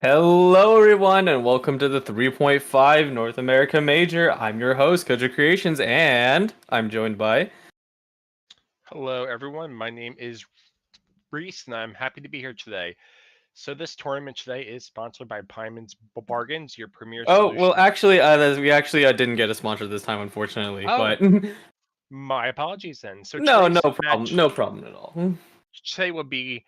Hello, everyone, and welcome to the 3.5 North America Major. I'm your host, Kojo Creations, and I'm joined by. Hello, everyone. My name is Reese, and I'm happy to be here today. So, this tournament today is sponsored by Pyman's Bargains, your premier Oh, well, solution. actually, we actually didn't get a sponsor this time, unfortunately. Oh, But my apologies then. So, no, today's no match problem at all. today will be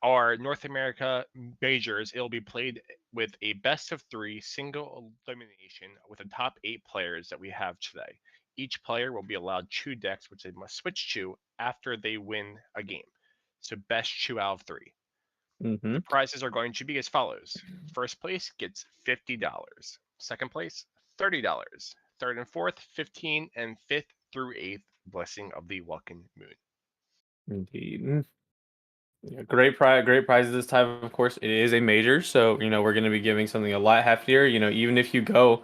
our North America majors. It'll be played with a best of three single elimination with the top 8 players that we have today. Each player will be allowed 2 decks, which they must switch to after they win a game. So, best 2 out of 3. Mm-hmm. The prizes are going to be as follows. First place gets $50. Second place, $30. Third and fourth, 15, and fifth through eighth, blessing of the Welkin Moon. Indeed. Yeah, great prizes this time. Of course, it is a major, so we're going to be giving something a lot heftier. Even if you go,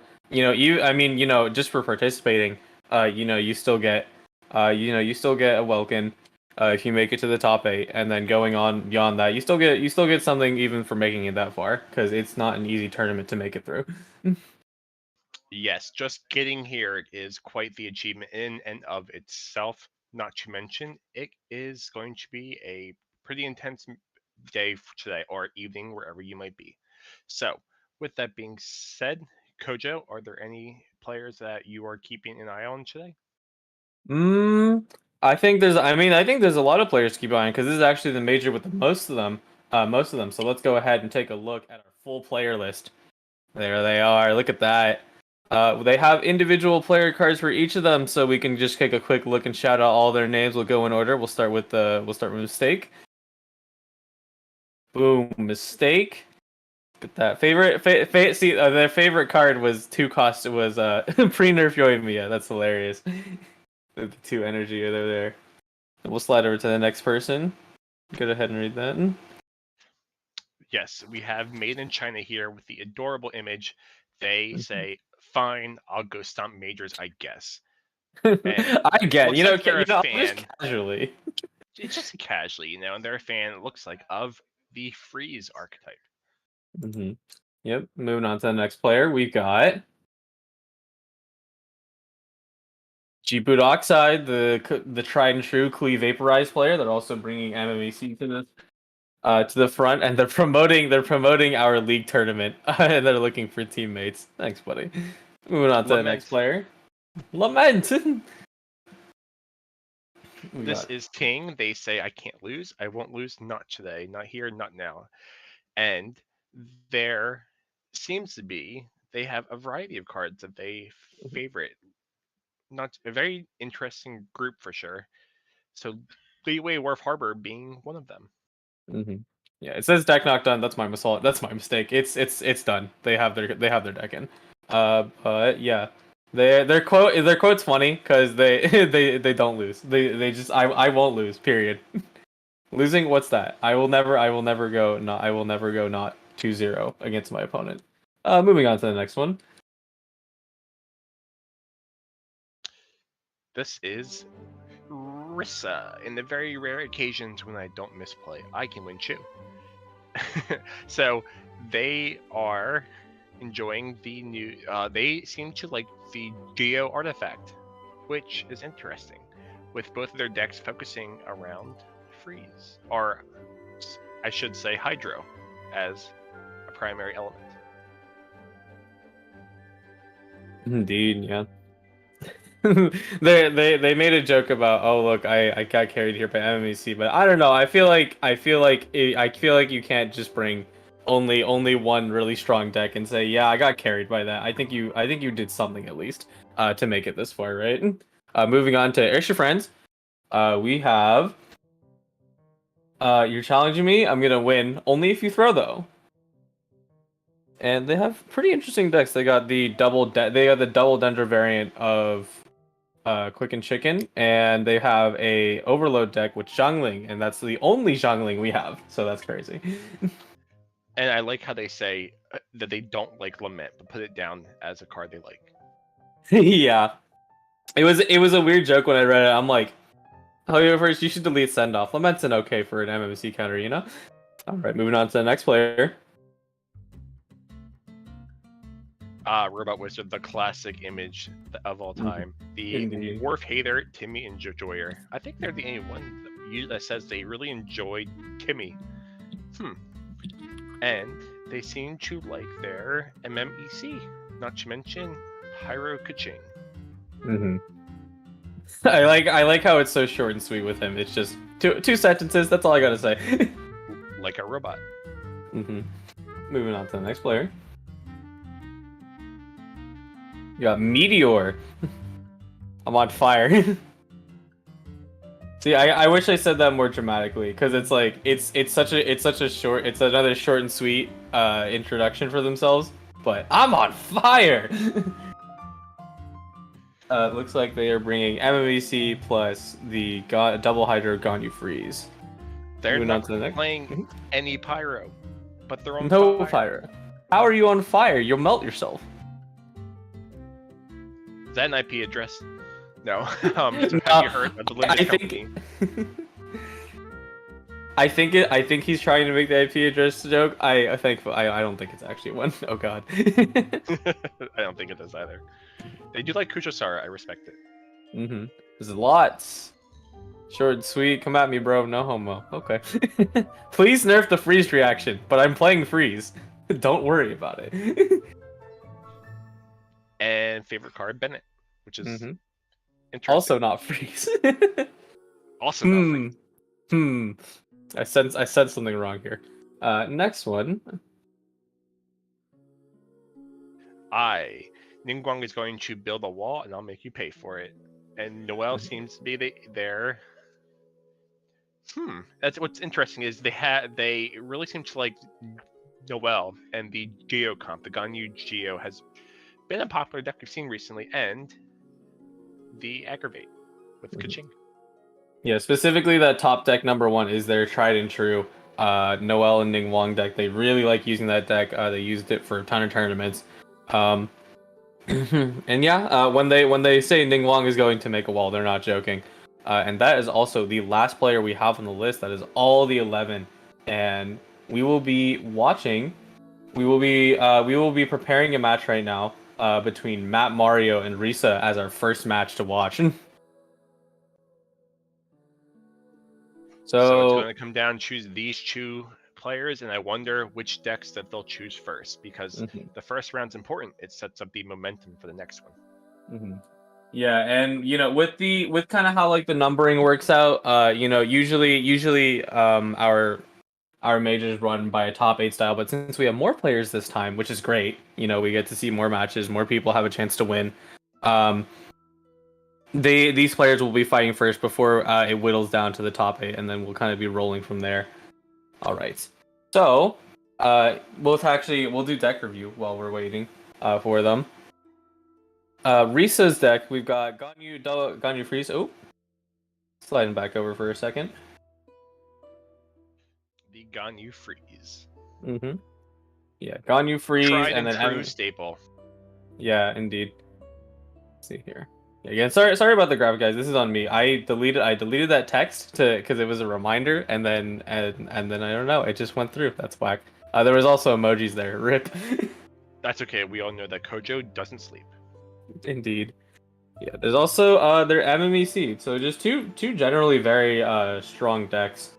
just for participating, you still get, you still get a Welkin, if you make it to the top 8, and then going on beyond that, you still get something even for making it that far, because it's not an easy tournament to make it through. Yes, just getting here is quite the achievement in and of itself. Not to mention, it is going to be a pretty intense day for today or evening, wherever you might be. So, with that being said, Kojo, are there any players that you are keeping an eye on today? Mm, I think there's a lot of players to keep on because this is actually the major with the most of them. So let's go ahead and take a look at our full player list. There they are. Look at that. They have individual player cards for each of them, so we can just take a quick look and shout out all their names. We'll go in order. We'll start with Mistake. Boom, Mistake. Look at that. See, their favorite card was pre-nerf Yoimiya. That's hilarious. The two energy are there. We'll slide over to the next person. Go ahead and read that. Yes, we have Made in China here with the adorable image. They say, "Fine, I'll go stomp majors, I guess." And I it get, looks like they're a just fan. casually. It's just casually, and they're a fan. It looks like of the freeze archetype. Hmm. Yep. Moving on to the next player, we've got Jeeput Oxide, the tried and true Klee Vaporized player. They're also bringing MMAC to the front, and they're promoting our league tournament, and they're looking for teammates. Thanks, buddy. Moving on to the next Lament. player, Lament. We This got. is Ting. They say, "I can't lose. I won't lose. Not today. Not here. Not now." And there seems to be they have a variety of cards that they favorite. Not a very interesting group for sure. So Leeway Wharf Harbor being one of them. Hmm. Yeah, it says deck not done. That's my mistake. That's my mistake. It's done. They have their deck in. But yeah, their quote's funny because they they don't lose. They just I won't lose. Period. Losing, what's that? I will never go not 2-0 against my opponent. Moving on to the next one. This is Rissa. In the very rare occasions when I don't misplay, I can win too. So they are enjoying the new. They seem to like the Geo artifact, which is interesting, with both of their decks focusing around freeze, or I should say hydro, as a primary element. Indeed, yeah. They made a joke about, oh look, I got carried here by MMEC, but I don't know. I feel like you can't just bring only one really strong deck and say, yeah, I got carried by that. I think you did something at least to make it this far, right? Moving on to Airship Friends. We have you're challenging me. I'm gonna win only if you throw though. And they have pretty interesting decks. They got the double Dendra variant of Quick and Chicken, and they have a Overload deck with Xiangling, and that's the only Xiangling we have. So that's crazy. And I like how they say that they don't like Lament, but put it down as a card they like. Yeah, it was a weird joke when I read it. I'm like, oh, first you should delete Send Off. Lament's an okay for an MMC counter, you know. All right, moving on to the next player. Robot Wizard, the classic image of all time. The Indeed. Wharf Hater, Timmy, and Joyer. I think they're the only one that says they really enjoyed Timmy. And they seem to like their MMEC, not to mention Pyro Kaching. I like how it's so short and sweet with him. It's just two sentences. That's all I gotta say. Like a robot. Moving on to the next player. You got Meteor. I'm on fire. See, I wish I said that more dramatically, because it's like it's such a short, it's another short and sweet introduction for themselves. But I'm on fire. Looks like they are bringing MMEC plus the double Hydro Ganyu Freeze. They're Moving not on to the playing any Pyro, but they're on no fire. fire. How are you on fire? You'll melt yourself. Is that an IP address? No. So have you heard of the limited company? I think he's trying to make the IP address joke. I don't think it's actually one. Oh god. I don't think it does either. They do like Kuchosara. I respect it. There's lots. Short and sweet. Come at me, bro. No homo. Okay. Please nerf the freeze reaction, but I'm playing freeze. Don't worry about it. And favorite card, Bennett, which is interesting. Also not freeze. Also not freeze. I said something wrong here. Next one. Ningguang is going to build a wall, and I'll make you pay for it. And Noel seems to be there. That's what's interesting is they really seem to like Noel, and the Geo comp, the Ganyu Geo, has been a popular deck we've seen recently, and the Aggravate with Kaching. Yeah, specifically that top deck number 1 is their tried and true Noel and Ningguang deck. They really like using that deck. They used it for a ton of tournaments. And yeah, when they say Ningguang is going to make a wall, they're not joking. And that is also the last player we have on the list. That is all the 11, and we will be watching. We will be preparing a match right now between Matt Mario and Risa as our first match to watch. So it's going to come down to choose these two players, and I wonder which decks that they'll choose first, because the first round's important. It sets up the momentum for the next one. Yeah, and with kind of how like the numbering works out, usually our majors run by a top 8 style, but since we have more players this time, which is great, we get to see more matches, more people have a chance to win. These players will be fighting first before it whittles down to the top 8, and then we'll kind of be rolling from there. All right. So, we'll do deck review while we're waiting for them. Risa's deck, we've got Ganyu Freeze. Oh, sliding back over for a second. The Ganyu Freeze. Yeah, Ganyu Freeze, tried and then true staple. Yeah, indeed. Let's see here. Yeah, again, sorry about the graphic, guys. This is on me. I deleted that text because it was a reminder, and then I don't know, it just went through. That's whack. There was also emojis there. Rip. That's okay. We all know that Kojo doesn't sleep. Indeed. Yeah, there's also their MMEC. So just two generally very strong decks.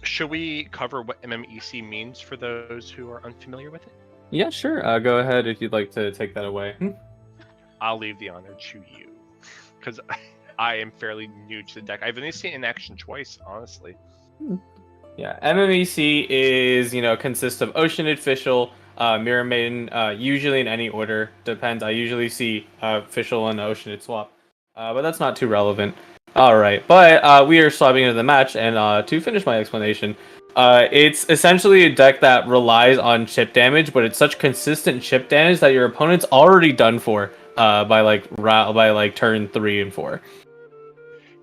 Should we cover what MMEC means for those who are unfamiliar with it? Yeah, sure. Go ahead if you'd like to take that away. I'll leave the honor to you, because I am fairly new to the deck. I've only seen it in action twice, honestly. Yeah, MMEC is, consists of Oceanid, Fischl, Mirror Maiden, usually in any order. Depends. I usually see Fischl and Oceanid swap, but that's not too relevant. All right, but we are swapping into the match, and to finish my explanation, it's essentially a deck that relies on chip damage, but it's such consistent chip damage that your opponent's already done for by turn 3 and 4.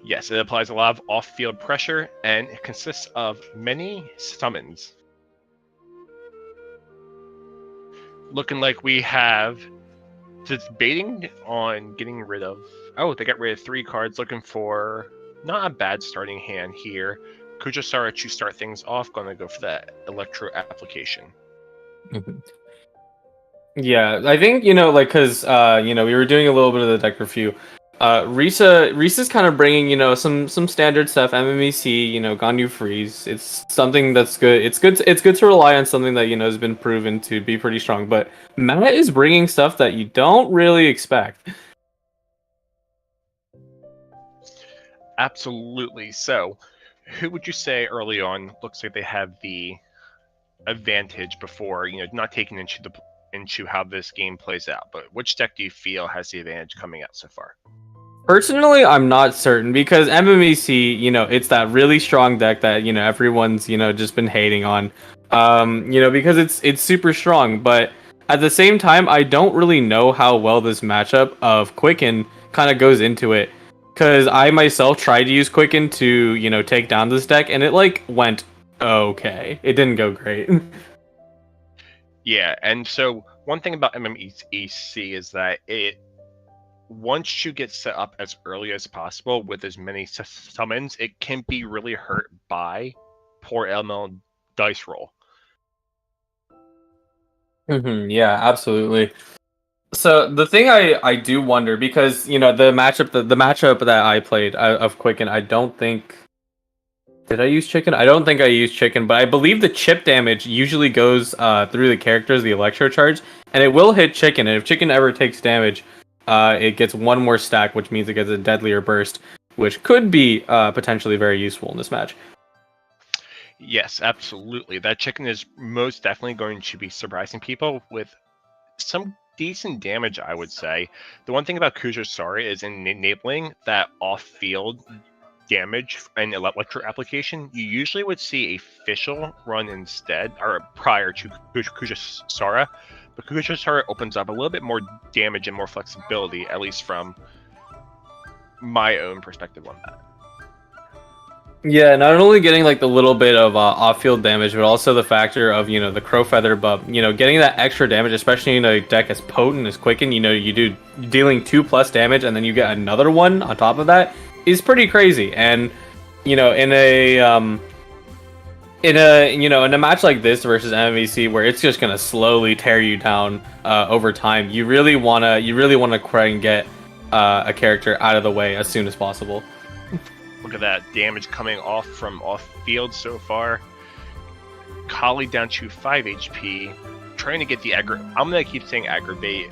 Yes, it applies a lot of off-field pressure, and it consists of many summons. Looking like we have debating on getting rid of... Oh, they got rid of 3 cards, looking for not a bad starting hand here. Kuchosara to start things off, going to go for that Electro application. Yeah, I think like because we were doing a little bit of the deck review. Risa's kind of bringing some standard stuff, MMEC, Ganyu Freeze. It's something that's good. It's good to rely on something that has been proven to be pretty strong. But Matt is bringing stuff that you don't really expect. Absolutely. So, who would you say early on looks like they have the advantage before not taking into how this game plays out? But which deck do you feel has the advantage coming out so far? Personally, I'm not certain because MMEC, it's that really strong deck that everyone's just been hating on, because it's super strong. But at the same time, I don't really know how well this matchup of Quicken kind of goes into it, because I myself tried to use Quicken to take down this deck, and it like went okay. It didn't go great. Yeah, and so one thing about MMEC is that once you get set up as early as possible with as many summons, it can be really hurt by poor LML dice roll. Yeah, absolutely. So the thing I do wonder, because the matchup that I played of Quicken, I don't think, did I use Chicken? I don't think I used Chicken, but I believe the chip damage usually goes through the characters, the Electro Charge, and it will hit Chicken. And if Chicken ever takes damage, it gets one more stack, which means it gets a deadlier burst, which could be potentially very useful in this match. Yes, absolutely. That chicken is most definitely going to be surprising people with some decent damage, I would say. The one thing about Kujusari is enabling that off-field damage and electro application. You usually would see a Fischl run instead, or prior to Kujusara, but Kujusara opens up a little bit more damage and more flexibility, at least from my own perspective on that. Yeah, not only getting like the little bit of off-field damage, but also the factor of the Crow Feather buff. Getting that extra damage, especially in a deck as potent as Quicken. You do dealing 2+ damage, and then you get another one on top of that is pretty crazy. And in a match like this versus MVC, where it's just gonna slowly tear you down over time, you really wanna try and get a character out of the way as soon as possible. Look at that damage coming off from off field so far. Kali down to 5 HP, trying to get the I'm gonna keep saying aggravate,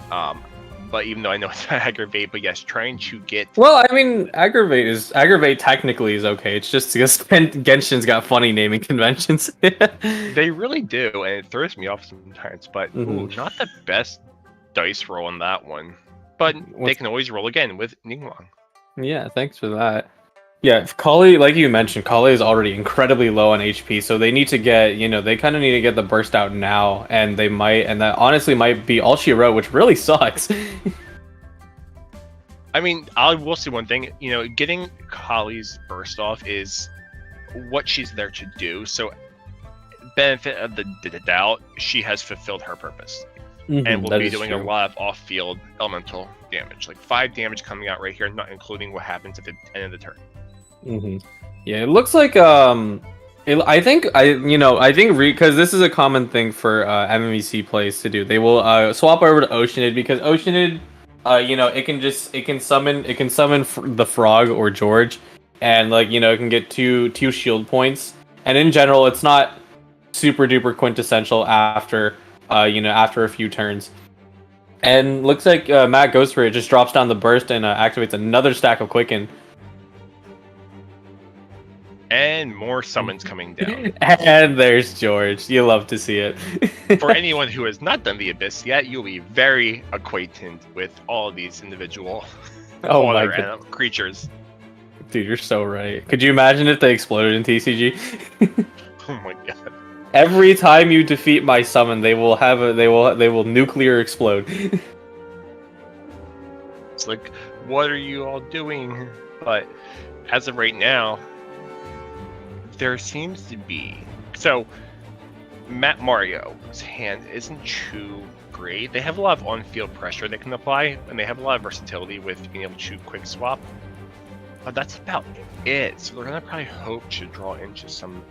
but even though I know it's not aggravate, but yes, trying to get. Well, I mean, aggravate technically is okay. It's just because Genshin's got funny naming conventions. They really do, and it throws me off sometimes. But ooh, not the best dice roll on that one. But they can always roll again with Ningguang. Yeah, thanks for that. Yeah, Kali, like you mentioned, Kali is already incredibly low on HP, so they need to get, they kind of need to get the burst out now, and that honestly might be all she wrote, which really sucks. I mean, I will say one thing, getting Kali's burst off is what she's there to do, so benefit of the doubt, she has fulfilled her purpose. And will be doing a lot of off-field elemental damage, like 5 damage coming out right here, not including what happens at the end of the turn. Yeah, it looks like I think because this is a common thing for MMEC plays to do. They will swap over to Oceanid, because Oceanid, it can summon the Frog or George, and it can get two shield points. And in general, it's not super duper quintessential after after a few turns. And looks like Matt goes for it, just drops down the burst and activates another stack of Quicken. And more summons coming down. And there's George. You love to see it. For anyone who has not done the Abyss yet, you'll be very acquainted with all of these individual creatures. Dude, you're so right. Could you imagine if they exploded in TCG? Oh my god. Every time you defeat my summon, they will nuclear explode. It's like, what are you all doing? But as of right now, there seems to be Matt Mario's hand isn't too great. They have a lot of on-field pressure they can apply, and they have a lot of versatility with being able to quick swap. But that's about it. So they're gonna probably hope to draw into some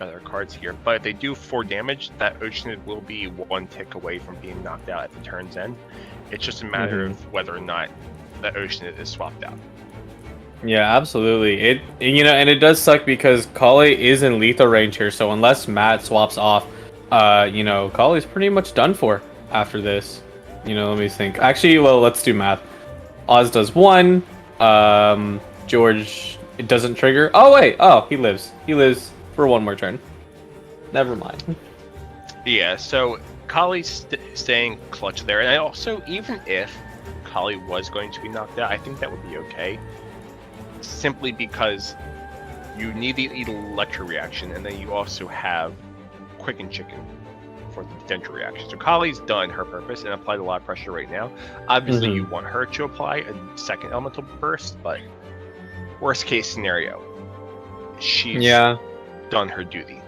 better cards here. But if they do 4 damage, that Oceanid will be 1 tick away from being knocked out at the turn's end. It's just a matter of whether or not that Oceanid is swapped out. Yeah, absolutely. And it does suck because Kale is in lethal range here, so unless Matt swaps off, Kale's pretty much done for after this. Let me think. Actually, well, let's do math. Oz does 1. George, it doesn't trigger. Oh wait, he lives. He lives for 1 more turn. Never mind. Yeah, so Kale's staying clutch there, and I also, even if Kale was going to be knocked out, I think that would be okay. Simply because you need the Electro reaction, and then you also have Quicken Chicken for the Dendro reaction. So Kale's done her purpose and applied a lot of pressure right now. Obviously, you want her to apply a second elemental burst, but worst case scenario, she's done her duty.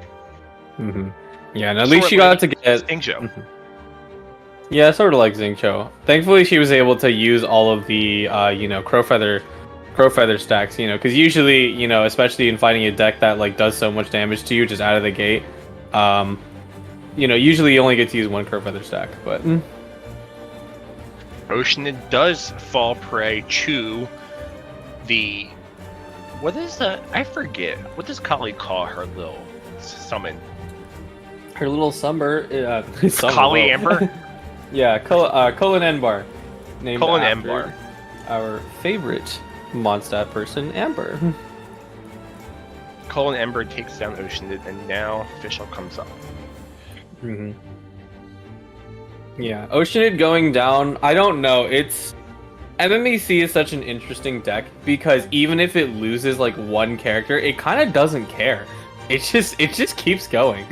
Yeah, and at least she got to get Xingqiu. Yeah, sort of like Xingqiu. Thankfully, she was able to use all of the Crowfeather stacks, because usually, especially in fighting a deck that like does so much damage to you just out of the gate, usually you only get to use 1 Crowfeather stack, but Oceanid does fall prey to the what is that? I forget. What does Kale call her little summon? Her little Summer, Kale Amber? Yeah, Colin Enbar. Named Colin after Enbar. Our favorite Mondstadt person, Amber. Colin Ember takes down Oceanid, and now Fischl comes up. Yeah, Oceanid going down, I don't know, MMEC is such an interesting deck because even if it loses like 1 character, it kind of doesn't care. It just keeps going.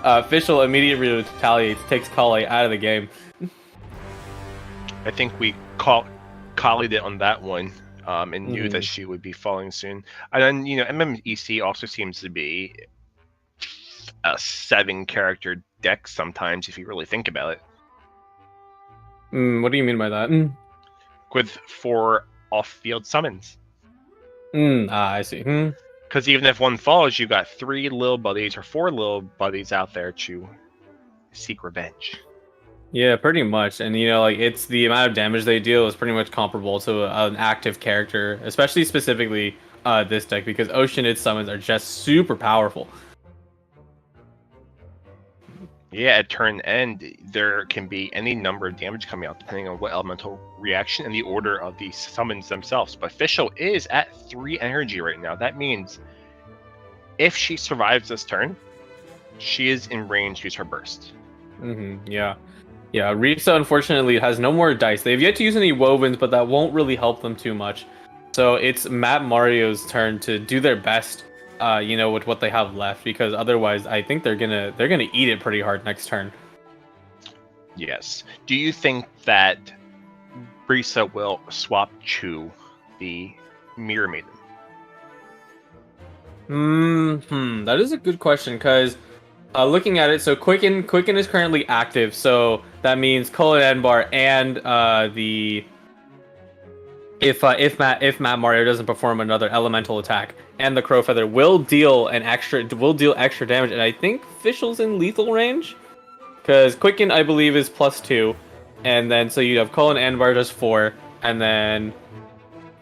Fischl immediately retaliates, takes Kale out of the game. I think we Kale'd it on that one, and knew that she would be falling soon. And then, MMEC also seems to be a 7-character deck sometimes, if you really think about it. What do you mean by that? With 4 off-field summons. I see. Because even if 1 falls, you got 3 little buddies or 4 little buddies out there to seek revenge. Yeah, pretty much. And it's the amount of damage they deal is pretty much comparable to an active character, especially specifically this deck, because Oceanid summons are just super powerful. Yeah, at turn end, there can be any number of damage coming out depending on what elemental reaction and the order of the summons themselves. But Fischl is at 3 energy right now. That means if she survives this turn, she is in range to use her burst. Yeah. Yeah, Risa unfortunately has no more dice. They've yet to use any wovens, but that won't really help them too much. So it's Matt Mario's turn to do their best, with what they have left, because otherwise I think they're gonna eat it pretty hard next turn. Yes. Do you think that Risa will swap to the Mirror Maiden? That is a good question, because looking at it, so Quicken is currently active, so that means Colin Enbar and if Matt Mario doesn't perform another elemental attack, and the Crowfeather will deal extra damage, and I think Fischl's in lethal range, because Quicken I believe is +2, and then so you have Colin Enbar does 4, and then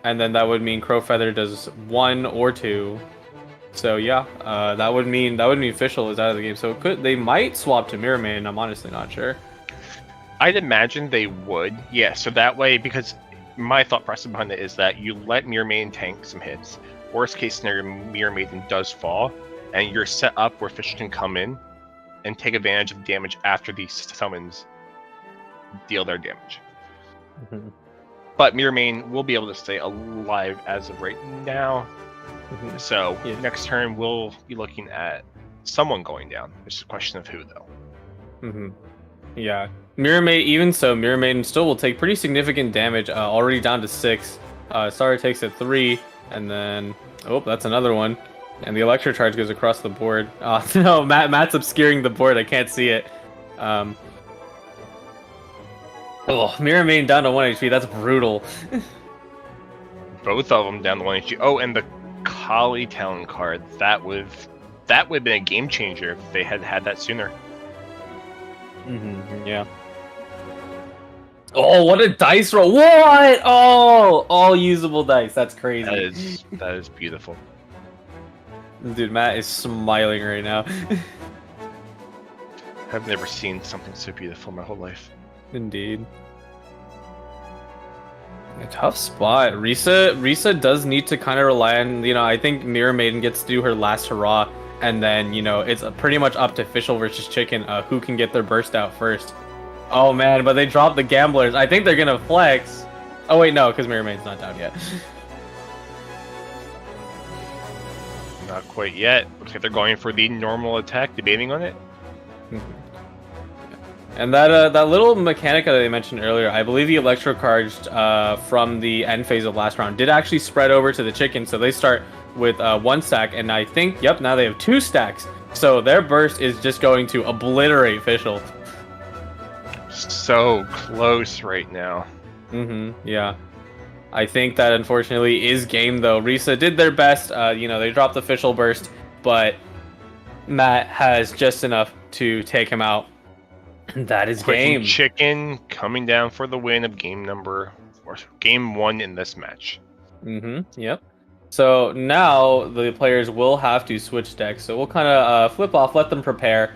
that would mean Crowfeather does 1 or 2. So yeah, that would mean Fischl is out of the game. So they might swap to Mirror Maiden. I'm honestly not sure. I'd imagine they would. Yeah, so that way, because my thought process behind it is that you let Mirror Maiden tank some hits. Worst case scenario, Mirror Maiden does fall, and you're set up where Fischl can come in and take advantage of damage after these summons deal their damage. But Mirror Maiden will be able to stay alive as of right now. So next turn we'll be looking at someone going down. It's just a question of who, though. Yeah, Mirror Maiden still will take pretty significant damage. Already down to 6. Sara takes it 3, and then that's another one. And the Electro Charge goes across the board. No, Matt's obscuring the board. I can't see it. Mirror Maiden down to 1 HP. That's brutal. Both of them down to 1 HP. Oh, and the Kali Talon card, that would that would have been a game changer if they had had that sooner. Yeah. Oh, what a dice roll! What? Oh, all usable dice. That's crazy. That is beautiful. Dude, Matt is smiling right now. I've never seen something so beautiful in my whole life. Indeed. A tough spot. Risa does need to kind of rely on, I think Mirror Maiden gets to do her last hurrah, and then, it's pretty much up to Fischl versus Chicken, who can get their burst out first. Oh man, but they dropped the Gamblers. I think they're gonna flex. Oh wait, no, because Mirror Maiden's not down yet. Not quite yet. Looks like they're going for the normal attack, debating on it. And that little Mechanica that they mentioned earlier, I believe the Electrocharged from the end phase of last round did actually spread over to the Chicken, so they start with 1 stack, and I think, yep, now they have 2 stacks. So their burst is just going to obliterate Fischl. So close right now. Yeah. I think that unfortunately is game though. Risa did their best. They dropped the Fischl burst, but Matt has just enough to take him out. That is game. Chicken coming down for the win of game 1 in this match. Yep. So now the players will have to switch decks. So we'll kind of flip off, let them prepare.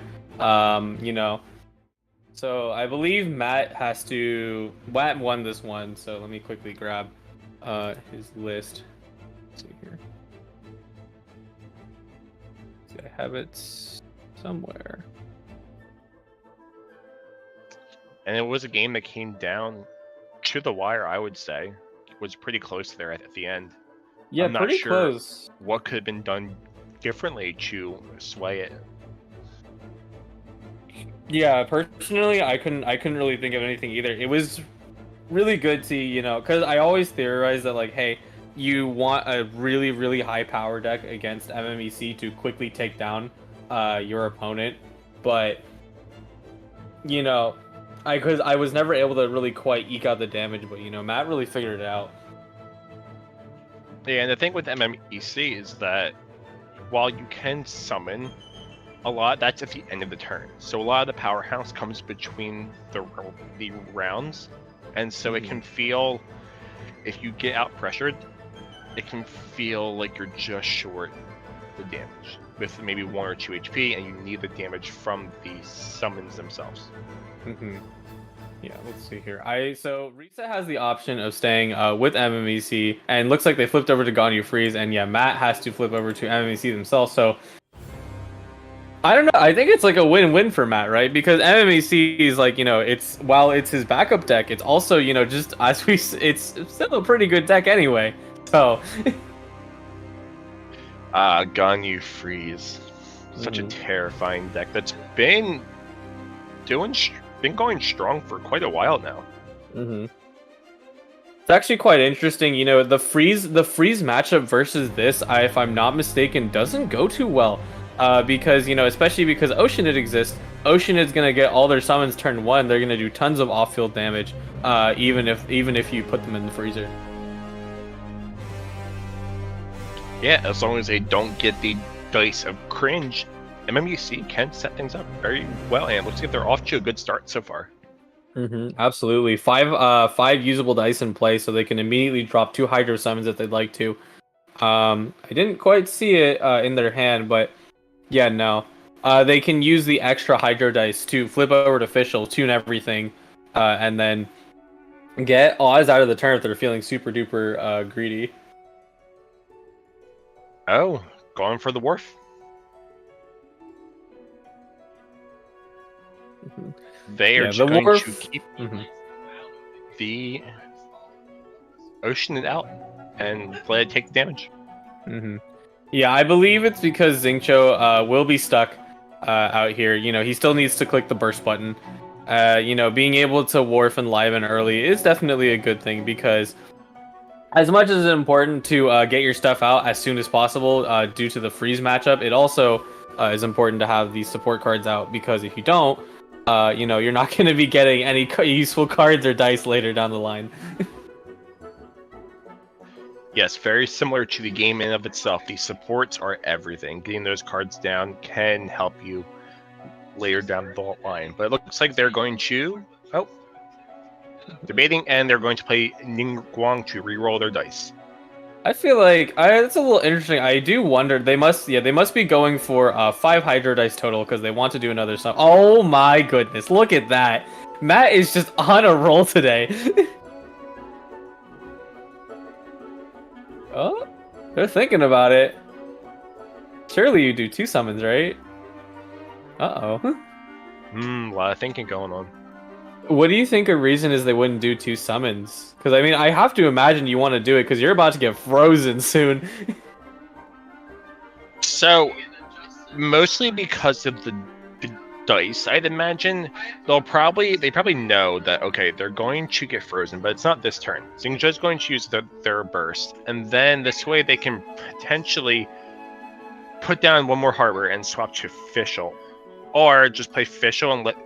So I believe Matt won this one. So let me quickly grab his list. Let's see here. I have it somewhere. And it was a game that came down to the wire, I would say. It was pretty close there at the end. Yeah, I'm not pretty sure close. what could have been done differently to sway it. Yeah, personally, I couldn't really think of anything either. It was really good to, because I always theorize that, like, hey, you want a really, really high power deck against MMEC to quickly take down your opponent. But, because I was never able to really quite eke out the damage, but, Matt really figured it out. Yeah, and the thing with MMEC is that while you can summon a lot, that's at the end of the turn. So a lot of the powerhouse comes between the rounds, and so it can feel, if you get out pressured, it can feel like you're just short the damage with maybe 1 or 2 HP, and you need the damage from the summons themselves. Yeah, let's see here. So Risa has the option of staying with MMEC, and looks like they flipped over to Ganyu Freeze, and yeah, Matt has to flip over to MMEC themselves. So I don't know. I think it's like a win-win for Matt, right? Because MMEC is like, while it's his backup deck, it's also, just it's still a pretty good deck anyway. So Ganyu Freeze, such a terrifying deck that's been going strong for quite a while now. It's actually quite interesting. The freeze matchup versus this, if I'm not mistaken, doesn't go too well. Because, especially because Oceanid exists, Oceanid's gonna get all their summons turn 1. They're gonna do tons of off-field damage, even if you put them in the freezer. Yeah, as long as they don't get the dice of cringe, MMUC can set things up very well, and it looks like they're off to a good start so far. Absolutely. Five usable dice in play, so they can immediately drop 2 Hydro summons if they'd like to. I didn't quite see it in their hand, but yeah, no. They can use the extra Hydro dice to flip over to Fischl, tune everything, and then get Oz out of the turn if they're feeling super duper greedy. Oh, going for the Wharf. They are just going to keep the Ocean out and let it take damage. Yeah, I believe it's because Xingqiu will be stuck out here. He still needs to click the burst button. Being able to Wharf and Liven early is definitely a good thing, because as much as it's important to get your stuff out as soon as possible due to the freeze matchup, it also is important to have these support cards out, because if you don't, you're not going to be getting any useful cards or dice later down the line. Yes, very similar to the game in of itself. The supports are everything. Getting those cards down can help you later down the line. But it looks like they're going to debating, and they're going to play Ningguang to re-roll their dice. I feel like it's a little interesting. I do wonder they must be going for 5 Hydro dice total because they want to do another sum. Oh my goodness, look at that! Matt is just on a roll today. Oh, they're thinking about it. Surely you do 2 summons, right? Uh-oh. A lot of thinking going on. What do you think a reason is they wouldn't do 2 summons? Because I mean, I have to imagine you want to do it because you're about to get frozen soon. So, mostly because of the dice, I'd imagine they probably know that, okay, they're going to get frozen, but it's not this turn. Xingqiu's going to use their burst, and then this way they can potentially put down one more harbor and swap to Fischl, or just play Fischl and let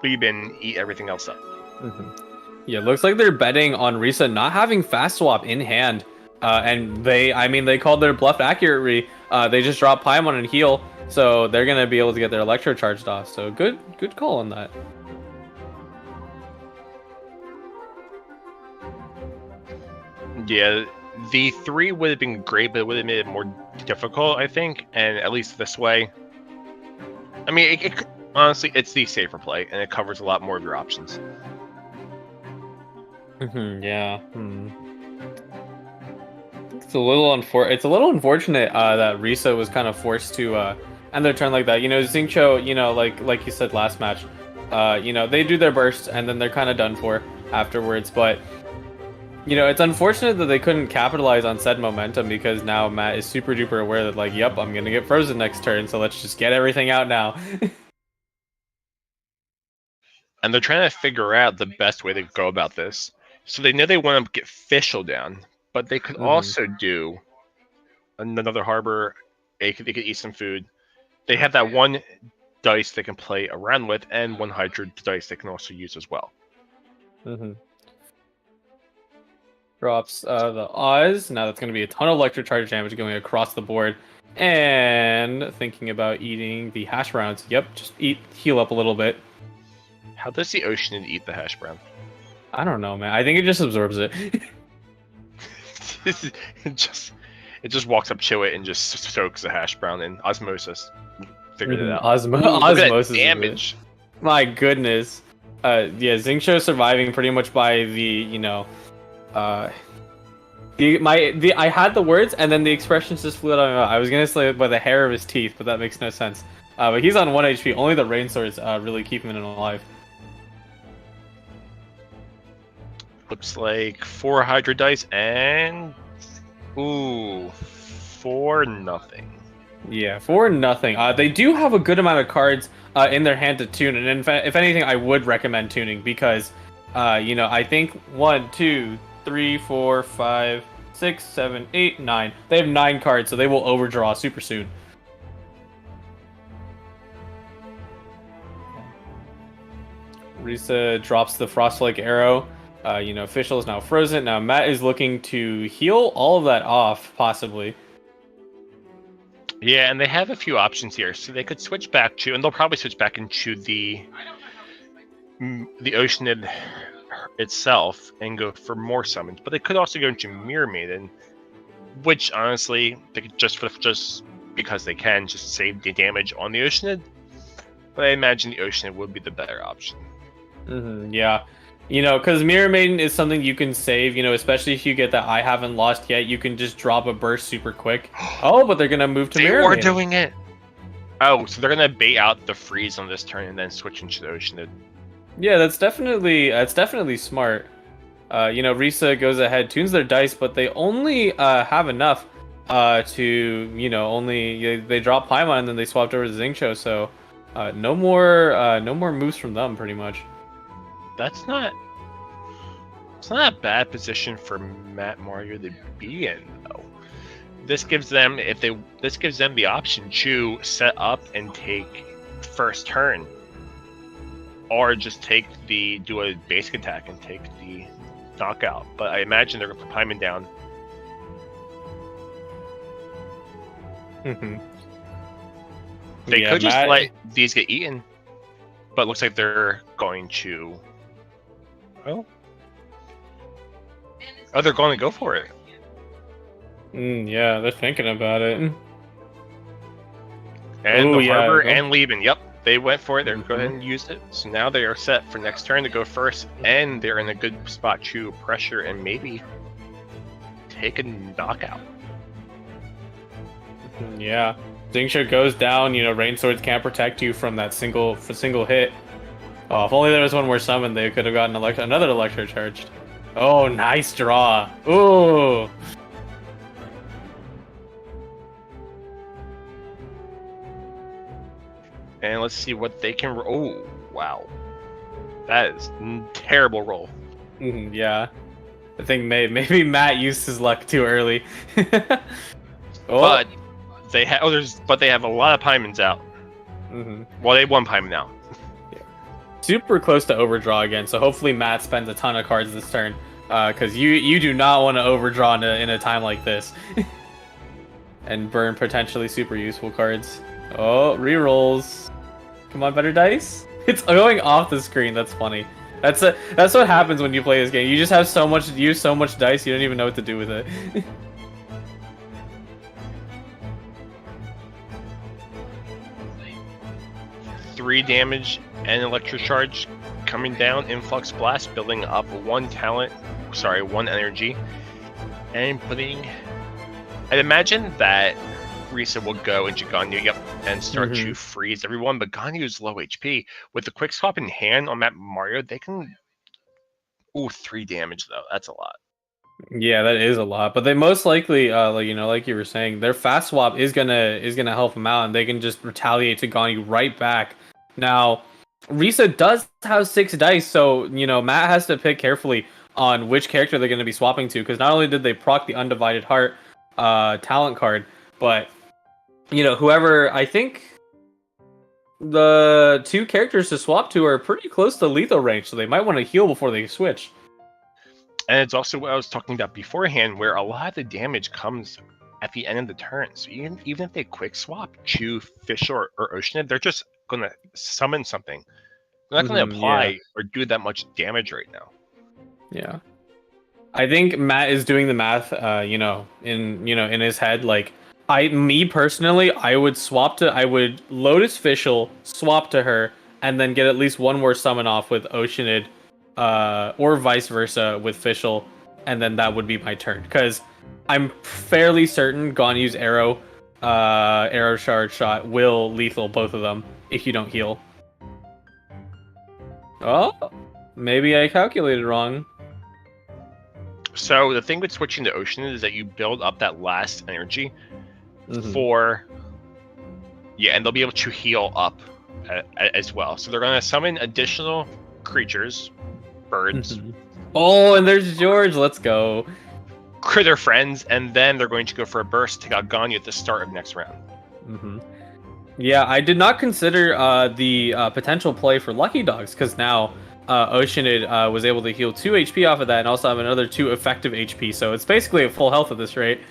Lieben eat everything else up. Yeah, looks like they're betting on Risa not having fast swap in hand. And they called their bluff accurately. They just dropped Paimon and heal, so they're gonna be able to get their Electro charged off. So good call on that. Yeah, the 3 would have been great, but it would have made it more difficult, I think. And at least this way, I mean, honestly, it's the safer play, and it covers a lot more of your options. Yeah. It's a little unfortunate that Risa was kind of forced to end their turn like that. You know, Xingqiu, you know, like you said last match, you know, they do their burst and then they're kind of done for afterwards. But you know, it's unfortunate that they couldn't capitalize on said momentum because now Matt is super duper aware that like, yep, I'm gonna get frozen next turn, so let's just get everything out now. And they're trying to figure out the best way to go about this. So they know they want to get Fischl down, but they could also do another harbor. They could eat some food. They have that one dice they can play around with, and 1 Hydro dice they can also use as well. Drops the Oz. Now that's going to be a ton of electric charge damage going across the board. And thinking about eating the hash browns. Yep, just heal up a little bit. How does the Oceanid eat the hash brown? I don't know, man. I think it just absorbs it. it just walks up to it and just soaks the hash brown in osmosis. Figured it out. Osmosis damage. My goodness. Yeah, Xingqiu surviving pretty much by the, you know, I had the words and then the expressions just flew out of my mouth. I was gonna say by the hair of his teeth, but that makes no sense. But he's on 1 HP. Only the rain swords really keep him alive. Looks like 4 Hydro dice and 4-0. Yeah, 4-0. They do have a good amount of cards in their hand to tune, and if anything, I would recommend tuning because, you know, I think 1, 2, 3, 4, 5, 6, 7, 8, 9. They have 9 cards, so they will overdraw super soon. Risa drops the Frostlike Arrow. You know, Fischl is now frozen. Now Matt is looking to heal all of that off, possibly. Yeah, and they have a few options here, so they could switch back to, and they'll probably switch back into the Oceanid itself and go for more summons. But they could also go into Mirror Maiden, which honestly, they could just because they can just save the damage on the Oceanid. But I imagine the Oceanid would be the better option. Yeah. You know, because Mirror Maiden is something you can save, you know, especially if you get that I haven't lost yet, you can just drop a burst super quick. Oh, but they're going to move to Mirror Maiden. They were doing it. Oh, so they're going to bait out the freeze on this turn and then switch into the Oceanid. Yeah, that's definitely smart. You know, Risa goes ahead, tunes their dice, but they only have enough to, you know, they drop Paimon and then they swapped over to Xingqiu, so no more moves from them, pretty much. It's not a bad position for Matt Mario to be in, though. This gives them the option to set up and take first turn, or just do a basic attack and take the knockout. But I imagine they're gonna put Paimon down Mm-hmm. They Yeah, could just Matt. let these get eaten, but it looks like they're going to. Oh, they're going to go for it. Yeah, they're thinking about it. And Oh the yeah. Harbor and Lieben, yep, they went for it. They're go ahead Mhm. and used it. So now they are set for next turn to go first, and they're in a good spot to pressure and maybe take a knockout. Yeah. Xingqiu goes down, Rain Swords can't protect you from that single hit. Oh, if only there was one more summon, they could have gotten another Electro charged. Oh, nice draw. Ooh. And let's see what they can. Oh, wow. That is terrible roll. Yeah. I think maybe Matt used his luck too early. Oh. But they have but they have a lot of Paimons out. Well, they have one Paimon now. Yeah. Super close to overdraw again, so hopefully Matt spends a ton of cards this turn. Because you do not want to overdraw in a time like this. And burn potentially super useful cards. Oh, rerolls. Come on, better dice. It's going off the screen. That's funny. That's what happens when you play this game. You just have so much dice, you don't even know what to do with it. 3 damage and electric charge coming down. Influx blast building up 1 energy, and putting. I'd imagine that Risa will go into Ganyu, and start to freeze everyone. But Ganyu's low HP. With the quick swap in hand on that Mario, they can. Ooh, 3 damage though. That's a lot. Yeah, that is a lot. But they most likely, like you were saying, their fast swap is gonna help them out, and they can just retaliate to Ganyu right back. Now, Risa does have 6 dice, so Matt has to pick carefully on which character they're going to be swapping to, because not only did they proc the Undivided Heart talent card, but whoever, I think the 2 characters to swap to are pretty close to lethal range, so they might want to heal before they switch. And it's also what I was talking about beforehand, where a lot of the damage comes at the end of the turn. So even if they quick swap to Fish or Oceanid, they're just going to summon something. They're not going to apply or do that much damage right now. Yeah. I think Matt is doing the math, in his head. Like, me personally, I would Lotus Fischl, swap to her, and then get at least one more summon off with Oceanid, or vice versa with Fischl, and then that would be my turn. Because I'm fairly certain Ganyu's arrow shard shot will lethal both of them if you don't heal. Oh, maybe I calculated wrong. So the thing with switching to Ocean is that you build up that last energy for, and they'll be able to heal up as well. So they're going to summon additional creatures, birds. Oh, and there's George. Let's go. Critter friends, and then they're going to go for a burst, take out Ganyu at the start of next round. Yeah, I did not consider the potential play for Lucky Dogs, because now Oceanid was able to heal 2 HP off of that, and also have another 2 effective HP, so it's basically a full health at this rate.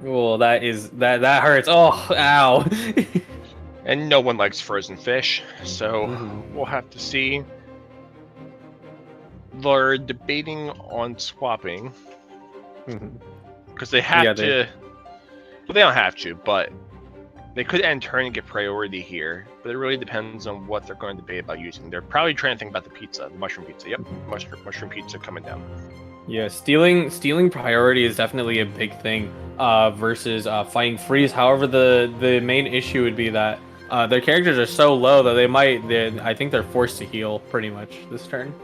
Oh, that hurts. Oh, ow. And no one likes frozen fish, so we'll have to see. They're debating on swapping because they have to. Well, they don't have to, but they could end turn and get priority here. But it really depends on what they're going to debate about using. They're probably trying to think about the mushroom pizza. Yep, mushroom pizza coming down. Yeah, stealing priority is definitely a big thing versus fighting freeze. However, the main issue would be that their characters are so low that I think they're forced to heal pretty much this turn.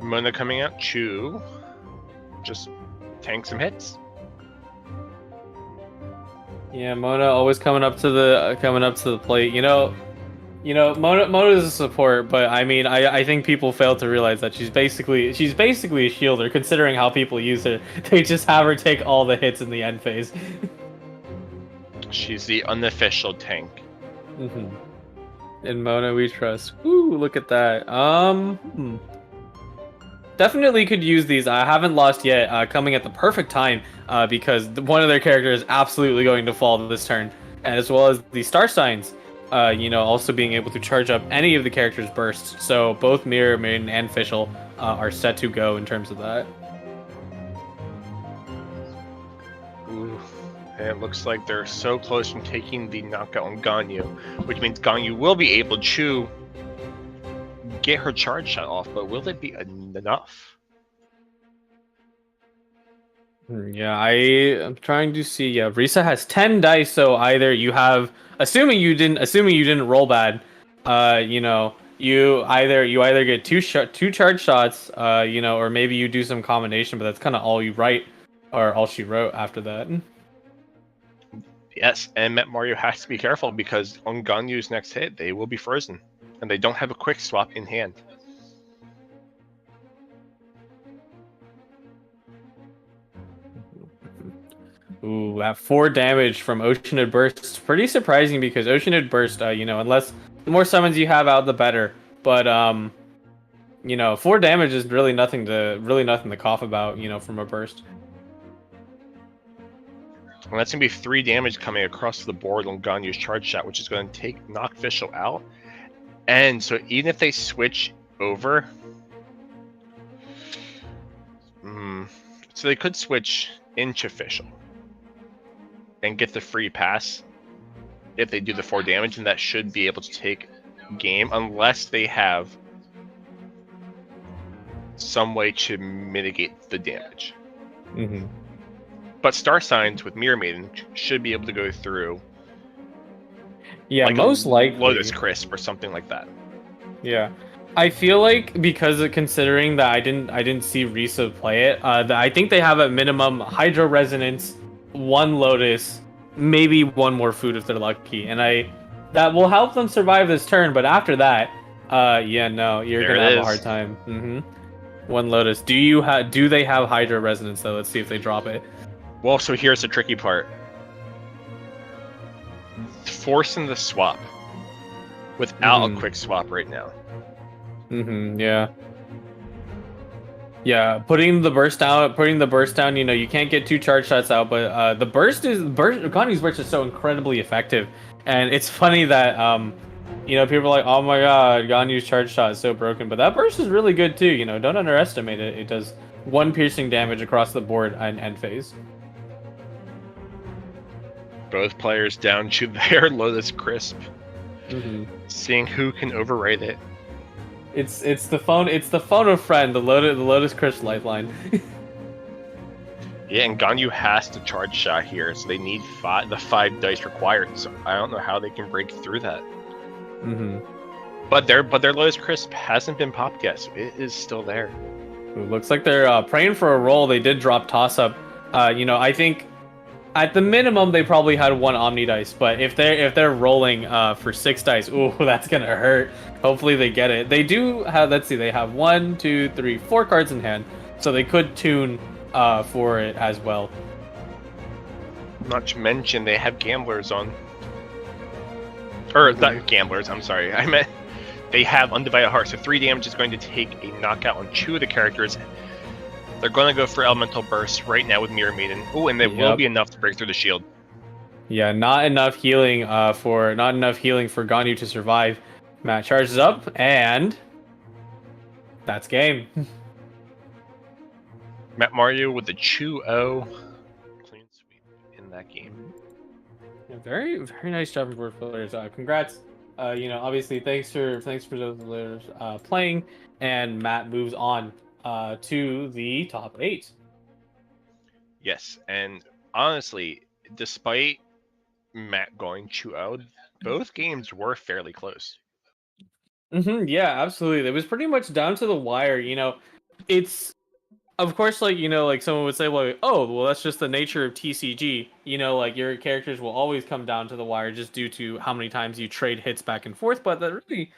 Mona coming out to just tank some hits. Yeah, Mona always coming up to the plate. Mona is a support, but I mean, I think people fail to realize that she's basically a shielder. Considering how people use her, they just have her take all the hits in the end phase. She's the unofficial tank. In Mona we trust. Ooh, look at that. definitely could use these. I haven't lost yet, coming at the perfect time, because one of their characters is absolutely going to fall this turn, and as well as the star signs, also being able to charge up any of the characters' bursts. So both Mirror Maiden and Fischl are set to go in terms of that. Ooh. And it looks like they're so close from taking the knockout on Ganyu, which means Ganyu will be able to get her charge shot off, but will it be enough? Yeah, I am trying to see. Yeah, Risa has 10 dice, so either you have, assuming you didn't roll bad, you either get two charge shots, or maybe you do some combination, but that's kind of all you write, or all she wrote after that. Yes, and Met Mario has to be careful because on Ganyu's next hit, they will be frozen, and they don't have a quick swap in hand. Ooh, that 4 damage from Oceanid Burst. Pretty surprising because Oceanid Burst, unless the more summons you have out, the better. But 4 damage is really nothing to cough about, from a burst. And that's gonna be 3 damage coming across the board on Ganyu's charge shot, which is going to knock Fischl out. And so even if they switch over, so they could switch into Fischl and get the free pass if they do the 4 damage, and that should be able to take game unless they have some way to mitigate the damage. Mm-hmm. But Star Signs with Mirror Maiden should be able to go through. Yeah, like most likely Lotus Crisp or something like that. Yeah, I feel like considering that I didn't see Risa play it, I think they have at minimum Hydro Resonance, 1 Lotus, maybe 1 more food if they're lucky, and that will help them survive this turn. But after that, you're There gonna it have a is. hard time. 1 Lotus. Do they have Hydro Resonance though? Let's see if they drop it. Well, so here's the tricky part. Forcing the swap without a quick swap right now. Yeah. Yeah, putting the burst down, you can't get 2 charge shots out, but Ganyu's burst is so incredibly effective. And it's funny that people are like, "Oh my god, Ganyu's charge shot is so broken," but that burst is really good too, don't underestimate it. It does 1 piercing damage across the board and end phase. Both players down to their Lotus Crisp. Seeing who can override it. It's the phone of friend, the Lotus Crisp lifeline. Yeah, and Ganyu has to charge shot here, so they need the 5 dice required. So I don't know how they can break through that. But their Lotus Crisp hasn't been popped yet, so it is still there. It looks like they're praying for a roll. They did drop toss up. I think at the minimum they probably had 1 Omni dice, but if they're rolling for 6 dice, ooh, that's gonna hurt. Hopefully they get it. They do have, let's see, they have 1, 2, 3, 4 cards in hand, so they could tune for it as well. Not to mention they have gamblers on. Or not gamblers, I'm sorry. I meant they have Undivided Heart, so 3 damage is going to take a knockout on 2 of the characters. They're going to go for Elemental Burst right now with Mirror Maiden. Oh, and it will be enough to break through the shield. Yeah, not enough healing for Ganyu to survive. Matt charges up, and that's game. Met Mario with the 2-0 clean sweep in that game. Yeah, very, very nice job from both players. Congrats. Obviously, thanks for those players playing, and Matt moves on to the top 8. Yes, and honestly, despite Matt going 2-0, both games were fairly close. Yeah, absolutely. It was pretty much down to the wire. It's, of course, like someone would say, like, oh, well, that's just the nature of TCG. Like your characters will always come down to the wire just due to how many times you trade hits back and forth. But that really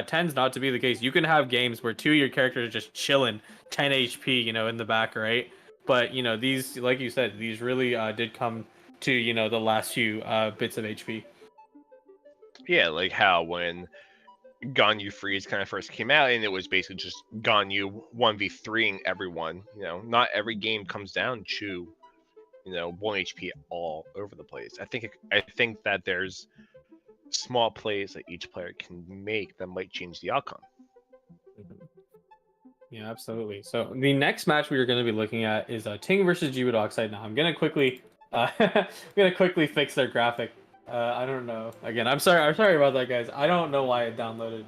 tends not to be the case. You can have games where 2 of your characters are just chilling, 10 HP, in the back, right? But these, like you said, these really did come to the last few bits of HP. Yeah, like how when Ganyu Freeze kind of first came out, and it was basically just Ganyu 1v3ing everyone. Not every game comes down to 1 HP all over the place. I think that there's small plays that each player can make that might change the outcome. Yeah, absolutely. So the next match we are going to be looking at is Ting versus G Oxide. Now I'm gonna quickly fix their graphic. I don't know. Again, I'm sorry about that, guys. I don't know why it downloaded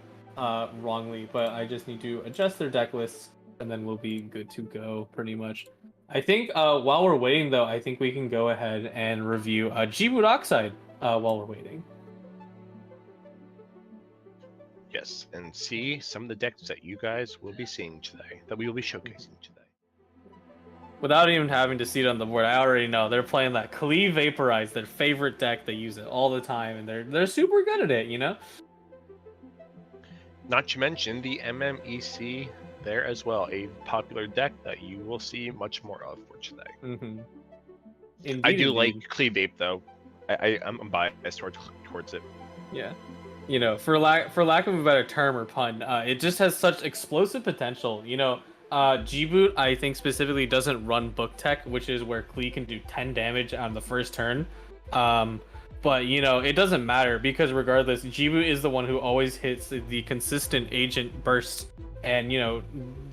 wrongly, but I just need to adjust their deck lists, and then we'll be good to go pretty much. I think while we're waiting, though, I think we can go ahead and review G Oxide while we're waiting. Yes, and see some of the decks that you guys will be seeing today, that we will be showcasing today. Without even having to see it on the board, I already know they're playing that Klee Vaporize, their favorite deck. They use it all the time, and they're super good at it, Not to mention the MMEC there as well, a popular deck that you will see much more of for today. Mm-hmm. I do like Klee Vape though. I'm biased towards it. Yeah. For lack of a better term or pun, it just has such explosive potential. G-Boot, I think specifically doesn't run Book Tech, which is where Klee can do 10 damage on the first turn. But it doesn't matter because regardless, G-Boot is the one who always hits the consistent agent burst and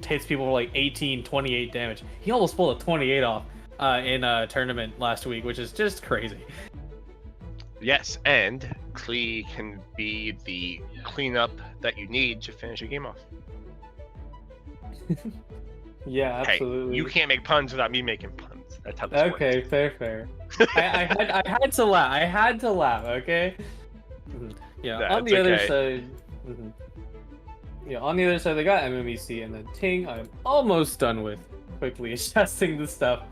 hits people for like 18, 28 damage. He almost pulled a 28 off in a tournament last week, which is just crazy. Yes, and Klee can be the cleanup that you need to finish a game off. Yeah, absolutely. Hey, you can't make puns without me making puns. That's how this okay, works. fair. I had to laugh. I had to laugh. Okay. Mm-hmm. Yeah. That's on the other okay. side. Mm-hmm. Yeah. On the other side, they got MMEC and then Ting. I'm almost done with. Quickly adjusting the stuff.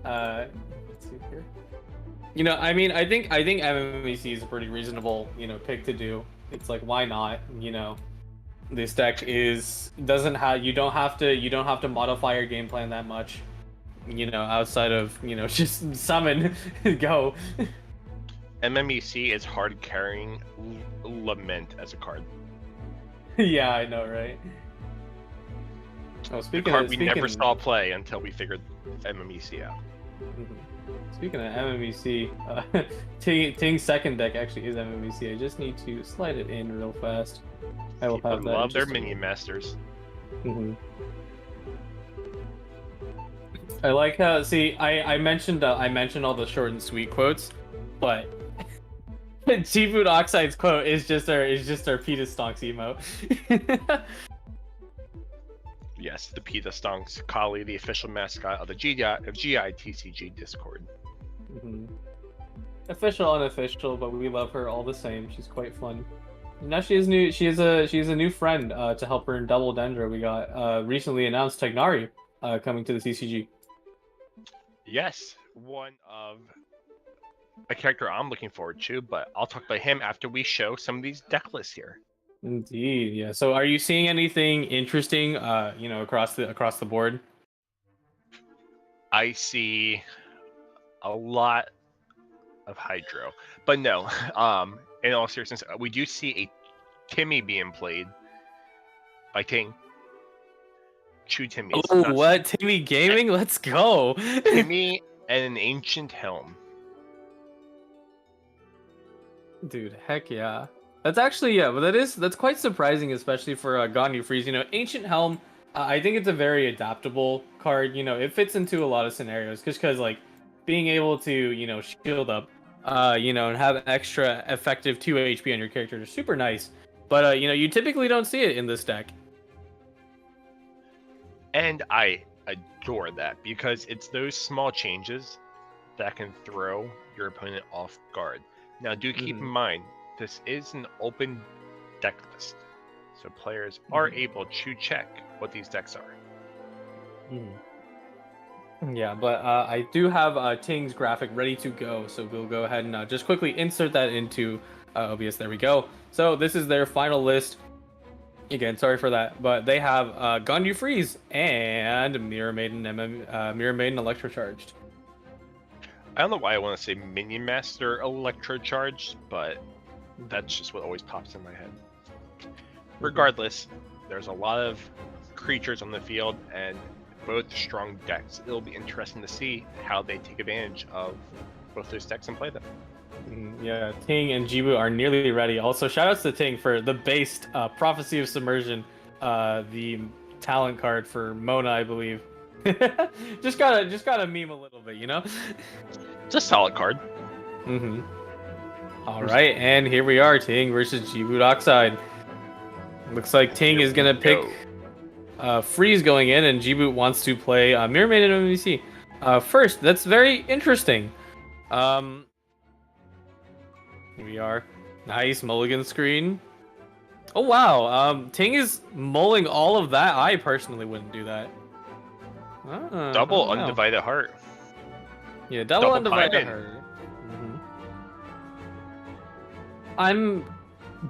Let's see here. I think MMEC is a pretty reasonable, pick to do. It's like, why not? This deck doesn't have you don't have to modify your game plan that much. Outside of just summon, go. MMEC is hard carrying Lament as a card. Yeah, I know, right? Oh, speaking of we never saw play until we figured MMEC out. Speaking of MMEC, Ting's second deck actually is MMEC. I just need to slide it in real fast. I will have that. Love their minion masters. Mm-hmm. I like how I mentioned all the short and sweet quotes, but G-Boot Oxide's quote is just our Peta Stonks emote. Yes, the Peta Stonks, Kali, the official mascot of the GITCG Discord. Mm-hmm. Official, unofficial, but we love her all the same. She's quite fun. Now she is new. She is a new friend to help her in Double Dendro. We got recently announced Tagnari coming to the CCG. Yes, one of a character I'm looking forward to, but I'll talk about him after we show some of these deck lists here. Indeed, yeah. So, are you seeing anything interesting, across the board? I see a lot of Hydro, but no. In all seriousness, we do see a Timmy being played by Ting. Two Timmys. Oh, what? Timmy Gaming? Let's go. Timmy and an Ancient Helm. Dude, heck yeah. That's actually, but that's quite surprising, especially for Ganyu Freeze. Ancient Helm, I think it's a very adaptable card. It fits into a lot of scenarios, because like being able to shield up, and have extra effective 2 HP on your character is super nice. But you typically don't see it in this deck. And I adore that because it's those small changes that can throw your opponent off guard. Now, do keep in mind, this is an open deck list, so players are able to check what these decks are. Yeah, but I do have Ting's graphic ready to go, so we'll go ahead and just quickly insert that into OBS. There we go. So this is their final list. Again, sorry for that, but they have Ganyu Freeze and Mirror Maiden Electrocharged. I don't know why I want to say Minion Master Electrocharged, but that's just what always pops in my head. Regardless, there's a lot of creatures on the field and both strong decks. It'll be interesting to see how they take advantage of both those decks and play them. Yeah, Ting and Jibu are nearly ready. Also, shoutouts to Ting for the based Prophecy of Submersion, the talent card for Mona, I believe. just gotta meme a little bit, you know. It's a solid card. All right, and here we are, Ting versus Jibu Oxide. Looks like Ting is gonna pick Freeze going in, and Jibu wants to play Mirror Maiden MVC. First, that's very interesting. Here we are. Nice mulligan screen. Oh wow, Ting is mulling all of that. I personally wouldn't do that. Double Undivided Heart. Yeah, double Undivided Heart. I'm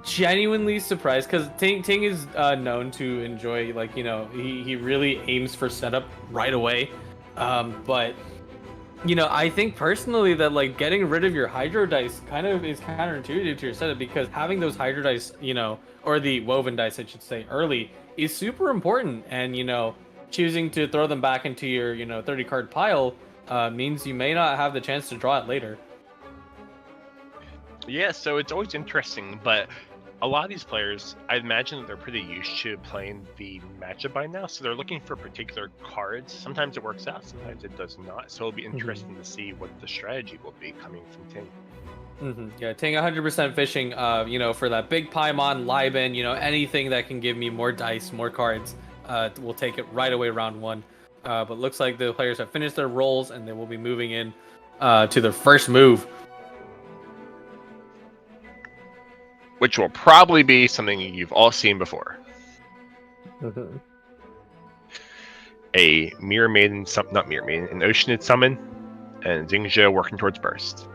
genuinely surprised because Ting is known to enjoy, like, you know, he really aims for setup right away. But you know, I think personally that like getting rid of your Hydro dice kind of is counterintuitive to your setup, because having those Hydro dice, you know, or the Woven dice, I should say, early is super important. And, you know, choosing to throw them back into your, you know, 30 card pile means you may not have the chance to draw it later. Yeah, so it's always interesting, but a lot of these players, I imagine that they're pretty used to playing the matchup by now, so they're looking for particular cards. Sometimes it works out, sometimes it does not. So it'll be interesting to see what the strategy will be coming from Ting. Yeah, Ting 100% fishing, you know, for that big Paimon, Liben, you know, anything that can give me more dice, more cards. We'll take it right away round one. But looks like the players have finished their rolls, and they will be moving in to their first move. Which will probably be something you've all seen before. A Mirror Maiden, not Mirror Maiden, an Oceanid summon, and Xingqiu working towards burst.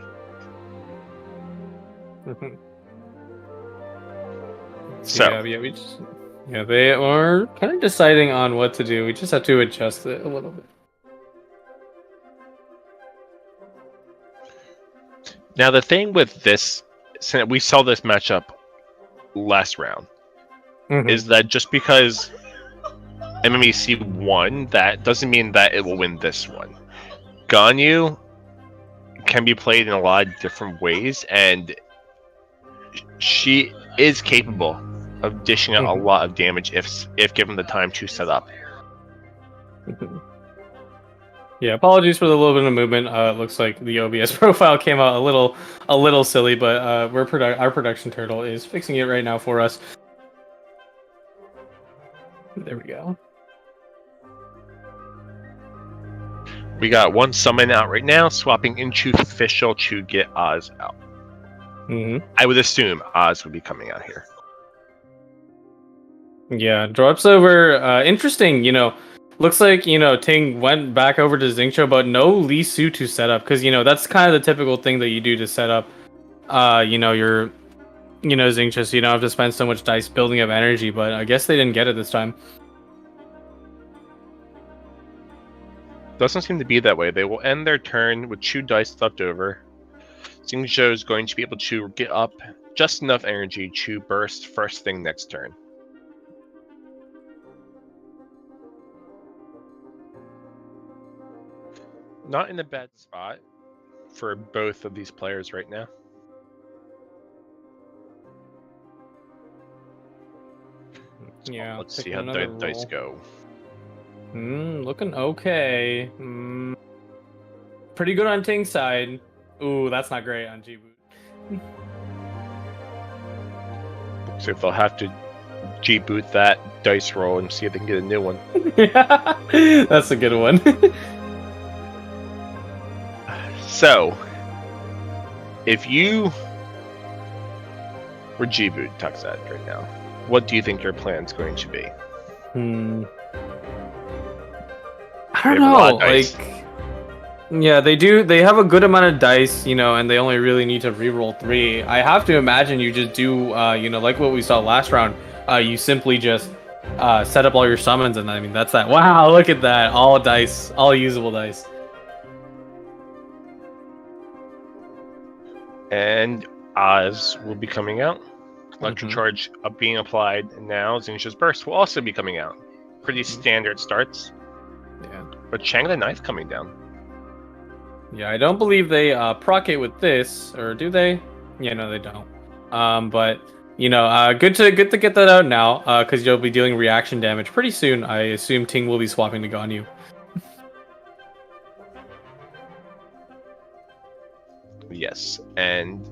So yeah, they are kind of deciding on what to do. We just have to adjust it a little bit. Now the thing with this, since we saw this matchup last round, is that just because MMEC won, that doesn't mean that it will win this one. Ganyu can be played in a lot of different ways, and she is capable of dishing out a lot of damage if given the time to set up. Yeah, apologies for the little bit of movement. It looks like the OBS profile came out a little silly, but our production turtle is fixing it right now for us. There we go. We got one summon out right now, swapping into Fischl to get Oz out. I would assume Oz would be coming out here. Yeah, drops over. Interesting, you know. Looks like, you know, Ting went back over to Xingqiu, but no Li Su to set up, because, you know, that's kind of the typical thing that you do to set up, you know, your, you know, Xingqiu, so you don't have to spend so much dice building up energy, but I guess they didn't get it this time. Doesn't seem to be that way. They will end their turn with 2 dice left over. Xingqiu is going to be able to get up just enough energy to burst first thing next turn. Not in a bad spot for both of these players right now. Yeah, let's see how the dice go. Looking okay. Pretty good on Ting's side. Ooh, that's not great on G-Boot. So if they'll have to G-Boot that dice roll and see if they can get a new one. That's a good one. So, if you were G-Boot Tuxedo right now, what do you think your plan's going to be? I don't know. Like, yeah, they do. They have a good amount of dice, you know, and they only really need to reroll 3. I have to imagine you just do, you know, like what we saw last round. You simply just set up all your summons, and I mean that's that. Wow, look at that! All dice, all usable dice. And Oz will be coming out. Electric Charge being applied, and now Xingqiu's Burst will also be coming out. Pretty standard starts. Yeah. But Chang the Ninth coming down. Yeah, I don't believe they proc it with this, or do they? Yeah, no, they don't. But you know, good to get that out now, because you'll be dealing reaction damage pretty soon. I assume Ting will be swapping to Ganyu. Yes, and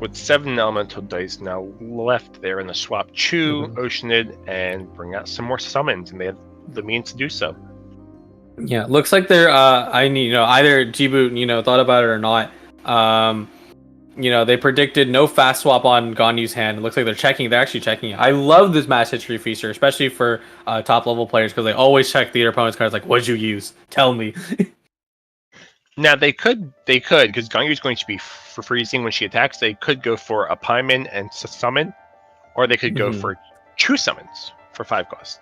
with 7 elemental dice now left, they're in the swap Chu, Oceanid, and bring out some more summons, and they have the means to do so. Yeah, looks like they're either Jibu thought about it or not. They predicted no fast swap on Ganyu's hand. It looks like they're actually checking it. I love this match history feature, especially for top level players, because they always check their opponent's cards like, what'd you use? Tell me. Now they could, because Ganyu's going to be for freezing when she attacks. They could go for a Paimon and summon, or they could go for Chu summons for 5 cost.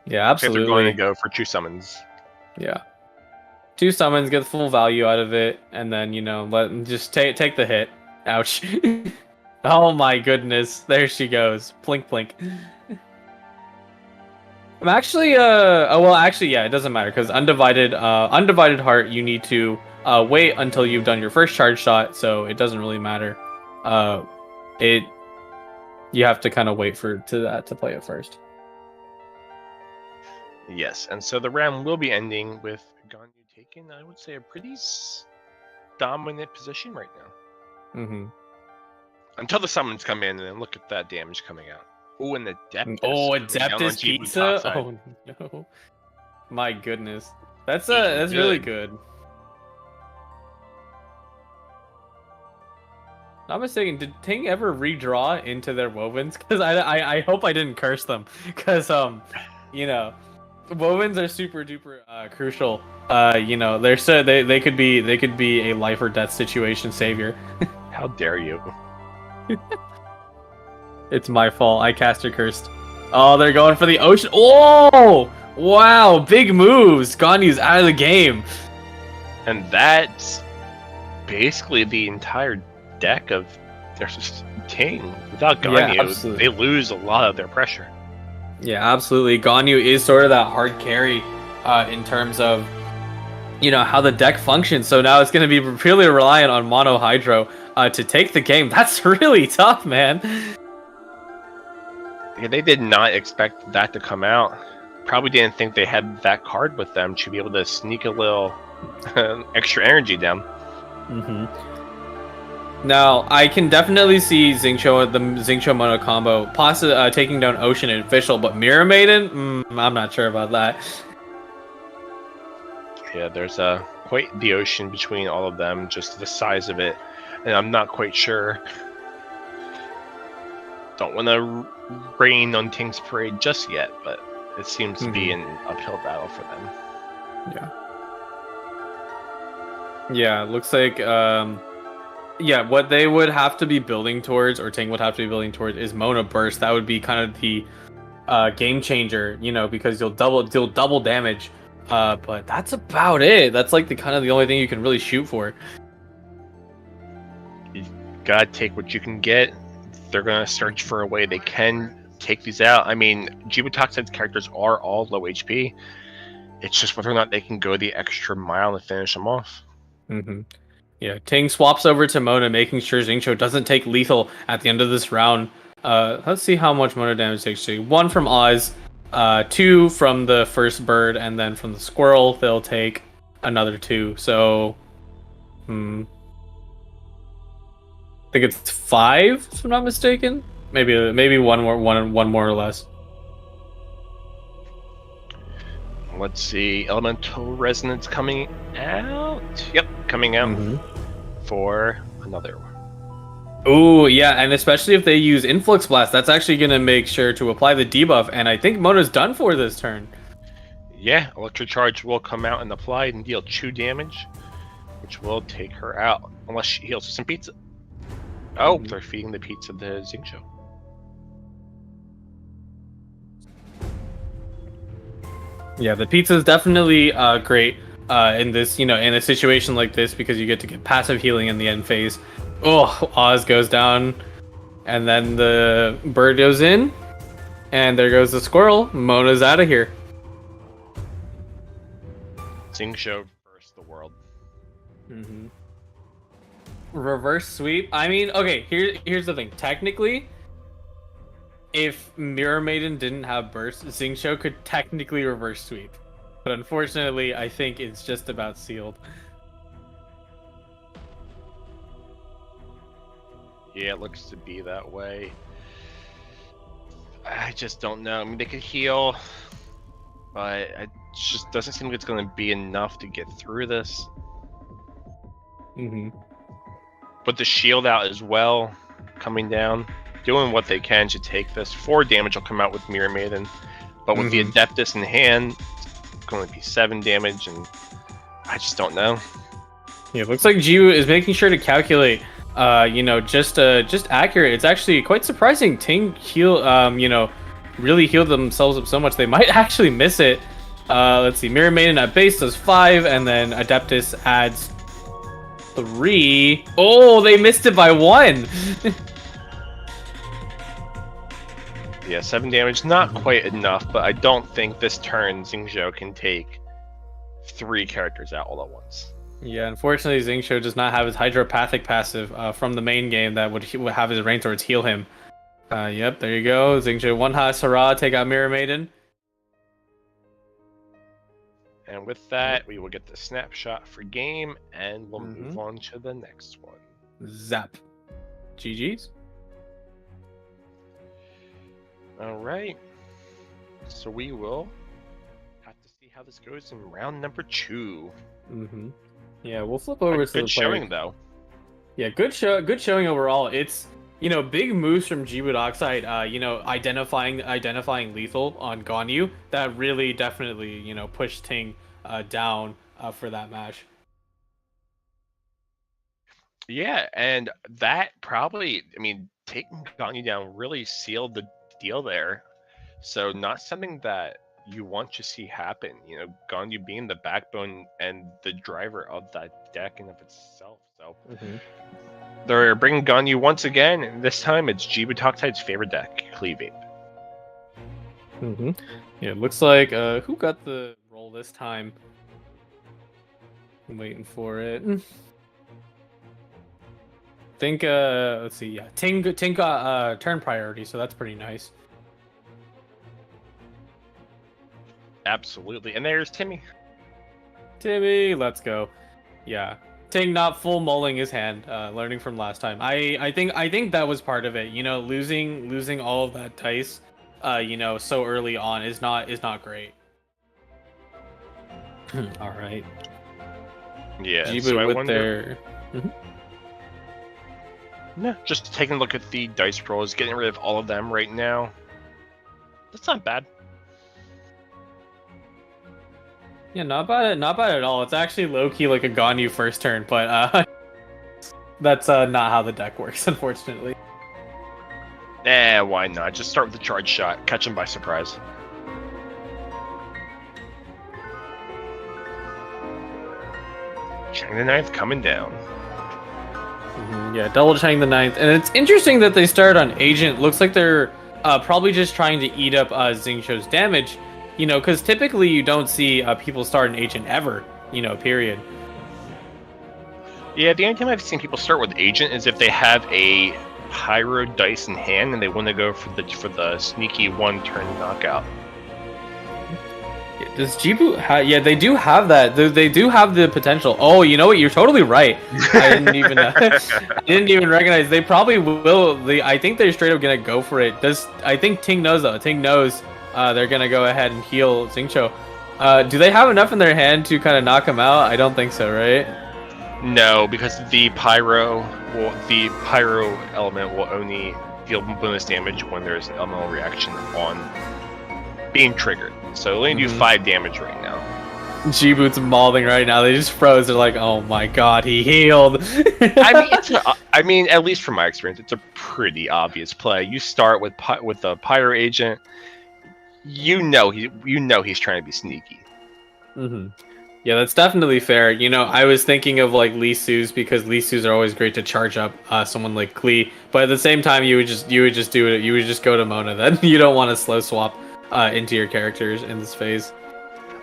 Yeah, absolutely. If they're going to go for Chu summons. Yeah. 2 summons, get the full value out of it, and then just take the hit. Ouch. Oh my goodness. There she goes. Plink plink. I'm actually yeah, it doesn't matter, because undivided heart, you need to wait until you've done your first charge shot, so it doesn't really matter. You have to kind of wait to play it first. Yes, and so the round will be ending with Ganyu taking, I would say, a pretty dominant position right now. Until the summons come in, and then look at that damage coming out. Oh, and the Adeptus. Oh, Adeptus Pizza? Oh no. My goodness. That's really good. Not mistaken, did Ting ever redraw into their Wovens? Because I hope I didn't curse them. Because Wovens are super duper crucial. They could be a life or death situation savior. How dare you? It's my fault. I caster cursed. Oh, they're going for the ocean. Oh, wow, big moves. Ganyu's out of the game. And that's basically the entire deck of their Ting. Without Ganyu, they lose a lot of their pressure. Yeah, absolutely. Ganyu is sort of that hard carry in terms of how the deck functions. So now it's going to be purely reliant on Mono Hydro to take the game. That's really tough, man. Yeah, they did not expect that to come out. Probably didn't think they had that card with them to be able to sneak a little extra energy down. Now, I can definitely see the Xingqiu Mono combo possibly taking down Ocean and Official, but Mirror Maiden? I'm not sure about that. Yeah, there's quite the ocean between all of them, just the size of it, and I'm not quite sure. Don't want to rain on Ting's parade just yet, but it seems to be an uphill battle for them. Yeah, looks like what they would have to be building towards, or Ting would have to be building towards, is Mona Burst. That would be kind of the game changer, because you'll double damage. But that's about it. That's like the only thing you can really shoot for. You gotta take what you can get. They're gonna search for a way they can take these out. I mean, Jibu Toxic's characters are all low HP. It's just whether or not they can go the extra mile and finish them off. Yeah, Ting swaps over to Mona, making sure Xingqiu doesn't take lethal at the end of this round. Let's see how much Mona damage takes. 1 from Oz, 2 from the first bird, and then from the squirrel they'll take another 2. So, I think it's 5, if I'm not mistaken. Maybe one more or less. Let's see, Elemental Resonance coming out. Yep, coming out for another one. Ooh, yeah, and especially if they use Influx Blast, that's actually going to make sure to apply the debuff, and I think Mona's done for this turn. Yeah, Electric Charge will come out and apply and deal 2 damage, which will take her out, unless she heals with some pizza. Oh, they're feeding the pizza to Xingqiu. Yeah, the pizza is definitely great in this, in a situation like this, because you get to get passive healing in the end phase. Oh, Oz goes down. And then the bird goes in, and there goes the squirrel. Mona's out of here. Xingqiu versus the world. Mm-hmm. Reverse sweep. I mean, okay. Here's the thing. Technically, if Mirror Maiden didn't have burst, Xingqiu could technically reverse sweep. But unfortunately, I think it's just about sealed. Yeah, it looks to be that way. I just don't know. I mean, they could heal, but it just doesn't seem like it's going to be enough to get through this. Mm-hmm. But the shield out as well, coming down, doing what they can to take this. 4 damage will come out with Mirror Maiden, but with the Adeptus in hand, it's going to be 7 damage, and I just don't know. Yeah, it looks like Jiwoo is making sure to calculate. Just accurate. It's actually quite surprising. Ting really healed themselves up so much they might actually miss it. Let's see. Mirror Maiden at base does 5, and then Adeptus adds 3. Oh, they missed it by 1. Yeah, 7 damage, not quite enough, but I don't think this turn Xingqiu can take 3 characters out all at once. Yeah, unfortunately, Xingqiu does not have his hydropathic passive from the main game that would have his rain swords heal him. Yep, there you go. Xingqiu one hot Sarah, take out Mirror Maiden. And with that, we will get the snapshot for game, and we'll move on to the next one. Zap. GG's. All right. So we will have to see how this goes in round number 2. Yeah, we'll flip over to the good showing though. Yeah, good showing overall. It's big moves from Jiwoo Oxide. Identifying lethal on Ganyu that really definitely pushed Ting down for that match. Yeah, and that probably, taking Ganyu down really sealed the deal there. So not something that you want to see happen. Ganyu being the backbone and the driver of that deck in of itself. So they're bringing Ganyu once again, and this time it's Jiwoo Oxide's favorite deck, Cleave Ape. Yeah, it looks like who got the roll this time? I'm waiting for it. Think let's see, yeah. Ting got turn priority, so that's pretty nice. Absolutely. And there's Timmy. Timmy, let's go. Yeah. Ting not full mulling his hand, learning from last time. I think that was part of it. Losing all of that dice, so early on is not great. All right. Yeah. Jiwoo so I with wonder... their. No, just taking a look at the dice rolls, getting rid of all of them right now. That's not bad. Yeah, not bad at all. It's actually low-key like a Ganyu first turn, but that's not how the deck works, unfortunately. Why not? Just start with the charge shot, catch him by surprise. Chang the Ninth coming down. Yeah, double Chang the Ninth. And it's interesting that they start on Agent. Looks like they're probably just trying to eat up Xingqiu's damage. Because typically you don't see people start an Agent ever, period. Yeah, the only time I've seen people start with Agent is if they have a Pyro dice in hand and they want to go for the sneaky 1-turn knockout. Does Jiwoo yeah, they do have that. They do have the potential. Oh, you know what? You're totally right. I didn't even I didn't even recognize. They probably will. I think they're straight up gonna go for it. I think Ting knows though. Ting knows they're gonna go ahead and heal Xingqiu. Do they have enough in their hand to kind of knock him out? I don't think so, right? No, because the pyro element will only deal bonus damage when there's an elemental reaction on being triggered. So it'll only do 5 damage right now. Jiwoo's mauling right now. They just froze. They're like, "Oh my god, he healed." I mean, at least from my experience, it's a pretty obvious play. You start with the Pyro Agent. He's trying to be sneaky. Yeah, Yeah, that's definitely fair. You know, I was thinking of like Lee Su's because Lee Su's are always great to charge up someone like Klee, but at the same time, you would just do it. You would just go to Mona. Then you don't want to slow swap into your characters in this phase.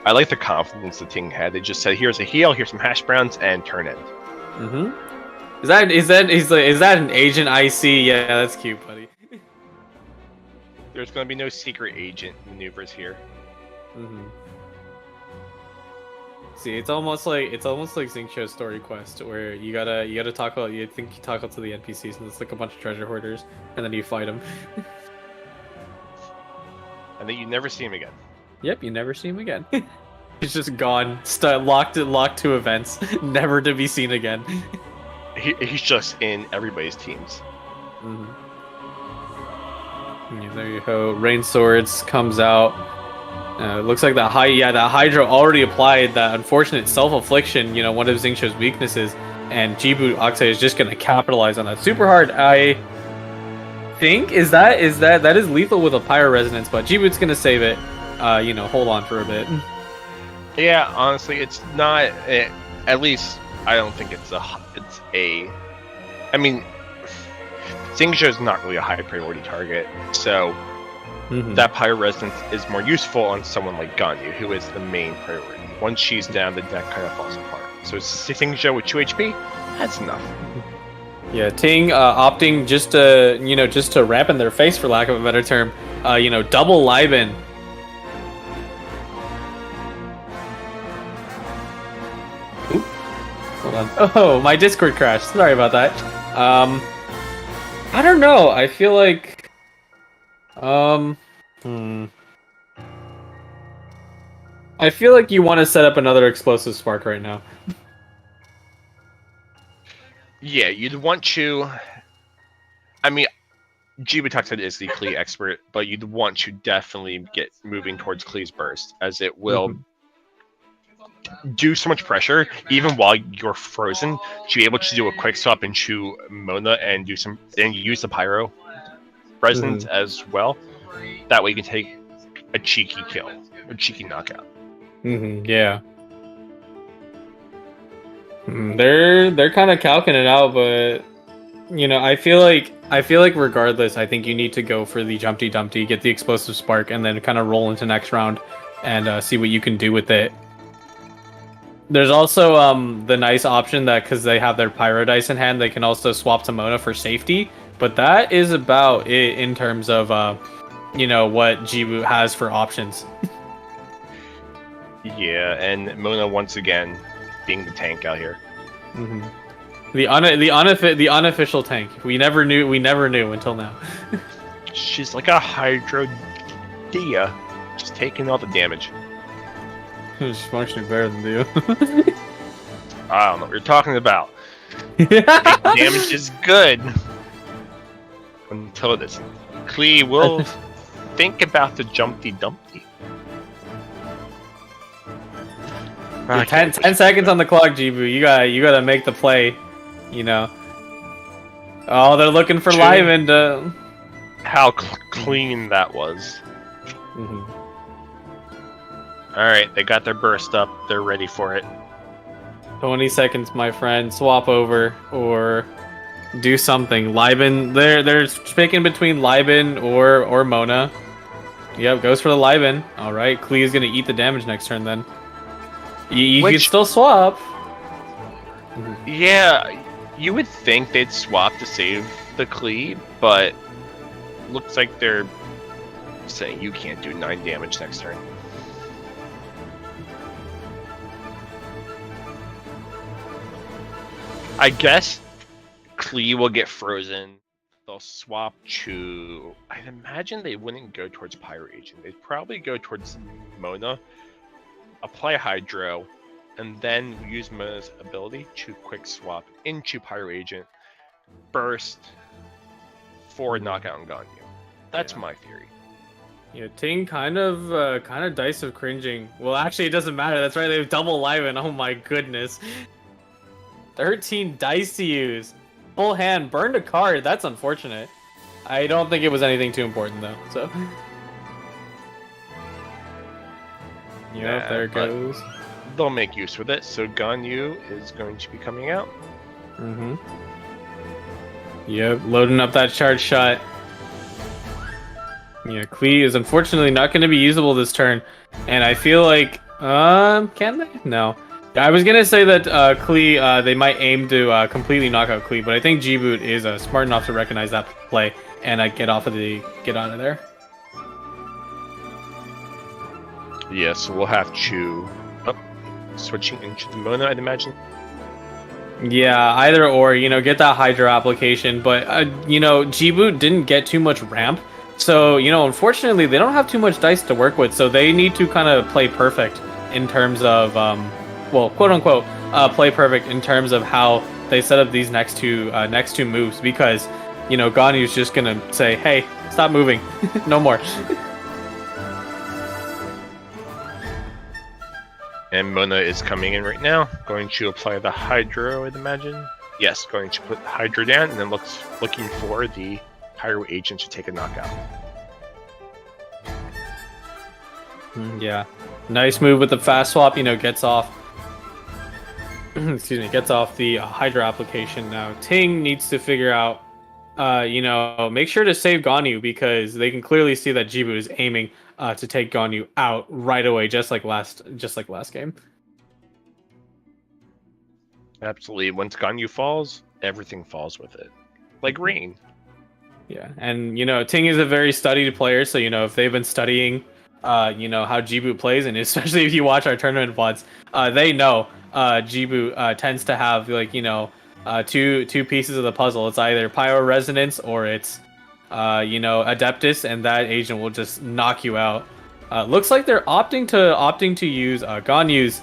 I like the confidence the Ting had. They just said, "Here's a heal, here's some hash browns, and turn it." Mm-hmm. Is that an agent IC? Yeah, that's cute, buddy. There's going to be no secret agent maneuvers here. Mm-hmm. See, it's almost like Xingqiu's story quest where you gotta talk about you talk out to the NPCs and it's like a bunch of treasure hoarders and then you fight them. And then you never see him again. Yep, you never see him again. He's just gone, locked to events, never to be seen again. He's just in everybody's teams. Mm-hmm. Yeah, there you go. Rain Swords comes out. Looks like that Hydra already applied that unfortunate self-affliction, you know, one of Xingqiu's weaknesses, and Jibu Oxide is just gonna capitalize on that super hard. I think that is lethal with a pyro resonance, but Jibu's gonna save it. You know, hold on for a bit. Yeah, honestly, it's not. At least I don't think it's a. I mean, Xingqiu is not really a high priority target, so. Mm-hmm. That pyro resonance is more useful on someone like Ganyu, who is the main priority. Once she's down, the deck kind of falls apart. So Xingqiu with 2 HP, that's enough. Yeah, Ting opting just to ramp in their face, for lack of a better term. You know, double Liben. Oop. Hold on. Oh, my Discord crashed. Sorry about that. I don't know. I feel like. I feel like you want to set up another explosive spark right now. Yeah, you'd want to. I mean, Jibutoxide is the Klee expert, but you'd want to definitely get moving towards Klee's burst, as it will do so much pressure, even while you're frozen, to be able to do a quick swap into Mona and use the pyro resonance as well. That way you can take a cheeky kill, a cheeky knockout. Yeah. They're kind of calcing it out, but you know, I feel like regardless, I think you need to go for the Jumpty Dumpty, get the explosive spark, and then kind of roll into next round and see what you can do with it. There's also the nice option that because they have their pyro dice in hand, they can also swap to Mona for safety. But that is about it in terms of you know, what Jibu has for options. Yeah, and Mona once again being the tank out here. The unofficial tank. We never knew until now. She's like a Hydro Dia, just taking all the damage. She's functioning better than you. I don't know what you're talking about. Damage is good. Until it isn't. Klee will think about the Jumpty Dumpty. 10 seconds on the clock, Jibu. You gotta make the play. You know. Oh, they're looking for Liven to. How clean that was. Alright, they got their burst up. They're ready for it. 20 seconds, my friend. Swap over or do something. Liben, they're picking between Liben or Mona. Yep, goes for the Liben. All right, Klee is gonna eat the damage next turn. Then you can still swap. Yeah, you would think they'd swap to save the Klee, but looks like they're saying you can't do 9 damage next turn. I guess Klee will get frozen. They'll swap to. I'd imagine they wouldn't go towards Pyro Agent. They'd probably go towards Mona, apply Hydro, and then use Mona's ability to quick swap into Pyro Agent, burst, forward knockout, and Ganyu. That's my theory. Yeah, Ting kind of dice of cringing. Well, actually, it doesn't matter. That's right. They have double Liven. Oh my goodness. 13 dice to use. Full hand. Burned a card. That's unfortunate. I don't think it was anything too important, though. So. Yep, there it goes. they'll make use of it. So Ganyu is going to be coming out. Yep, loading up that charge shot. Yeah, Klee is unfortunately not going to be usable this turn, and I feel like, can they? No. I was gonna say that Klee, they might aim to completely knock out Klee, but I think G-Boot is smart enough to recognize that play and get out of there. Yes, we'll have to switching into the Mona, I'd imagine. Yeah, either or, get that Hydra application, but G-Boot didn't get too much ramp, so unfortunately they don't have too much dice to work with, so they need to kind of play perfect in terms of well, quote unquote, play perfect in terms of how they set up these next two moves, because Ganyu's just gonna say, hey, stop moving. No more. And Mona is coming in right now, going to apply the Hydro, I'd imagine. Yes, going to put the Hydro down, and then looking for the Pyro Agent to take a knockout. Yeah, nice move with the fast swap. Gets off. Excuse me, gets off the Hydra application. Now Ting needs to figure out, make sure to save Ganyu, because they can clearly see that G-Boot is aiming to take Ganyu out right away, just like last game. Absolutely. Once Ganyu falls, everything falls with it, like rain. Yeah, and Ting is a very studied player, so if they've been studying, how G-Boot plays, and especially if you watch our tournament VODs, they know G-Boot tends to have two pieces of the puzzle. It's either Pyro Resonance or it's Adeptus, and that agent will just knock you out. Looks like they're opting to use Ganyu's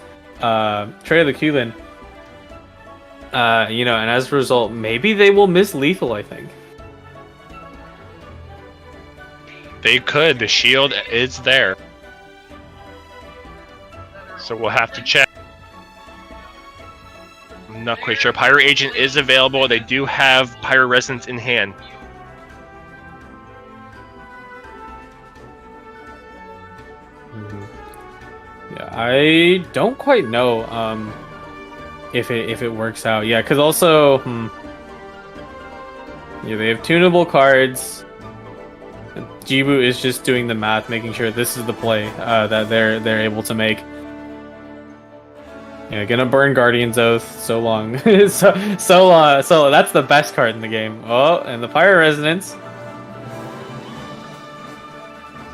Tray of the Kulin. And as a result, maybe they will miss lethal, I think. They could. The shield is there. So we'll have to check. I'm not quite sure. Pyro Agent is available. They do have Pyro Resonance in hand. Yeah, I don't quite know if it works out. Yeah, because also, yeah, they have tunable cards. G-Boot is just doing the math, making sure this is the play that they're able to make. Yeah, gonna burn Guardian's Oath so long. so that's the best card in the game. Oh, and the Pyro Resonance.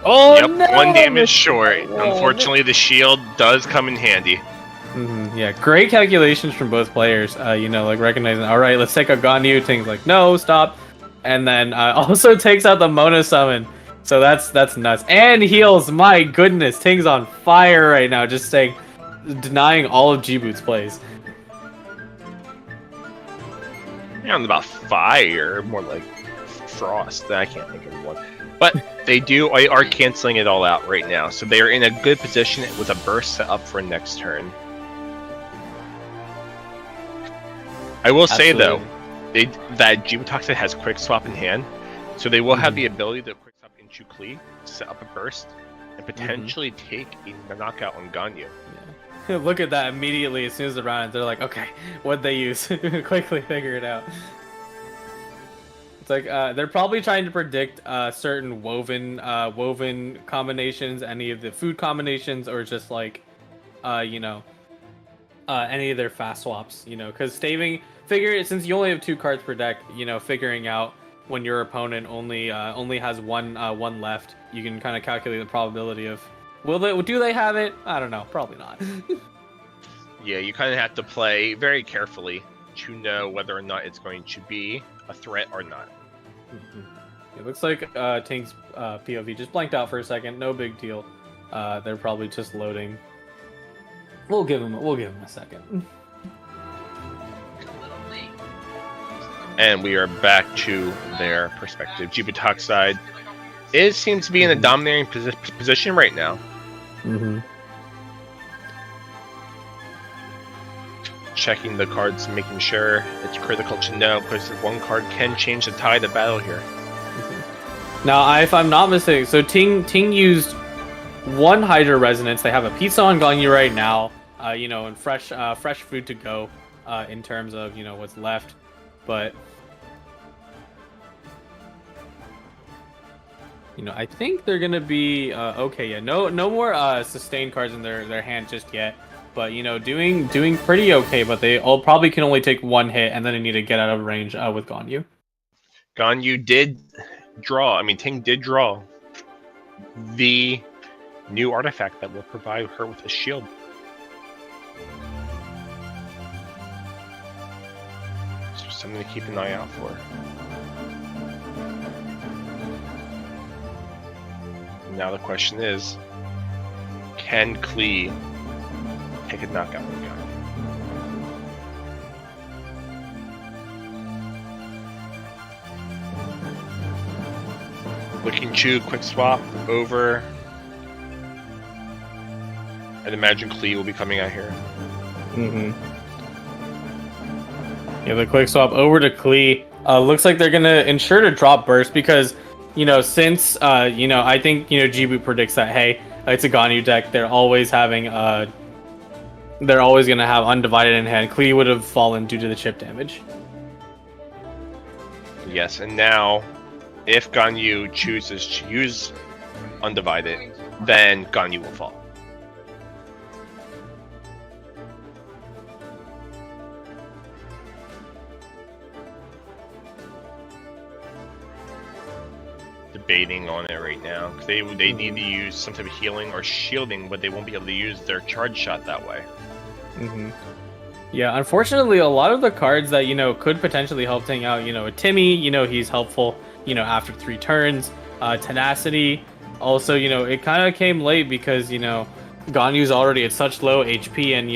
Oh, yep, no! 1 damage short. Unfortunately, the shield does come in handy. Yeah, great calculations from both players. Like recognizing, all right, let's take a Ganyu. Ting's like, no, stop. And then also takes out the Mona summon. So that's nuts. And heals. My goodness, Ting's on fire right now. Just denying all of G-Boot's plays. Yeah, I'm about fire, more like frost. I can't think of one. But they are canceling it all out right now. So they are in a good position with a burst set up for next turn. I will say though, that G-Boot Toxic has quick swap in hand, so they will have the ability to quick swap into Klee, set up a burst, and potentially take a knockout on Ganyu. Yeah. Look at that immediately as soon as the round ends. They're like, okay, what'd they use? Quickly figure it out. It's like they're probably trying to predict certain woven combinations, any of the food combinations, or just like any of their fast swaps, because since you only have 2 cards per deck, figuring out when your opponent only has one left, you can kind of calculate the probability of do they have it? I don't know, probably not. Yeah, you kind of have to play very carefully to know whether or not it's going to be a threat or not. It looks like Ting's POV just blanked out for a second. No big deal. They're probably just loading. We'll give him a second. And we are back to their perspective. G-Boot Toxic seems to be in a dominating position right now. Checking the cards, making sure it's critical to know, because one card can change the tide of battle here. Now, if I'm not mistaken, so Ting used 1 Hydra Resonance. They have a pizza on Ganyu right now. and fresh food to go in terms of what's left, but. I think they're gonna be okay. Yeah, no more sustained cards in their hand just yet. But doing pretty okay. But they all probably can only take one hit, and then they need to get out of range with Ganyu. Ganyu did draw. I mean, Ting did draw the new artifact that will provide her with a shield. So something to keep an eye out for. Now the question is, can Klee take a knockout with Ganyu? Licking Chew, quick swap over. I'd imagine Klee will be coming out here. Yeah, the quick swap over to Klee. Looks like they're gonna ensure to drop burst because, since I think Jibu predicts that hey, it's a Ganyu deck. They're always having they're always gonna have Undivided in hand. Klee would have fallen due to the chip damage. Yes, and now, if Ganyu chooses to use Undivided, then Ganyu will fall. Debating on it right now, because they need to use some type of healing or shielding, but they won't be able to use their charge shot that way. Yeah, unfortunately, a lot of the cards that could potentially help Ting out, Timmy, he's helpful, after 3 turns. Tenacity, also, it kind of came late because Ganyu's already at such low HP, and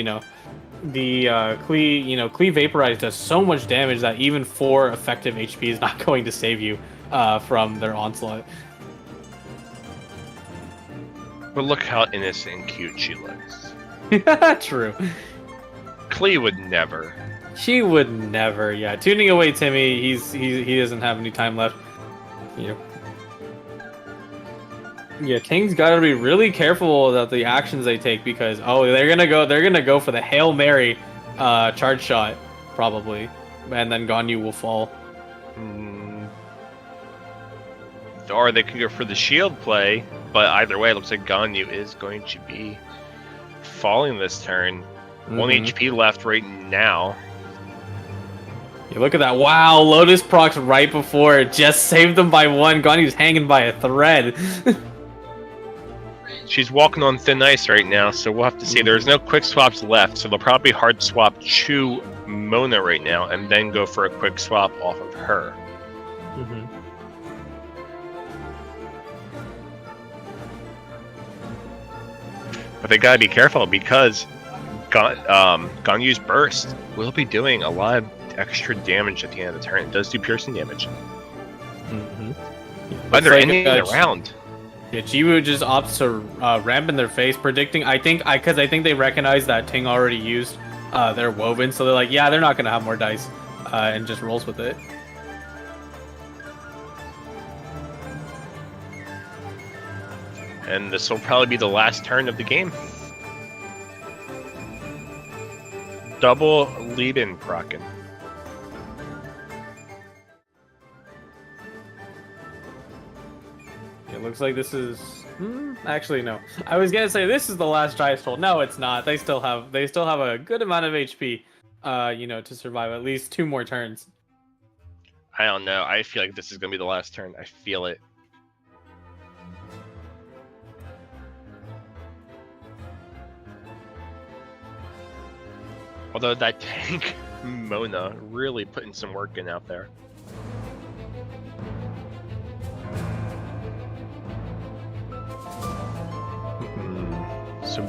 the Klee Vaporize does so much damage that even 4 effective HP is not going to save you from their onslaught. But look how innocent and cute she looks. True. Klee would never. She would never. Yeah, tuning away Timmy. He doesn't have any time left. Yeah, King's got to be really careful about the actions they take because they're gonna go for the Hail Mary charge shot probably, and then Ganyu will fall. Or they could go for the shield play, but either way, it looks like Ganyu is going to be falling this turn. 1 HP left right now. You look at that. Wow, Lotus procs right before it just saved them by 1. Ganyu's hanging by a thread. She's walking on thin ice right now, so we'll have to see. There's no quick swaps left, so they'll probably hard swap Chu Mona right now and then go for a quick swap off of her. But they gotta be careful because Ganyu's burst will be doing a lot of extra damage at the end of the turn. It does do piercing damage. But they're ending the round. Yeah, Jiwoo just opts to ramp in their face, predicting. I think they recognize that Ting already used their Woven, so they're like, yeah, they're not gonna have more dice, and just rolls with it. And this will probably be the last turn of the game. Double lead-in proccing. It looks like this is actually no. I was gonna say this is the last Giants Troll. No, it's not. They still have a good amount of HP, to survive at least 2 more turns. I don't know. I feel like this is gonna be the last turn. I feel it. Although that tank Mona really putting some work in out there. So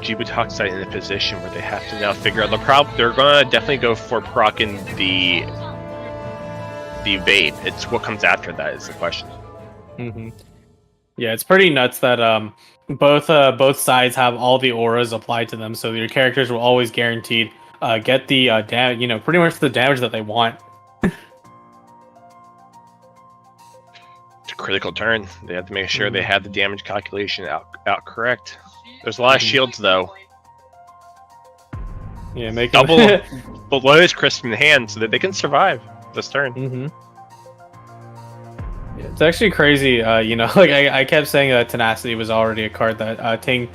Jibutoxite in a position where they have to now figure out the problem. They're gonna definitely go for proccing the vape. It's what comes after that is the question. Yeah, it's pretty nuts that both sides have all the auras applied to them, so your characters will always guaranteed get the pretty much the damage that they want. It's a critical turn. They have to make sure they have the damage calculation out correct. There's a lot of shields though. Yeah, make double him. the Lotus Crisp in hand so that they can survive this turn. Mm-hmm. Yeah, it's actually crazy. You know, like I kept saying that Tenacity was already a card that Ting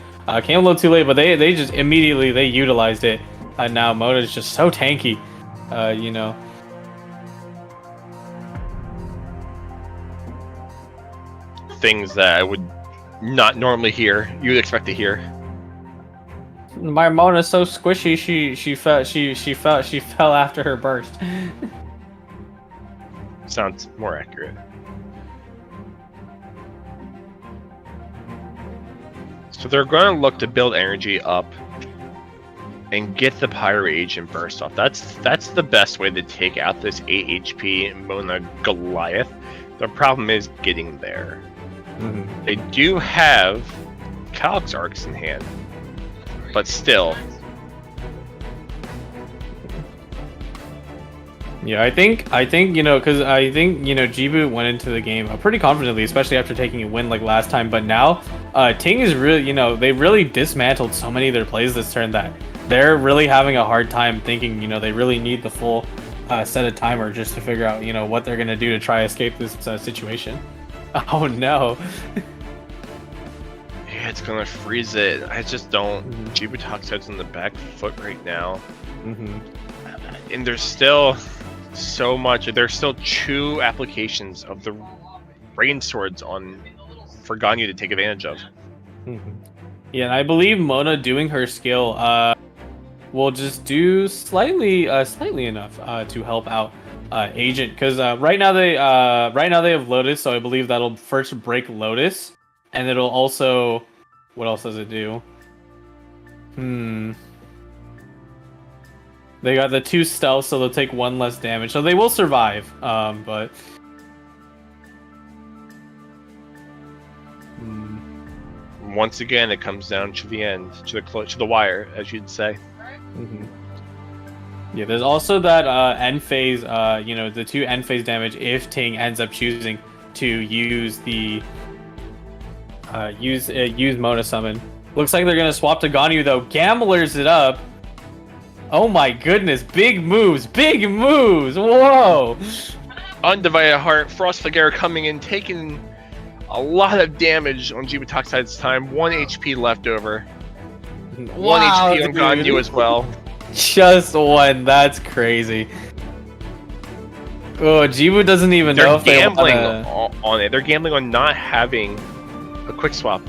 came a little too late, but they just immediately they utilized it. Now Mona is just so tanky. You know. Things that I would not normally hear. You would expect to hear. My Mona's so squishy. She fell after her burst. Sounds more accurate. So they're going to look to build energy up and get the Pyro Agent burst off. That's the best way to take out this 8 HP Mona Goliath. The problem is getting there. Mm-hmm. They do have Calyx Arcs in hand, but still. Yeah, I think you know, because I think you know G-Boot went into the game pretty confidently, especially after taking a win like last time. But now, Ting is really, you know, they really dismantled so many of their plays this turn that they're really having a hard time thinking. You know, they really need the full set of timer just to figure out, you know, what they're gonna do to try escape this situation. Oh no. Yeah, it's gonna freeze it. I just don't. Mm-hmm. Jibutox head's on the back foot right now, Mm-hmm. and there's still so much. There's still 2 applications of the rain swords on for Ganyu to take advantage of. Mm-hmm. Yeah, and I believe Mona doing her skill will just do slightly enough to help out Agent, because right now they have Lotus, so I believe that'll first break Lotus, and it'll also, what else does it do? They got the 2 stealth, so they'll take 1 less damage, so they will survive. But Once again, it comes down to the end, to the wire, as you'd say. Mm-hmm. Yeah, there's also that end phase. You know, the 2 end phase damage if Ting ends up choosing to use the use Mona Summon. Looks like they're gonna swap to Ganyu though. Gamblers it up. Oh my goodness, big moves, big moves! Whoa! Undivided Heart, Frost Figure coming in, taking a lot of damage on Jibutoxide's time. 1 HP left over. 1 HP on Ganyu as well. Just 1, that's crazy. Oh, Jibu doesn't even know if they're they gambling wanna... on it. They're gambling on not having a quick swap.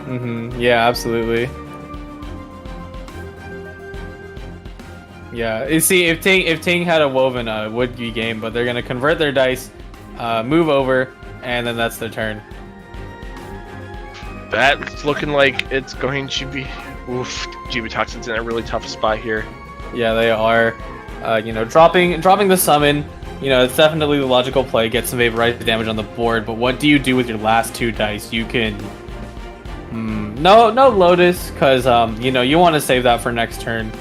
Mm-hmm. Yeah, absolutely. Yeah, you see, if Ting had a Woven, would be game, but they're gonna convert their dice, move over, and then that's their turn. That's looking like it's going to be. Oof, Jibutoxin's in a really tough spot here. Yeah, they are. You know, dropping the summon. You know, it's definitely the logical play. Get some vaporized damage on the board, but what do you do with your last 2 dice? You can. No Lotus, because you know, you want to save that for next turn.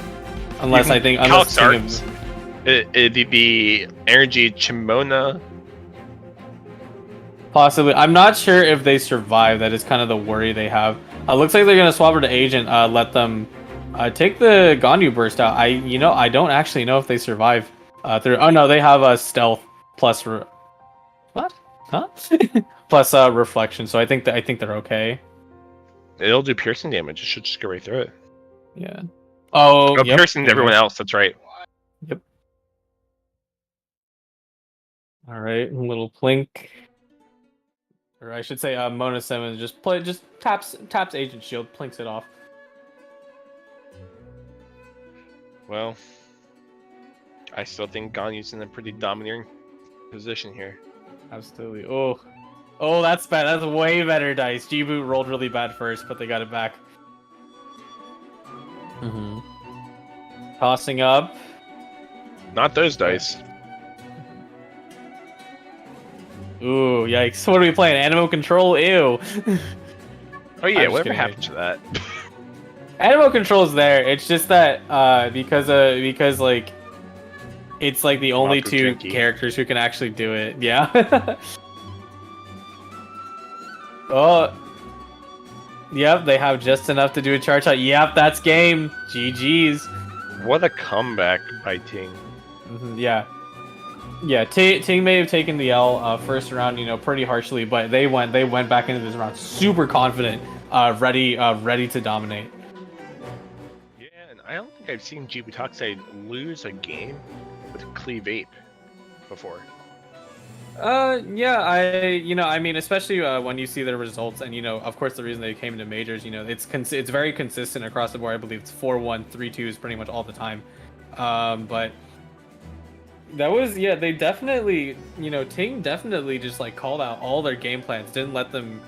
Unless I think unless the energy Chimona. Possibly. I'm not sure if they survive. That is kind of the worry they have. Looks like they're gonna swap her to Agent. Let them take the Ganyu burst out. I don't actually know if they survive. Through. Oh no, they have a stealth plus. What? Huh? Plus reflection. So I think they're okay. It'll do piercing damage. It should just go right through it. Yeah. Oh, yep. Piercing everyone else. That's right. Yep. All right, little plink. Or I should say, Mona Simmons just taps Agent Shield, plinks it off. Well, I still think Ganyu's in a pretty domineering position here. Absolutely. Oh, that's bad. That's way better dice. G-Boot rolled really bad first, but they got it back. Mm-hmm. Tossing up. Not those dice. Ooh, yikes. What are we playing? Animal Control? Ew. Oh yeah, whatever happened to that? Animal Control is there. It's just that because like it's like the only 2 characters who can actually do it. Yeah. Oh. Yep, they have just enough to do a charge shot. Yep, that's game. GG's. What a comeback by Ting. Yeah. Yeah, Ting may have taken the L first round, pretty harshly, but they went back into this round super confident, ready to dominate. Yeah, and I don't think I've seen GITCG lose a game with Cleave Ape before. Yeah, I mean, especially when you see the results, and of course, the reason they came into majors, it's very consistent across the board. I believe it's 4-1, 3-2 is pretty much all the time. But that was, yeah, they definitely, Ting definitely just like called out all their game plans, didn't let them,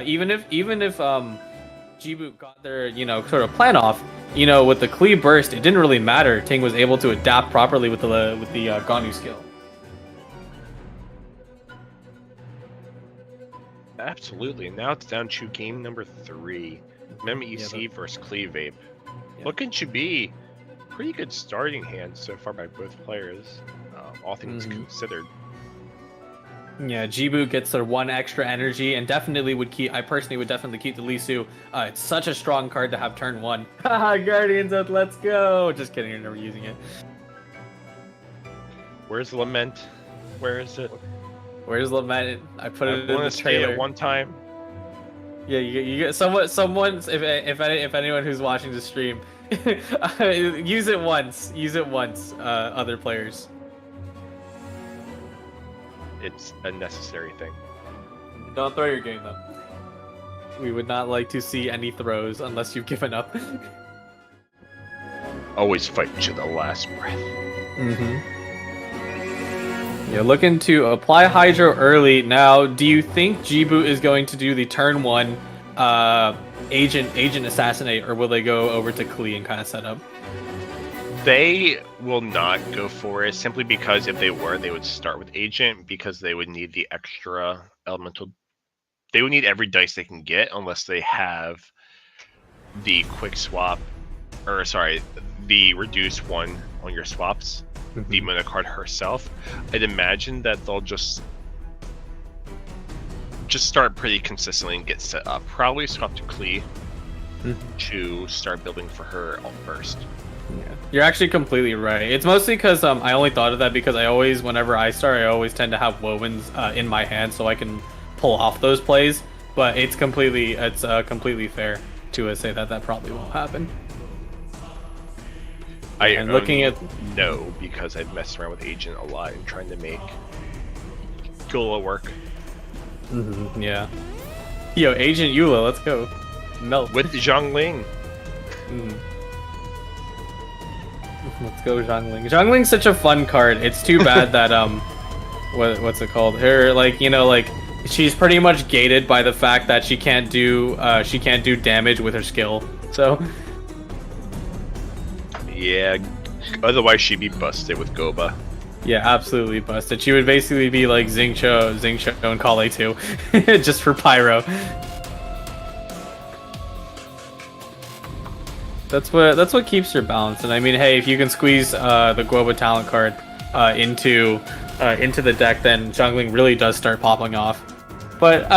even if G-Boot got their, sort of plan off, with the cleave burst, it didn't really matter. Ting was able to adapt properly with the Gonu skill. Absolutely. Now it's down to game number 3. Mem EC versus Cleave Ape. Yeah. Looking to be pretty good starting hand so far by both players, all things considered. Yeah, G-Boot gets their 1 extra energy and definitely would keep. I personally would definitely keep the Lee Su. It's such a strong card to have turn 1. Haha, Guardians up, let's go! Just kidding, you're never using it. Where's Lament? Where is it? Where's Lament? I put it in the trailer. At one time. Yeah, you get someone. If anyone who's watching the stream, use it once. Use it once. Other players. It's a necessary thing. Don't throw your game though. We would not like to see any throws unless you've given up. Always fight to the last breath. Yeah, looking to apply Hydro early. Now, do you think G-Boot is going to do the turn 1 agent assassinate, or will they go over to Klee and kind of set up? They will not go for it, simply because if they were, they would start with agent, because they would need the extra elemental. They would need every dice they can get, unless they have the quick swap, or sorry, the reduce 1 on your swaps. The mana card herself. I'd imagine that they'll just start pretty consistently and get set up. Probably swap to Klee to start building for her alt first. Yeah, you're actually completely right. It's mostly because I only thought of that because whenever I start, I always tend to have Wovens in my hand so I can pull off those plays. But it's completely fair to say that probably won't happen. And looking at no, because I've messed around with agent a lot and trying to make Gola work. Yeah. Yo, Agent Eula, let's go. Melt. With Zhongling. Let's go, Zhongling. Zhongling's such a fun card. It's too bad that what's it called? Her she's pretty much gated by the fact that she can't do damage with her skill. So yeah, otherwise she'd be busted with Goba. Yeah, absolutely busted. She would basically be like Xingqiu and Kale too, just for Pyro. That's what keeps her balanced. And I mean, hey, if you can squeeze the Goba talent card into the deck, then Zhongling really does start popping off. But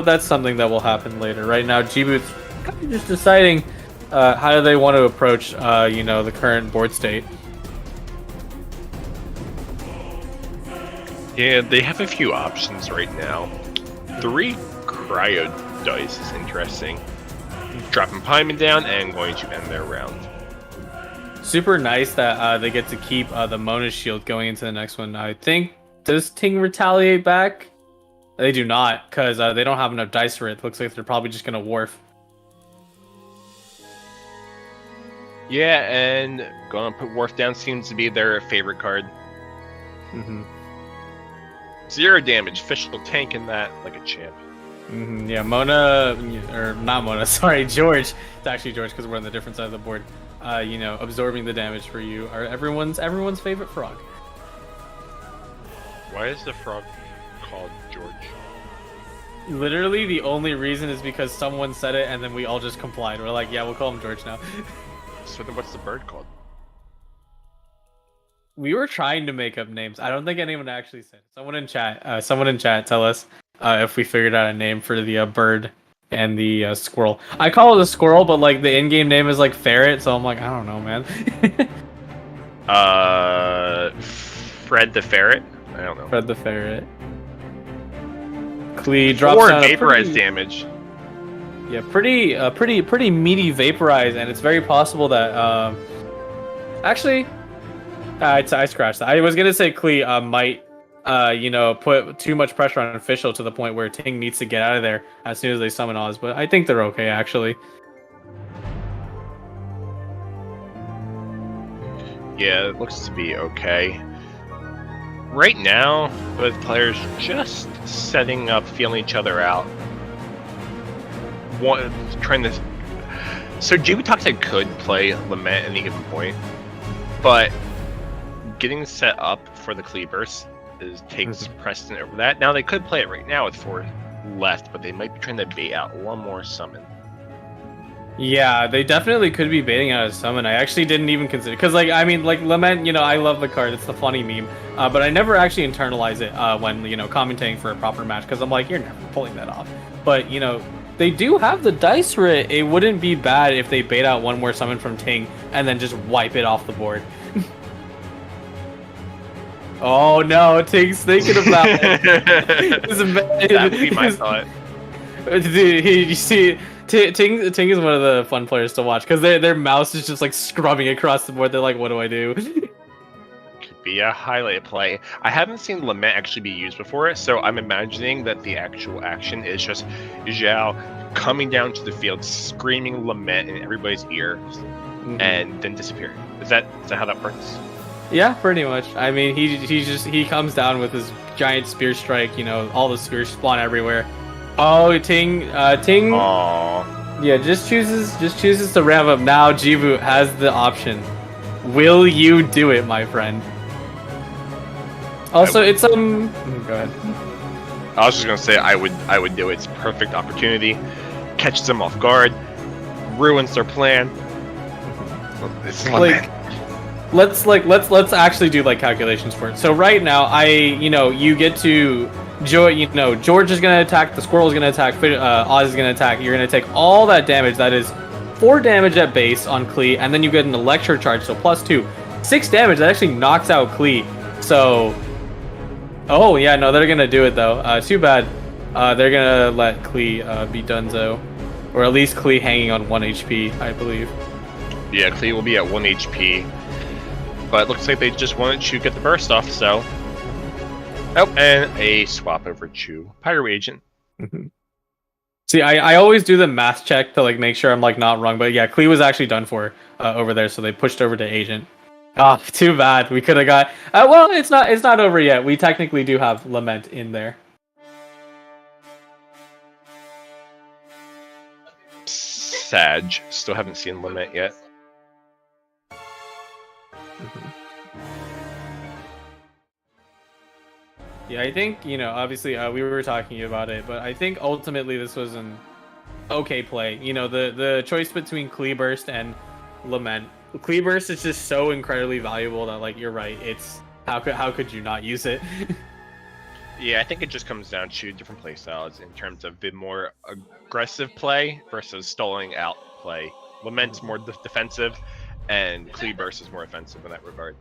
that's something that will happen later. Right now, G-Boot's kind of just deciding how do they want to approach the current board state. Yeah, they have a few options right now. 3 cryo dice is interesting. Dropping Paimon down and going to end their round. Super nice that they get to keep the Mona shield going into the next one. I think, does Ting retaliate back? They do not, because they don't have enough dice for it. Looks like they're probably just going to Wharf. Yeah, and going to put Wharf down seems to be their favorite card. 0 damage. Fish will tank in that like a champ. Yeah, Mona, or not Mona, sorry, George. It's actually George because we're on the different side of the board. Absorbing the damage for you are everyone's favorite frog. Why is the frog called George? Literally, the only reason is because someone said it and then we all just complied. We're like, yeah, we'll call him George now. So then what's the bird called? We were trying to make up names. I don't think anyone actually said it. Someone in chat, tell us if we figured out a name for the bird and the squirrel. I call it a squirrel, but like the in-game name is like ferret, so I'm like, I don't know, man. Fred the Ferret. I don't know. Fred the ferret. Klee drops 4 down a vaporize pretty, damage. yeah, pretty meaty vaporize, and it's very possible that actually, I scratched that. I was gonna say Klee might put too much pressure on official to the point where Ting needs to get out of there as soon as they summon Oz, but I think they're okay actually. Yeah, it looks to be okay. Right now, both players just setting up, feeling each other out. One trying to. So Toxic could play Lament at any given point, but getting set up for the Klee burst takes precedent over that. Now they could play it right now with 4 left, but they might be trying to bait out one more summon. Yeah, they definitely could be baiting out a summon. I actually didn't even consider, because like I mean like Lament, I love the card. It's the funny meme, but I never actually internalize it when commentating for a proper match, because I'm like, you're never pulling that off. But they do have the dice for it. It wouldn't be bad if they bait out one more summon from Ting and then just wipe it off the board. Oh no, Ting's thinking about it. That would be my thought. Dude, you see, Ting is one of the fun players to watch, because their mouse is just like scrubbing across the board. They're like, what do I do? Could be a highlight play. I haven't seen Lament actually be used before, so I'm imagining that the actual action is just Zhao coming down to the field, screaming Lament in everybody's ear, and then disappearing. Is that how that works? Yeah, pretty much. I mean, he comes down with his giant spear strike. All the spears spawn everywhere. Oh, Ting. Aww. Yeah, just chooses to ramp up. Now Jivu has the option. Will you do it, my friend? Also, it's go ahead. I was just gonna say I would do it. It's a perfect opportunity. Catches them off guard, ruins their plan. It's Lament. Let's actually do like calculations for it. So right now, you get to George is gonna attack, the squirrel is gonna attack, Oz is gonna attack. You're gonna take all that damage. That is 4 damage at base on Klee, and then you get an electro charge, so +2, 6 damage. That actually knocks out Klee. So, oh yeah, no, they're gonna do it though. Too bad. They're gonna let Klee be donezo, or at least Klee hanging on 1 HP, I believe. Yeah, Klee will be at 1 HP. But it looks like they just wanted to get the burst off, so... Oh, and a swap over to Pyro Agent. See, I always do the math check to like make sure I'm like not wrong, but yeah, Klee was actually done for over there, so they pushed over to Agent. Ah, too bad. We could have got... well, it's not over yet. We technically do have Lament in there. Sag. Still haven't seen Lament yet. Yeah, I think, obviously we were talking about it, but I think ultimately this was an okay play. The choice between Klee Burst and Lament. Klee Burst is just so incredibly valuable that, like, you're right. It's how could you not use it? Yeah, I think it just comes down to different play styles in terms of the more aggressive play versus stalling out play. Lament's more defensive, and Klee Burst is more offensive in that regard.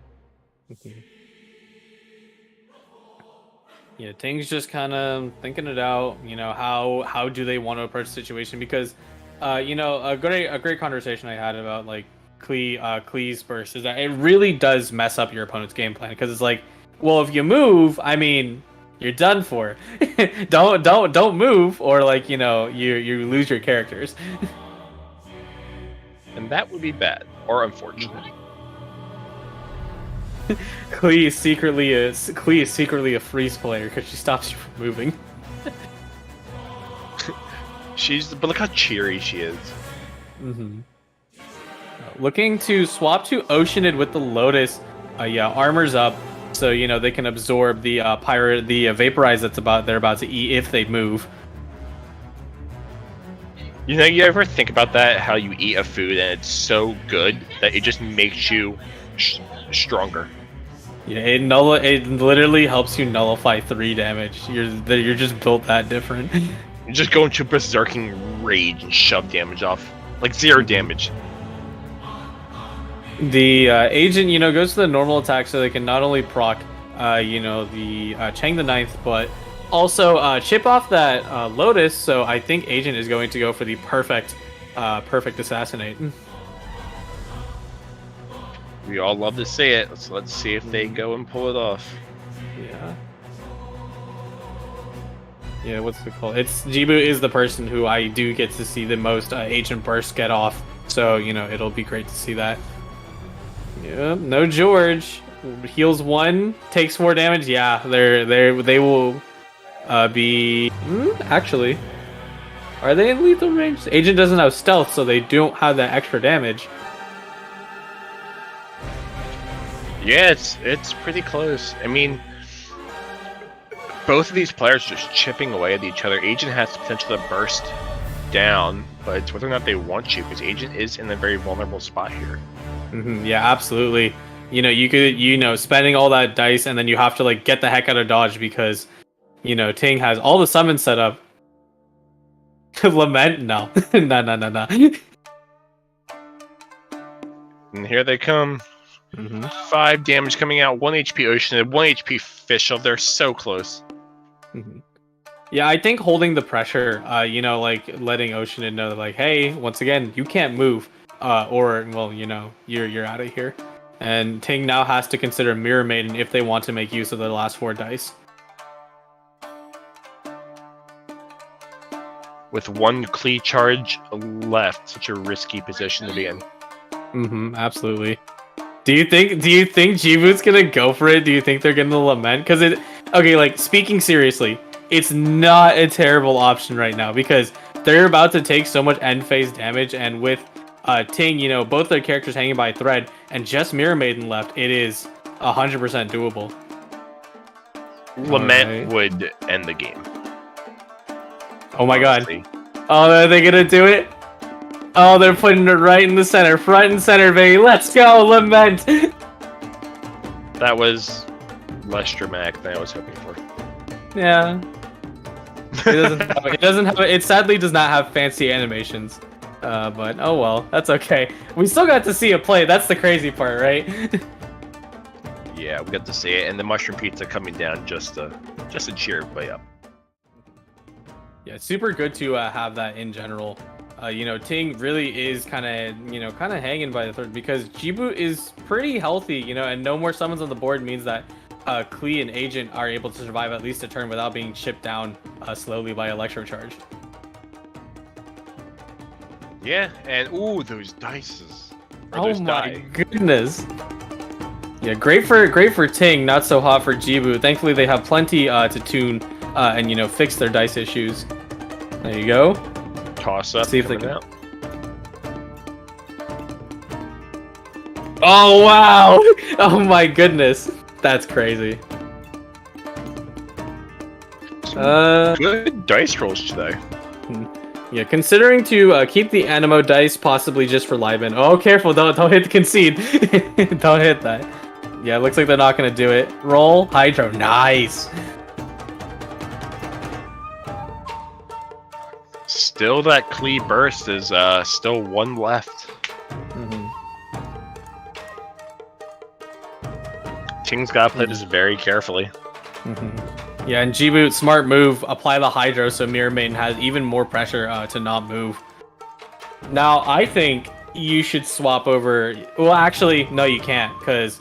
Yeah, Ting's just kind of thinking it out. How do they want to approach the situation? Because, a great conversation I had about like Klee's burst is that it really does mess up your opponent's game plan. Because it's like, well, if you move, I mean, you're done for. don't move, or like you lose your characters. And that would be bad or unfortunate. Klee is secretly a freeze player because she stops you from moving. But look how cheery she is. Looking to swap to Oceanid with the Lotus. Yeah, armor's up, so they can absorb the vaporize they're about to eat if they move. You ever think about that? How you eat a food and it's so good that it just makes you stronger. Yeah, it literally helps you nullify 3 damage. You're just built that different. You just go into berserking rage and shove damage off. Like 0 damage. The agent, goes to the normal attack so they can not only proc, the Chang the Ninth, but also chip off that Lotus. So I think agent is going to go for the perfect assassinate. We all love to see it. So let's see if they go and pull it off. Yeah. Yeah, what's it called? Jibu is the person who I do get to see the most agent bursts get off. So, it'll be great to see that. Yeah, no George. Heals 1, takes 4 damage. Yeah, they will be... actually, are they in lethal range? Agent doesn't have stealth, so they don't have that extra damage. Yeah, it's pretty close. I mean, both of these players just chipping away at each other. Agent has the potential to burst down, but it's whether or not they want to, because Agent is in a very vulnerable spot here. Yeah, absolutely. You could, spending all that dice, and then you have to get the heck out of dodge because, Ting has all the summons set up. Lament? No. No. And here they come. 5 damage coming out, 1 HP Ocean, and 1 HP Fischl. They're so close. Yeah, I think holding the pressure, letting Ocean know that, hey, once again, you can't move, or, well, you're out of here. And Ting now has to consider Mirror Maiden if they want to make use of the last 4 dice. With 1 Klee charge left, such a risky position to be in. Absolutely. Do you think Jibu's gonna go for it? Do you think they're gonna lament? Because speaking seriously, it's not a terrible option right now because they're about to take so much end phase damage, and with Ting, both their characters hanging by a thread, and just Mirror Maiden left, it is 100% doable. Lament would end the game. Oh my god. Oh, are they gonna do it? Oh, they're putting it right in the center. Front and center, baby. Let's go, Lament! That was less dramatic than I was hoping for. Yeah. It sadly does not have fancy animations. But oh well, that's okay. We still got to see it play. That's the crazy part, right? Yeah, we got to see it, and the mushroom pizza coming down just to cheer everybody up. Yeah, super good to have that in general. Ting really is kind of hanging by the thread because Jibu is pretty healthy, and no more summons on the board means that Klee and Agent are able to survive at least a turn without being chipped down slowly by Electro Charge. Yeah, and ooh, those dices. Oh my goodness. Yeah, great for Ting, not so hot for Jibu. Thankfully, they have plenty to tune and fix their dice issues. There you go. Toss up. See if they can. Out. Oh wow! Oh my goodness, that's crazy. Good dice rolls today. Yeah, considering to keep the Animo dice possibly just for Liban. Oh, careful! Don't hit the concede. Don't hit that. Yeah, it looks like they're not gonna do it. Roll Hydro. Nice. Still, that Klee burst is still 1 left. Ting's gotta play this very carefully. Yeah, and Jibu, smart move, apply the Hydro so Mirror Maiden has even more pressure to not move. Now, I think you should swap over... Well, actually, no, you can't, because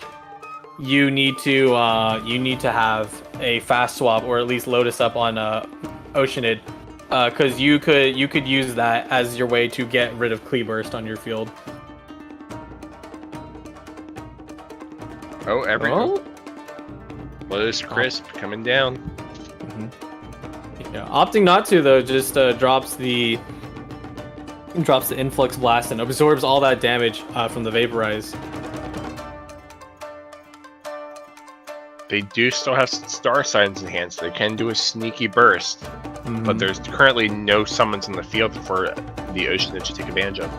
you need to have a fast swap, or at least Lotus up on Oceanid, because you could use that as your way to get rid of Klee Burst on your field. Oh, Lotus Crisp coming down. Yeah, opting not to though just drops the Influx Blast and absorbs all that damage from the Vaporize. They do still have Star Signs in hand, so they can do a sneaky burst. But there's currently no summons in the field for the Ocean to take advantage of.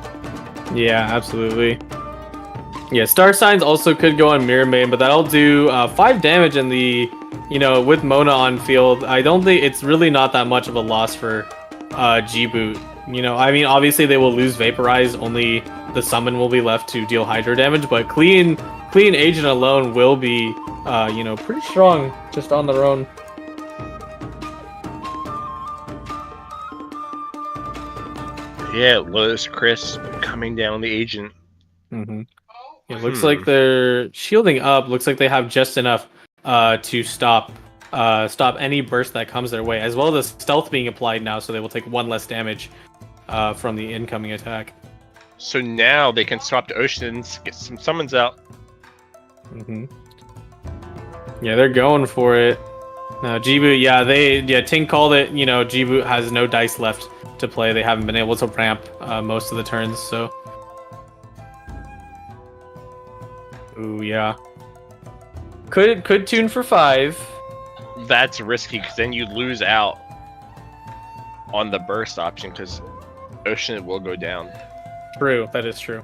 Yeah, absolutely. Yeah, Star Signs also could go on Mirror Maiden, but that'll do 5 damage in the, with Mona on field. I don't think it's really not that much of a loss for G-boot. You know, I mean, obviously they will lose Vaporize. Only the summon will be left to deal Hydro damage, but clean Agent alone will be, you know, pretty strong just on their own. Yeah, Lotus Crisp coming down the Agent. Mm-hmm. It looks like they're shielding up. Looks like they have just enough to stop any burst that comes their way, as well as stealth being applied now, so they will take 1 less damage from the incoming attack. So now they can swap to Oceans, get some summons out. Mm-hmm. Yeah, they're going for it. Now G-boot, Ting called it. You know, G-boot has no dice left to play. They haven't been able to ramp most of the turns, so. Ooh, yeah. Could tune for 5. That's risky because then you lose out on the burst option because Ocean will go down. True, that is true.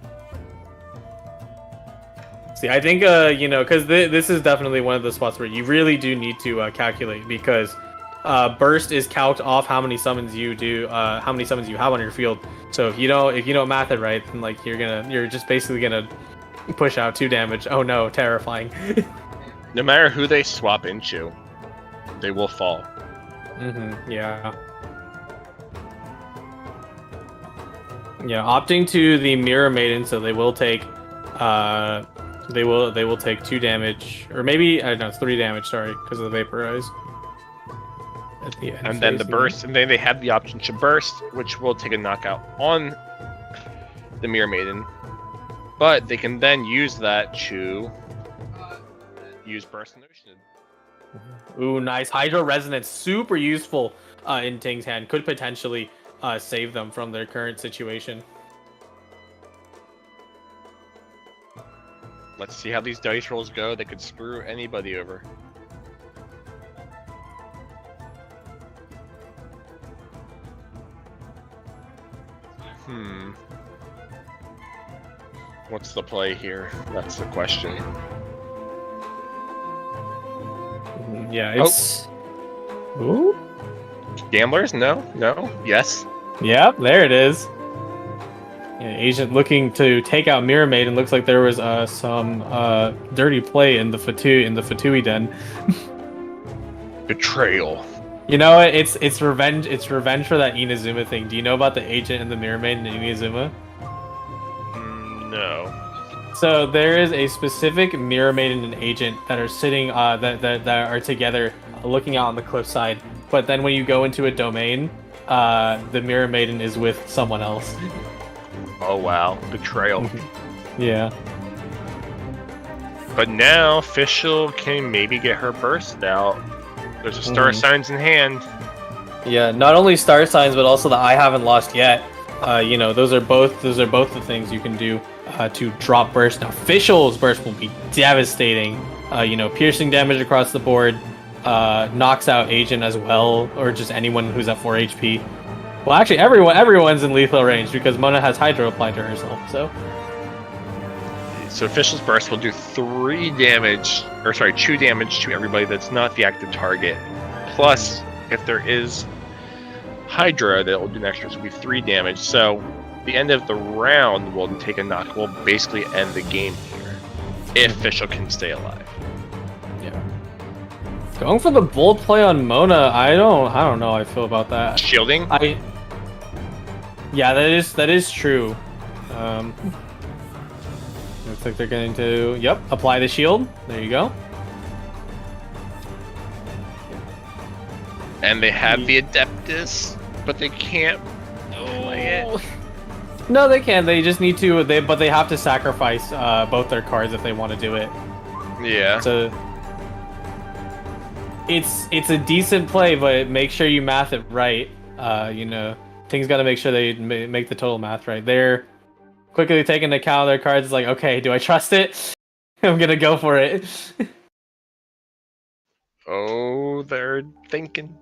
See, I think you know, because this is definitely one of the spots where you really do need to calculate, because burst is calced off how many summons you do, how many summons you have on your field. So if you don't math it right, then like you're just basically gonna push out 2 damage. Oh no, terrifying. No matter who they swap into, they will fall. Yeah. Yeah, opting to the Mirror Maiden, so they will take they will take 2 damage, or maybe I don't know, it's 3 damage, sorry, because of the Vaporize. At the end And then the burst, and then they have the option to burst, which will take a knockout on the Mirror Maiden. But they can then use that to use burst and Ocean. Ooh, nice. Hydro Resonance, super useful in Ting's hand. Could potentially save them from their current situation. Let's see how these dice rolls go. They could screw anybody over. What's the play here? That's the question. Yeah, it's... Ooh? Gamblers? No? Yes? Yep, there it is. Yeah, Agent looking to take out Mirror Maiden. Looks like there was some dirty play in the Fatui den. Betrayal. You know what? It's revenge. It's revenge for that Inazuma thing. Do you know about the Agent and the Mirror Maiden in Inazuma? No. So there is a specific Mirror Maiden and Agent that are sitting that are together, looking out on the cliffside. But then when you go into a domain, the Mirror Maiden is with someone else. Oh wow, betrayal. Yeah. But now Fischl can maybe get her burst out. There's a star signs in hand. Yeah, not only star signs, but also the I haven't lost yet. You know, those are both the things you can do to drop burst. Now Fischl's burst will be devastating. You know, piercing damage across the board, knocks out Agent as well, or just anyone who's at 4 HP. Well, actually, everyone's in lethal range because Mona has Hydro applied to herself. So Fischl's burst will do 2 damage to everybody that's not the active target. Plus, if there is Hydra, that will do an extra, so it'll be 3 damage. So the end of the round will take a knock. Will basically end the game here, if Fischl can stay alive. yeah. Going for the bold play on Mona, I don't know how I feel about that. Shielding? Yeah, that is true. Looks like they're going to apply the shield. There you go. And they have the Adeptus, but they can't play it. No, they can. They just need to. But they have to sacrifice both their cards if they want to do it. Yeah. So it's a decent play, but make sure you math it right. You know, Ting's got to make sure they make the total math right. They're quickly taking into account their cards. It's like, okay, do I trust it? I'm gonna go for it. Oh, they're thinking.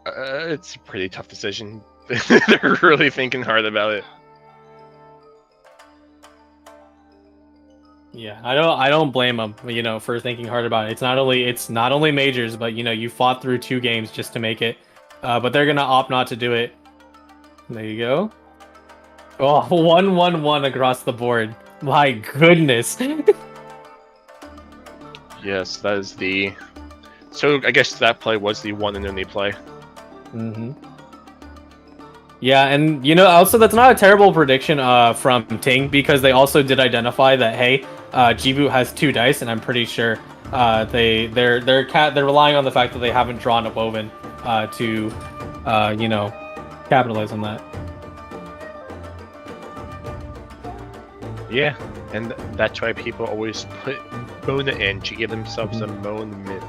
It's a pretty tough decision. They're really thinking hard about it. Yeah, I don't blame them, you know, for thinking hard about it. It's not only majors, but you know, you fought through 2 games just to make it. But they're gonna opt not to do it. There you go. Oh, 1-1-1 across the board. My goodness. Yes, that is the. So I guess that play was the one and only play. Yeah, and you know, also that's not a terrible prediction from Ting, because they also did identify that hey, Jibu has 2 dice, and I'm pretty sure they're relying on the fact that they haven't drawn a woven to you know, capitalize on that. Yeah, and that's why people always put Mona in to give themselves a moment.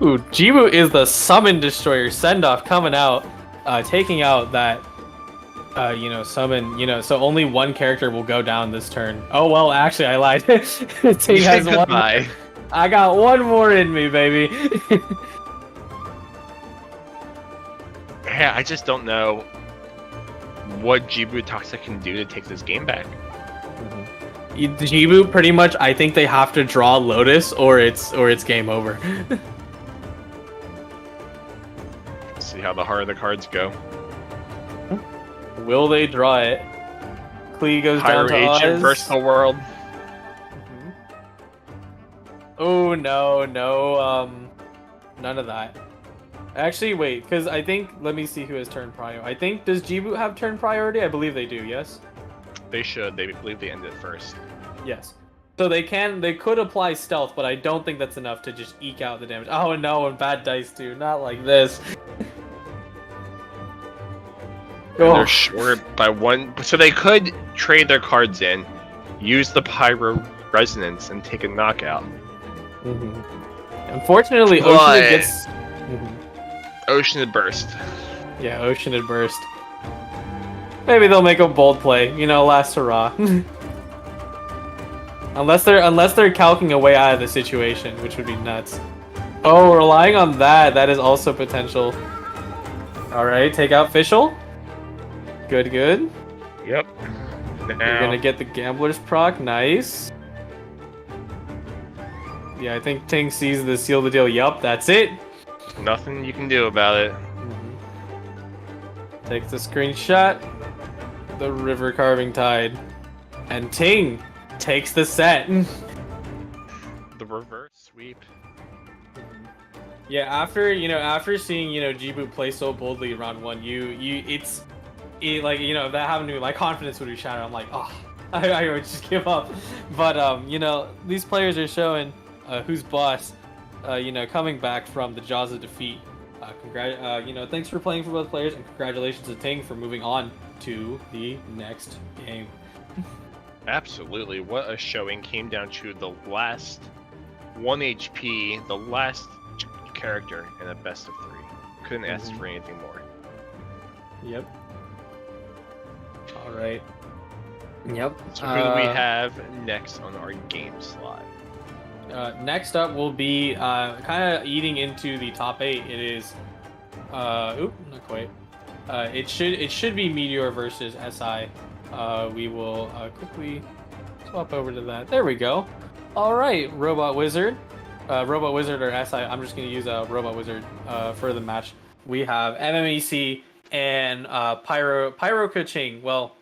Ooh, Jibu is the Summon Destroyer send-off coming out, taking out that you know, summon, you know, so only one character will go down this turn. Oh, well, actually, I lied. Ting has one more. I got one more in me, baby. Yeah, I just don't know what Jibu Toxic can do to take this game back. Jibu, pretty much, I think they have to draw Lotus, or it's game over. Let's see how the heart of the cards go. Will they draw it? Klee goes Pyro down to Agent Oz. versus the world. Oh no, none of that. Actually, wait, because I think, let me see who has turn prior. I think, does Jibu have turn priority? I believe they do, yes? They should. They believe they ended first. Yes. So they could apply stealth, but I don't think that's enough to just eke out the damage. Oh no, and bad dice too, not like this. And they're short by 1, so they could trade their cards in, use the Pyro Resonance, and take a knockout. Unfortunately, But Ocean gets... Ocean Burst. Yeah, Ocean Burst. Maybe they'll make a bold play, you know, last hurrah. unless they're calcing a way out of the situation, which would be nuts. Oh, relying on that is also potential. Alright, take out Fischl. Good. Yep. You're gonna get the Gambler's proc, nice. Yeah, I think Ting sees the seal the deal. Yup, that's it. Nothing you can do about it. Takes the screenshot. The River Carving Tide. And Ting takes the set. The reverse sweep. Yeah, after seeing, Jibu play so boldly round 1, like, if that happened to me, my confidence would be shattered. I'm like, oh, I would just give up. But these players are showing who's boss. Coming back from the jaws of defeat. Thanks for playing for both players, and congratulations to Ting for moving on to the next game. Absolutely. What a showing. Came down to the last 1 HP, the last character in a best of 3. Couldn't ask for anything more. Yep. All right. Yep. So who do we have next on our game slot? Next up will be kind of eating into the top 8. It is, not quite. It should be Meteor versus SI. We will quickly swap over to that. There we go. All right, Robot Wizard or SI. I'm just gonna use a Robot Wizard for the match. We have MMEC and Pyro Kaching. Well,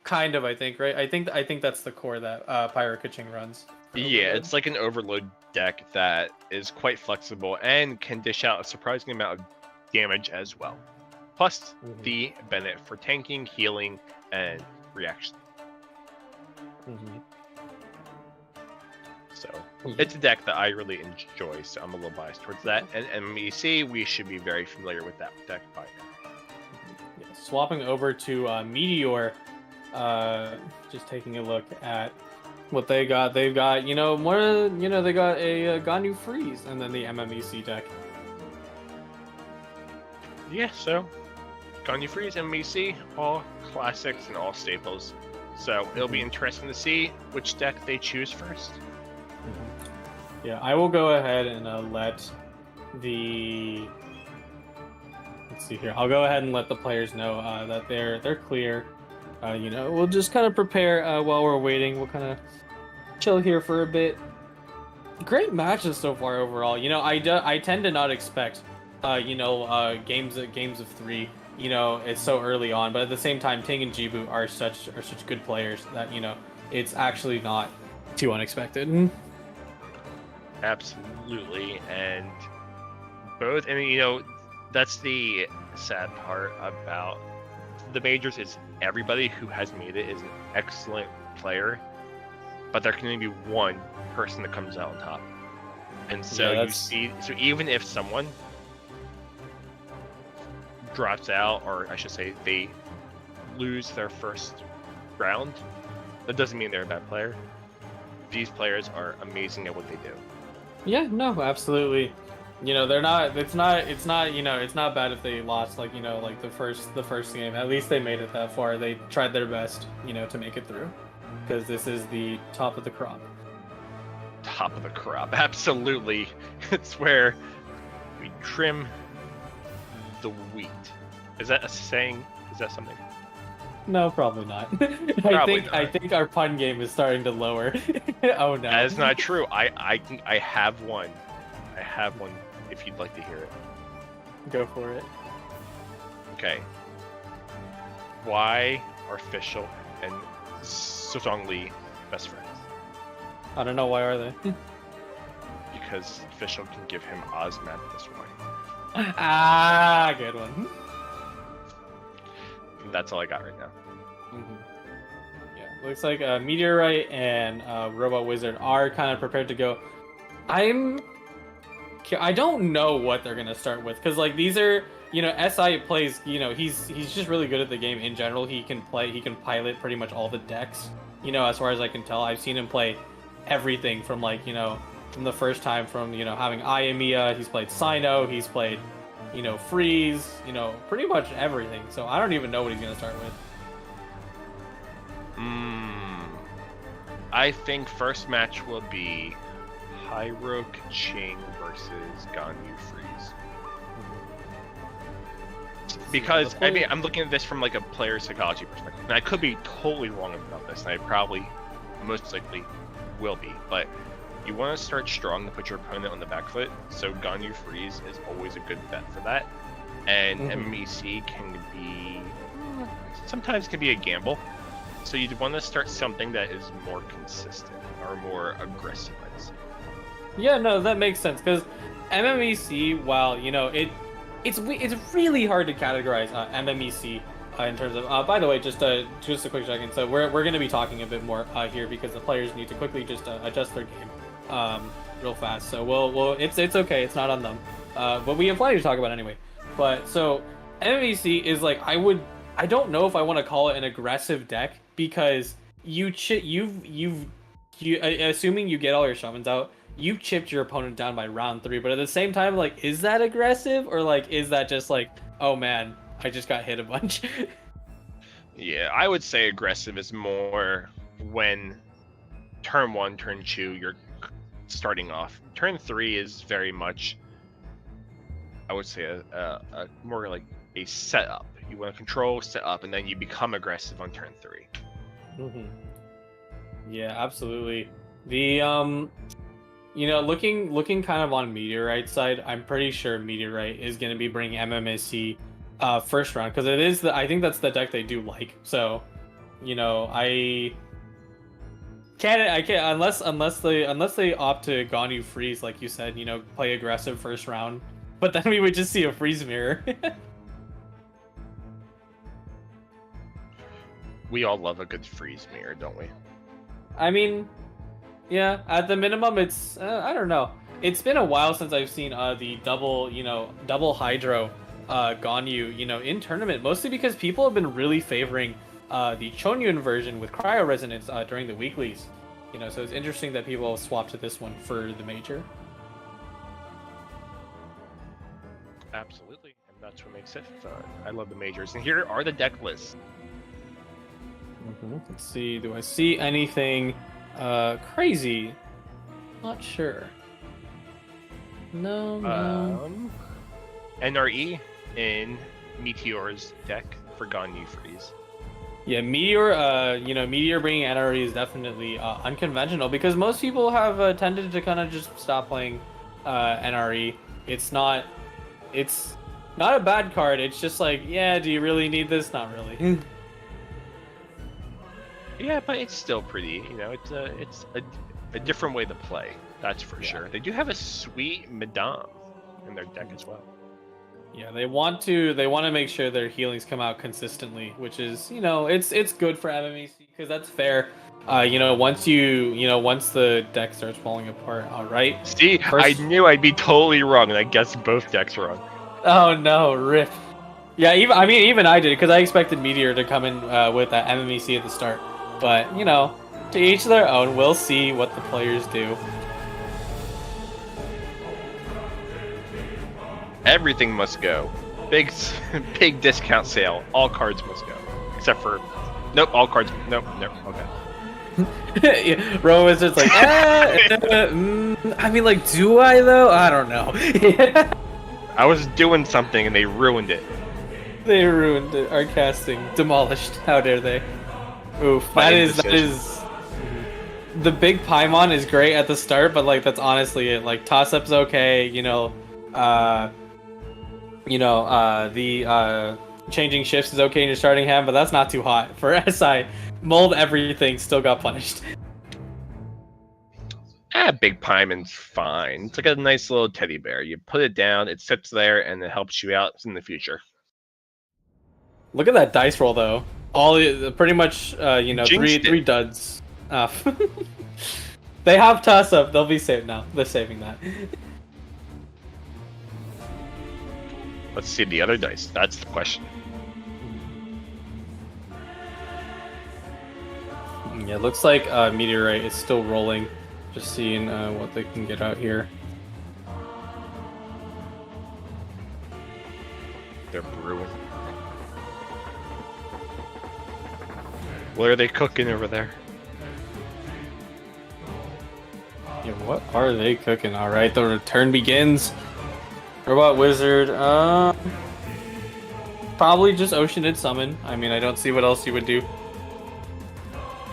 kind of, I think, right? I think that's the core that Pyro Kaching runs. Yeah, it's like an overload deck that is quite flexible and can dish out a surprising amount of damage as well. Plus the Bennett for tanking, healing, and reaction. So it's a deck that I really enjoy, so I'm a little biased towards that. And MEC, we should be very familiar with that deck by now. Yeah, swapping over to Meteor, just taking a look at what they got. They've got, they got a Ganyu Freeze, and then the MMEC deck. Yeah, so Ganyu Freeze, MMEC, all classics and all staples. So it'll be interesting to see which deck they choose first. Yeah, I will go ahead and let the... Let's see here. I'll go ahead and let the players know that they're clear. We'll just kind of prepare while we're waiting. We'll kind of chill here for a bit. Great matches so far overall. You know, I tend to not expect, games of 3. You know, it's so early on, but at the same time, Ting and Jibu are such good players that it's actually not too unexpected. Absolutely, and both. I mean, that's the sad part about the majors is everybody who has made it is an excellent player, but there can only be one person that comes out on top. And so you see, so even if someone drops out, or I should say they lose their first round, that doesn't mean they're a bad player. These players are amazing at what they do. Yeah, no, absolutely. You know, they're not. It's not. It's not bad if they lost. Like like the first game. At least they made it that far. They tried their best. To make it through, because this is the top of the crop. Top of the crop, absolutely. It's where we trim the wheat. Is that a saying? Is that something? No, probably not. I think our pun game is starting to lower. Oh no. That is not true. I have one. I have one if you'd like to hear it. Go for it. Okay. Why are Fischl and Sotong best friends? I don't know, why are they? Because Fischl can give him Ozmap this way. Ah, good one. That's all I got right now. Yeah, looks like Meteorite and Robot Wizard are kind of prepared to go. I don't know what they're gonna start with, because like these are SI plays. He's just really good at the game in general. He can pilot pretty much all the decks. As far as I can tell, I've seen him play everything from from the first time from having Iamia. He's played Sino. He's played Freeze. Pretty much everything. So I don't even know what he's gonna start with. I think first match will be Hyroke Ching versus Ganyu Freeze. Because I mean, I'm looking at this from like a player psychology perspective, and I could be totally wrong about this, and I probably most likely will be, but you want to start strong to put your opponent on the back foot, so Ganyu Freeze is always a good bet for that. And MMEC can be sometimes can be a gamble, so you'd want to start something that is more consistent or more aggressive, I'd say. Yeah, no, that makes sense, because MMEC, while it's really hard to categorize MMEC in terms of. By the way, just a quick second. So we're going to be talking a bit more here, because the players need to quickly just adjust their game real fast. So we'll it's okay. It's not on them. But we have plenty to talk about anyway. But so MMEC is like I don't know if I want to call it an aggressive deck, because assuming you get all your shamans out, you chipped your opponent down by round 3, but at the same time, like, is that aggressive, or like is that just like, oh man, I just got hit a bunch? Yeah, I would say aggressive is more when turn 1, turn 2, you're starting off. Turn 3 is very much, I would say, a more like a setup. You want to control, set up, and then you become aggressive on turn 3. Yeah, absolutely. The looking kind of on Meteorite's side, I'm pretty sure Meteorite is going to be bringing MMSC first round, because it is I think that's the deck they do like. So, I can't unless they opt to Ganyu Freeze, like you said, play aggressive first round. But then we would just see a freeze mirror. We all love a good freeze mirror, don't we? I mean, yeah, at the minimum, it's I don't know. It's been a while since I've seen the double Hydro Ganyu, in tournament, mostly because people have been really favoring the Chonyun version with Cryo Resonance during the weeklies. So it's interesting that people swapped to this one for the major. Absolutely, and that's what makes it fun. I love the majors, and here are the deck lists. Let's see, do I see anything crazy? Not sure. No. NRE in Meteor's deck for Ganyu Freeze. Yeah, Meteor, Meteor bringing NRE is definitely unconventional because most people have tended to kind of just stop playing NRE. It's not a bad card. It's just like, yeah, do you really need this? Not really. Yeah, but it's still pretty. It's a different way to play. That's for sure. They do have a sweet Madame in their deck as well. Yeah, they want to make sure their healings come out consistently, which is, it's good for MMEC because that's fair. Once once the deck starts falling apart, all right. See, I knew I'd be totally wrong, and I guessed both decks wrong. Oh no, rip. Yeah, even I did because I expected Meteor to come in with that MMEC at the start, but to each their own. We'll see what the players do. Everything must go. Big discount sale. All cards must go, except for nope. All cards. Nope. Okay. Yeah, Rowan was just like, I mean, like, do I though? I don't know. I was doing something and they ruined it. They ruined it. Our casting demolished. How dare they? Oof. That is. The big Paimon is great at the start, but like that's honestly it. Like toss up's okay. The changing shifts is okay in your starting hand, but that's not too hot for SI. Mold everything still got punished. Big Paimon's fine. It's like a nice little teddy bear. You put it down, it sits there, and it helps you out in the future. Look at that dice roll, though. Pretty much, three duds. They have toss up. They'll be saved now. They're saving that. Let's see the other dice. That's the question. Yeah, it looks like Meteorite is still rolling. Just seeing what they can get out here. They're brewing. What are they cooking over there? Yeah, what are they cooking? All right, the return begins. Robot Wizard. Probably just Oceanid Summon. I mean, I don't see what else you would do.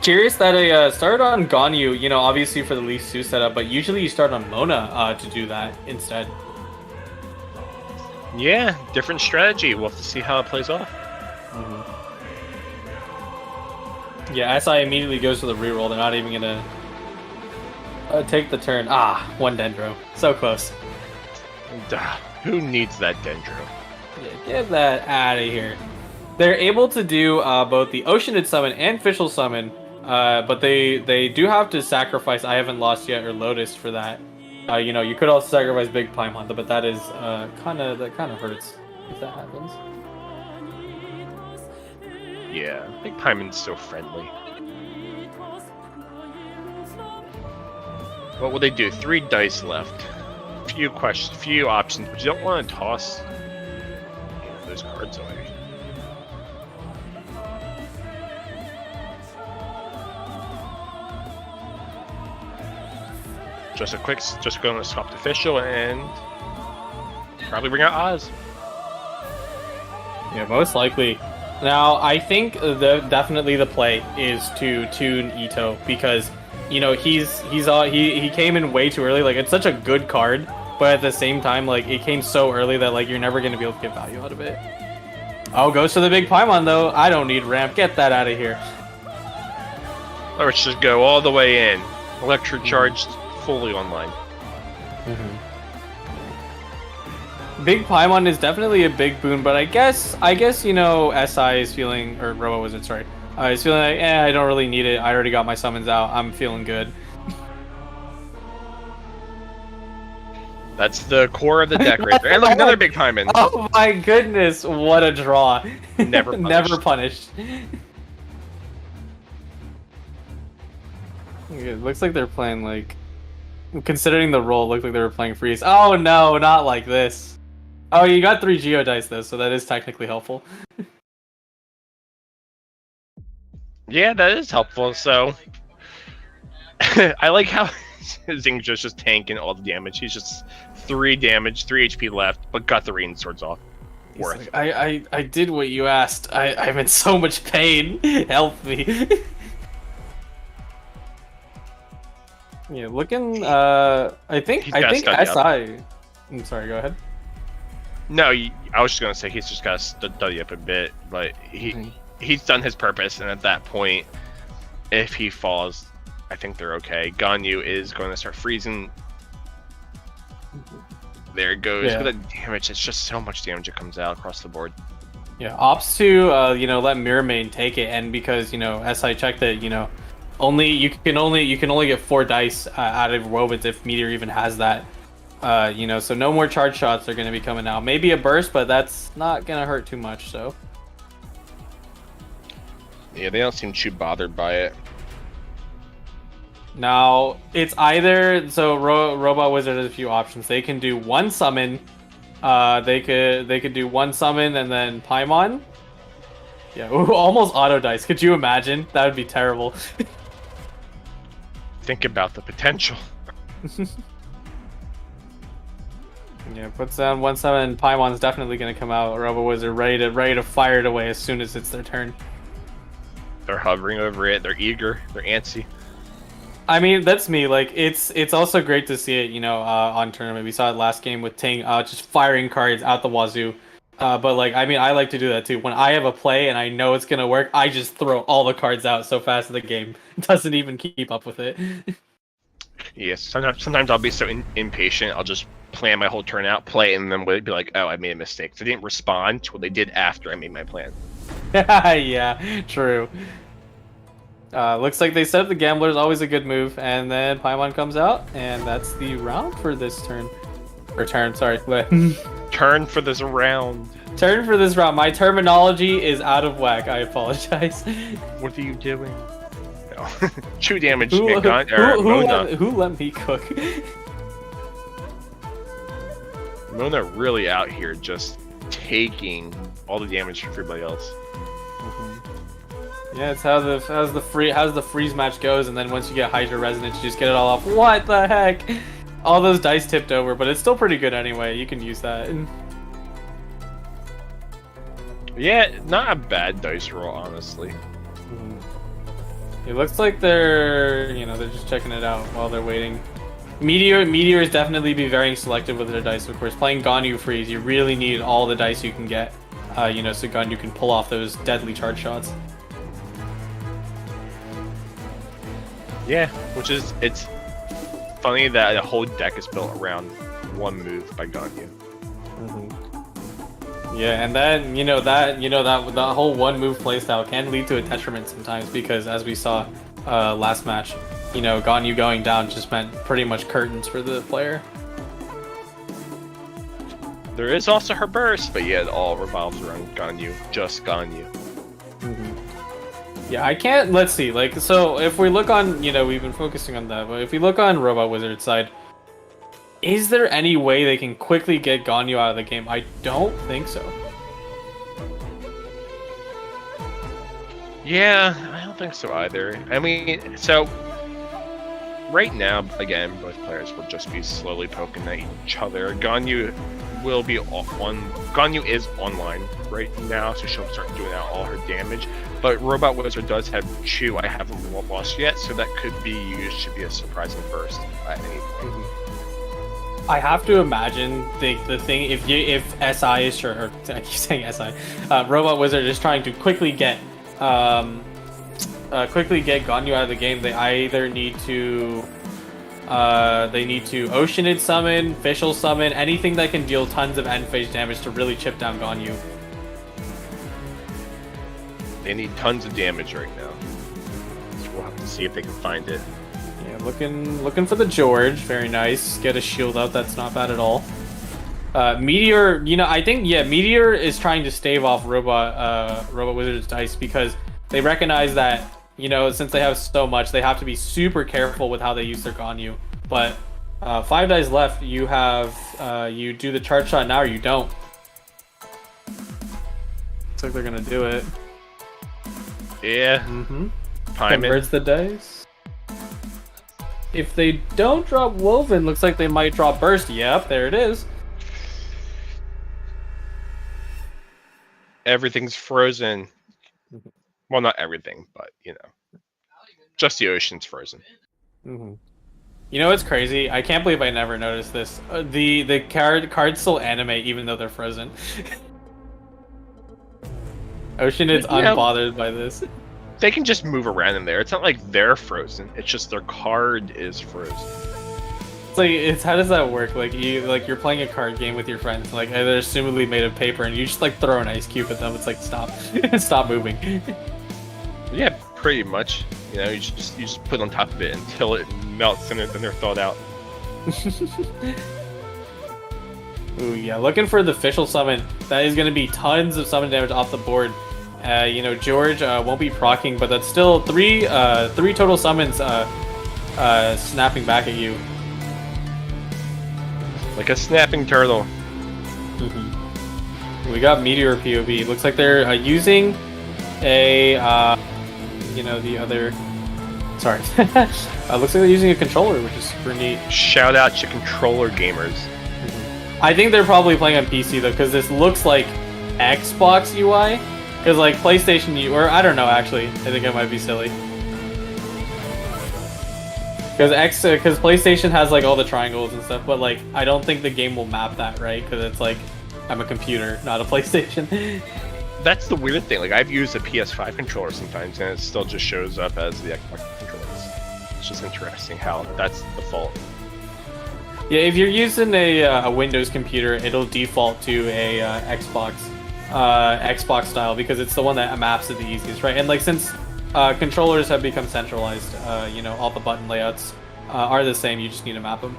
Curious that I started on Ganyu, obviously for the Leaf 2 setup, but usually you start on Mona to do that instead. Yeah, different strategy. We'll have to see how it plays off. Mm-hmm. Yeah, SI immediately goes for the reroll. They're not even gonna take the turn. One Dendro. So close. Who needs that Dendro? Yeah, get that out of here. They're able to do both the Oceanid Summon and Fischl Summon, but they do have to sacrifice I Haven't Lost Yet or Lotus for that. You could also sacrifice Big Paimon, but that is kind of hurts if that happens. Yeah, Big Paimon's so friendly. What will they do? 3 dice left. Few questions, few options, but you don't want to toss those cards away. Just going to swap to Fischl and probably bring out Oz. Yeah, most likely. Now, I think definitely the play is to tune Ito because he came in way too early. Like it's such a good card, but at the same time, like it came so early that like you're never gonna be able to get value out of it. Oh, goes to the Big Paimon though. I don't need ramp. Get that out of here. Let's just go all the way in. Electrocharged. Fully online. Big Paimon is definitely a big boon, but I guess SI is feeling, or Robo Wizard, sorry, is feeling like, I don't really need it. I already got my summons out. I'm feeling good. That's the core of the deck right there. And look, another Big Paimon. Oh my goodness, what a draw. Never punished. Never punished. It looks like they're playing like, considering the roll, it looked like they were playing freeze. Oh no, not like this. Oh, you got 3 Geodice though, so that is technically helpful. Yeah, that is helpful. So I like how Xingdra's just tanking all the damage. He's just 3 damage, 3 HP left, but got the Rain Swords off. worth. Like, I did what you asked. I'm in so much pain. Help me. Yeah, looking. I think study up. SI. I'm sorry. Go ahead. No, I was just gonna say he's just got to study up a bit, but he's done his purpose, and at that point, if he falls, I think they're okay. Ganyu is going to start freezing. There it goes. Yeah. With the damage, it's just so much damage that comes out across the board. Yeah, opts to let Mirror Main take it, and because SI checked that you can only get 4 dice out of Wovens if Meteor even has that. So no more charge shots are going to be coming out. Maybe a burst, but that's not going to hurt too much. So yeah, they don't seem too bothered by it. now it's either Robot Wizard has a few options. They can do one summon. They could do one summon and then Paimon. Yeah, ooh, almost auto dice. Could you imagine? That would be terrible. Think about the potential. Yeah, puts down one summon. And Paimon's definitely gonna come out. Robo Wizard ready to fire it away as soon as it's their turn. They're hovering over it. They're eager. They're antsy. I mean, that's me. Like, it's also great to see it. On tournament, we saw it last game with Ting, just firing cards out the wazoo. But like, I mean, I like to do that too. When I have a play and I know it's gonna work, I just throw all the cards out so fast that the game doesn't even keep up with it. Yes, sometimes I'll be so impatient. I'll just plan my whole turn out, play, and then be like, "Oh, I made a mistake." So they didn't respond to what they did after I made my plan. Yeah, true. Looks like they set up the Gambler's always a good move, and then Paimon comes out, and that's the round for this turn. Or turn, sorry. Turn for this round. Turn for this round. My terminology is out of whack. I apologize. What are you doing? No. 2 damage. Who Mona. let me cook? Mona really out here just taking all the damage from everybody else. Yeah, it's how the freeze match goes, and then once you get Hydra Resonance, you just get it all off. What the heck? All those dice tipped over, but it's still pretty good anyway. You can use that. Yeah, not a bad dice roll, honestly. It looks like they're just checking it out while they're waiting. Meteor is definitely be very selective with their dice. Of course, playing Ganyu freeze, you really need all the dice you can get. So Ganyu can pull off those deadly charge shots. Yeah, it's funny that the whole deck is built around one move by Ganyu. Yeah, and then that whole one move playstyle can lead to a detriment sometimes, because as we saw last match, Ganyu going down just meant pretty much curtains for the player. There is also her burst, but yeah, it all revolves around Ganyu, just Ganyu. Yeah, I can't. Let's see. Like, so if we look on, we've been focusing on that, but if we look on Robot Wizard's side, is there any way they can quickly get Ganyu out of the game? I don't think so. Yeah, I don't think so either. I mean, so right now, again, both players will just be slowly poking at each other. Ganyu will be Ganyu is online right now, so she'll start doing out all her damage. But Robot Wizard does have Chew. I haven't lost yet, so that could be used to be a surprising burst at any point. I have to imagine the thing if SI is sure, or I keep saying SI, Robot Wizard is trying to quickly get Ganyu out of the game. They either need to Oceanid summon, Fischl summon, anything that can deal tons of end phase damage to really chip down Ganyu. They need tons of damage right now, so we'll have to see if they can find it. Yeah, looking for the George. Very nice. Get a shield out. That's not bad at all. Meteor, I think Meteor is trying to stave off Robot Wizard's dice, because they recognize that since they have so much, they have to be super careful with how they use their Ganyu. But 5 dice left. You have you do the charge shot now, or you don't. Looks like they're gonna do it. Yeah. Converts the dice. If they don't drop Woven, looks like they might drop Burst. Yep, there it is. everything's frozen. Mhm. Well, not everything, but you know, just the ocean's frozen. Mhm. You know what's crazy? I can't believe I never noticed this. The cards still animate even though they're frozen. Ocean is You know, unbothered by this. they can just move around in there. It's not like they're frozen. It's just their card is frozen. It's like it's how does that work? Like you're playing a card game with your friends, like they're assumedly made of paper, and you just like throw an ice cube at them. It's like stop, stop moving. Yeah, pretty much. You know, you just put on top of it until it melts and then they're thawed out. Ooh yeah, looking for the official summon. That is going to be tons of summon damage off the board. You know, George won't be proccing, but that's still three total summons snapping back at you. Like a snapping turtle. We got Meteor POV. Looks like they're using a, you know, the other. Sorry. Looks like they're using a controller, which is super neat. Shout out to controller gamers. I think they're probably playing on PC though, because this looks like Xbox UI. Because like PlayStation or I don't know actually. I think it might be silly. Because PlayStation has like all the triangles and stuff, but like I don't think the game will map that right. Because it's like I'm a computer, not a PlayStation. That's the weird thing. Like I've used a PS5 controller sometimes, and it still just shows up as the Xbox controllers. It's just interesting how that's the default. Yeah, if you're using a Windows computer, it'll default to a Xbox style because it's the one that maps it the easiest, right? And like since controllers have become centralized, you know, all the button layouts are the same. You just need to map them.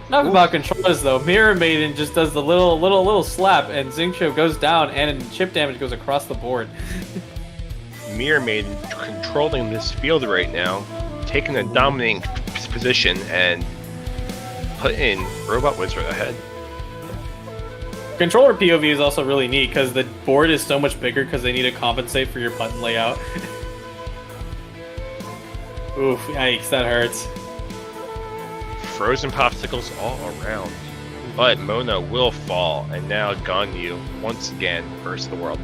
Enough about controllers though. Mirror Maiden just does the little slap, and Xingqiu goes down, and chip damage goes across the board. Mirror Maiden controlling this field right now, taking a dominating position and putting Robot Wizard ahead. Controller POV is also really neat because the board is so much bigger because they need to compensate for your button layout. Oof, yikes, that hurts. Frozen popsicles all around. But Mona will fall, and now Ganyu once again versus the world.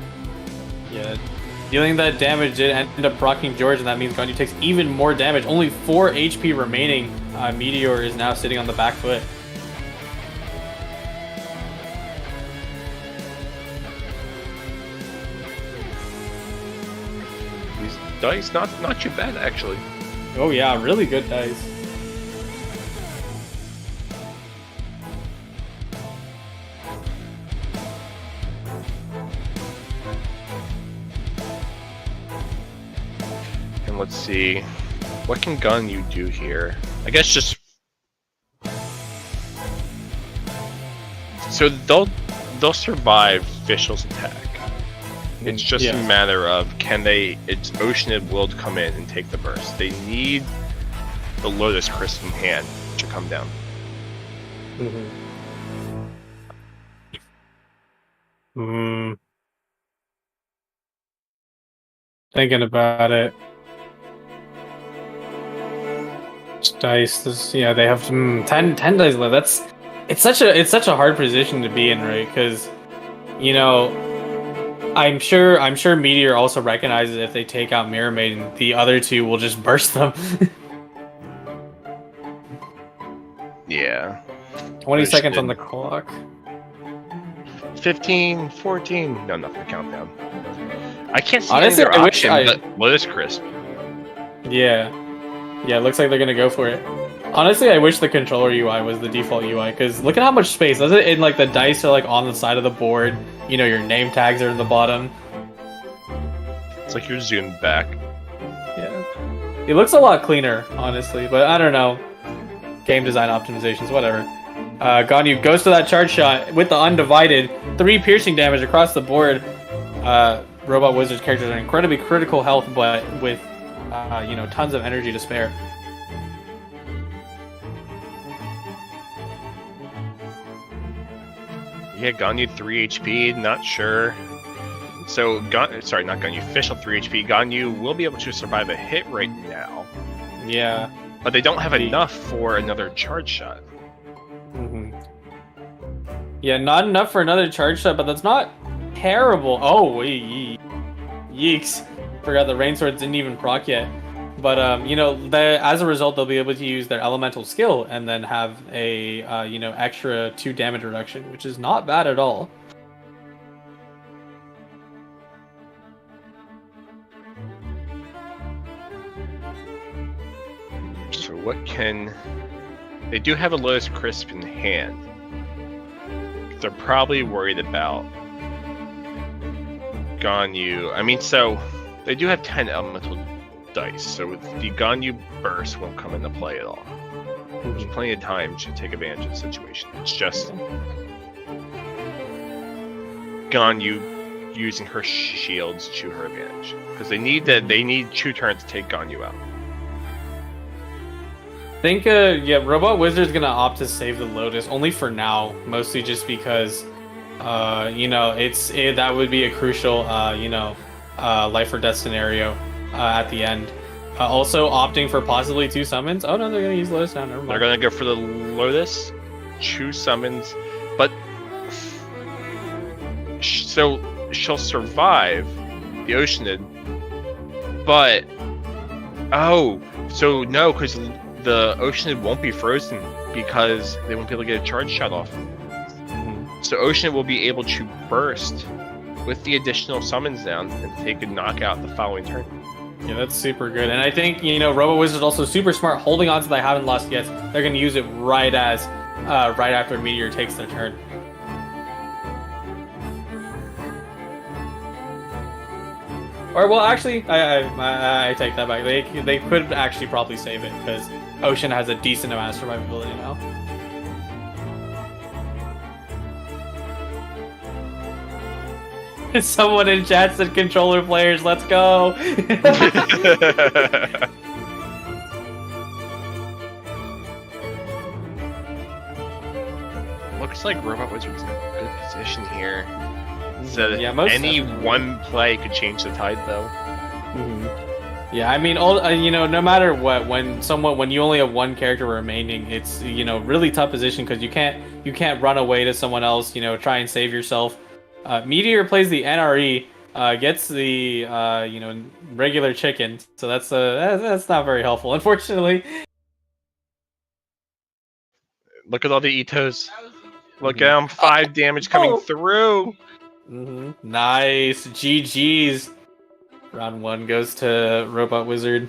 Yeah, dealing that damage did end up proccing George, and that means Ganyu takes even more damage. Only 4 HP remaining. Meteor is now sitting on the back foot. These dice not too bad actually. Oh yeah, really good dice. And let's see, what can Ganyu do here? I guess just so they'll survive Fischl's attack. It's just a matter of it's Oceanid will come in and take the burst. They need the Lotus Crisp in hand to come down. Thinking about it. Dice, yeah, they have 10 dice left. It's such a hard position to be in, right? Because, you know, I'm sure Meteor also recognizes if they take out Mirror Maiden, the other two will just burst them. Yeah. 20 seconds on the clock. 15, 14. No, nothing. Countdown. I can't see Honestly, any other option but Lotus Crisp. Yeah. Yeah, it looks like they're gonna go for it. Honestly, I wish the controller UI was the default UI, because look at how much space. Does it? And like the dice are like on the side of the board. You know, your name tags are in the bottom. It's like you're zoomed back. Yeah. It looks a lot cleaner, honestly, but I don't know. Game design optimizations, whatever. Ganyu goes to that charge shot with the undivided. 3 piercing damage across the board. Robot Wizard's characters are incredibly critical health, but with you know, tons of energy to spare. Yeah, Ganyu 3 HP, not sure. So, sorry, not Ganyu, Fischl 3 HP. Ganyu will be able to survive a hit right now. Yeah. But they don't have enough for another charge shot. Yeah, not enough for another charge shot, but that's not terrible. Oh, yeeks. Forgot the rain swords didn't even proc yet. But, you know, as a result, they'll be able to use their elemental skill and then have a, you know, extra 2 damage reduction, which is not bad at all. So what can... They do have a Lotus Crisp in hand. They're probably worried about Ganyu. I mean, so they do have 10 elemental dice, so the Ganyu burst won't come into play at all. There's plenty of time to take advantage of the situation. It's just Ganyu using her shields to her advantage, because they need 2 turns to take Ganyu out. I think, yeah, Robot Wizard's gonna opt to save the Lotus, only for now, mostly just because, you know, that would be a crucial, you know, life or death scenario at the end. Also opting for possibly 2 summons. Oh no, they're gonna use Lotus now. Never mind. They're gonna go for the Lotus, 2 summons, but so she'll survive the Oceanid, but so no, because the Oceanid won't be frozen because they won't be able to get a charge shot off. So Oceanid will be able to burst with the additional summons down and take a knockout the following turn. Yeah, that's super good. And I think, you know, Robo Wizard's also super smart, holding on to the haven't lost yet. They're going to use it right after Meteor takes their turn. Or, well, actually, I take that back. They could actually probably save it, because Ocean has a decent amount of survivability now. Someone in chat said controller players, let's go! Looks like Robot Wizard's in a good position here. So yeah, any one play could change the tide, though. Yeah, I mean, you know, no matter what, when you only have 1 character remaining, it's, you know, really tough position, because you can't run away to someone else, you know, try and save yourself. Meteor plays the NRE, gets the you know, regular chicken, so that's not very helpful, unfortunately. Look at all the Itos. Look at them, 5 damage coming through. Nice, GG's. Round 1 goes to Robot Wizard.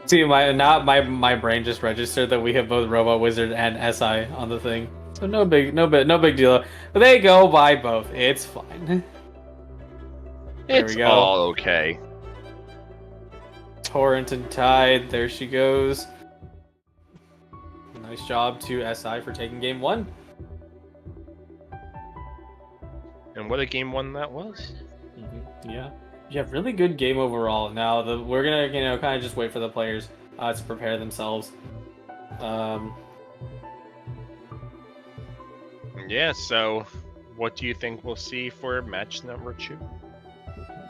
See, my brain just registered that we have both Robot Wizard and SI on the thing. So no big deal. They go by both. It's fine. It's we go. All okay. Torrent and Tide. There she goes. Nice job to SI for taking game 1. And what a game 1 that was. Yeah. Yeah, really good game overall. Now we're gonna, you know, kind of just wait for the players to prepare themselves. Yeah, so what do you think we'll see for match number 2?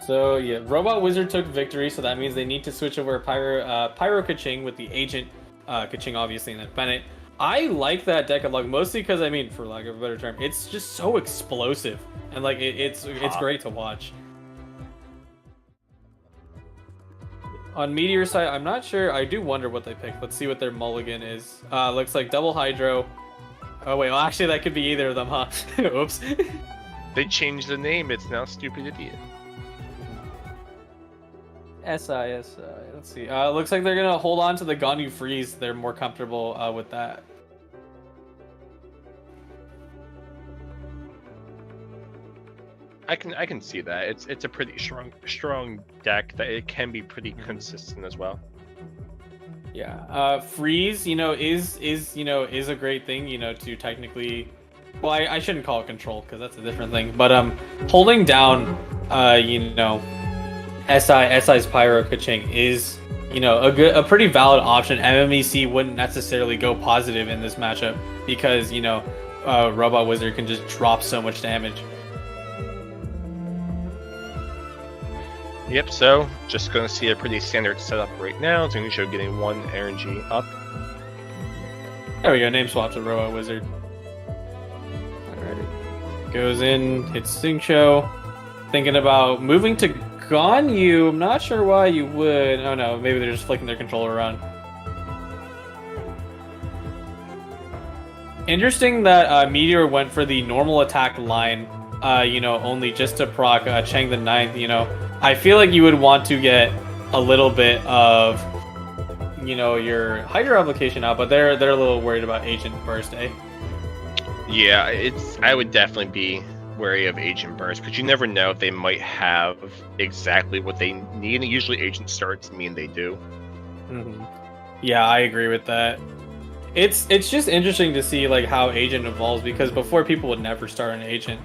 So yeah, Robot Wizard took victory, so that means they need to switch over Pyro Kaching with the Agent Kaching, obviously, and then Bennett. I like that deck a lot, mostly because, I mean, for lack of a better term, it's just so explosive, and like it's great to watch. On Meteor side, I'm not sure. I do wonder what they picked. Let's see what their mulligan is. Looks like double Hydro. Oh wait, well actually that could be either of them, huh? Oops. They changed the name. It's now Stupid Idiot. SI. Let's see. Looks like they're gonna hold on to the Ganyu Freeze. They're more comfortable with that. I can see that. It's a pretty strong deck that it can be pretty consistent as well. Yeah. Freeze, you know, is a great thing, you know, to technically. Well, I shouldn't call it control, because that's a different thing. But holding down, you know, SI's Pyro Kaching is, you know, a pretty valid option. MMEC wouldn't necessarily go positive in this matchup because, you know, Robot Wizard can just drop so much damage. Yep, so just gonna see a pretty standard setup right now. Zunjo getting 1 energy up. There we go. Name swap to Roa Wizard. Alright. Goes in, hits Xingqiu. Thinking about moving to Ganyu. I'm not sure why you would. Oh no, maybe they're just flicking their controller around. Interesting that Meteor went for the normal attack line, only just to proc Chang the Ninth. I feel like you would want to get a little bit of, your Hydra application out, but they're a little worried about Agent Burst, eh? Yeah, I would definitely be wary of Agent Burst, because you never know if they might have exactly what they need, and usually Agent starts mean they do. Mm-hmm. Yeah, I agree with that. It's just interesting to see like how Agent evolves, because before people would never start an Agent,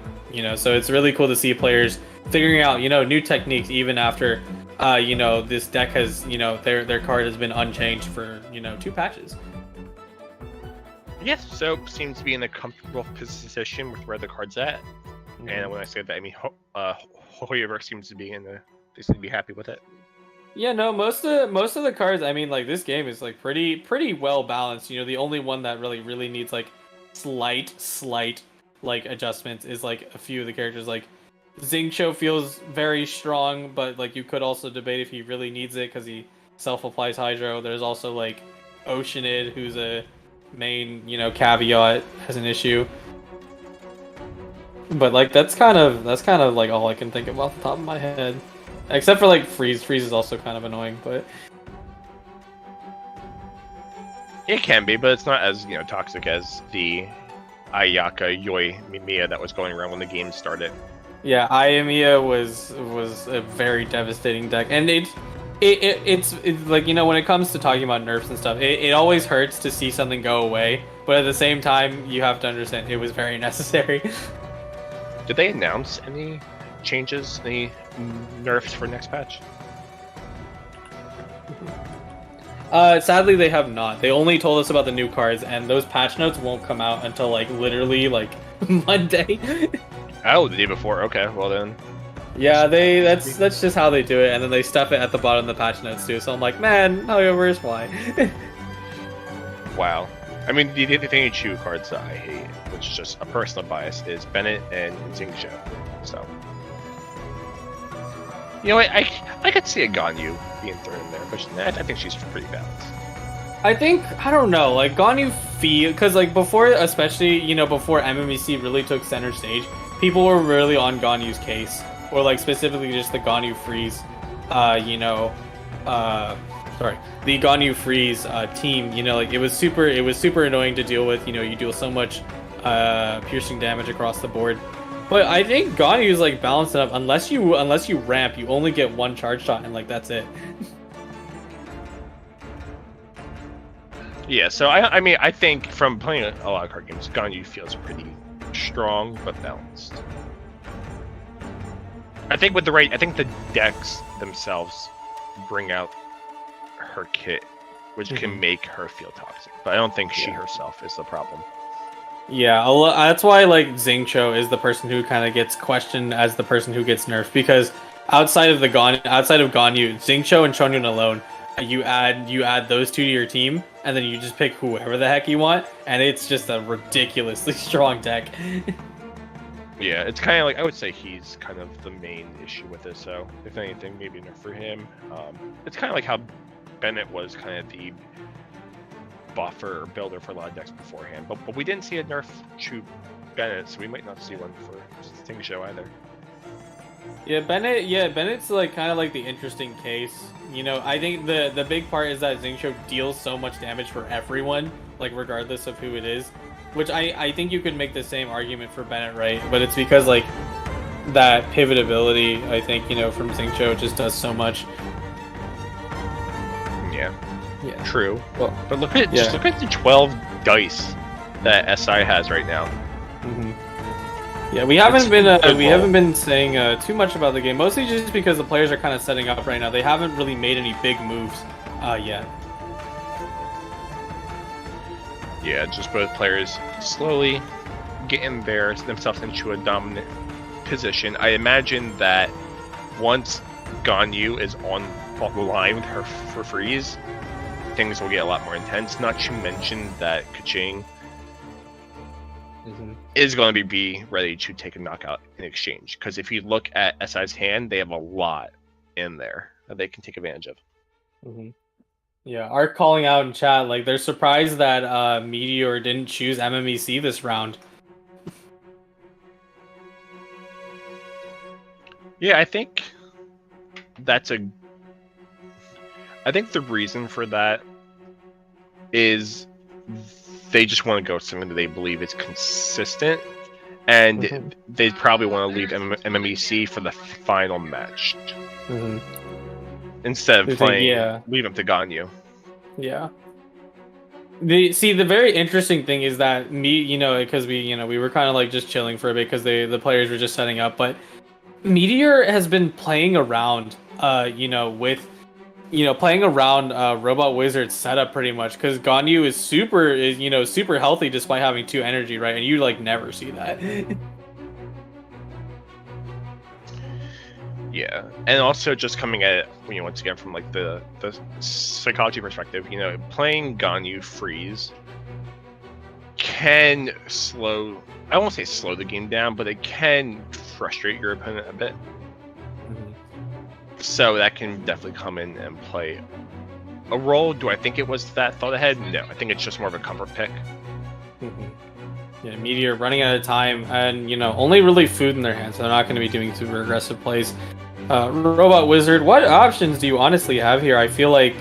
so it's really cool to see players figuring out new techniques even after this deck has their card has been unchanged for 2 patches. Yes, so seems to be in a comfortable position with where the card's at. Mm-hmm. And when I say that, I mean Hoyoverse seems to be they seem to be happy with it. Yeah, no, most of the cards, I mean, like, this game is like pretty well balanced. The only one that really needs like slight like adjustments is like a few of the characters. Like Xingqiu feels very strong, but like you could also debate if he really needs it because he self-applies Hydro. There's also like Oceanid, who's a main caveat, has an issue. But like that's kind of like all I can think of off the top of my head. Except for like Freeze. Freeze is also kind of annoying, but it can be, but it's not as toxic as the Ayaka Yoi Mia that was going around when the game started. Yeah, Ayamiya was a very devastating deck, and it's like when it comes to talking about nerfs and stuff, it always hurts to see something go away, but at the same time you have to understand it was very necessary. Did they announce any changes, any nerfs for next patch? Sadly they have not. They only told us about the new cards, and those patch notes won't come out until like literally like Monday. Oh, the day before. Okay, well then. Yeah, that's just how they do it, and then they stuff it at the bottom of the patch notes too. So I'm like, man, where's why? Wow. I mean, the only 2 cards that I hate, which is just a personal bias, is Bennett and Xingqiu. So, I could see a Ganyu being thrown in there, but I think she's pretty balanced. I don't know, like Ganyu because like before, especially before MMEC really took center stage, people were really on Ganyu's case, or like specifically just the Ganyu Freeze, the Ganyu Freeze team. Like it was super annoying to deal with. You deal so much piercing damage across the board. But I think Ganyu is like balanced enough. Unless you ramp, you only get 1 charge shot, and like that's it. Yeah, so I mean, I think from playing a lot of card games, Ganyu feels pretty strong but balanced. I think the decks themselves bring out her kit, which can make her feel toxic. But I don't think she herself is the problem. Yeah, that's why like Xingqiu is the person who kind of gets questioned as the person who gets nerfed, because outside of Ganyu, Xingqiu and Chonyun alone, you add those 2 to your team, and then you just pick whoever the heck you want, and it's just a ridiculously strong deck. Yeah, it's kind of like, I would say he's kind of the main issue with this. So if anything, maybe nerf for him. It's kind of like how Bennett was kind of the buffer or builder for a lot of decks beforehand, but we didn't see a nerf to Bennett, so we might not see one for Xingqiu either. Yeah, Bennett's like kind of like the interesting case. I think the big part is that Xingqiu deals so much damage for everyone, like regardless of who it is, which I think you could make the same argument for Bennett, right? But it's because like that pivot ability, I think, from Xingqiu just does so much. Yeah. True. Well, but look at the 12 dice that SI has right now. Mm-hmm. Yeah, we haven't been saying too much about the game, mostly just because the players are kind of setting up right now. They haven't really made any big moves yet. Yeah, just both players slowly getting themselves into a dominant position. I imagine that once Ganyu is on the line with her for freeze, things will get a lot more intense. Not to mention that Kaching is going to be ready to take a knockout in exchange. Because if you look at SI's hand, they have a lot in there that they can take advantage of. Yeah, Art calling out in chat, like, they're surprised that Meteor didn't choose MMEC this round. Yeah, I think the reason for that is they just want to go with something that they believe is consistent, and they probably want to leave MMEC for the final match instead of leave them to Ganyu. Yeah. The very interesting thing is that because we were kind of like just chilling for a bit because the players were just setting up, but Meteor has been playing around with playing around Robot Wizard's setup pretty much, because Ganyu is super healthy despite having 2 energy, right? And you like never see that. Yeah, and also just coming at it, once again from like the psychology perspective, playing Ganyu freeze can slow. I won't say slow the game down, but it can frustrate your opponent a bit. So that can definitely come in and play a role. Do I think it was that thought ahead? No, I think it's just more of a comfort pick. Yeah, Meteor running out of time, and only really food in their hands, so they're not going to be doing super aggressive plays. Robot Wizard, what options do you honestly have here? I feel like,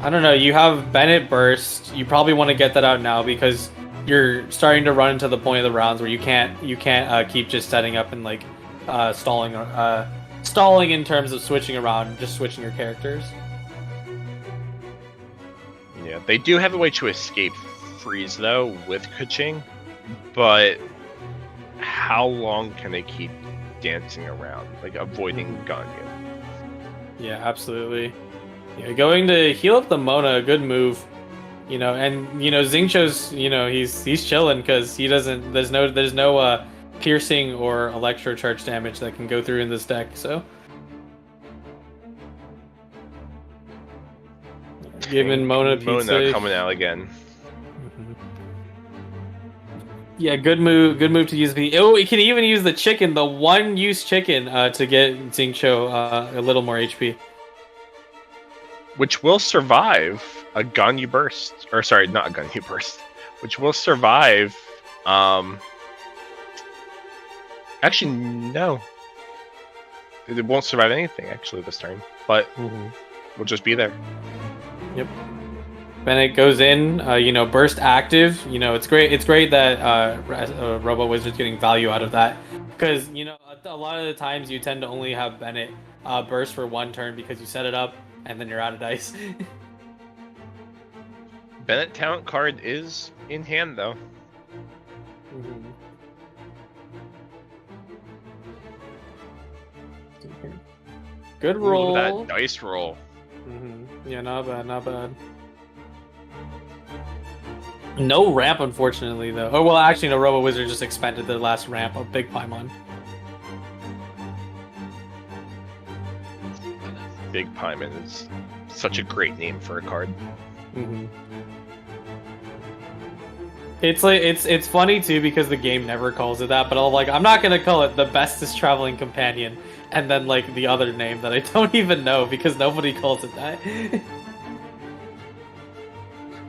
I don't know, you have Bennett Burst. You probably want to get that out now because you're starting to run into the point of the rounds where you can't keep just setting up and like stalling in terms of switching around, just switching your characters. Yeah, they do have a way to escape freeze though with Kaching, but how long can they keep dancing around, like avoiding Ganyu? Yeah, absolutely. Yeah, going to heal up the Mona, a good move. And Xingqiu's, he's chilling because he doesn't. There's no piercing or electro charge damage that can go through in this deck. So, giving Mona pizza coming out again. Yeah, good move to use the. Oh, he can even use the chicken, the one-use chicken, to get Xingqiu a little more HP, which will survive a Ganyu burst, or sorry, not a Ganyu burst, which will survive. Actually, no, it won't survive anything actually this turn, but we'll just be there. Yep. Bennett goes in, burst active. It's great. It's great that Robo Wizard's getting value out of that, because a lot of the times you tend to only have Bennett burst for 1 turn because you set it up and then you're out of dice. Bennett talent card is in hand though. Good roll. Ooh, that dice roll. Yeah, not bad. No ramp, unfortunately, though. Oh, well, actually, no, Robo Wizard just expended the last ramp of Big Paimon. Big Paimon is such a great name for a card. It's like it's funny too because the game never calls it that, but I'm not gonna call it the bestest traveling companion, and then like the other name that I don't even know because nobody calls it that.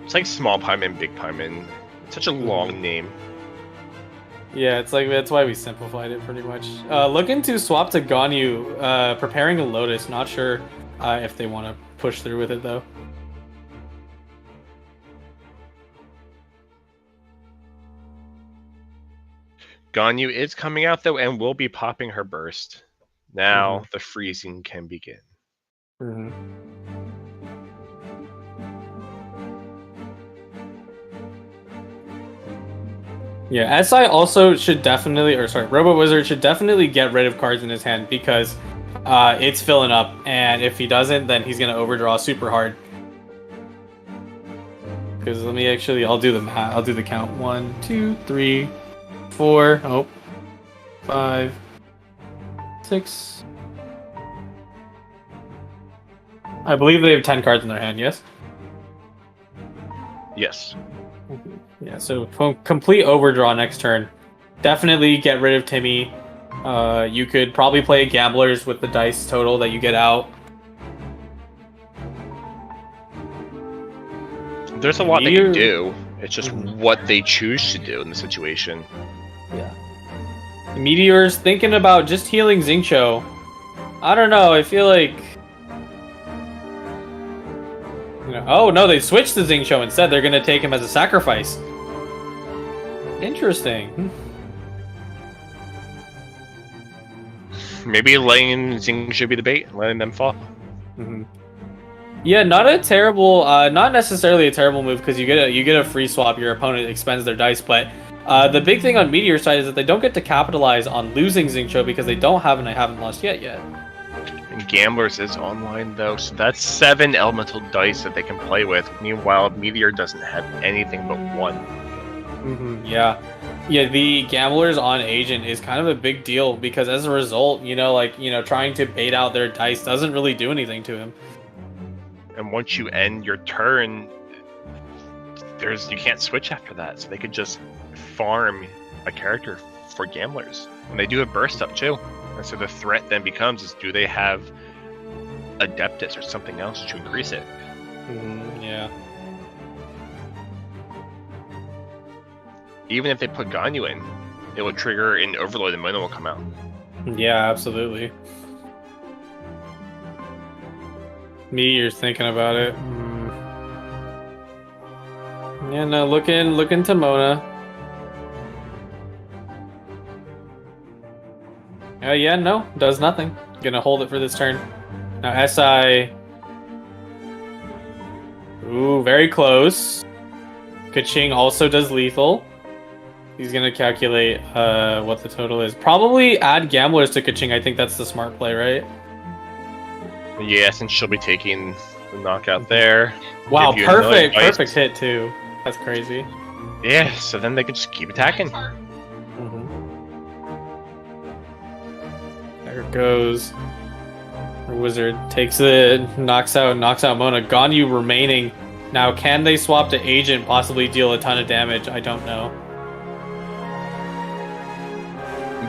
It's like Small Paimon, Big Paimon. It's such a long name. Yeah, it's like that's why we simplified it pretty much. Looking to swap to Ganyu, preparing a Lotus. Not sure if they want to push through with it though. Ganyu is coming out though and will be popping her burst. Now the freezing can begin. Yeah, SI also should definitely, Robo Wizard should definitely get rid of cards in his hand because it's filling up, and if he doesn't, then he's gonna overdraw super hard. Because I'll do the math. I'll do the count. 1, 2, 3, 4. 5, 6. I believe they have 10 cards in their hand. Yes. Yes. Yeah, so complete overdraw next turn. Definitely get rid of Timmy. You could probably play Gamblers with the dice total that you get out. There's a lot they can do. It's just what they choose to do in the situation. Yeah. Meteor's thinking about just healing Xingqiu. I don't know. I feel like... Oh, no, they switched to Xingqiu instead. They're going to take him as a sacrifice. Interesting. Maybe letting Xingqiu be the bait, letting them fall. Yeah, not a terrible, not necessarily a terrible move because you get a free swap. Your opponent expends their dice, but the big thing on Meteor's side is that they don't get to capitalize on losing Xingqiu because they don't have and I haven't lost yet. And Gamblers is online though, so that's 7 elemental dice that they can play with. Meanwhile, Meteor doesn't have anything but 1. Yeah. Yeah, the Gamblers on Agent is kind of a big deal because as a result, trying to bait out their dice doesn't really do anything to him. And once you end your turn, you can't switch after that, so they could just farm a character for Gamblers. And they do have burst up too. And so the threat then becomes is do they have Adeptus or something else to increase it? Yeah. Even if they put Ganyu in, it will trigger an overload and mana will come out. Yeah, absolutely. Meteor's thinking about it. Yeah, no, looking to Mona. Yeah, no, does nothing. Gonna hold it for this turn. Now SI. Ooh, very close. Kaching also does lethal. He's gonna calculate what the total is. Probably add Gamblers to Kaching. I think that's the smart play, right? Yeah, since she'll be taking the knockout there. Wow, perfect hit too. That's crazy. Yeah, so then they can just keep attacking. There it goes. The Wizard takes it, knocks out Mona. Ganyu remaining. Now, can they swap to Agent, possibly deal a ton of damage? I don't know.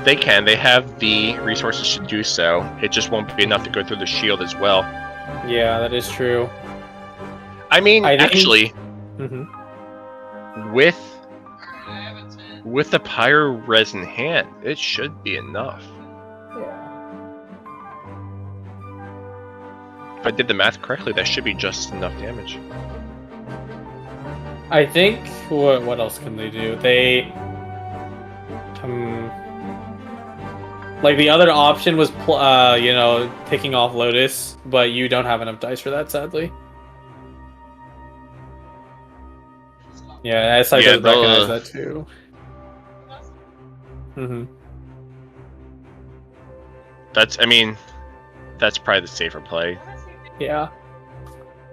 They can. They have the resources to do so. It just won't be enough to go through the shield as well. Yeah, that is true. I mean, actually, with the Pyro Res in hand, it should be enough. Yeah. If I did the math correctly, that should be just enough damage. I think, what else can they do? They... like, the other option was, picking off Lotus, but you don't have enough dice for that, sadly. Yeah, SI does recognize that, too. That's probably the safer play. Yeah.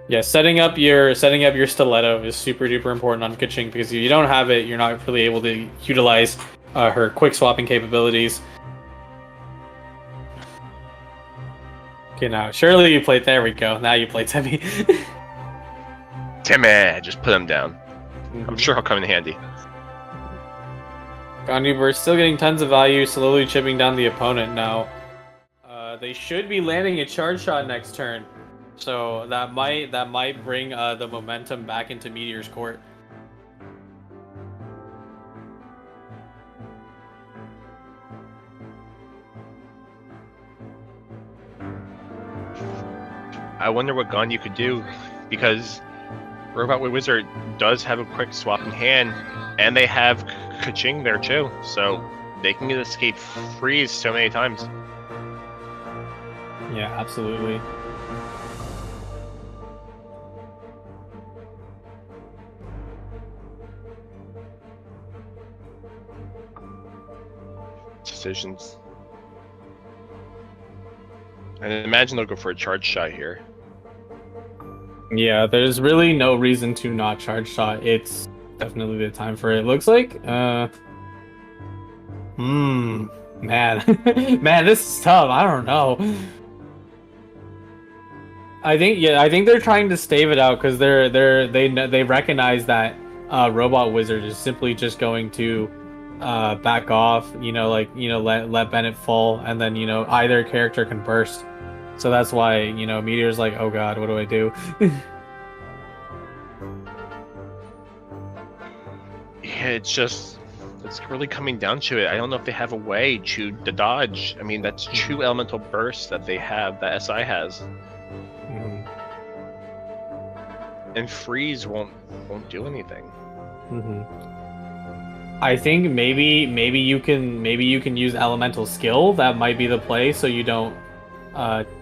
Yeah, setting up your stiletto is super duper important on Kaching because if you don't have it, you're not really able to utilize her quick swapping capabilities. Okay, now surely you played. There we go. Now you play Timmy. Timmy, just put him down. I'm sure he'll come in handy. Ganyu still getting tons of value, slowly chipping down the opponent now. They should be landing a charge shot next turn, so that might bring the momentum back into Meteor's court. I wonder what Ganyu could do, because Robot Wizard does have a quick swap in hand, and they have Kaching there too, so they can get escape freeze so many times. Yeah, absolutely. Decisions. And imagine they'll go for a charge shot here. Yeah, there's really no reason to not charge shot. It's definitely the time for it. Looks like, man. Man, this is tough. I don't know. I think they're trying to stave it out because they recognize that Robot Wizard is simply just going to back off, like let Bennett fall, and then either character can burst. So that's why Meteor's like, oh god, what do I do? Yeah, it's really coming down to it. I don't know if they have a way to dodge. I mean, that's two elemental bursts that they have, that SI has. Mhm. And freeze won't do anything. I think maybe you can use elemental skill. That might be the play, so you don't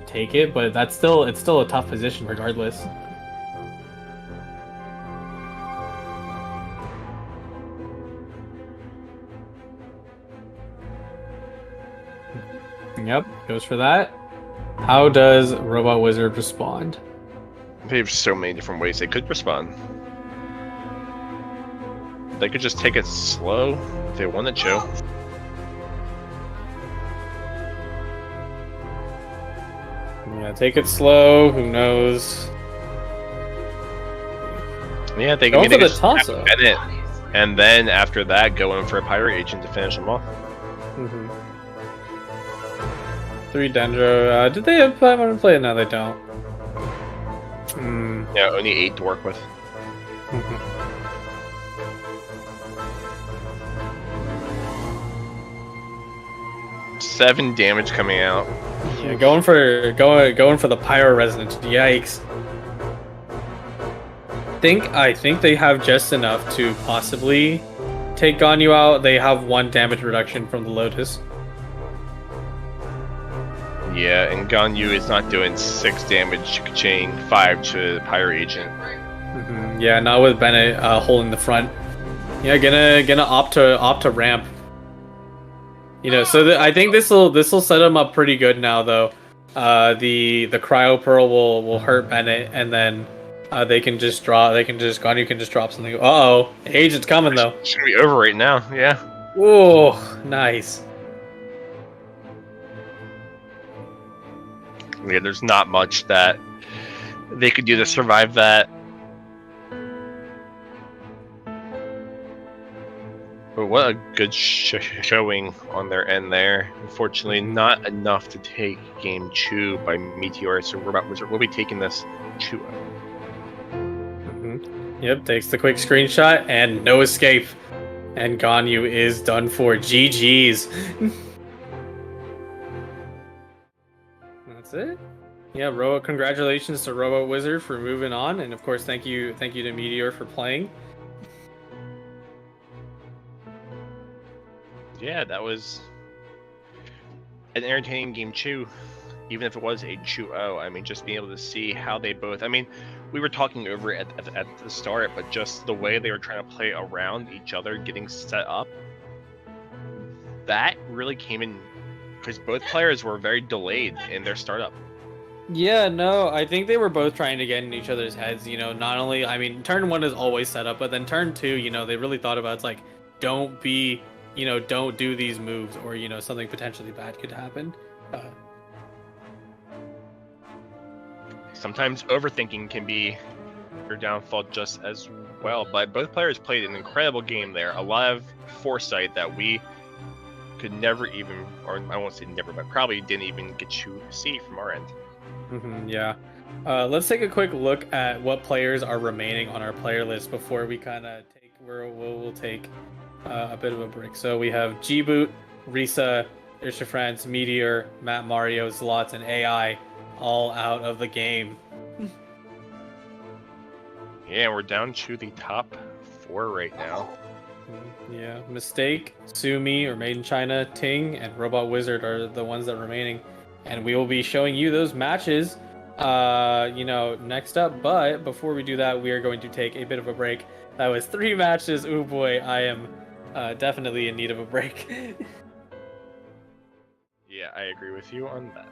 take it. But it's still a tough position regardless. Yep, goes for that. How does Robot Wizard respond? They have so many different ways they could respond. They could just take it slow if they wanted to. Yeah, take it slow. Who knows? Yeah, they Go can for the toss-up. And then after that, go in for a pirate agent to finish them off. Mm-hmm. 3 Dendro. Did they want to play it? No, they don't. Yeah, only 8 to work with. Mm-hmm. 7 damage coming out. Yeah, going for the Pyro Resonance. Yikes. I think they have just enough to possibly take Ganyu out. They have 1 damage reduction from the Lotus. Yeah, and Ganyu is not doing 6 damage to chain, 5 to Pyro Agent. Mm-hmm. Yeah, not with Bennett holding the front. Yeah, gonna opt to ramp. So I think this will set him up pretty good now though. The Cryo Pearl will hurt Bennett, and then Ganyu can just drop something. Uh-oh, Agent's coming though. It's gonna be over right now. Yeah. Whoa, nice. Yeah, there's not much that they could do to survive that. But what a good showing on their end there. Unfortunately, not enough to take game 2 by Meteor, so Robot Wizard will be taking this 2-0. Yep, takes the quick screenshot and no escape. And Ganyu is done for. GG's. That's it. Yeah, congratulations to Robot Wizard for moving on, and of course thank you to Meteor for playing. Yeah, that was an entertaining game 2, even if it was a 2-0. I mean, just being able to see how they both... I mean, we were talking over it at the start, but just the way they were trying to play around each other, getting set up, that really came in because both players were very delayed in their startup. Yeah, no, I think they were both trying to get in each other's heads, not only, I mean, turn 1 is always set up, but then turn 2, they really thought about, it's like, don't be, don't do these moves, or, something potentially bad could happen. Sometimes overthinking can be your downfall just as well, but both players played an incredible game there. A lot of foresight that we could never even, or I won't say never, but probably didn't even get to see from our end. Yeah. Let's take a quick look at what players are remaining on our player list before we kind of take, we'll take a bit of a break. So we have G-Boot, Risa, Ishafrance, Meteor, Matt Mario, Zlots, and AI all out of the game. Yeah, we're down to the top 4 right now. Yeah, Mistake, Sumi or Made in China, Ting, and Robot Wizard are the ones that are remaining. And we will be showing you those matches, next up. But before we do that, we are going to take a bit of a break. That was 3 matches. Oh boy, I am definitely in need of a break. Yeah, I agree with you on that.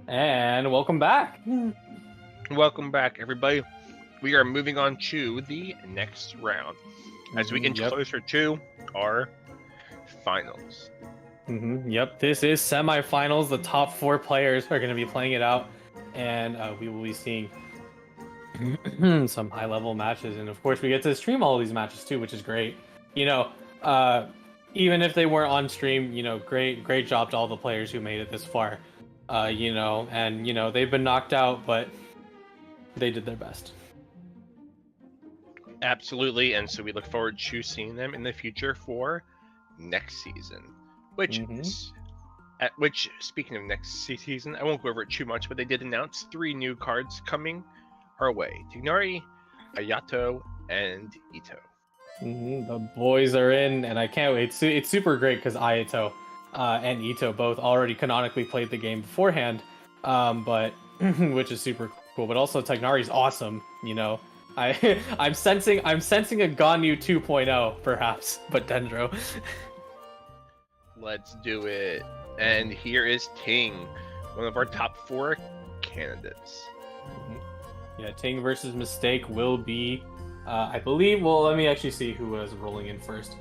And welcome back. Welcome back, everybody. We are moving on to the next round as we inch closer to our finals. Yep, this is semifinals. The top 4 players are going to be playing it out, and we will be seeing some high-level matches. And of course, we get to stream all of these matches too, which is great. You know, even if they weren't on stream, you know, great job to all the players who made it this far. You know, and you know they've been knocked out, but they did their best. Absolutely, and so we look forward to seeing them in the future for next season. Which speaking of next season, I won't go over it too much, but they did announce 3 new cards coming our way: Tignari, Ayato, and Ito. The boys are in, and I can't wait. It's super great because Ayato and Ito both already canonically played the game beforehand, but which is super cool. But also Tignari's awesome. You know, I'm sensing a Ganyu 2.0 perhaps, but Dendro. Let's do it. And here is Ting, one of our top 4 candidates. Yeah, Ting versus Mistake will be, I believe. Well, let me actually see who was rolling in first.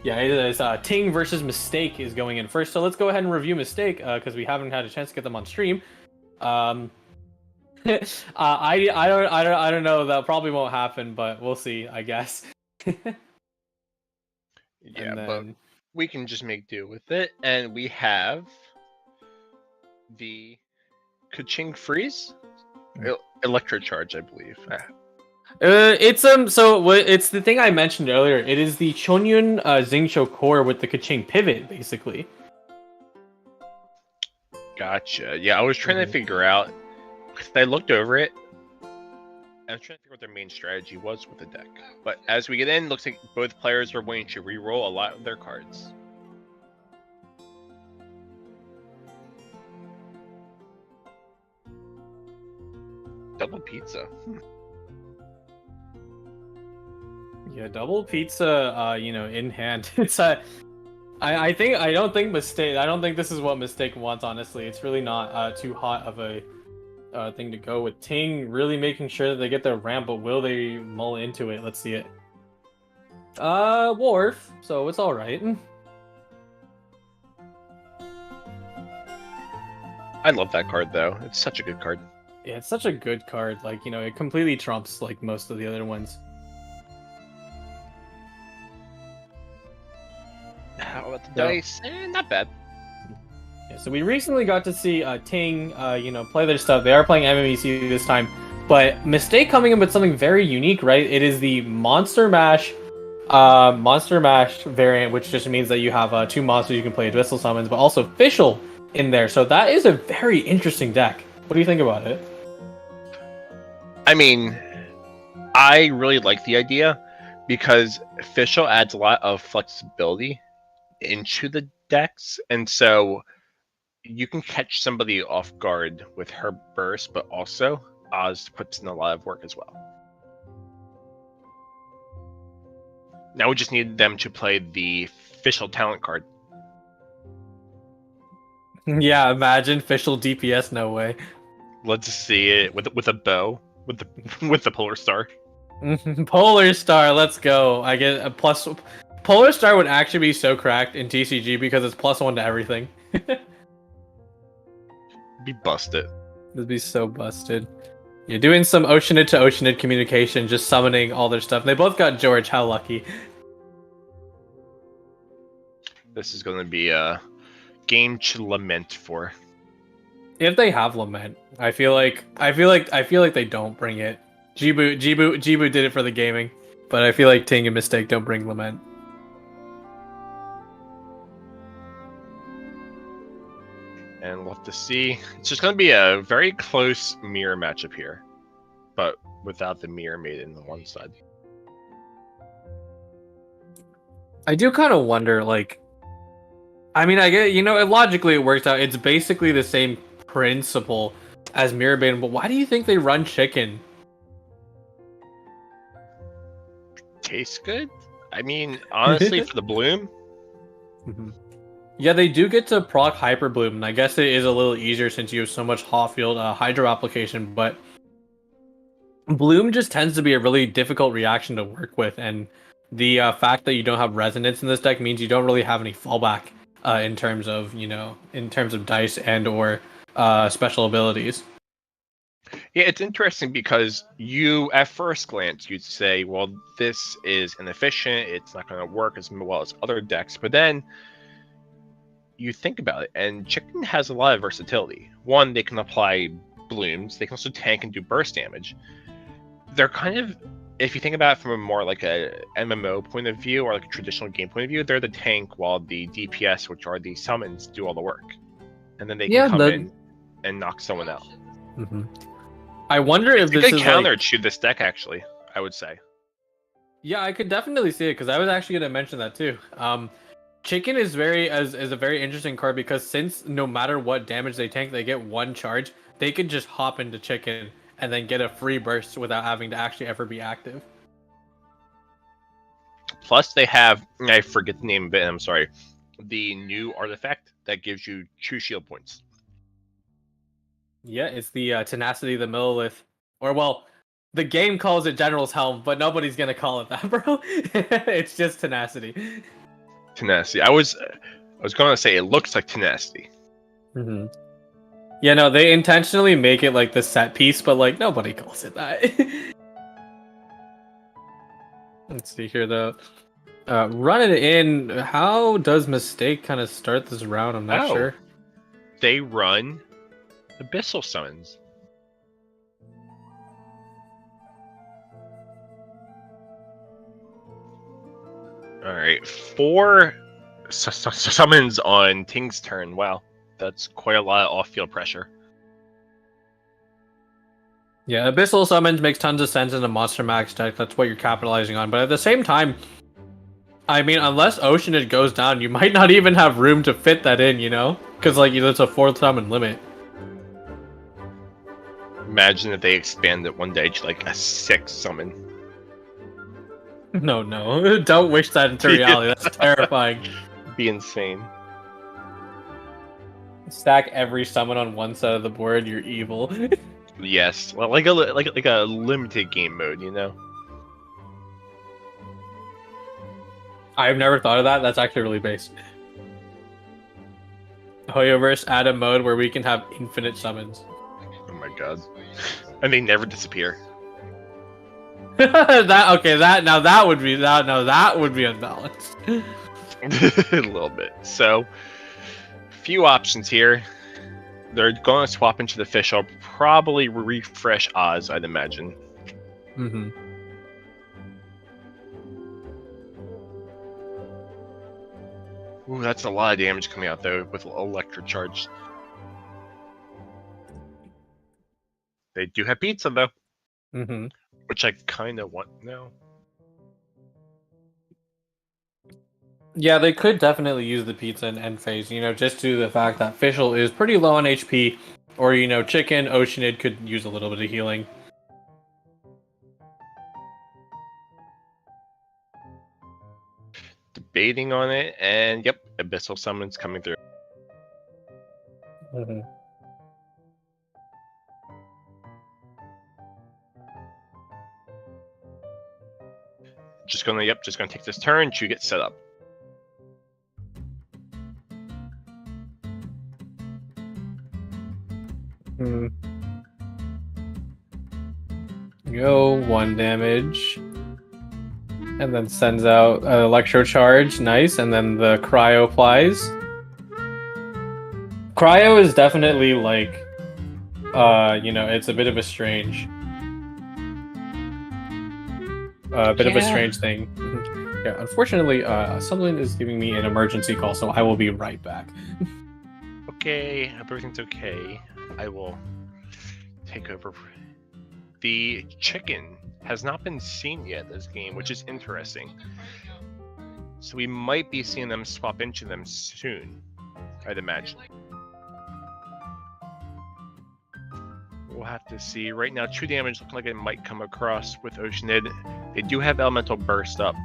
Yeah, it is. Ting versus Mistake is going in first. So let's go ahead and review Mistake because we haven't had a chance to get them on stream. Um, I don't know. That probably won't happen, but we'll see. I guess. Yeah, And but then we can just make do with it. And we have the Kaching Freeze, Electro Charge, I believe. it's the thing I mentioned earlier. It is the Chonyun Xingqiu core with the Kaching pivot, basically. Gotcha. Yeah, I was trying to figure out. I looked over it. I was trying to figure out what their main strategy was with the deck. But as we get in, looks like both players are willing to re-roll a lot of their cards. Double pizza. Yeah, double pizza. In hand. It's a. I don't think this is what Mistake wants. Honestly, it's really not too hot of a thing to go with. Ting really making sure that they get their ramp, but will they mull into it? Let's see it. Wharf. So it's all right. I love that card though. It's such a good card. Yeah, it's such a good card. Like, it completely trumps like most of the other ones. How about the dice? Not bad. Yeah, so we recently got to see Ting, play their stuff. They are playing MMEC this time, but Mistake coming in with something very unique, right? It is the Monster Mash variant, which just means that you have 2 monsters you can play Whistle Summons, but also Fischl in there. So that is a very interesting deck. What do you think about it? I mean, I really like the idea because Fischl adds a lot of flexibility into the decks, and so you can catch somebody off guard with her burst, but also Oz puts in a lot of work as well. Now we just need them to play the Fischl talent card. Yeah, imagine Fischl DPS. No way. Let's see it with a bow with the Polar Star. Polar Star, let's go. I get a plus. Polar Star would actually be so cracked in TCG because it's +1 to everything. Be busted. It'd be so busted. You're doing some Oceanid to Oceanid communication, just summoning all their stuff. They both got George. How lucky. This is going to be a game to lament for. If they have Lament, I feel like they don't bring it. Jibu did it for the gaming, but I feel like Ting and Mistake don't bring Lament. And we'll have to see. It's just going to be a very close mirror matchup here, but without the mirror maiden on one side. I do kind of wonder, like, I mean, I get, logically it works out. It's basically the same principle as Mirror Maiden, but why do you think they run Chicken? Tastes good? I mean, honestly, for the bloom. Yeah, they do get to proc Hyper Bloom, and I guess it is a little easier since you have so much Hawfield Hydro application, but Bloom just tends to be a really difficult reaction to work with, and the fact that you don't have Resonance in this deck means you don't really have any fallback in terms of dice and or special abilities. Yeah, it's interesting because you, at first glance, you'd say, well, this is inefficient, it's not going to work as well as other decks, but then you think about it, and Chicken has a lot of versatility. One, they can apply blooms, they can also tank and do burst damage. They're kind of, if you think about it from a more like a MMO point of view or like a traditional game point of view, they're the tank while the DPS, which are the summons, do all the work. And then they can come in and knock someone out. I wonder if this is a good counter to this deck, actually, I would say. Yeah, I could definitely see it because I was actually going to mention that too. Chicken is a very interesting card because since no matter what damage they tank, they get 1 charge. They can just hop into Chicken and then get a free burst without having to actually ever be active. Plus, they have, I forget the name of it, I'm sorry, the new artifact that gives you 2 shield points. Yeah, it's the Tenacity of the Millilith. Or, well, the game calls it General's Helm, but nobody's going to call it that, bro. It's just Tenacity. Tenacity. I was going to say it looks like tenacity. Mm-hmm. Yeah, no, they intentionally make it like the set piece, but like nobody calls it that. Let's see here though. Run it in. How does Mistake kind of start this round? I'm not sure. They run Abyssal Summons. Alright, 4 summons on Ting's turn. Wow, that's quite a lot of off-field pressure. Yeah, Abyssal Summons makes tons of sense in a Monster Max deck. That's what you're capitalizing on. But at the same time, I mean, unless Oceanid goes down, you might not even have room to fit that in, you know? Because, like, there's a 4th summon limit. Imagine if they expand it one day to, like, a 6 summon. No. Don't wish that into reality. That's terrifying. Be insane. Stack every summon on one side of the board, you're evil. Yes. Well, like a limited game mode, you know? I've never thought of that. That's actually really based. Hoyoverse add a mode where we can have infinite summons. Oh my god. And they never disappear. that would be unbalanced. A little bit. So, few options here. They're going to swap into the fish. I'll probably refresh Oz, I'd imagine. Mm-hmm. Ooh, that's a lot of damage coming out though with Electric Charge. They do have pizza though. Mm-hmm. Which I kind of want now. Yeah, they could definitely use the pizza in end phase, you know, just due to the fact that Fischl is pretty low on HP, or, you know, Chicken, Oceanid could use a little bit of healing. Debating on it, and yep, Abyssal Summons coming through. Mm-hmm. Just gonna take this turn to get set up. Go 1 damage. And then sends out Electro Charge, nice, and then the Cryo applies. Cryo is definitely like, you know, it's a bit of a strange, bit of a strange thing. Yeah, unfortunately, someone is giving me an emergency call, so I will be right back. Okay, everything's okay. I will take over. The chicken has not been seen yet this game, which is interesting. So we might be seeing them swap into them soon, I'd imagine. We'll have to see. Right now, 2 damage looking like it might come across with Oceanid. They do have Elemental Burst up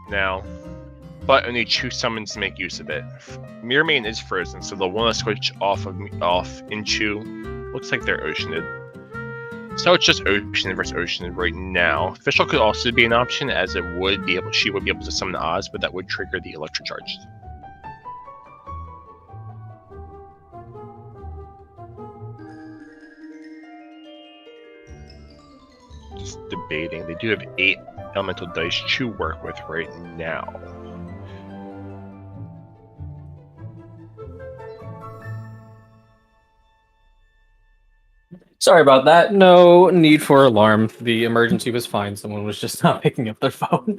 now, but only 2 summons to make use of it. Mirror Main is frozen, so they'll want to switch off into. Looks like they're Oceanid. So it's just Oceanid versus Oceanid right now. Fischl could also be an option, as she would be able to summon Oz, but that would trigger the Electric Charge. Just debating. They do have 8 elemental dice to work with right now. Sorry about that. No need for alarm. The emergency was fine. Someone was just not picking up their phone.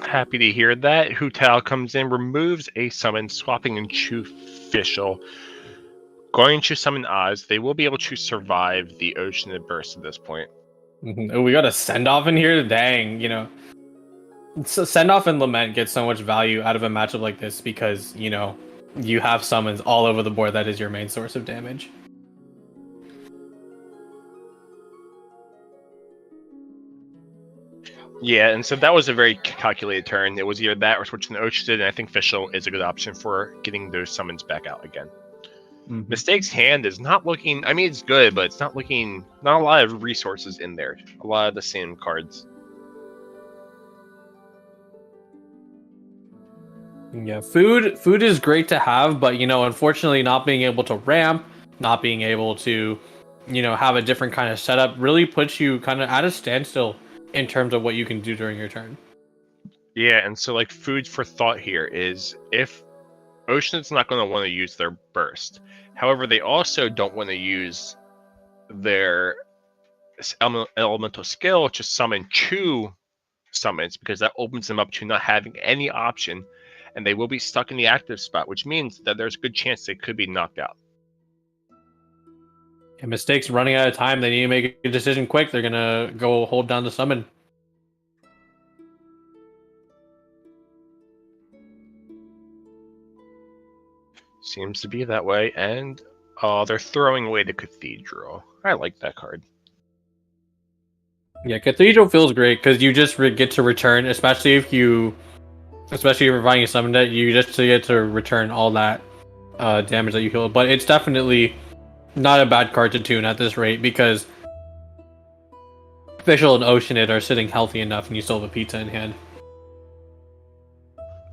Happy to hear that. Hu Tao comes in, removes a summon, swapping into Fischl. Going to summon Oz. They will be able to survive the Oceanid Burst at this point. Oh, we got a send-off in here? Dang, you know. So send-off and Lament get so much value out of a matchup like this because, you know, you have summons all over the board. That is your main source of damage. Yeah, and so that was a very calculated turn. It was either that or switching to Oceanid, and I think Fischl is a good option for getting those summons back out again. Mm-hmm. Mistake's hand is not looking... I mean, it's good, but it's not looking... Not a lot of resources in there. A lot of the same cards. Yeah, food is great to have, but unfortunately, not being able to ramp, not being able to, have a different kind of setup really puts you kind of at a standstill in terms of what you can do during your turn. Yeah, and so like food for thought here is if Ocean's not going to want to use their burst. However, they also don't want to use their elemental skill to summon 2 summons because that opens them up to not having any option, and they will be stuck in the active spot, which means that there's a good chance they could be knocked out. And mistakes running out of time. They need to make a decision quick. They're gonna go hold down the summon. Seems to be that way, and they're throwing away the Cathedral. I like that card. Yeah, Cathedral feels great because you just get to return, especially if you're providing a summon deck, you just get to return all that damage that you heal. But it's definitely not a bad card to tune at this rate because Official and Oceanid are sitting healthy enough, and you still have a pizza in hand.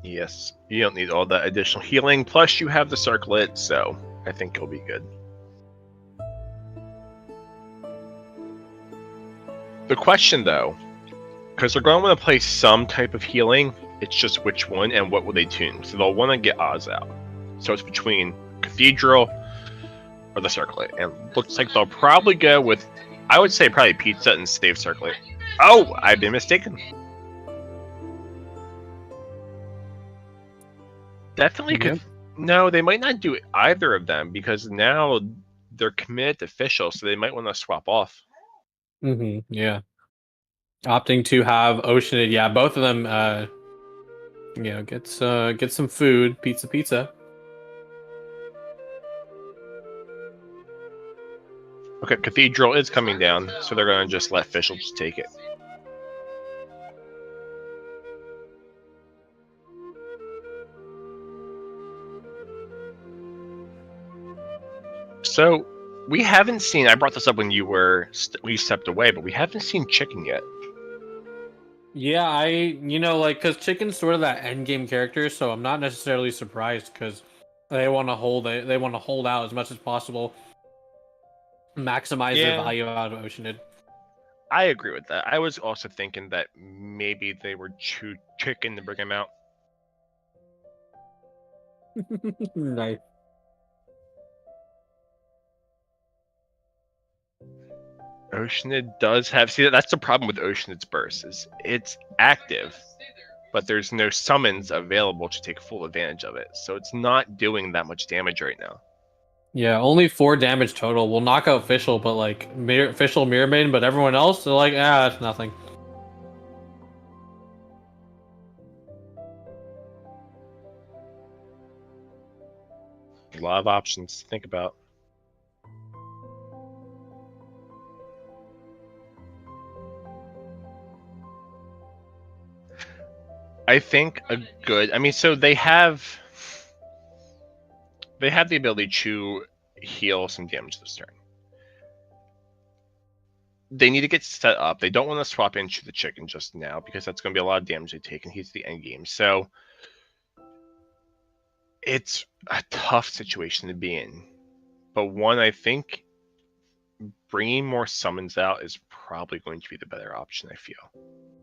Yes, you don't need all that additional healing. Plus, you have the circlet, so I think you'll be good. The question, though, because they're going to want to play some type of healing, it's just which one and what will they tune. So they'll want to get Oz out. So it's between Cathedral or the circlet. And looks like they'll probably go with, I would say probably pizza and save circlet. Oh, I've been mistaken. Definitely could. No, they might not do either of them because now they're committed to official, so they might want to swap off. Yeah. Opting to have Oceanid, yeah, both of them. Get some food, pizza. Okay, Cathedral is coming down, so they're gonna just let official just take it. So we haven't seen. I brought this up when we stepped away, but we haven't seen Chicken yet. Yeah, because Chicken's sort of that end game character, so I'm not necessarily surprised because they want to hold it. They want to hold out as much as possible, maximize the value out of Oceanid. I agree with that. I was also thinking that maybe they were too chicken to bring him out. Nice. Oceanid does have. See, that's the problem with Oceanid's burst is it's active, but there's no summons available to take full advantage of it. So it's not doing that much damage right now. Yeah, only 4 damage total. We'll knock out Official, but Official Mirror Maiden, but everyone else, they're like, that's nothing. A lot of options to think about. I think so they have the ability to heal some damage this turn. They need to get set up. They don't want to swap into the chicken just now because that's going to be a lot of damage they take, and he's the end game. So it's a tough situation to be in, but one I think bringing more summons out is probably going to be the better option. I feel.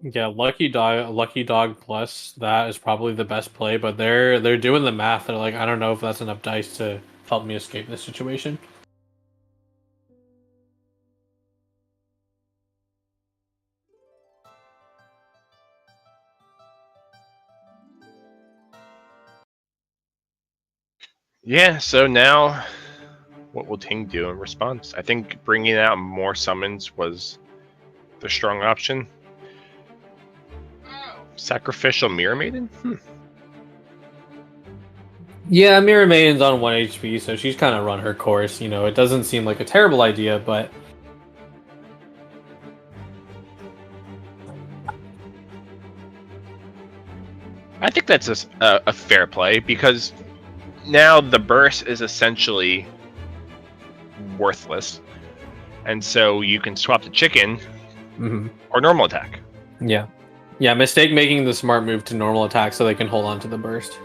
Yeah, Lucky Dog plus that is probably the best play, but they're doing the math. They're like, I don't know if that's enough dice to help me escape this situation. Yeah, so now what will Ting do in response? I think bringing out more summons was the strong option. Sacrificial Mirror Maiden? Yeah, Mirror Maiden's on 1 HP, so she's kind of run her course. It doesn't seem like a terrible idea, but I think that's a fair play because now the burst is essentially worthless, and so you can swap the chicken or normal attack. Yeah, Mistake making the smart move to normal attack so they can hold on to the burst.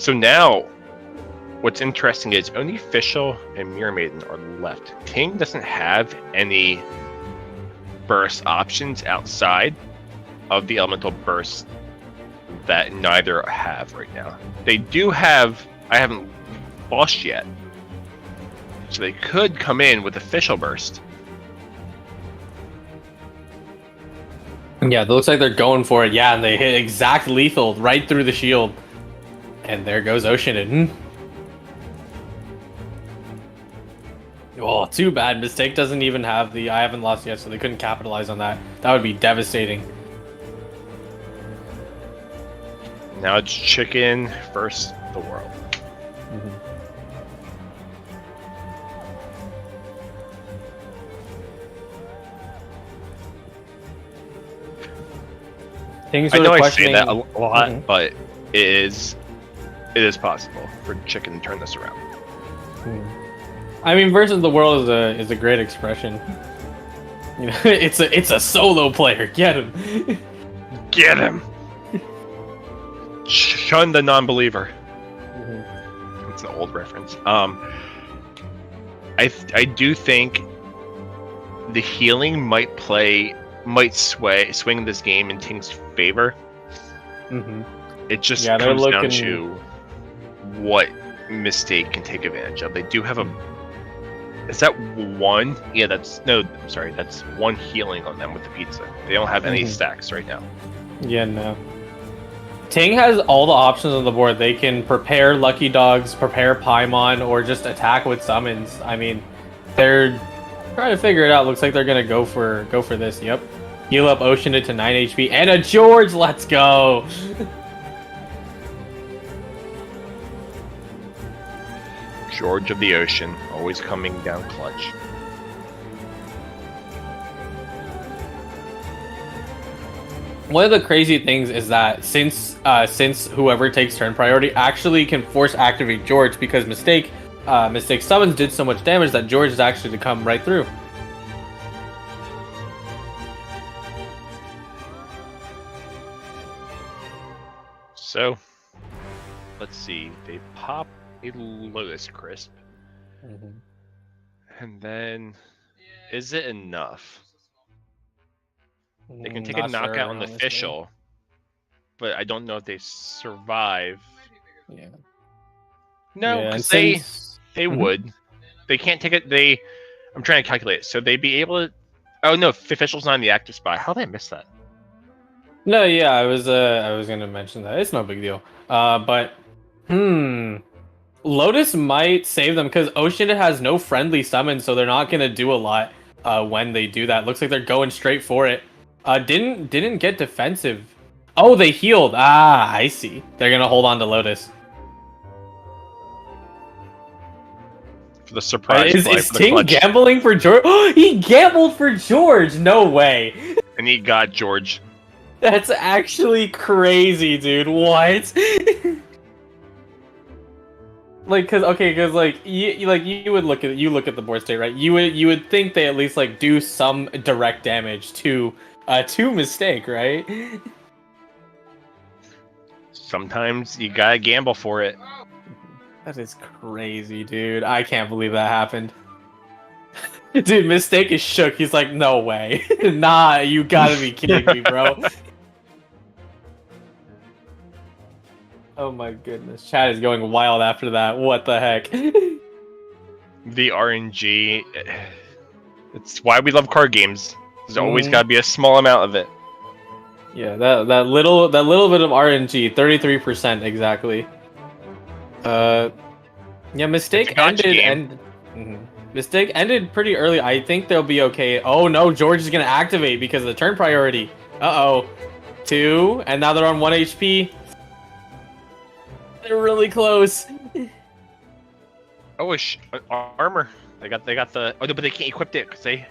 So now, what's interesting is only Fischl and Mirror Maiden are left. Ting doesn't have any burst options outside of the elemental burst that neither have right now. They do have, I haven't lost yet, so they could come in with a Fischl burst. Yeah, it looks like they're going for it. Yeah, and they hit exact lethal right through the shield. And there goes Ocean. Oh, too bad. Mistake doesn't even have the I haven't lost yet, so they couldn't capitalize on that. That would be devastating. Now it's Chicken versus the world. I know I say that a lot, but it is possible for Chicken to turn this around. I mean, versus the world is a great expression. You know, it's a solo player. Get him. Get him. Shun the non-believer. It's an old reference. I do think the healing might swing this game in Ting's favor. It just comes down to what Mistake can take advantage of. They do have is that one? Yeah, that's one healing on them with the pizza. They don't have any stacks right now. Yeah, no. Ting has all the options on the board. They can prepare Lucky Dogs, prepare Paimon, or just attack with summons. I mean, they're trying to figure it out. Looks like they're gonna go for this. Yep. Heal up Ocean to 9 HP and a George. Let's go. George of the Ocean, always coming down clutch. One of the crazy things is that since whoever takes turn priority actually can force activate George, because Mistake summons did so much damage that George is actually to come right through. So, let's see. They pop a Lotus Crisp. And then, is it enough? They can take a knockout on the Fischl, but I don't know if they survive. Yeah. No, because they would. They can't take it. I'm trying to calculate it. So they'd be able to. Oh no, Fischl's not in the active spot. How did I miss that? No, yeah, I was gonna mention that. It's no big deal. But Lotus might save them because Ocean has no friendly summon, so they're not gonna do a lot when they do that. Looks like they're going straight for it. Didn't get defensive. Oh, they healed. Ah, I see. They're gonna hold on to Lotus. For the surprise is play, Ting gambling for George? He gambled for George. No way. And he got George. That's actually crazy, dude. What? Cause you would look at the board state, right? You would think they at least like do some direct damage to Mistake, right? Sometimes you gotta gamble for it. That is crazy, dude. I can't believe that happened. Dude, Mistake is shook. He's like, no way. Nah, you gotta be kidding me, bro. Oh my goodness. Chat is going wild after that. What the heck? The RNG. It's why we love card games. There's always gotta be a small amount of it. Yeah, that little bit of RNG, 33% exactly. Yeah, Mistake Mistake ended pretty early. I think they'll be okay. Oh no, George is gonna activate because of the turn priority. Uh-oh. 2, and now they're on 1 HP. They're really close. Oh, armor. They got the. Oh no, but they can't equip it because they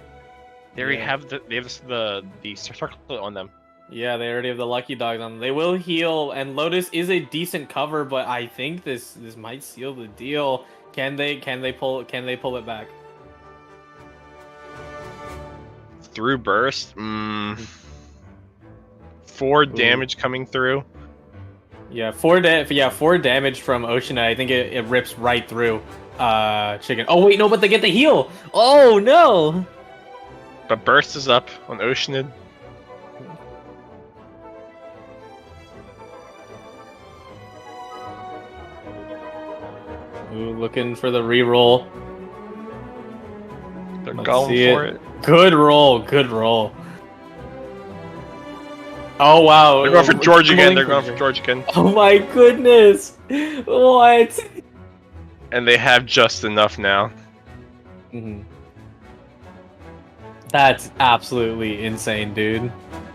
already have the circlet on them. Yeah, they already have the Lucky Dogs on them. They will heal, and Lotus is a decent cover, but I think this might seal the deal. Can they pull it back? Through burst. 4 damage coming through. Yeah, 4 damage from Ocean. I think it rips right through Chicken. Oh wait, no, but they get the heal. Oh no. But Burst is up on Oceanid. Ooh, looking for the reroll. They're Let's going see for it. it. Good roll, good roll. Oh wow. They're going for George again. They're Tumbling going for George again. Oh my goodness. What? And they have just enough now. That's absolutely insane, dude.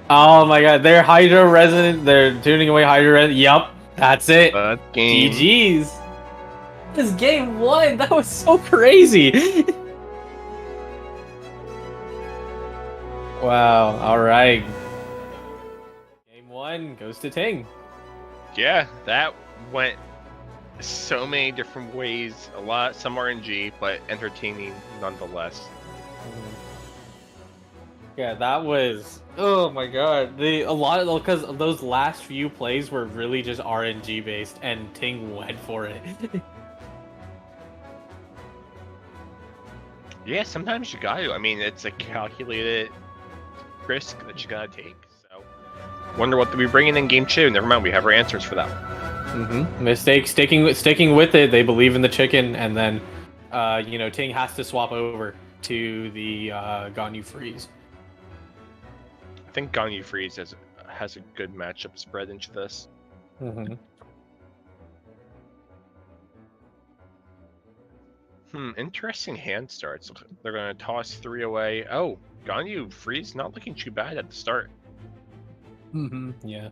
Oh my god, they're Hydra Resonant. They're tuning away Hydra Resonant. Yup, that's it. Game. GG's. This game 1. That was so crazy. Wow. All right. Game 1 goes to Ting. Yeah, that went so many different ways. Some RNG, but entertaining nonetheless. Yeah, that was. Oh my god, a lot because those last few plays were really just RNG based, and Ting went for it. Yeah, sometimes you gotta. I mean, it's a calculated risk that you gotta take. So, wonder what they'll be bringing in game 2. Never mind, we have our answers for that. Mistake sticking with it. They believe in the chicken, and then, Ting has to swap over to the Ganyu Freeze. I think Ganyu Freeze has a good matchup spread into this. Interesting hand starts. They're gonna toss 3 away. Oh, Ganyu Freeze not looking too bad at the start. Yeah.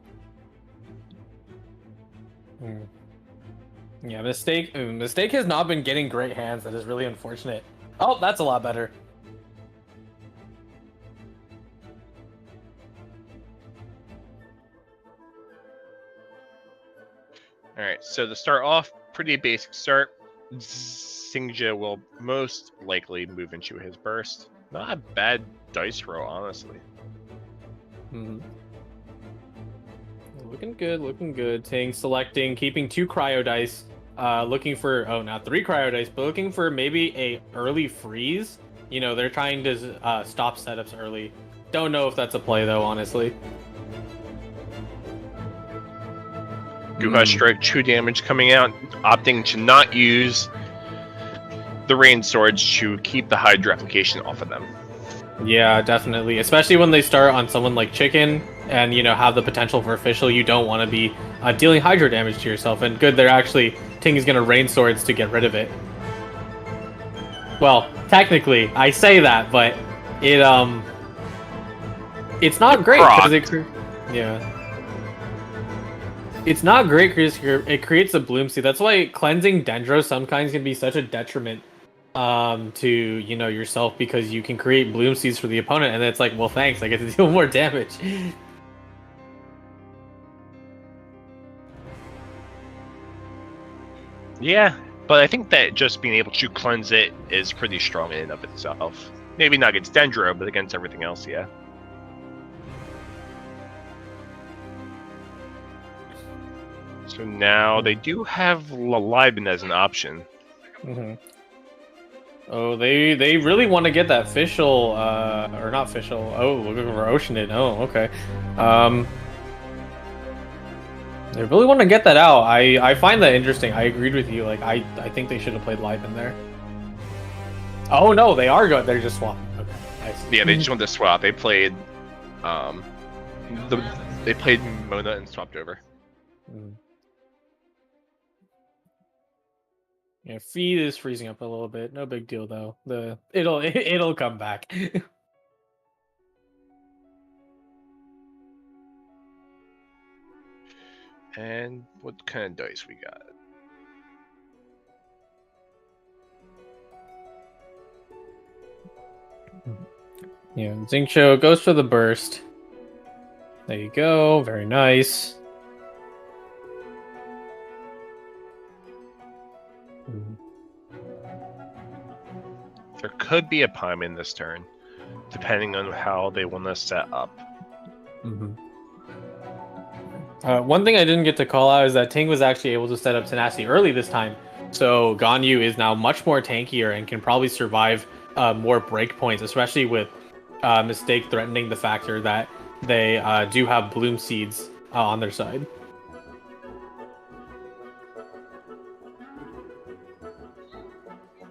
Yeah, Mistake has not been getting great hands. That is really unfortunate. Oh, that's a lot better. Alright, so to start off, pretty basic start. Xingja will most likely move into his burst. Not a bad dice roll, honestly. Looking good. Ting selecting, keeping 2 cryo dice. Looking for not 3 cryo dice, but looking for maybe a early freeze. They're trying to stop setups early. Don't know if that's a play though, honestly. Guha Strike 2 damage coming out, opting to not use the Rain Swords to keep the Hydra application off of them. Yeah, definitely. Especially when they start on someone like Chicken and, have the potential for official, you don't want to be dealing Hydra damage to yourself. And good, Ting is going to Rain Swords to get rid of it. Well, technically, I say that, but it's not great because it's not great because it creates a Bloom Seed. That's why cleansing Dendro sometimes can be such a detriment to yourself, because you can create Bloom Seeds for the opponent, and it's like, well, thanks, I get to deal more damage. Yeah, but I think that just being able to cleanse it is pretty strong in and of itself. Maybe not against Dendro, but against everything else, yeah. So now they do have Laliben as an option. Oh, they really want to get that official, or not official. Oh, looking for Oceanid. Oh, okay. They really want to get that out. I find that interesting. I agreed with you. Like, I think they should have played live in there. Oh no, they are good. They're just swapping. Okay, I see. Yeah, they just wanted to swap. They played, they played Mona and swapped over. Yeah, feed is freezing up a little bit. No big deal though. It'll come back. And what kind of dice we got? Yeah, Xingqiu goes for the burst. There you go. Very nice. There could be a Paimon this turn, depending on how they want to set up. One thing I didn't get to call out is that Ting was actually able to set up Tenacity early this time. So Ganyu is now much more tankier and can probably survive more breakpoints, especially with Mistake threatening the factor that they do have Bloom Seeds on their side.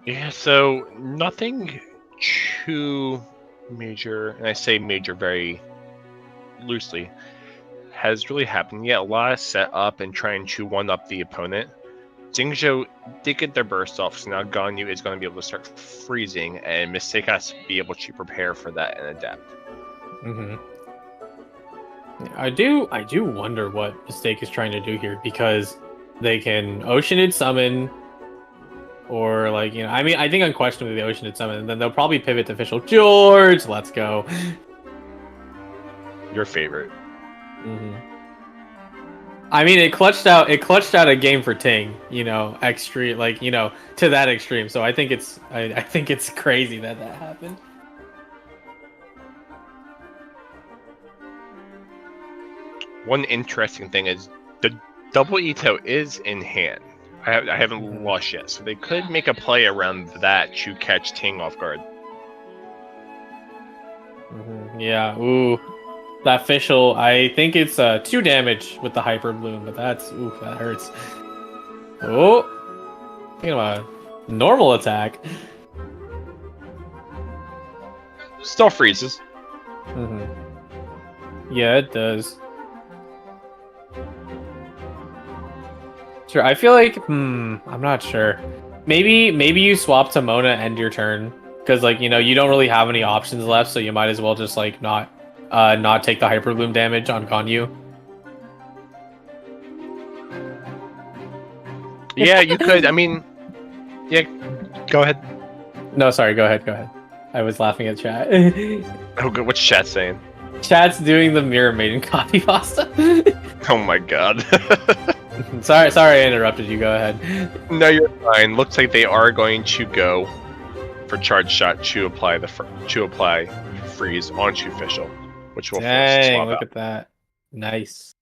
Yeah, so nothing too major, and I say major very loosely, has really happened yet. A lot of set up and trying to one up the opponent. Jingzhou did get their burst off, so now Ganyu is going to be able to start freezing, and Mistake has to be able to prepare for that and adapt. Mm-hmm. I do wonder what Mistake is trying to do here, because they can Oceanid summon, or like, you know, I mean, I think unquestionably the Oceanid summon, and then they'll probably pivot to official George. Let's go. Your favorite. Mm-hmm. I mean, it clutched out a game for Ting, you know, extreme, like, you know, to that extreme. So I think I think it's crazy that happened. One interesting thing is the double Ito is in hand. I haven't lost yet, so they could make a play around that to catch Ting off guard. Mm-hmm. Yeah. Ooh, that official. I think it's 2 damage with the Hyper Bloom, but that hurts. Oh, think about a normal attack. Still freezes. Mm-hmm. Yeah, it does. Sure, I feel like, I'm not sure. Maybe you swap to Mona end your turn, because like, you know, you don't really have any options left, so you might as well just like not take the Hyper Bloom damage on Ganyu. Yeah, you could. I mean, yeah. Go ahead. No, sorry. Go ahead. I was laughing at chat. Oh, good. What's chat saying? Chat's doing the Mirror Maiden copy pasta. Oh my god. sorry, I interrupted you. Go ahead. No, you're fine. Looks like they are going to go for charge shot to apply freeze onto official, which will force the Dang, swap look out. at that. Nice.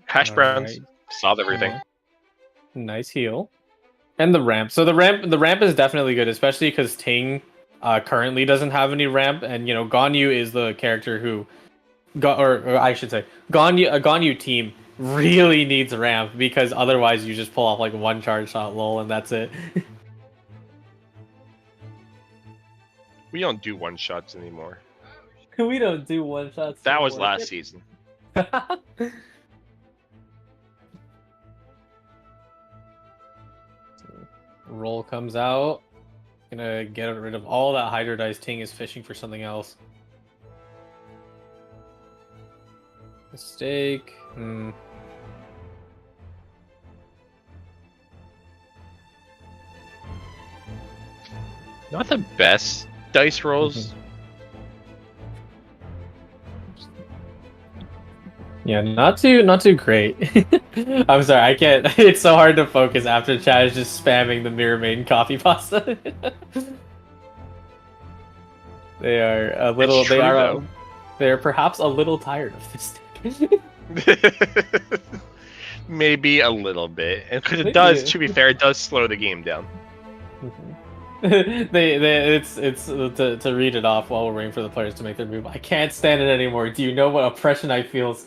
Hash browns. Right. Solve everything. Nice heal. And the ramp. So the ramp is definitely good, especially because Ting currently doesn't have any ramp, and you know Ganyu is the character who, or I should say, Ganyu team really needs a ramp, because otherwise you just pull off like one charge shot, lol, and that's it. We don't do one shots anymore. We don't do one shots. That was last season. Roll comes out. Gonna get rid of all that Hydrodized. Ting is fishing for something else. Mistake. Not the best dice rolls. Yeah, not too great. I'm sorry, I can't. It's so hard to focus after chat is just spamming the Mirror Maiden coffee pasta. They are a little. It's true, though. They are perhaps a little tired of this. Maybe a little bit, and because it does, to be fair, it does slow the game down. It's to read it off while we're waiting for the players to make their move. I can't stand it anymore. Do you know what oppression feels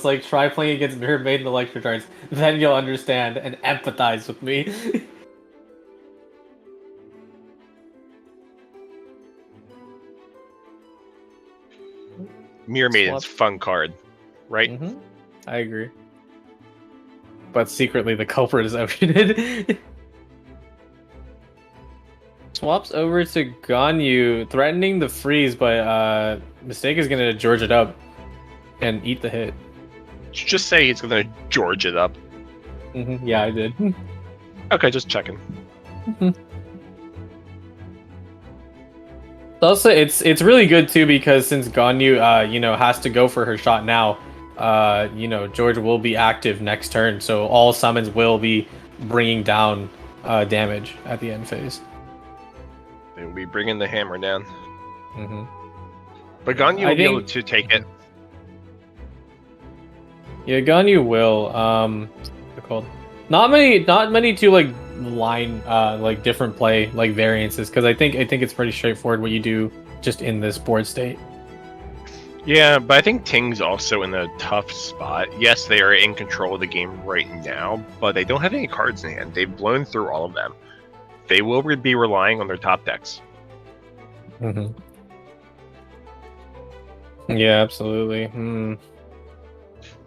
like? Try playing against Mirror Maiden Electro Charts, then you'll understand and empathize with me. Mirror Maiden's fun card, right? I agree. But secretly the culprit is Oceanid. Swaps over to Ganyu, threatening the freeze, but Mistake is gonna George it up and eat the hit. Just say he's gonna George it up. Yeah, I did. Okay, just checking. Also, it's really good too, because since Ganyu has to go for her shot now, George will be active next turn, so all summons will be bringing down damage at the end phase. And we bring in the hammer down. Mm-hmm. But Ganyu will be able to take it. Yeah, Ganyu will. What's it called? Not many to like line like different play like variances, because I think it's pretty straightforward what you do just in this board state. Yeah, but I think Ting's also in a tough spot. Yes, they are in control of the game right now, but they don't have any cards in hand. They've blown through all of them. They will be relying on their top decks. Mm-hmm. Yeah, absolutely.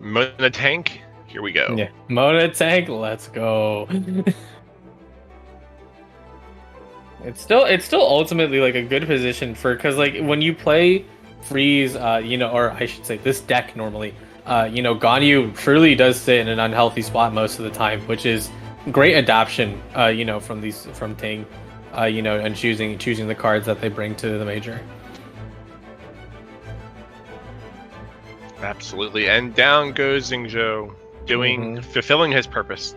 Mona Tank, here we go. Yeah, Mona Tank, let's go. It's still ultimately like a good position for, because like when you play freeze, or I should say this deck normally, Ganyu truly does sit in an unhealthy spot most of the time, which is great adaptation, from Ting, and choosing the cards that they bring to the major. Absolutely, and down goes Xingzhou, fulfilling his purpose.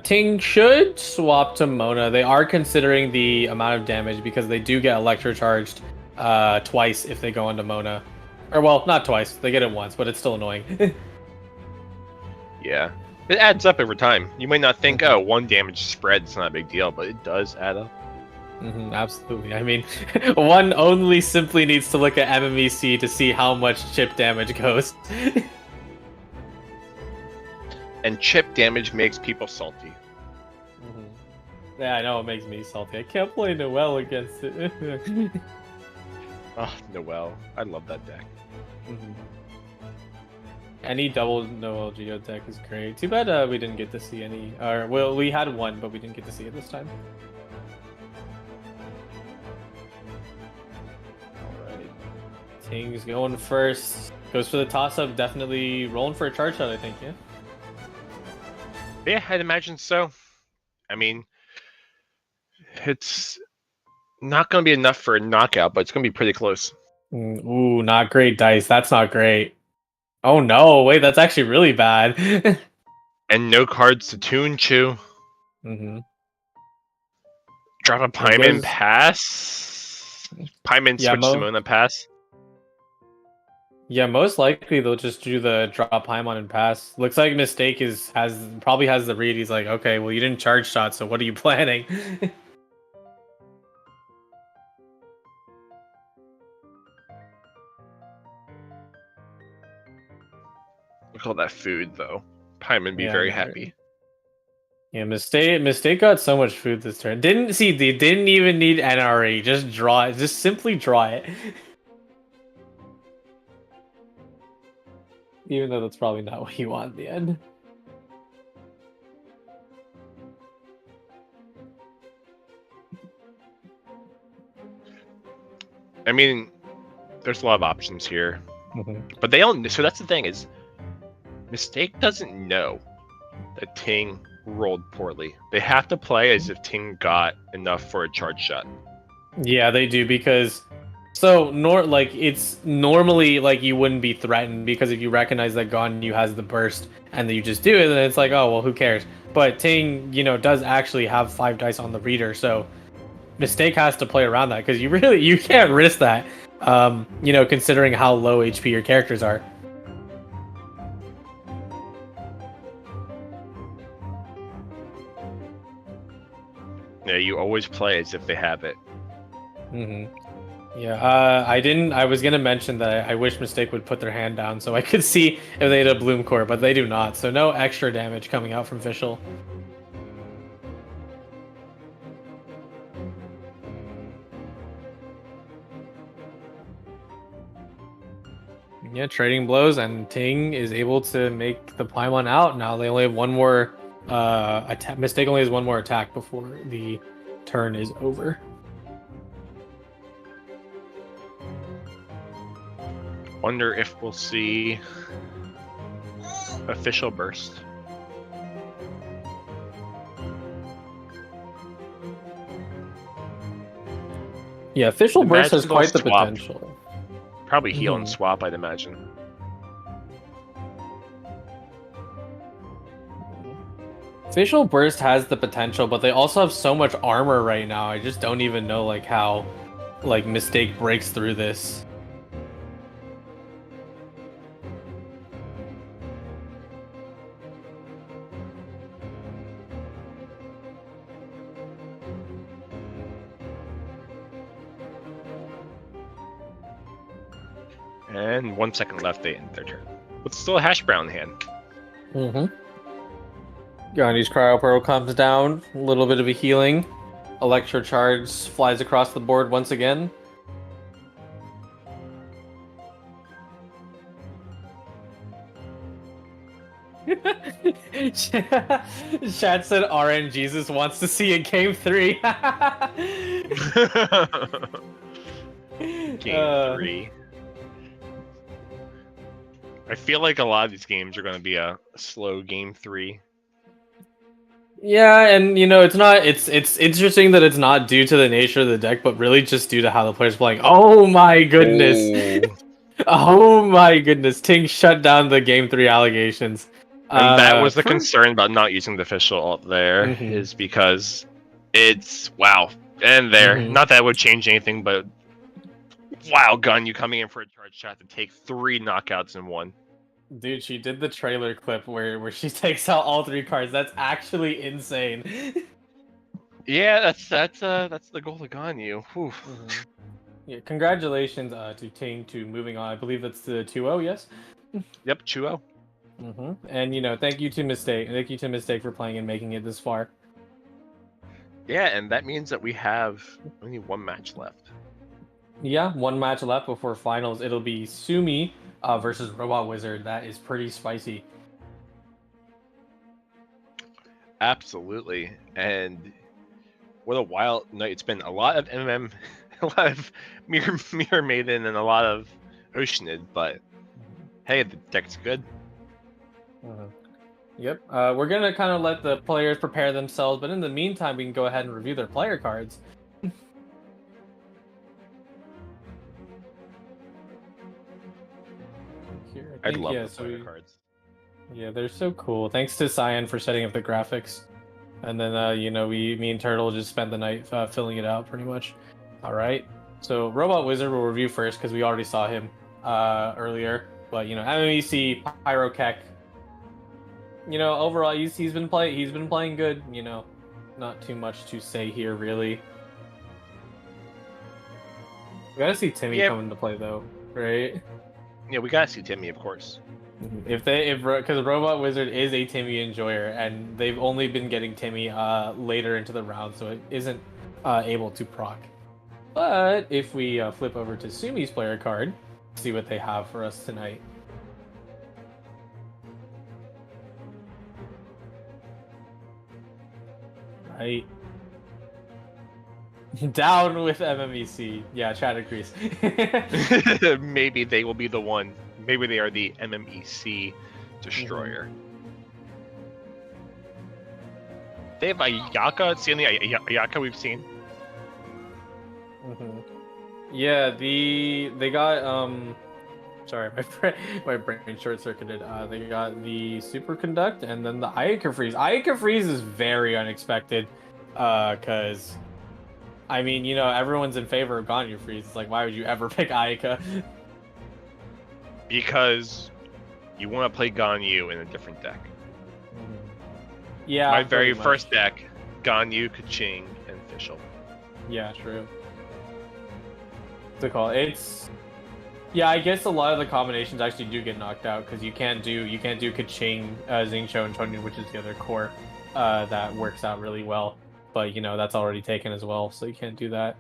Ting should swap to Mona. They are considering the amount of damage because they do get electrocharged twice if they go into Mona. Or, well, not twice. They get it once, but it's still annoying. Yeah. It adds up over time. You might not think, oh, one damage spread, it's not a big deal, but it does add up. Absolutely. I mean, one only simply needs to look at MMEC to see how much chip damage goes. And chip damage makes people salty. Yeah, I know, it makes me salty. I can't play Noelle against it. Oh, Noelle. I love that deck. Any double Noelle Geo deck is great. Too bad we didn't get to see any. Or, well, we had one, but we didn't get to see it this time. Alright. Ting's going first. Goes for the toss-up. Definitely rolling for a charge shot, I think, yeah? Yeah, I'd imagine so. I mean, it's not going to be enough for a knockout, but it's going to be pretty close. Ooh, not great dice. That's not great. Oh no, wait, that's actually really bad. And no cards to tune Chew. Drop a Paimon pass. Paimon switch to Mona pass. Yeah, most likely they'll just do the drop Paimon and pass. Looks like Mistake probably has the read. He's like, okay, well you didn't charge shot, so what are you planning? Look at all that food though. Paimon be very happy. Yeah, Mistake got so much food this turn. They didn't even need NRE. Just draw it. Just simply draw it. Even though that's probably not what you want in the end. I mean, there's a lot of options here. But they don't. So that's the thing is, Mistake doesn't know that Ting rolled poorly. They have to play as if Ting got enough for a charge shot. Yeah, they do, because it's normally like you wouldn't be threatened, because if you recognize that Ganyu has the burst and then you just do it, then it's like, oh well, who cares? But Ting, does actually have 5 dice on the reader, so Mistake has to play around that, because you can't risk that. Considering how low HP your characters are. Yeah, you always play as if they have it. Yeah, I was gonna mention that I wish Mistake would put their hand down so I could see if they had a Bloom Core, but they do not, so no extra damage coming out from Fischl. Yeah, trading blows, and Ting is able to make the Paimon out. Now they only have one more attack. Mistake only has one more attack before the turn is over. Wonder if we'll see official burst. Yeah, official burst has quite the potential. Probably heal and swap, I'd imagine. Facial Burst has the potential, but they also have so much armor right now. I just don't even know like how like Mistake breaks through this. And 1 second left, they end their turn. But still a hash brown hand. Mm-hmm. Gandhi's Cryo Pearl comes down, a little bit of a healing. Electro Charge flies across the board once again. Chad said RN Jesus wants to see a game 3. Game 3. I feel like a lot of these games are going to be a slow game 3. Yeah, and it's interesting that it's not due to the nature of the deck, but really just due to how the player's playing. Oh my goodness. Oh my goodness. Ting shut down the game 3 allegations. And that was the For- concern about not using the official alt there, Mhm. is because it's wow. And there. Mhm. Not that it would change anything, but wow, gun you coming in for a charge shot to take 3 knockouts in one. Dude, she did the trailer clip where she takes out all 3 cards. That's actually insane. Yeah, that's the goal of Ganyu. Mhm. Yeah, congratulations to Ting to moving on. I believe that's the 2-0, yes? Yep, Chuo. And thank you to Mistake for playing and making it this far. Yeah, and that means that we have only 1 match left. Yeah, 1 match left before finals. It'll be Sumi versus Robot Wizard. That is pretty spicy. Absolutely. And what a wild night it's been. A lot of MM, a lot of Mirror Maiden, and a lot of Oceanid, but hey, the deck's good. Yep. We're gonna kind of let the players prepare themselves, but in the meantime, we can go ahead and review their player cards. Here, I I think, love yeah, the so player cards. yeah, they're so cool. Thanks to Cyan for setting up the graphics, and then me and Turtle just spent the night filling it out pretty much. All right. So Robot Wizard will review first because we already saw him earlier. But MMEC Pyrokek. Overall he's been playing good. Not too much to say here really. We gotta see Timmy Yeah. come into play though, right? Yeah, we gotta see Timmy, of course. Because Robot Wizard is a Timmy enjoyer, and they've only been getting Timmy later into the round, so it isn't able to proc. But if we flip over to Sumi's player card, see what they have for us tonight. Right. Down with MMEC. Yeah, Chad agrees. Maybe they will be the one. Maybe they are the MMEC destroyer. They have Ayaka. It's the only Ayaka we've seen. Yeah, they got sorry, my brain short circuited. They got the Superconduct and then the Ayaka Freeze. Ayaka Freeze is very unexpected, because I mean, everyone's in favor of Ganyu Freeze. It's like, why would you ever pick Ayaka? Because you want to play Ganyu in a different deck. Yeah, my very pretty first much. deck, Ganyu, Kaching, and Fischl. Yeah, true. To call it's. Yeah, I guess a lot of the combinations actually do get knocked out because you can't do Kaching, Xingqiu, and Chonyu, which is the other core that works out really well. But that's already taken as well, so you can't do that.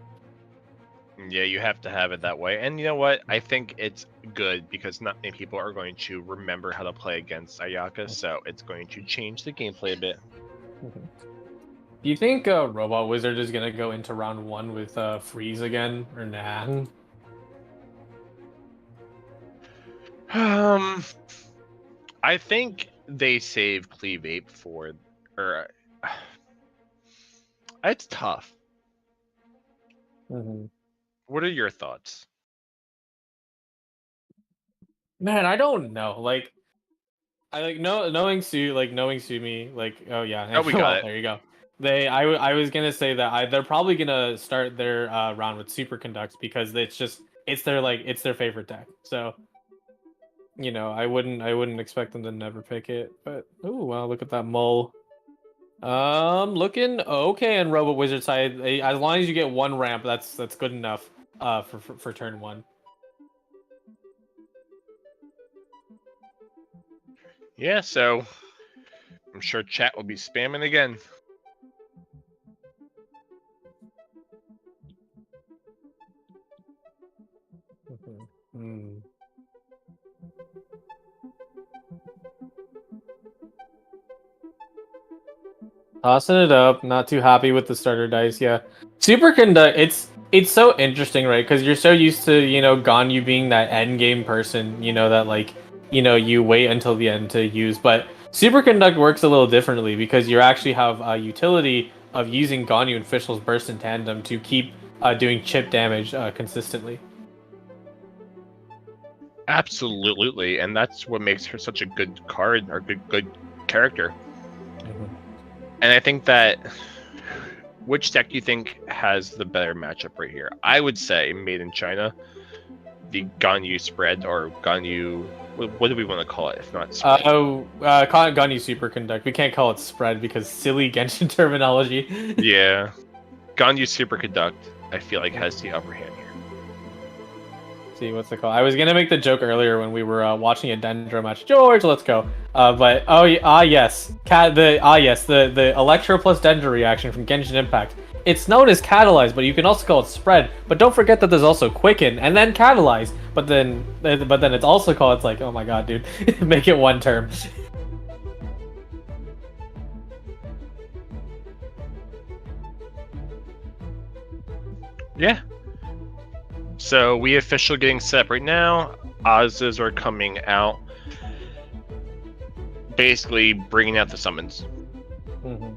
Yeah, you have to have it that way. And you know what? I think it's good because not many people are going to remember how to play against Ayaka, so it's going to change the gameplay a bit. Do you think Robot Wizard is gonna go into round 1 with Freeze again, or nah? I think they save Cleave Ape for, or it's tough. What are your thoughts? Man, I don't know. Like, I like knowing Sumi, like, oh yeah, Oh, we got well, it. there you go. I was gonna say that they're probably gonna start their round with super conducts because it's their favorite deck. So I wouldn't expect them to never pick it. But oh wow, look at that mull. Looking okay on Robo Wizard side. As long as you get one ramp, that's good enough. For turn one. Yeah, so I'm sure chat will be spamming again. Hmm. Tossing it up, not too happy with the starter dice. Yeah, Superconduct. It's so interesting, right? Because you're so used to Ganyu being that end game person. That like you wait until the end to use, but Superconduct works a little differently because you actually have a utility of using Ganyu and Fischl's burst in tandem to keep doing chip damage consistently. Absolutely, and that's what makes her such a good card or good character. Mm-hmm. And I think that which deck do you think has the better matchup right here? I would say Made in China, the Ganyu spread or Ganyu. What do we want to call it if not spread? Ganyu Superconduct. We can't call it spread because silly Genshin terminology. Yeah, Ganyu Superconduct. I feel like has the upper hand here. See what's it called? I was gonna make the joke earlier when we were watching a Dendro match. George, let's go. But yes, the Electro plus Dendro reaction from Genshin Impact. It's known as catalyze, but you can also call it spread. But don't forget that there's also quicken and then catalyze. But then it's also called. It's like, oh my god, dude, make it one term. Yeah. So we officially getting set up right now. Oz's are coming out, basically bringing out the summons. Mm-hmm.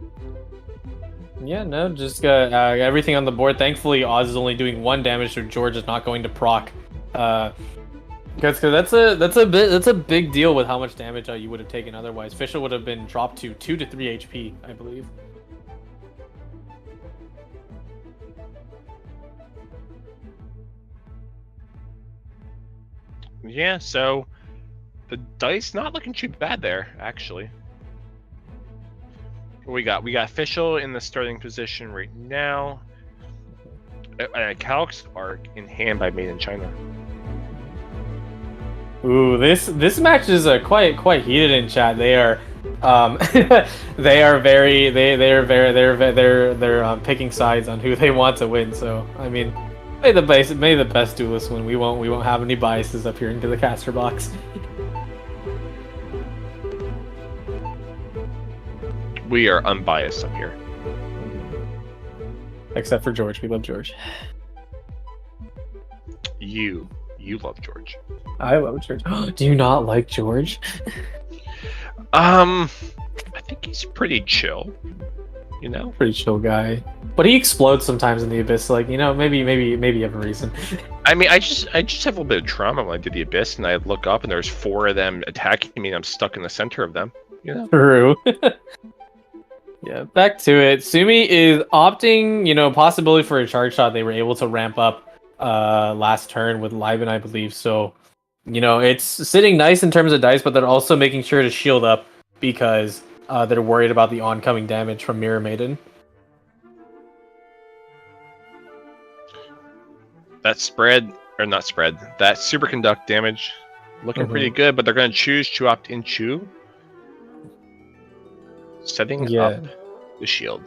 Yeah, no, just got everything on the board. Thankfully, Oz is only doing 1 damage, so George is not going to proc. Because that's a big deal with how much damage you would have taken otherwise. Fischl would have been dropped to 2 to 3 HP, I believe. Yeah, so the dice not looking too bad there, actually. What we got Fischl in the starting position right now. Calx are in hand by Made in China. Ooh, this match is quite heated in chat. They are they're picking sides on who they want to win. So I mean, may the best duelist win. We won't have any biases up here into the caster box. We are unbiased up here. Except for George. We love George. You love George. I love George. Do you not like George? I think he's pretty chill. Pretty chill guy. But he explodes sometimes in the Abyss. Like, maybe you have a reason. I mean, I just have a little bit of trauma when I did the Abyss, and I look up and there's 4 of them attacking me, and I'm stuck in the center of them. True. Yeah, back to it. Sumi is opting, possibility for a charge shot. They were able to ramp up last turn with Liven, I believe. So, it's sitting nice in terms of dice, but they're also making sure to shield up because they're worried about the oncoming damage from Mirror Maiden. That that superconduct damage looking pretty good, but they're going to choose to opt in Chu. Setting up the shield.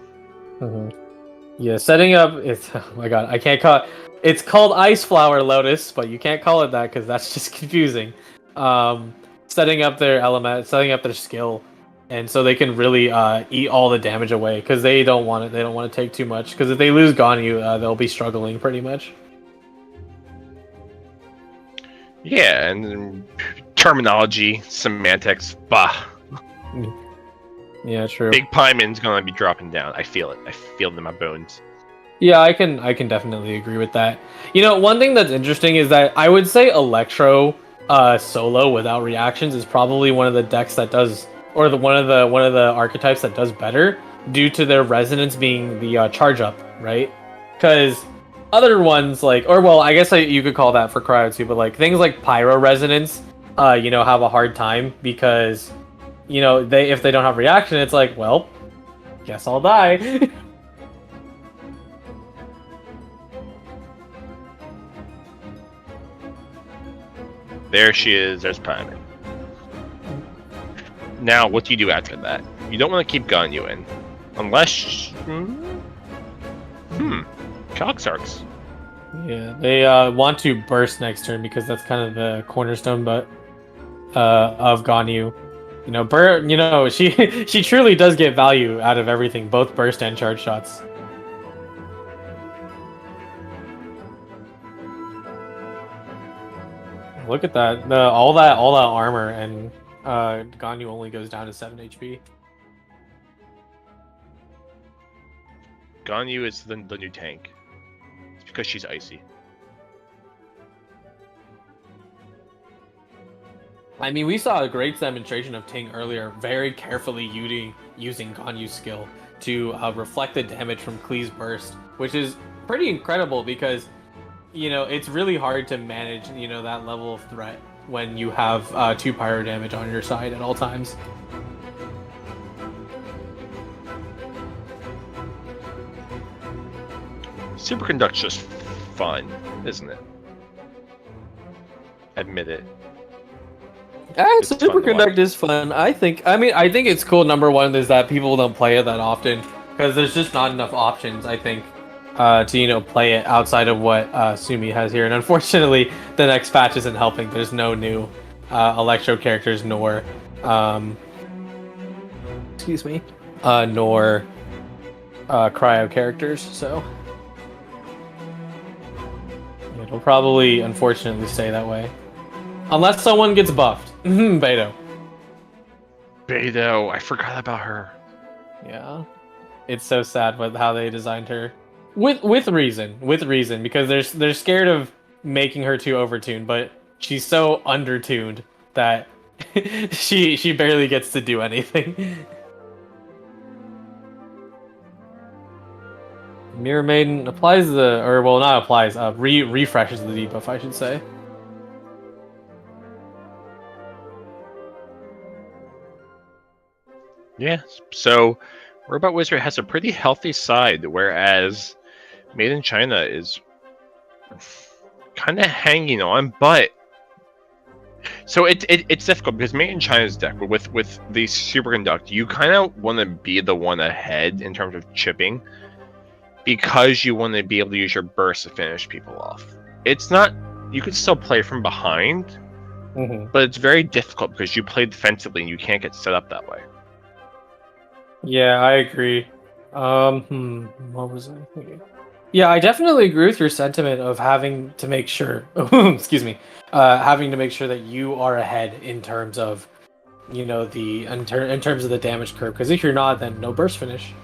Yeah, setting up. Oh my god, I can't call it. It's called Ice Flower Lotus, but you can't call it that because that's just confusing. Setting up their element, setting up their skill, and so they can really eat all the damage away because they don't want it. They don't want to take too much because if they lose Ganyu, they'll be struggling pretty much. Yeah, and terminology, semantics, bah. Yeah, true. Big Pieman's gonna be dropping down. I feel it. I feel it in my bones. Yeah, I can definitely agree with that. One thing that's interesting is that I would say Electro solo without reactions is probably one of the decks that does, or one of the archetypes that does better due to their resonance being the charge up, right? Because other ones like, or well, I guess you could call that for cryo too, but like things like pyro resonance, have a hard time because, they if they don't have reaction, it's like, well, guess I'll die. There she is. There's Priming. Now, what do you do after that? You don't want to keep Ganyu in. Unless... Cogsarks. Yeah, they want to burst next turn because that's kind of the cornerstone, but of Ganyu. She truly does get value out of everything, both burst and charge shots. Look at that. All that armor, and Ganyu only goes down to 7 HP. Ganyu is the new tank. It's because she's icy. I mean, we saw a great demonstration of Ting earlier, very carefully using Ganyu's skill to reflect the damage from Klee's burst, which is pretty incredible because, it's really hard to manage, that level of threat when you have 2 pyro damage on your side at all times. Superconduct's just fun, isn't it? Admit it. Superconduct is fun. I think it's cool. Number one is that people don't play it that often because there's just not enough options. I think to play it outside of what Sumi has here, and unfortunately, the next patch isn't helping. There's no new Electro characters nor excuse me, nor Cryo characters. So it'll probably, unfortunately, stay that way. Unless someone gets buffed. Beidou. Beidou, I forgot about her. Yeah. It's so sad with how they designed her. With reason. Because they're scared of making her too overtuned, but she's so undertuned that she barely gets to do anything. Mirror Maiden applies refreshes the debuff, I should say. Yeah, so Robot Wizard has a pretty healthy side, whereas Made in China is kind of hanging on, but so it's difficult because Made in China's deck with the Superconduct, you kind of want to be the one ahead in terms of chipping because you want to be able to use your burst to finish people off. It's not, you can still play from behind, but it's very difficult because you play defensively and you can't get set up that way. Yeah, I agree. What was I thinking? Yeah, I definitely agree with your sentiment of having to make sure, excuse me, having to make sure that you are ahead in terms of, in terms of the damage curve. Because if you're not, then no burst finish.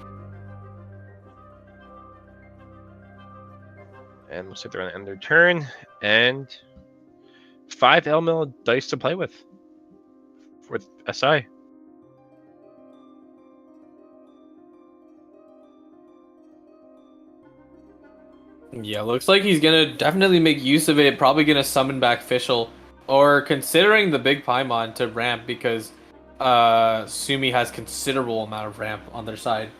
And looks like they're going to end their turn, and 5 L-Mill dice to play with SI. Yeah, looks like he's gonna definitely make use of it. Probably gonna summon back Fischl, or considering the big Paimon to ramp because Sumi has considerable amount of ramp on their side.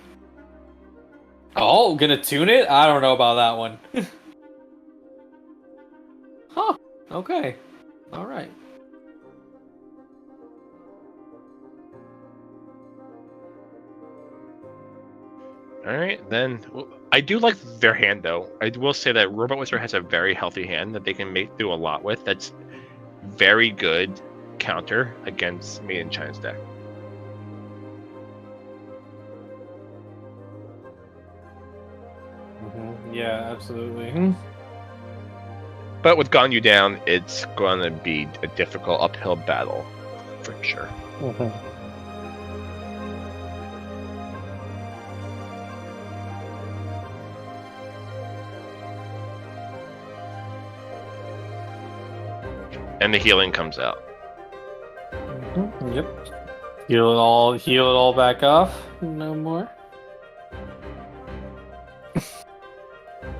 Oh, gonna tune it? I don't know about that one. Huh. Okay. All right. All right, then. I do like their hand, though. I will say that Robot Wizard has a very healthy hand that they can do a lot with. That's very good counter against Made in China's deck. Yeah, absolutely. But with Ganyu down, it's going to be a difficult uphill battle, for sure. And the healing comes out. Yep. Heal it all back off. No more.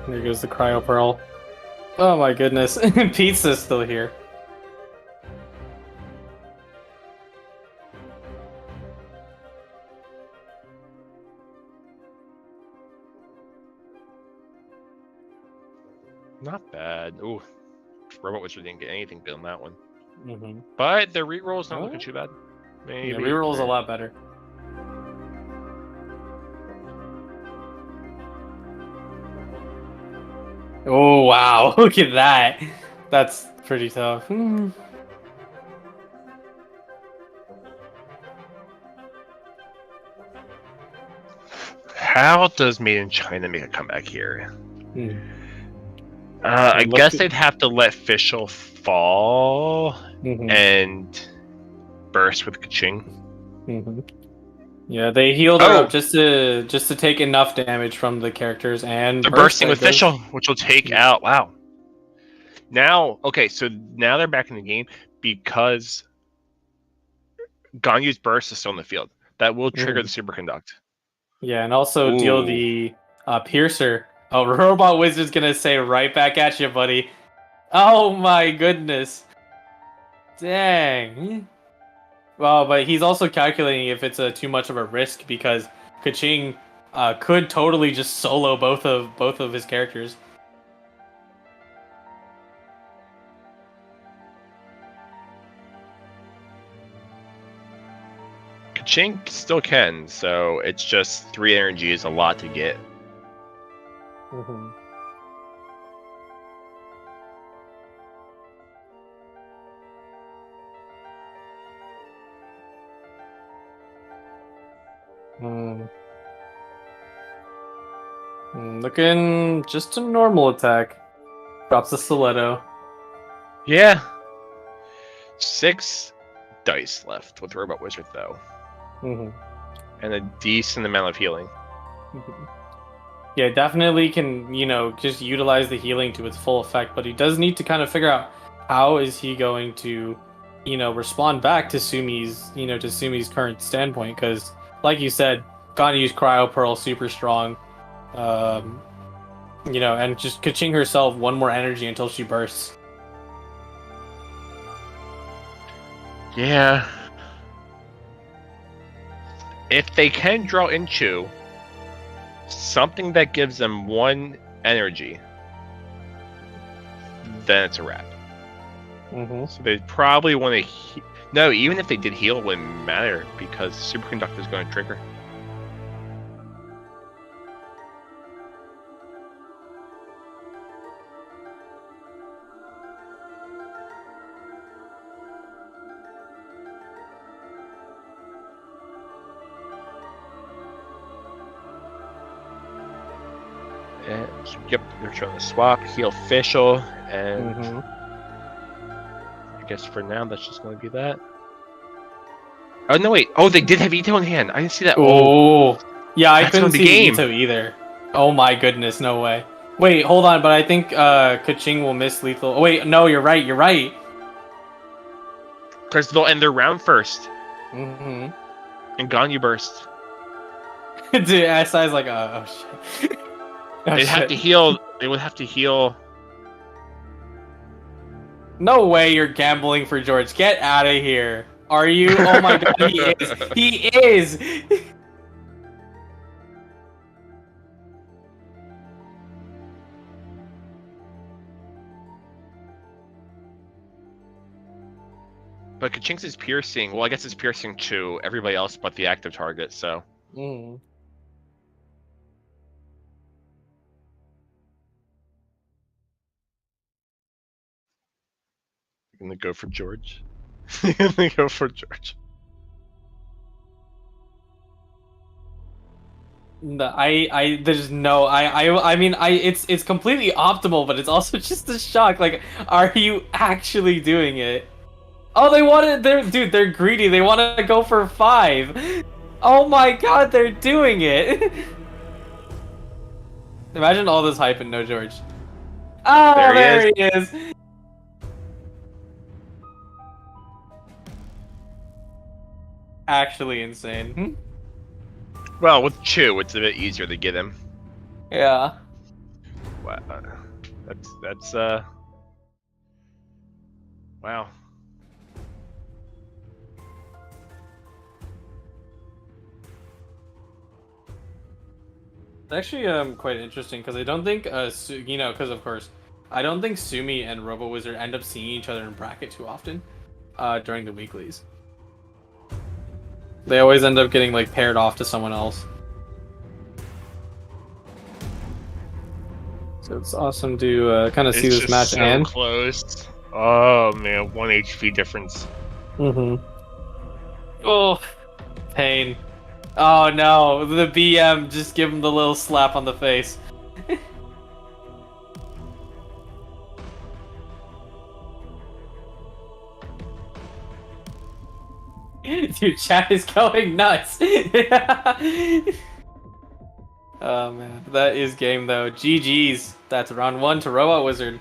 There goes the cryo pearl. Oh my goodness. Pizza's still here. Not bad. Ooh, Robot Wizard didn't get anything good on that one. Mm-hmm. But the reroll's not looking too bad. Maybe. Yeah, reroll's a lot better. Oh wow, look at that. That's pretty tough. How does Made in China make a comeback here? I I guess they'd have to let Fischl fall and burst with Kaching. Yeah, they healed her up just to take enough damage from the characters, and they're bursting with Fischl, which will take out. Wow. Now, okay, so now they're back in the game because Ganyu's burst is still in the field. That will trigger the superconduct. Yeah, and also deal the piercer. Oh, Robot Wizard's gonna say right back at you, buddy. Oh my goodness. Dang. Well, but he's also calculating if it's too much of a risk because Kaching could totally just solo both of his characters. Kaching still can, so it's just 3 energy is a lot to get. Looking just a normal attack. Drops the stiletto. Yeah. 6 dice left with Robot Wizard, though. And a decent amount of healing. Yeah, definitely can, just utilize the healing to its full effect, but he does need to kind of figure out how is he going to, respond back to Sumi's current standpoint, because, like you said, gotta use Cryo Pearl super strong, and just Kaching herself one more energy until she bursts. Yeah. If they can draw into something that gives them 1 energy, then it's a wrap. So they probably want to... No, even if they did heal, it wouldn't matter because Superconductor is going to trigger. And, yep, they're trying to swap, heal Fischl, and I guess for now that's just going to be that. Oh, no, wait. Oh, they did have Ito in hand. I didn't see that. Oh, yeah, I couldn't see game. Ito either. Oh my goodness, no way. Wait, hold on, but I think Kaching will miss lethal. Oh, wait, no, you're right. Because they'll end their round first. And Ganyu burst. Dude, SI's like, oh shit. They'd have to heal. They would have to heal. No way you're gambling for George. Get out of here. Are you? Oh my god, he is. He is. But Kaching's is piercing. Well, I guess it's piercing to everybody else but the active target, so. I'm gonna go for George. I'm gonna go for George. It's completely optimal, but it's also just a shock. Like, are you actually doing it? Oh, they're greedy. They want to go for 5. Oh my god, they're doing it. Imagine all this hype and no George. Oh, there he is. actually insane. Well, with Chu, it's a bit easier to get him. Yeah. Wow. That's wow. It's actually quite interesting because I don't think because of course I don't think Sumi and Robo Wizard end up seeing each other in bracket too often during the weeklies. They always end up getting like paired off to someone else. So it's awesome to kind of see It's this just match so end. close. Oh man, 1 HP difference. Oh, pain. Oh no, the BM just give him the little slap on the face. Dude, chat is going nuts. Oh man, that is game though. GG's. That's round 1 to Robot Wizard.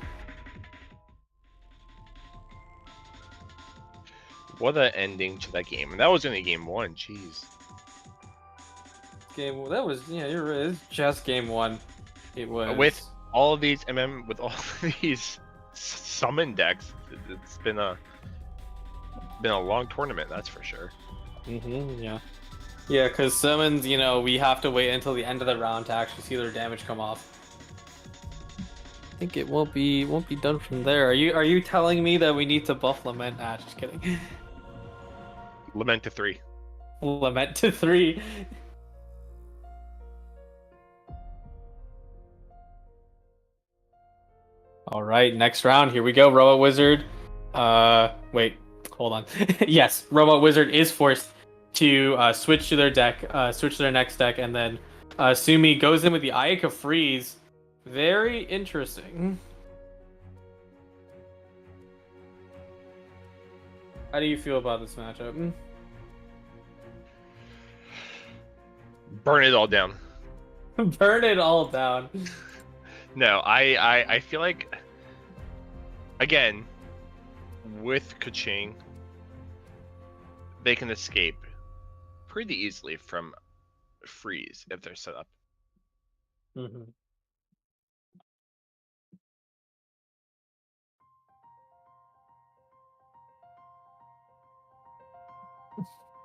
What an ending to that game. And that was only game 1, jeez. Game that was you're right. It's just game 1. It was With all of these with all of these summon decks, it's been a long tournament, that's for sure. yeah. Yeah, because summons, we have to wait until the end of the round to actually see their damage come off. I think it won't be done from there. Are you telling me that we need to buff Lament? Ah, just kidding. Lament to 3. Lament to 3. All right, next round. Here we go. Robot Wizard. Wait, hold on. Yes, Robot Wizard is forced to switch to their deck, switch to their next deck, and then Sumi goes in with the Ayaka Freeze. Very interesting. How do you feel about this matchup? Burn it all down. Burn it all down. No, I feel like, again, with Kaching, they can escape pretty easily from freeze if they're set up.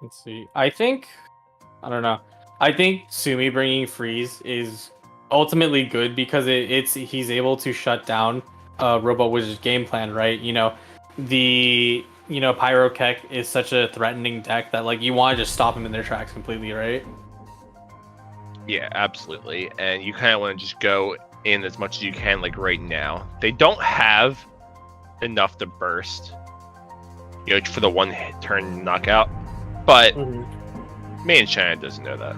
Let's see. I don't know. I think Sumi bringing freeze is ultimately good because he's able to shut down Robot Wizard's game plan, right? The Pyro Keck is such a threatening deck that like you want to just stop him in their tracks completely, right? Yeah, absolutely. And you kind of want to just go in as much as you can, like right now. They don't have enough to burst, for the one hit turn knockout. But main China doesn't know that.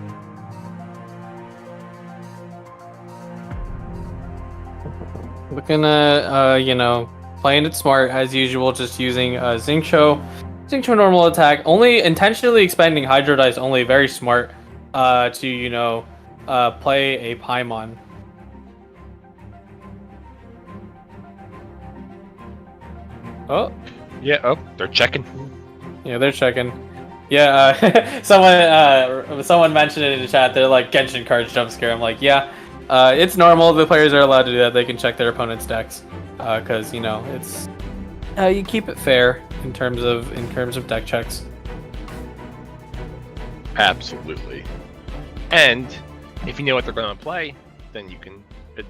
Looking at playing it smart as usual, just using Xingqiu normal attack, only intentionally expanding Hydro Dice, only very smart to play a Paimon. Oh. Yeah, they're checking. Yeah, they're checking. Yeah, someone mentioned it in the chat. They're like Genshin cards jump scare. I'm like, yeah, it's normal. The players are allowed to do that. They can check their opponent's decks, because it's you keep it fair in terms of deck checks. Absolutely. And if you know what they're going to play, then you can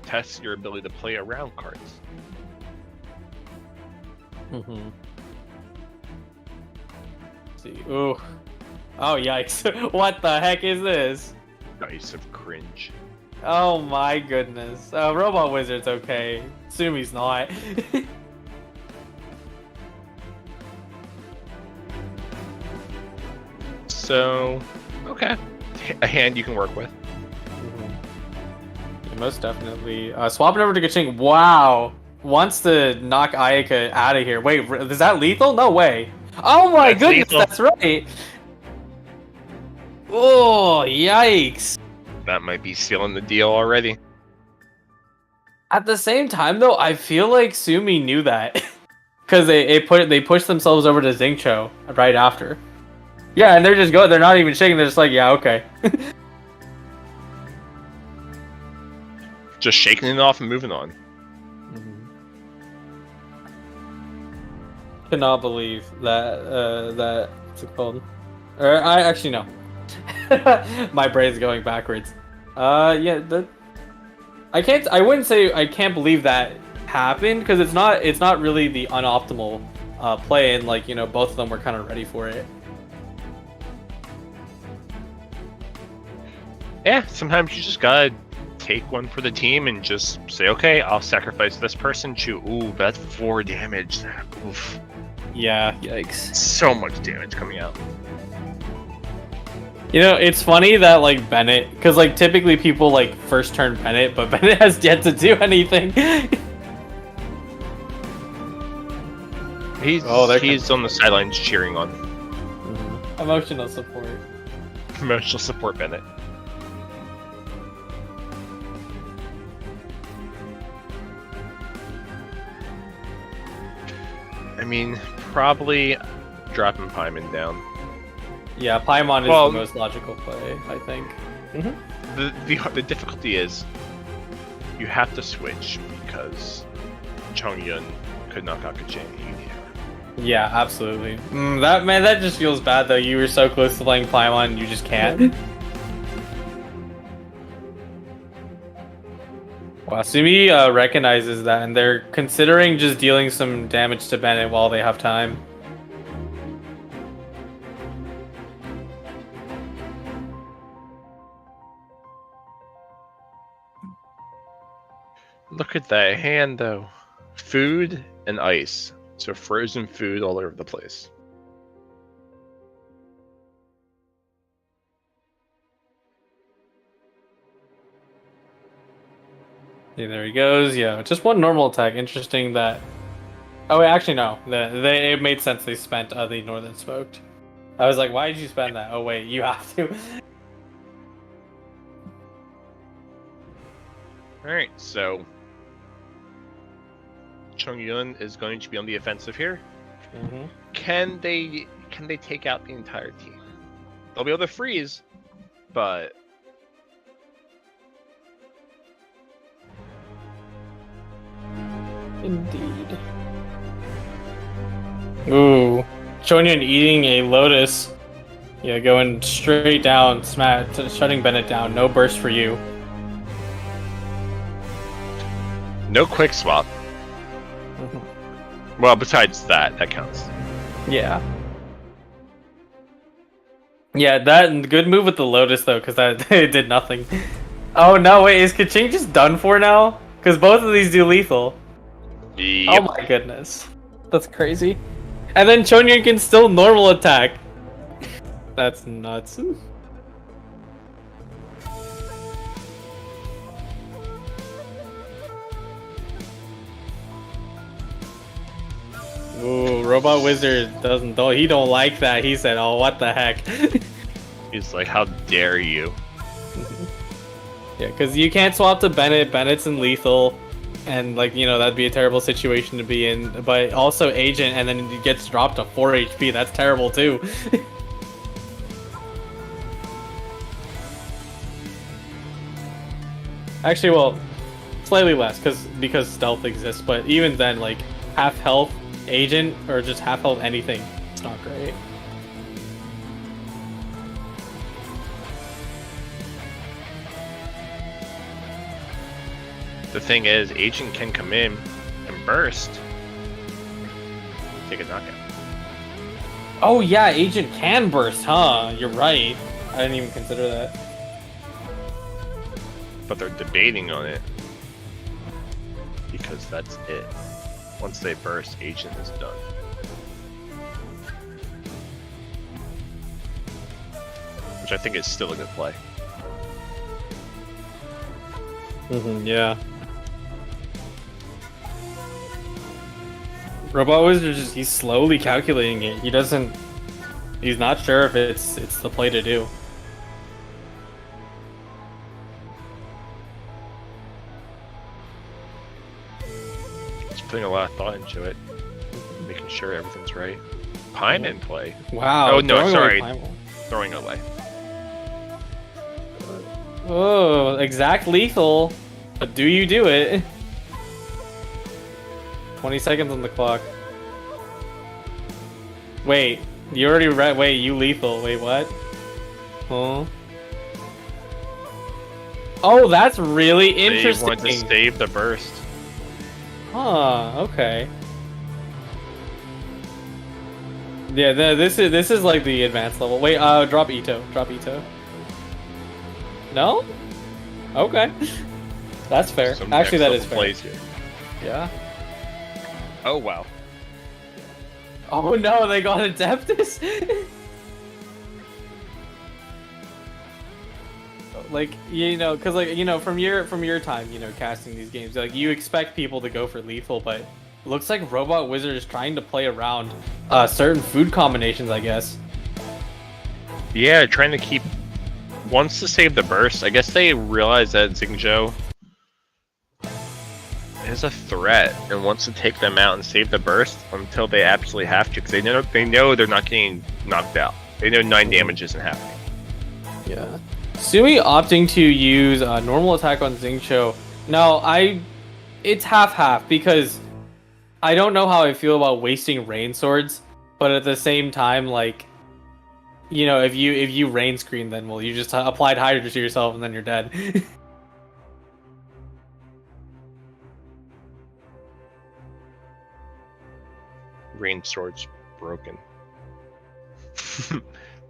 test your ability to play around cards. See, ooh, oh yikes! What the heck is this? Dice of cringe. Oh my goodness! Robot Wizard's okay. Sumi's not. So, okay, a hand you can work with. Yeah, most definitely. Swapping over to Genshin. Wow, wants to knock Ayaka out of here. Wait, is that lethal? No way. Oh my goodness, lethal. That's right. Oh, yikes. That might be sealing the deal already. At the same time, though, I feel like Sumi knew that. Because they pushed themselves over to Xingqiu right after. Yeah, and they're just going. They're not even shaking. They're just like, yeah, okay. Just shaking it off and moving on. Cannot believe that what's it called? Or I actually no. My brain's going backwards. Yeah, I wouldn't say I can't believe that happened because it's not really the unoptimal play, and like, you know, both of them were kind of ready for it. Yeah, sometimes you just gotta take one for the team and just say, okay, I'll sacrifice this person. Ooh, that's 4 damage. Oof. Yeah, yikes. So much damage coming out. You know, it's funny that like Bennett, because like typically people like first turn Bennett, but Bennett has yet to do anything. He's on the sidelines cheering on. Emotional support. Emotional support Bennett. I mean, probably dropping Paimon down. Yeah, Paimon is the most logical play, I think. The difficulty is you have to switch because Chongyun could knock out Kachin. Yeah, absolutely. That just feels bad though. You were so close to playing Paimon, and you just can't. Wasumi recognizes that, and they're considering just dealing some damage to Bennett while they have time. Look at that hand, though. Food and ice. So frozen food all over the place. Yeah, there he goes. Yeah, just one normal attack. Interesting that... Oh, wait, actually, no. It made sense they spent the Northern Smoked. I was like, why did you spend that? Oh, wait, you have to. Alright, so... Chongyun is going to be on the offensive here. Can they take out the entire team? They'll be able to freeze, but... Indeed. Ooh. Chongyun eating a Lotus. Yeah, going straight down, shutting Bennett down. No burst for you. No quick swap. Well, besides that counts. Yeah. Yeah, that good move with the Lotus though, because that it did nothing. Oh no, wait, is Kaching just done for now? Because both of these do lethal. Yep. Oh my goodness. That's crazy. And then Chongyun can still normal attack. That's nuts. Ooh, Robot Wizard don't like that. He said, "Oh, what the heck?" He's like, "How dare you?" Yeah, because you can't swap to Bennett. Bennett's in lethal, and like, you know, that'd be a terrible situation to be in. But also Agent, and then he gets dropped to 4 HP. That's terrible too. Actually, well, slightly less because stealth exists. But even then, like half health Agent or just half health anything, it's not great. The thing is, Agent can come in and burst. Take a knockout. Oh yeah, Agent can burst, huh? You're right. I didn't even consider that. But they're debating on it. Because that's it. Once they burst, Agent is done. Which I think is still a good play. Yeah. Robot Wizard he's slowly calculating it. He's not sure if it's the play to do. He's putting a lot of thought into it. Making sure everything's right. Pine in play. Wow. Oh no, sorry. Away Throwing away. Oh, exact lethal. But do you do it? 20 seconds on the clock. Wait, you already read. Wait, you lethal. Wait, what? Huh? Oh, that's really interesting. They want to save the burst. Huh, okay. Yeah, this is like the advanced level. Wait, drop Ito. Drop Ito. No? Okay. That's fair. Some Actually, that next is level fair. plays here. Yeah. Oh wow. Oh no, they got Adeptus? Like, you know, because like, you know, from your time, you know, casting these games, like you expect people to go for lethal, but it looks like Robot Wizard is trying to play around certain food combinations, I guess. Yeah, trying to keep wants to save the burst. I guess they realize that Xingqiu is a threat and wants to take them out and save the burst until they absolutely have to, because they know they're not getting knocked out. They know 9 damage isn't happening. Yeah. Sumi opting to use normal attack on Xingqiu. Now, it's half-half, because I don't know how I feel about wasting rain swords, but at the same time, like, you know, if you rain screen, then well, you just applied Hydra to yourself and then you're dead. Rain sword's broken.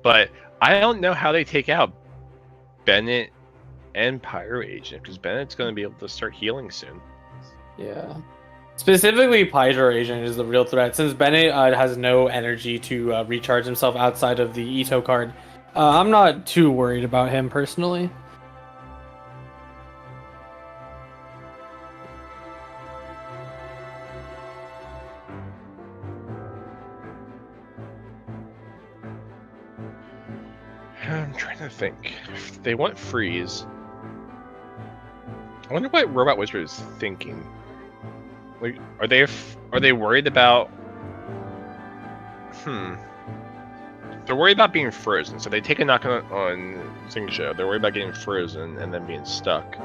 But I don't know how they take out Bennett and Pyro Agent, because Bennett's going to be able to start healing soon. Yeah. Specifically, Pyro Agent is the real threat, since Bennett has no energy to recharge himself outside of the Ito card. I'm not too worried about him personally. I'm trying to think. If they want freeze, I wonder what Robot Wizard is thinking. Like, are they worried about? They're worried about being frozen, so they take a knock on Xingqiu. They're worried about getting frozen and then being stuck.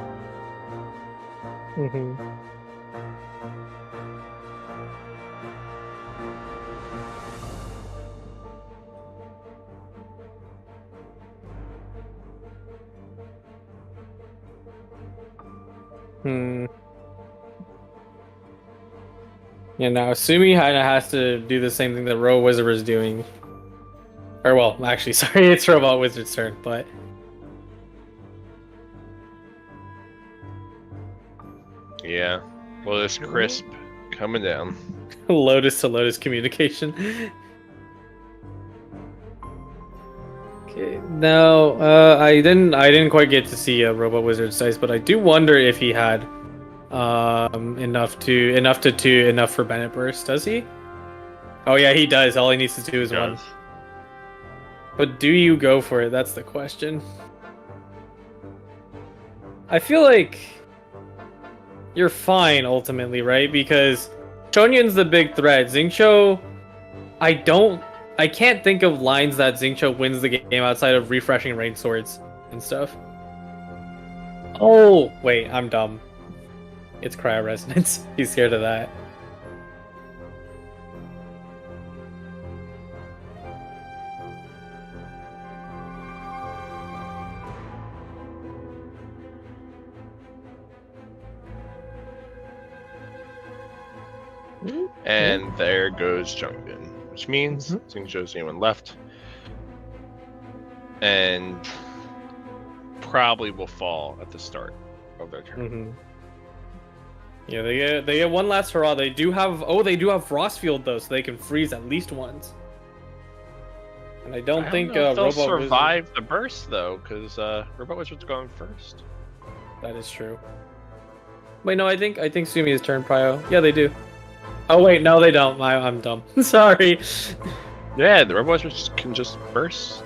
Mm-hmm. Yeah, now Sumi has to do the same thing that Robot Wizard is doing. Or well, actually, sorry, it's Robot Wizard's turn, but Yeah. Well, this crisp coming down. Lotus to Lotus communication. Okay, no, I didn't quite get to see Robot Wizard's dice, but I do wonder if he had enough for Bennett Burst. Does he? Oh yeah, he does. All he needs to do is one. But do you go for it? That's the question. I feel like you're fine ultimately, right? Because Chonyun's the big threat. Xingqiu, I can't think of lines that Xingqiu wins the game outside of refreshing rain swords and stuff. Oh, wait, I'm dumb. It's Cryo Resonance. He's scared of that. And there goes Chungin, which means Xingqiu's the only one left. And probably will fall at the start of their turn. Yeah, they get one last hurrah. They do have Frostfield though, so they can freeze at least once. And I don't think they'll Robot survive Wizard... the burst though, because Robot Wizard's going first. That is true. Wait, no, I think Sumi's turn, Prio. Yeah, they do. Oh wait, no, they don't. I'm dumb. Sorry. Yeah, the Robot Wizard can just burst.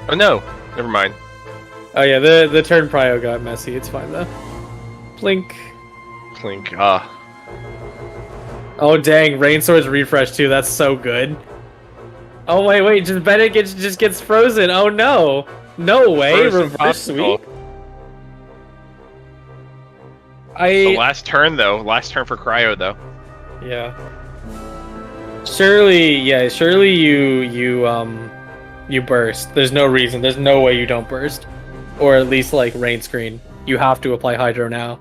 Oh no, never mind. Oh yeah, the turn Prio got messy. It's fine though. Plink. Clink. Oh dang, Rain Sword's refresh too. That's so good. Oh wait, just Bennett just gets frozen. Oh no. No way, Frozen reverse popsicle. sweep? The last turn though, last turn for Cryo though. Yeah. Surely you burst. There's no reason. There's no way you don't burst. Or at least like rain screen. You have to apply Hydro now.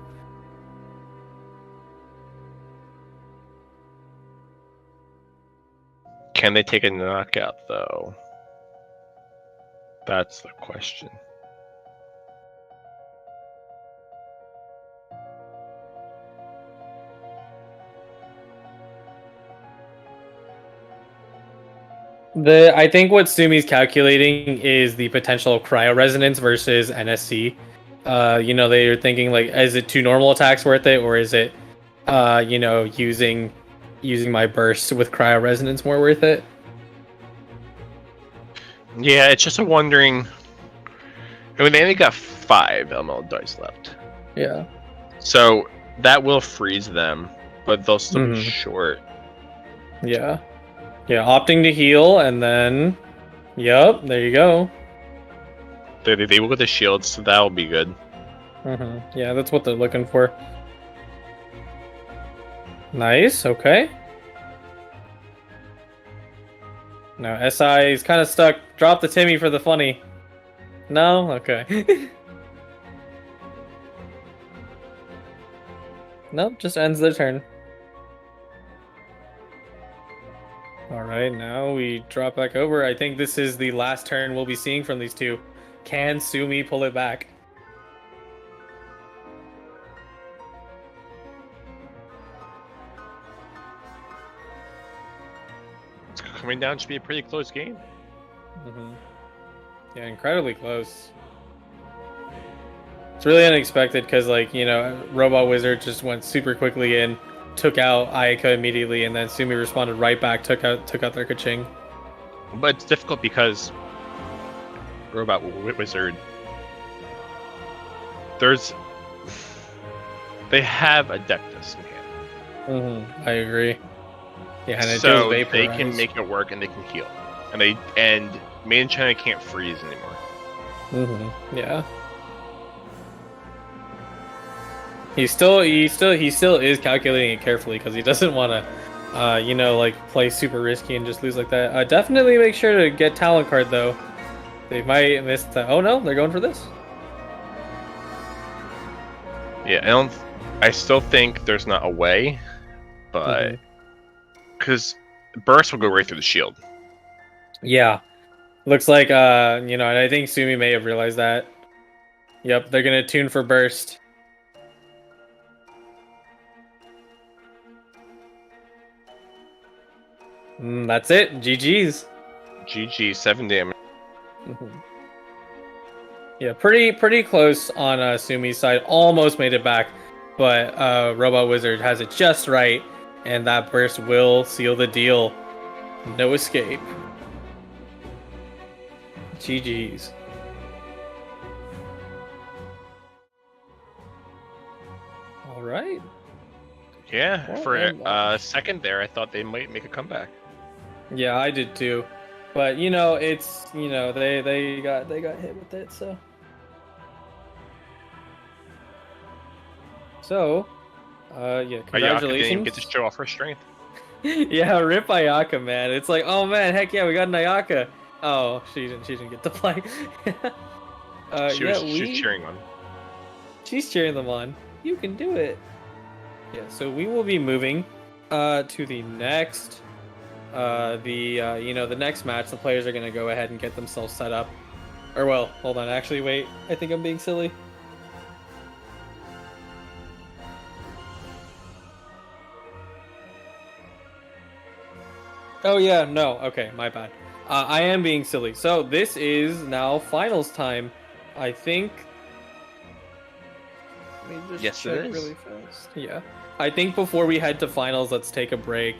Can they take a knockout though? That's the question. I think what Sumi's calculating is the potential cryo resonance versus NSC. They're thinking like, is it two normal attacks worth it, or is it, using my burst with cryo resonance more worth it? Yeah, it's just a wondering. I mean, they only got 5 elemental dice left. Yeah. So that will freeze them, but they'll still be Mhm. short. Yeah. Yeah, opting to heal, and then... Yep, there you go. They will get the shields, so that'll be good. Yeah, that's what they're looking for. Nice, okay. Now SI is kind of stuck. Drop the Timmy for the funny. No? Okay. Nope, just ends their turn. Alright, now we drop back over. I think this is the last turn we'll be seeing from these two. Can Sumi pull it back? It's coming down to be a pretty close game. Yeah, incredibly close. It's really unexpected because, Robot Wizard just went super quickly in, took out Ayaka immediately, and then Sumi responded right back, took out their Kaching. But it's difficult because Robot Wizard, they have Adeptus in hand. I agree. Yeah, and it so does they vaporize. can make it work and they can heal, and Main China can't freeze anymore. Yeah. He still is calculating it carefully because he doesn't want to, play super risky and just lose like that. Definitely make sure to get talent card though. They might miss that. Oh no, they're going for this. Yeah, I still think there's not a way, but because burst will go right through the shield. Yeah, looks like and I think Sumi may have realized that. Yep, they're gonna tune for burst. That's it. GG's. GG, 7 damage. Yeah, pretty close on Sumi's side. Almost made it back, but Robot Wizard has it just right, and that burst will seal the deal. No escape. GG's. All right. Yeah, Well, for and, a second there, I thought they might make a comeback. Yeah, I did too, but it's they got hit with it, so. Yeah, congratulations. Ayaka didn't even get to show off her strength. Yeah, rip Ayaka, man. It's like, oh man, heck yeah, we got an Ayaka. Oh, she didn't get to play. She was cheering on. She's cheering them on. You can do it. Yeah, so we will be moving to the next the next match. The players are gonna go ahead and get themselves set up. Or well, hold on, actually wait. I think I'm being silly. Oh yeah, no, okay, my bad. I am being silly. So this is now finals time. I think. Let me just Yes, check it is. really fast. Yeah, I think before we head to finals, let's take a break.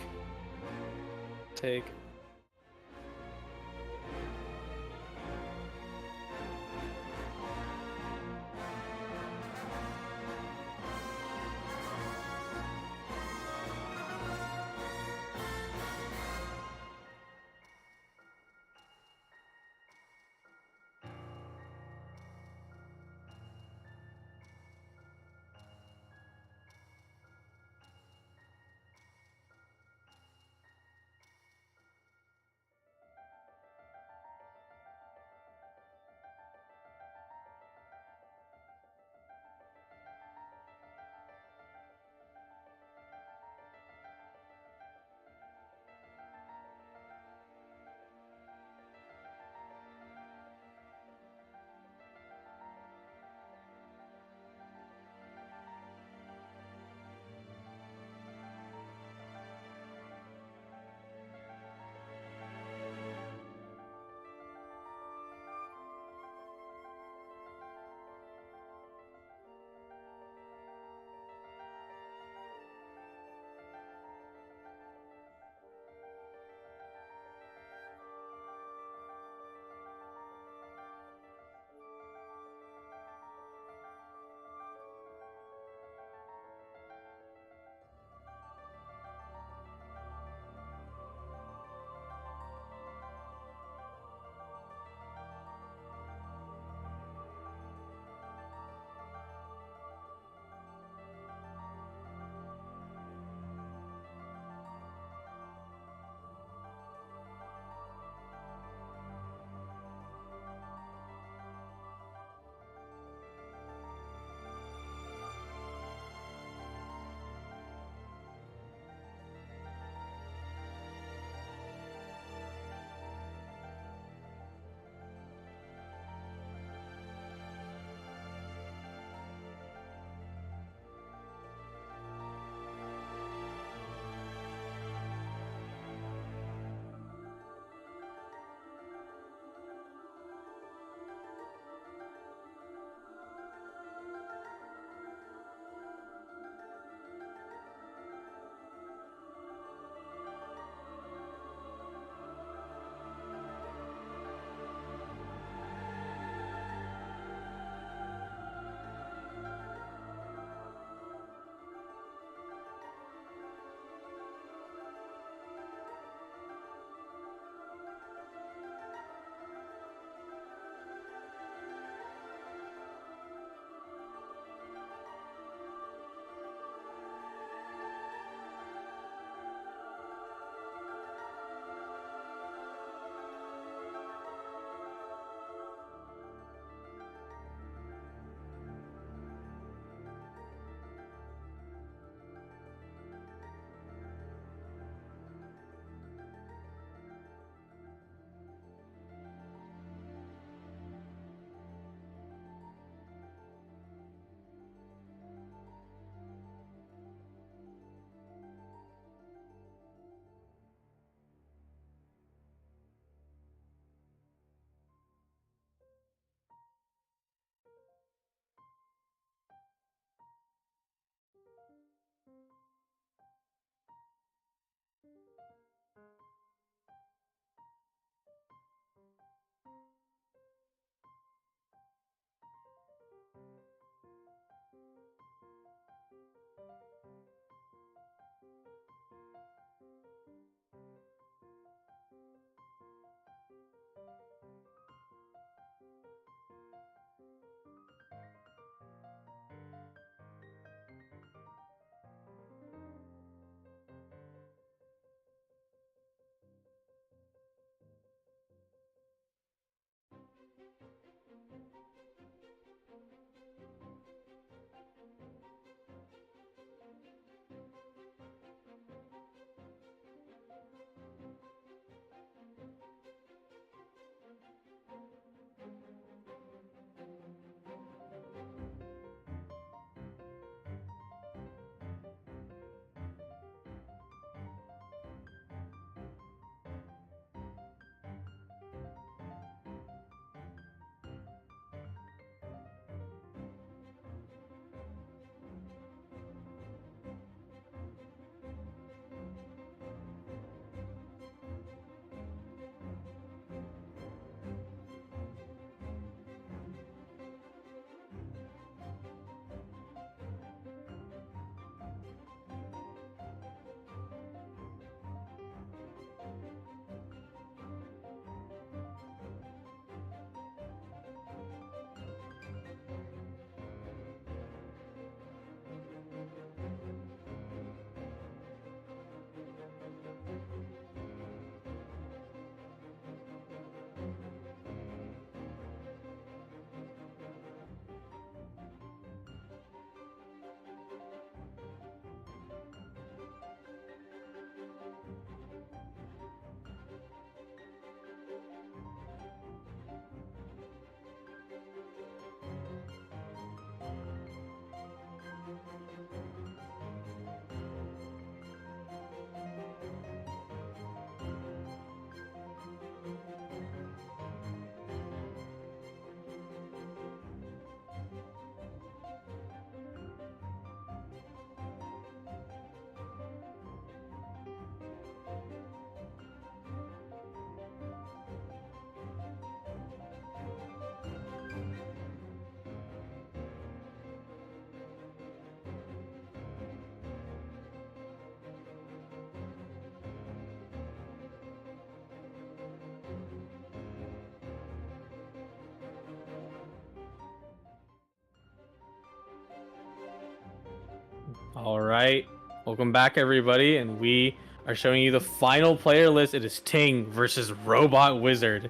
All right, welcome back, everybody, and we are showing you the final player list. It is Ting versus Robot Wizard.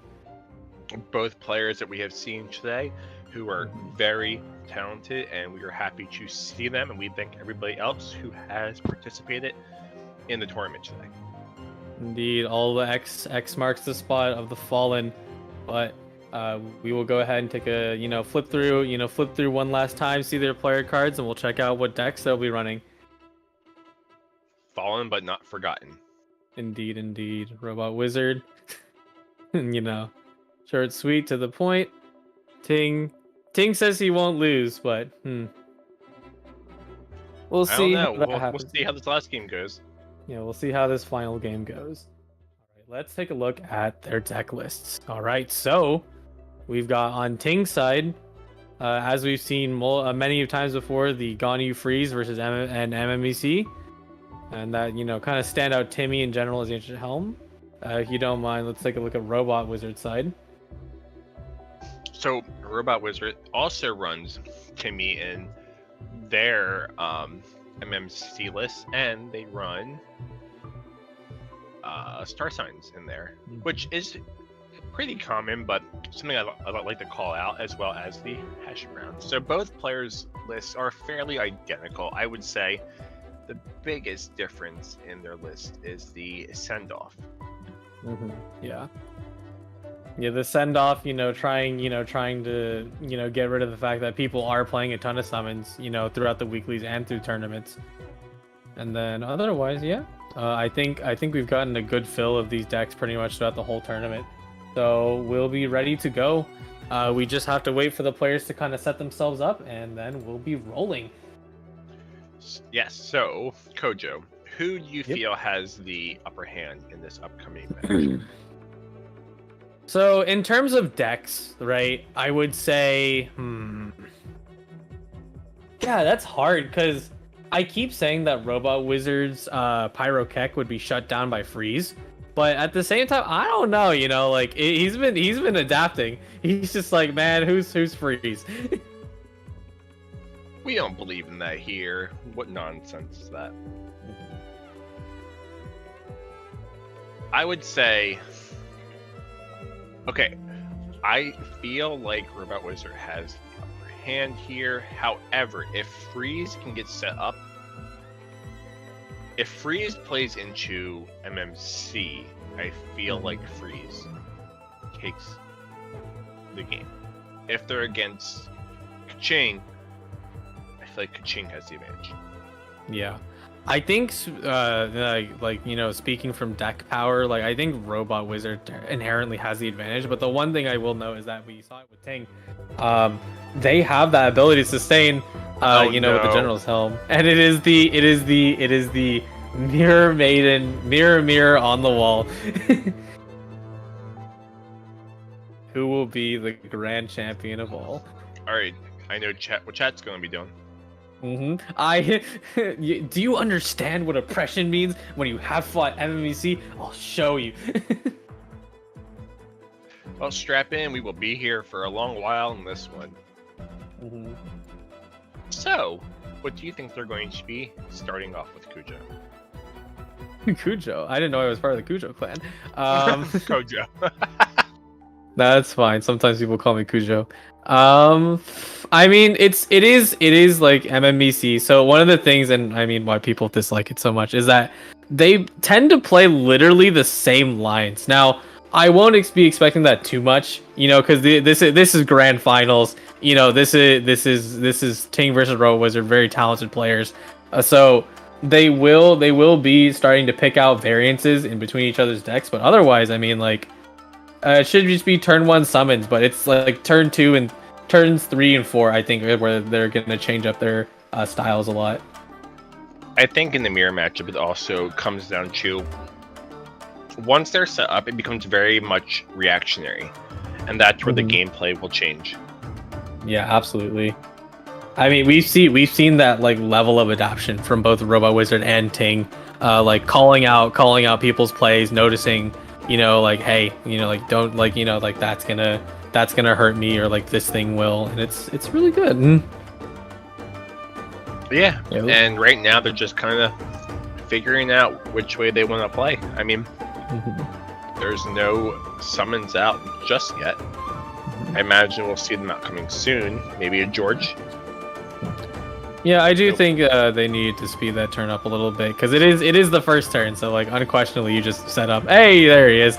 Both players that we have seen today who are Mhm. very talented, and we are happy to see them, and we thank everybody else who has participated in the tournament today. Indeed, all the X marks the spot of the fallen, but we will go ahead and take a flip through one last time, see their player cards, and we'll check out what decks they'll be running. Fallen but not forgotten. Indeed, Robot Wizard. Short, sweet, to the point. Ting says he won't lose, but we'll I don't see how know. that We'll happens. see how this last game goes. Yeah, we'll see how this final game goes. All right, let's take a look at their deck lists. All right, so we've got on Ting's side, as we've seen many times before, the Ganyu Freeze versus MMEC, and that kind of stand out Timmy in general as the Ancient Helm. If you don't mind, let's take a look at Robot Wizard side. So Robot Wizard also runs Timmy in their MMC list, and they run star signs in there, which is pretty common, but something I like to call out, as well as the hash brown. So both players' lists are fairly identical. I would say the biggest difference in their list is the send-off. Yeah. Yeah, the send off, trying to, get rid of the fact that people are playing a ton of summons, throughout the weeklies and through tournaments. And then otherwise, yeah, I think we've gotten a good fill of these decks pretty much throughout the whole tournament. So we'll be ready to go. We just have to wait for the players to kind of set themselves up, and then we'll be rolling. Yes. So Kojo, who do you feel has the upper hand in this upcoming match? So in terms of decks, right, I would say, Yeah, that's hard because I keep saying that Robot Wizard's Pyro Keck would be shut down by freeze, but at the same time, I don't know. You know, like he's been adapting. He's just like, man, who's freeze? We don't believe in that here. What nonsense is that? I would say, okay, I feel like Robot Wizard has the upper hand here. However, if Freeze can get set up, if Freeze plays into MMC, I feel like Freeze takes the game. If they're against Kaching, I feel like Kaching has the advantage. Yeah. I think, like you know, speaking from deck power, like I think Robot Wizard inherently has the advantage. But the one thing I will note is that we saw it with Ting. They have that ability to sustain, with the General's Helm, and it is the Mirror Maiden, mirror on the wall. Who will be the grand champion of all? All right, I know what chat's gonna be doing. Do you understand what oppression means when you have fought MMEC? I'll show you. Well, strap in. We will be here for a long while in this one. So, what do you think they're going to be starting off with Kujo? Kujo? I didn't know I was part of the Kujo clan. Kojo. That's fine. Sometimes people call me Kujo. I mean, it is like MMEC. So one of the things, and I mean, why people dislike it so much is that they tend to play literally the same lines. Now, I won't be expecting that too much, because this is grand finals. This is Ting versus Robot Wizard, very talented players. So they will be starting to pick out variances in between each other's decks. But otherwise, I mean, like. It should just be turn 1 summons, but it's like turn 2 and turns 3 and 4, I think, where they're going to change up their styles a lot. I think in the mirror matchup, it also comes down to once they're set up, it becomes very much reactionary, and that's where the gameplay will change. Yeah, absolutely. I mean, we've seen that like level of adaptation from both Robot Wizard and Ting, like calling out people's plays, noticing. Like, hey, like don't like, like that's gonna hurt me, or like this thing will, and it's really good. Yeah, and right now they're just kind of figuring out which way they want to play. I mean, there's no summons out just yet. I imagine we'll see them out coming soon. Maybe a George. Yeah, I do think they need to speed that turn up a little bit, because it is the first turn, so like unquestionably you just set up. Hey, there he is.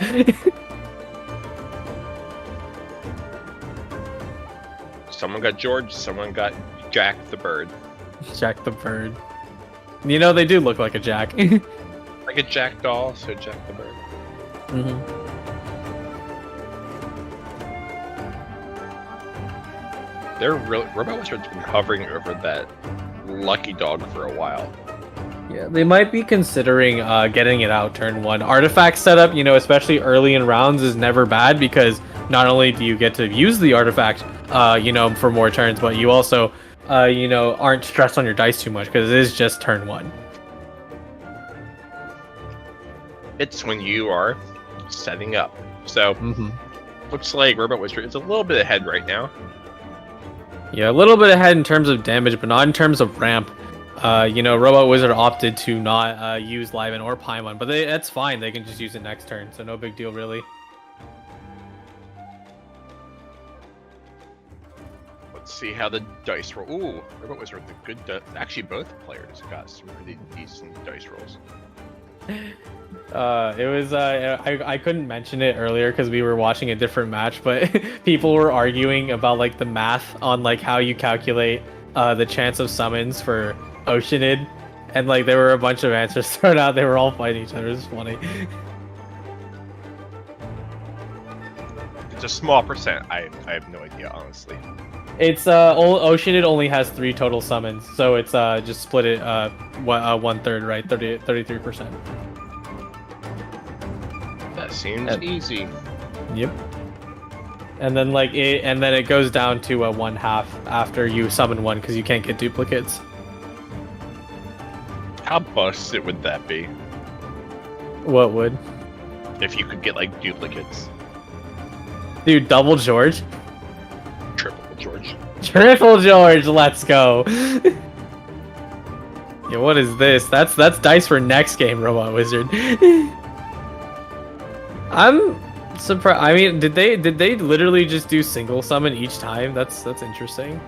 Someone got George. Someone got Jack the Bird. Jack the Bird. They do look like a Jack. Like a jackdaw, so Jack the Bird. Robot Wizard's been hovering over that lucky dog for a while. Yeah, they might be considering getting it out turn 1. Artifact setup, especially early in rounds, is never bad, because not only do you get to use the artifact, for more turns, but you also, aren't stressed on your dice too much, because it is just turn 1. It's when you are setting up. So, looks like Robot Wizard is a little bit ahead right now. Yeah, a little bit ahead in terms of damage, but not in terms of ramp. Robot Wizard opted to not use Liven or Paimon, but that's fine. They can just use it next turn, so no big deal, really. Let's see how the dice roll. Ooh, Robot Wizard with the good. Actually, both players got some pretty decent dice rolls. It was I couldn't mention it earlier because we were watching a different match, but people were arguing about like the math on like how you calculate the chance of summons for Oceanid, and like there were a bunch of answers thrown out. They were all fighting each other. It was funny. It's a small percent. I have no idea, honestly. It's Oceanid only has 3 total summons, so it's just split it 1/3, right? 33%. That seems easy. Yep. And then it goes down to a 1/2 after you summon one because you can't get duplicates. How busted would that be? What would? If you could get like duplicates. Dude, double George? Triple George. Triple George, let's go. Yeah, what is this? That's dice for next game, Robot Wizard. I'm surprised. I mean, did they literally just do single summon each time? That's interesting.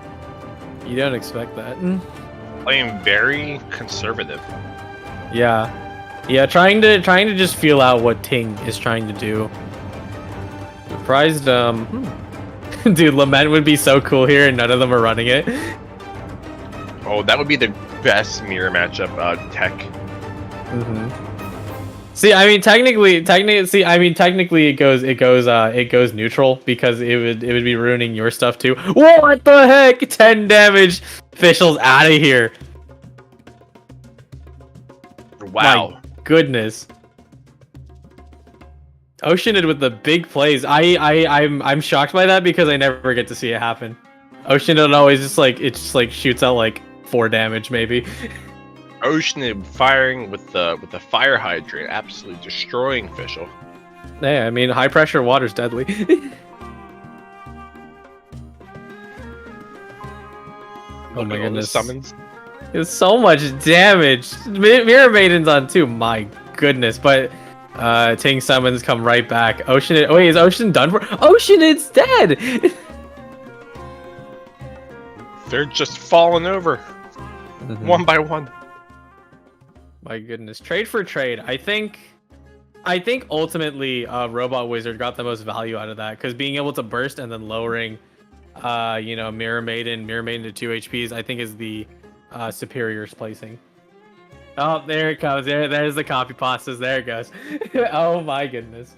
You don't expect that. Playing very conservative. Yeah. Yeah, trying to just feel out what Ting is trying to do. Surprised, dude, Lament would be so cool here and none of them are running it. Oh, that would be the best mirror matchup tech. See, I mean, technically, it goes neutral because it would be ruining your stuff too. What the heck? 10 damage. Officials out of here. Wow. My goodness. Oceanid with the big plays. I'm shocked by that because I never get to see it happen. Oceanid always just shoots out like 4 damage maybe. Oceanid firing with the fire hydrant, absolutely destroying Official. Yeah, I mean high pressure water's deadly. Oh my goodness. Summons. It's so much damage. Mirror Maiden's on too. My goodness, but Ting summons come right back. Oceanid. Oh wait, is Ocean done for? Oceanid's dead. They're just falling over one by one. My goodness, trade for trade. I think ultimately Robot Wizard got the most value out of that because being able to burst and then lowering, Mirror Maiden to 2 HPs, I think is the superior placing. Oh, there it comes. There's the copy pastas. There it goes. Oh my goodness.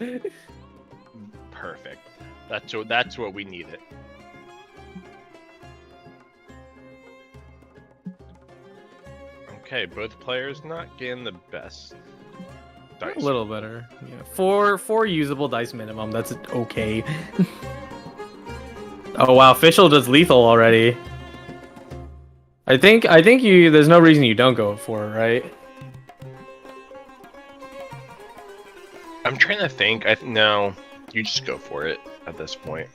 Perfect. That's what we needed. Okay, both players not getting the best dice. A little better. Yeah, four usable dice minimum. That's okay. Oh wow, Official does lethal already. I think there's no reason you don't go for it, right? I'm trying to think. No, you just go for it at this point.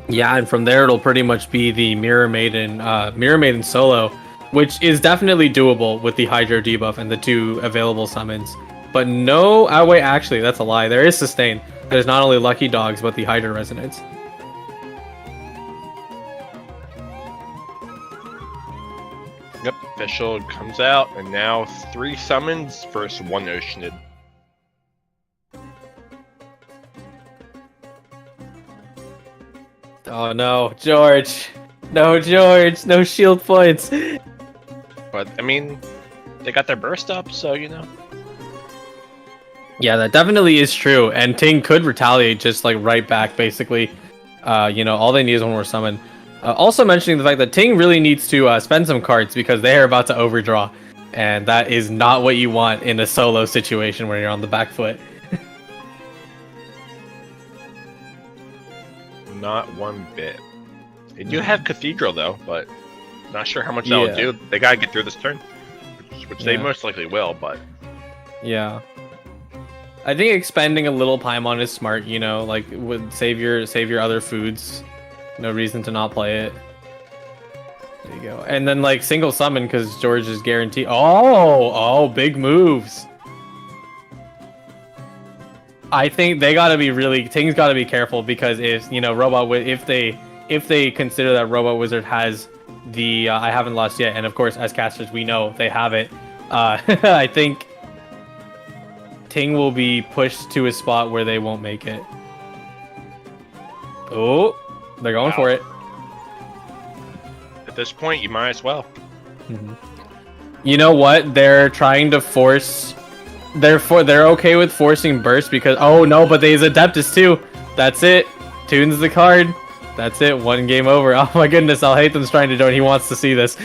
Yeah, and from there it'll pretty much be the Mirror Maiden solo, which is definitely doable with the Hydro debuff and the 2 available summons. But no, wait, actually, that's a lie. There is sustain. There's not only Lucky Dogs, but the Hydro Resonance. Yep, Official comes out, and now 3 summons versus 1 Oceanid. Oh no, George. No, George. No shield points. But, I mean, they got their burst up, so, Yeah, that definitely is true. And Ting could retaliate just like right back, basically. All they need is 1 more summon. Also mentioning the fact that Ting really needs to spend some cards because they are about to overdraw. And that is not what you want in a solo situation where you're on the back foot. Not one bit. They do have Cathedral, though, but not sure how much that'll do. They gotta get through this turn, which they most likely will, but... Yeah. I think expending a little Paimon is smart, would save your other foods. No reason to not play it. There you go. And then single summon because George is guaranteed. Oh, big moves. I think they gotta be Ting's gotta be careful because if they consider that Robot Wizard has the I haven't lost yet, and of course as casters we know they have it. I think Ting will be pushed to a spot where they won't make it. Oh, they're going for it. At this point, you might as well. You know what? They're trying to force. They're okay with forcing burst because but they use Adeptus too. That's it. Tunes the card. That's it. 1 game over. Oh my goodness, I'll hate them trying to join. He wants to see this.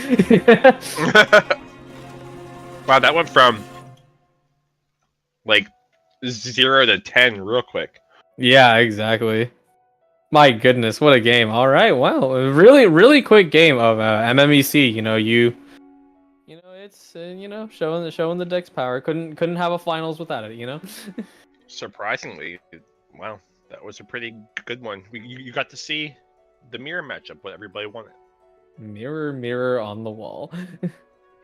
Wow, that went from 0 to 10 real quick. Yeah, exactly. My goodness, what a game! All right, wow, a really quick game of MMEC. It's showing the deck's power. Couldn't have a finals without it. Surprisingly, wow, that was a pretty good one. You got to see the mirror matchup, what everybody wanted. Mirror, mirror on the wall.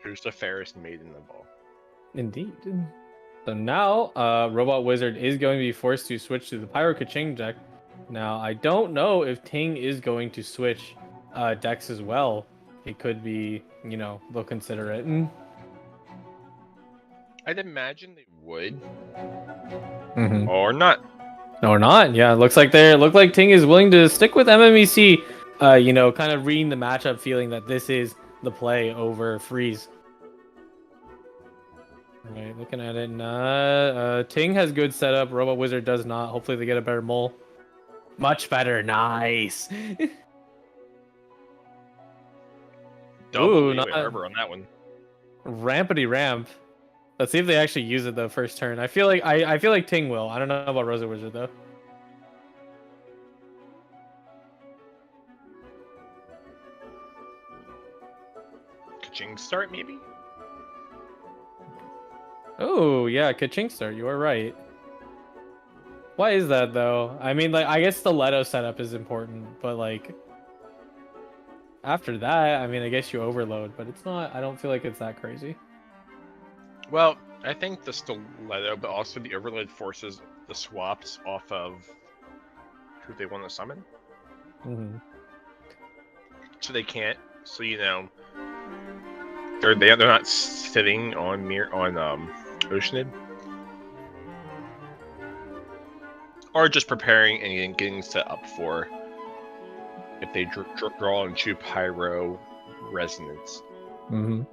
Who's the fairest maiden of all? Indeed. So now, Robot Wizard is going to be forced to switch to the Pyro Kaching deck. Now, I don't know if Ting is going to switch decks as well. It could be, they'll consider it. I'd imagine they would, Mm-hmm. or not. Or not. Yeah, it looks like Ting is willing to stick with MMEC. Kind of reading the matchup, feeling that this is the play over Freeze. All right, looking at it. Ting has good setup. Robot Wizard does not. Hopefully they get a better mole. Much better. Nice. Double Harbor on that one. Rampity ramp. Let's see if they actually use it the first turn. I feel like Ting will. I don't know about Rosa Wizard though. Kaching start maybe? Oh yeah, Kaching start. You are right. Why is that though? I mean, I guess the Leto setup is important, but after that, I mean, I guess you overload, but it's not. I don't feel like it's that crazy. Well, I think the stiletto, but also the overload forces the swaps off of who they want to summon. Mm-hmm. So they can't. So they're not sitting on Oceanid, or just preparing and getting set up for if they draw into Pyro Resonance. Mm-hmm.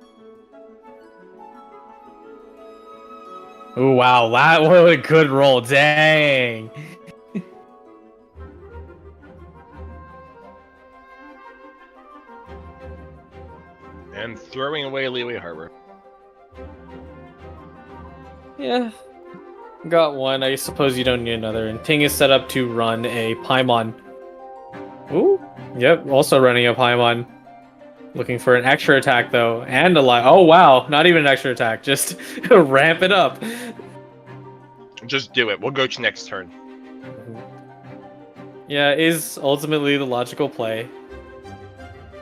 Oh wow, that was a good roll. Dang. And throwing away Leeway Harbor. Yeah. Got one. I suppose you don't need another. And Ting is set up to run a Paimon. Ooh. Yep, also running a Paimon. Looking for an extra attack though, and a live. Oh wow, not even an extra attack. Just ramp it up. Just do it. We'll go to next turn. Yeah, is ultimately the logical play.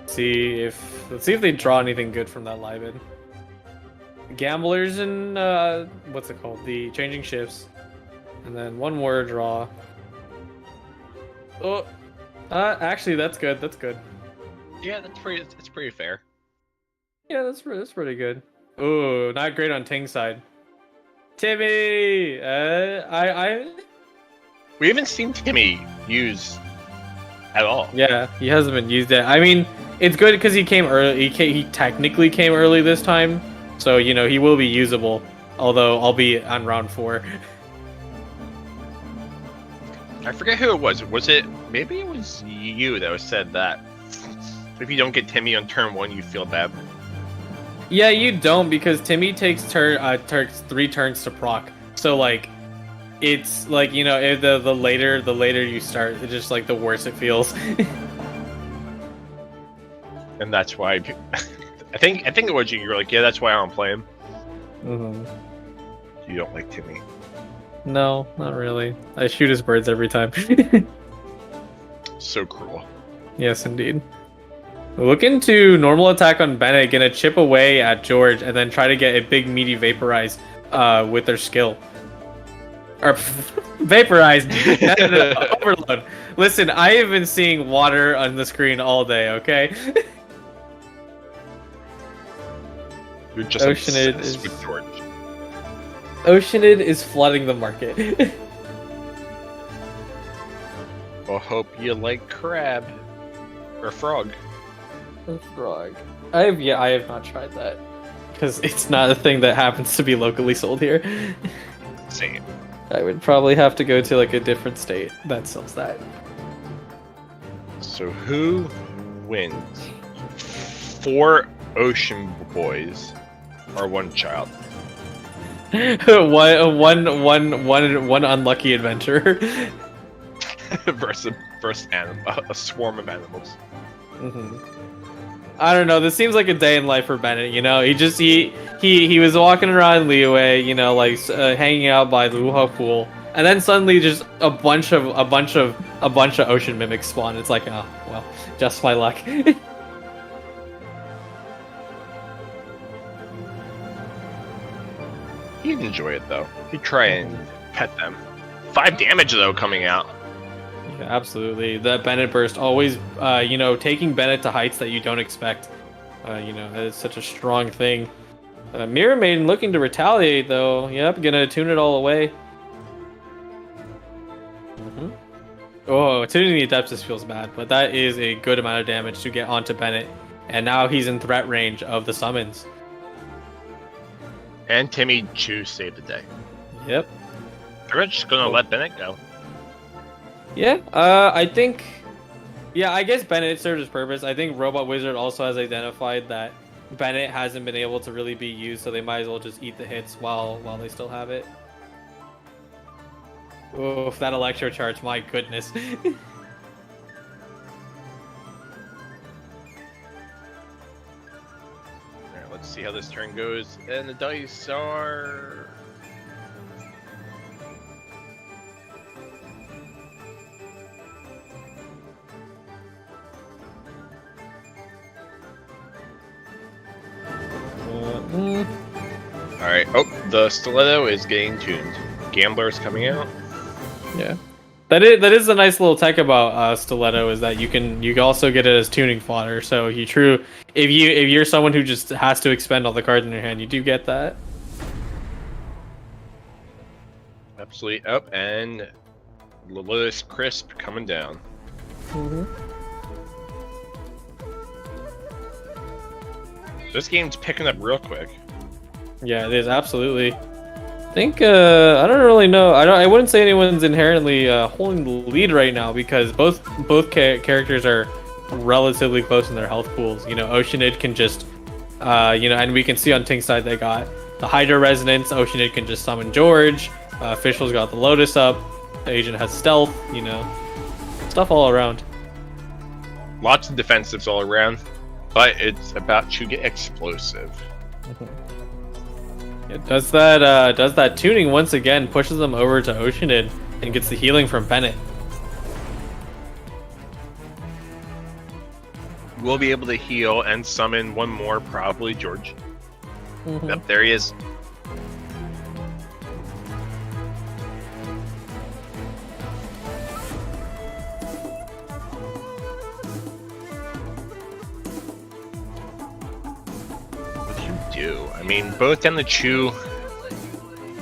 Let's see if they draw anything good from that live in. Gamblers and what's it called? The changing shifts, and then one more draw. Oh, actually, that's good. That's good. Yeah, that's pretty fair. Yeah, that's pretty good. Ooh, not great on Ting's side. Timmy, We haven't seen Timmy use at all. Yeah, he hasn't been used yet. I mean, it's good because he came early. He technically came early this time, so he will be usable. Although I'll be on round 4. I forget who it was. Maybe it was you that said that if you don't get Timmy on turn 1, you feel bad. Yeah, you don't, because Timmy takes 3 turns to proc. So it's if the later you start, it's just the worse it feels. And that's why I think it was you. You're like, yeah, that's why I don't play him. Mm-hmm. You don't like Timmy? No, not really. I shoot his birds every time. So cruel. Yes, indeed. Looking to normal attack on Bennett, gonna chip away at George, and then try to get a big meaty vaporize with their skill. Or vaporize. Overload. Listen, I have been seeing water on the screen all day, okay? You're just obsessed with George. Oceanid is flooding the market. Well, hope you like crab. Or frog. Frog. I have not tried that. Because it's not a thing that happens to be locally sold here. Same. I would probably have to go to a different state that sells that. So who wins? 4 ocean boys or 1 child? one unlucky adventurer. versus a swarm of animals. I don't know. This seems like a day in life for Bennett. You know, he was walking around Liyue, you know, like hanging out by the Wuha pool, and then suddenly just a bunch of ocean mimics spawn. It's like, oh well, just my luck. He'd enjoy it though. He'd try and pet them. 5 damage though coming out. Yeah, absolutely. The Bennett burst always, you know, taking Bennett to heights that you don't expect. You know, it's such a strong thing. Mirror Maiden looking to retaliate though. Yep, gonna tune it all away. Oh, tuning the Adeptus feels bad, but that is a good amount of damage to get onto Bennett. And now he's in threat range of the summons. And Timmy Chu saved the day. Yep. They're just gonna let Bennett go. Yeah, I think... Yeah, I guess Bennett served his purpose. I think Robot Wizard also has identified that Bennett hasn't been able to really be used, so they might as well just eat the hits while they still have it. Oof, that Electro Charge, my goodness. Alright, let's see how this turn goes. And the dice are... Alright, oh, the stiletto is getting tuned. Gambler's coming out. Yeah. That is a nice little tech about stiletto, is that you can also get it as tuning fodder. So if you're someone who just has to expend all the cards in your hand, you do get that. Absolutely up, and Lilith Crisp coming down. This game's picking up real quick. Yeah, it is, absolutely. I think I don't really know. I wouldn't say anyone's inherently holding the lead right now, because both characters are relatively close in their health pools. You know, Oceanid can just you know, and we can see on Tink's side they got the Hydra Resonance. Oceanid can just summon George. Official's got the Lotus up. Agent has stealth. You know, stuff all around. Lots of defensives all around, but it's about to get explosive. It does that tuning once again, pushes them over to Oceanid and gets the healing from Bennett. We'll be able to heal and summon one more, probably George. Yep, there he is. What do you do? I mean, both down the Chew,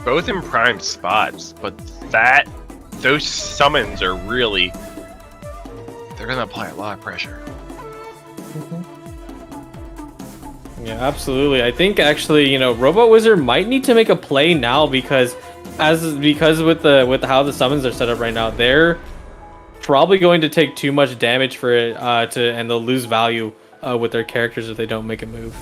both in prime spots, but those summons are really, they're gonna apply a lot of pressure. Yeah, absolutely. I think actually, you know, Robot Wizard might need to make a play now, because with how the summons are set up right now, they're probably going to take too much damage for it and they'll lose value with their characters if they don't make a move.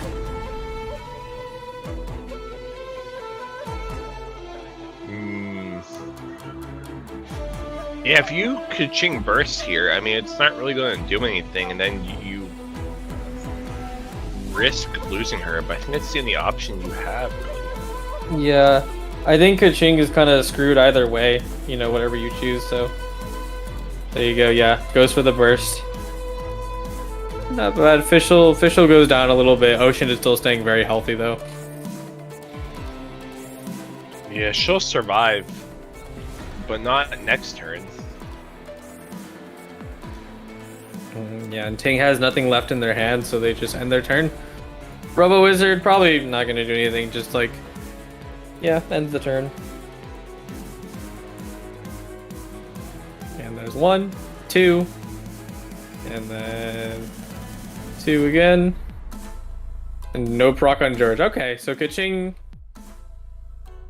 Yeah, if you Ka-Ching Burst here, I mean, it's not really going to do anything, and then you risk losing her, but I think that's the only option you have, really. Yeah, I think Ka-Ching is kind of screwed either way, you know, whatever you choose, so... There you go, yeah, goes for the burst. Not bad. Official goes down a little bit. Ocean is still staying very healthy, though. Yeah, she'll survive, but not next turn. Yeah, and Ting has nothing left in their hands, so they just end their turn. Robo Wizard probably not going to do anything, just like, yeah, ends the turn. And there's 1, 2, and then 2 again. And no proc on George. Okay, so Ka-Ching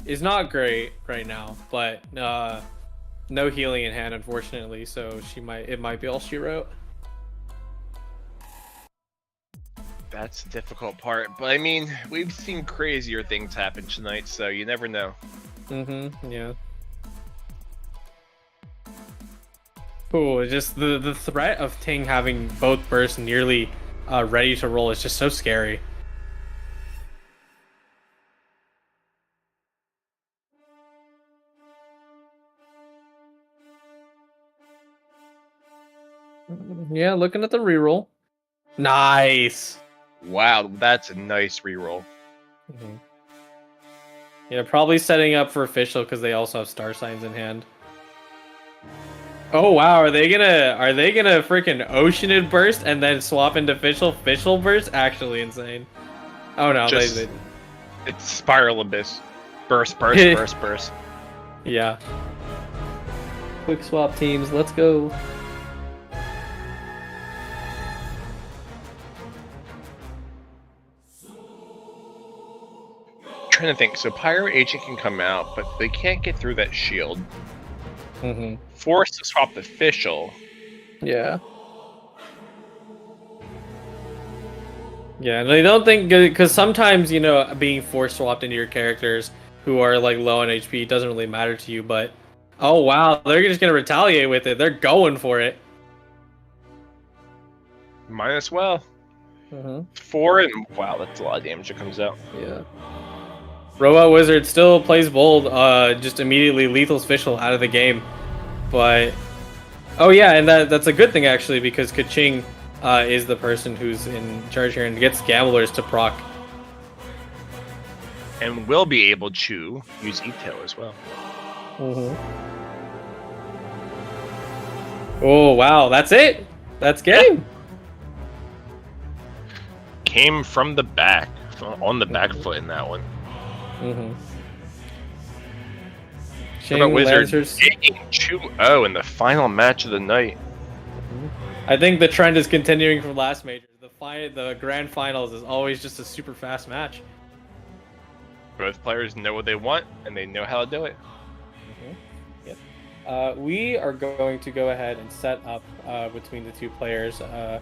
is not great right now, but no healing in hand, unfortunately, so it might be all she wrote. That's the difficult part. But I mean, we've seen crazier things happen tonight, so you never know. Yeah. Cool. Just the threat of Ting having both bursts nearly ready to roll is just so scary. Yeah, looking at the reroll. Nice. Wow, that's a nice reroll. Yeah, probably setting up for official because they also have star signs in hand. Oh wow, are they gonna freaking Oceanid burst and then swap into official burst? Actually insane. Oh no, Just, it's Spiral Abyss. Burst. Yeah. Quick swap teams, let's go. Trying to think. So Pyro Agent can come out, but they can't get through that shield. Forced to swap the official. Yeah. Yeah, and I don't think, because sometimes, you know, being force swapped into your characters who are like low on HP doesn't really matter to you, but oh wow, they're just gonna retaliate with it. They're going for it. Might as well. 4 and wow, that's a lot of damage that comes out. Yeah. Robot Wizard still plays bold, just immediately lethal official out of the game. But oh yeah, and that's a good thing actually, because Kaching is the person who's in charge here and gets gamblers to proc. And will be able to use E-Tail as well. Oh wow, that's it. That's game. Came from the back, on the back foot in that one. Robot Wizard taking 2-0 in the final match of the night. I think the trend is continuing from last major. The grand finals is always just a super fast match. Both players know what they want and they know how to do it. Yep. We are going to go ahead and set up between the two players. So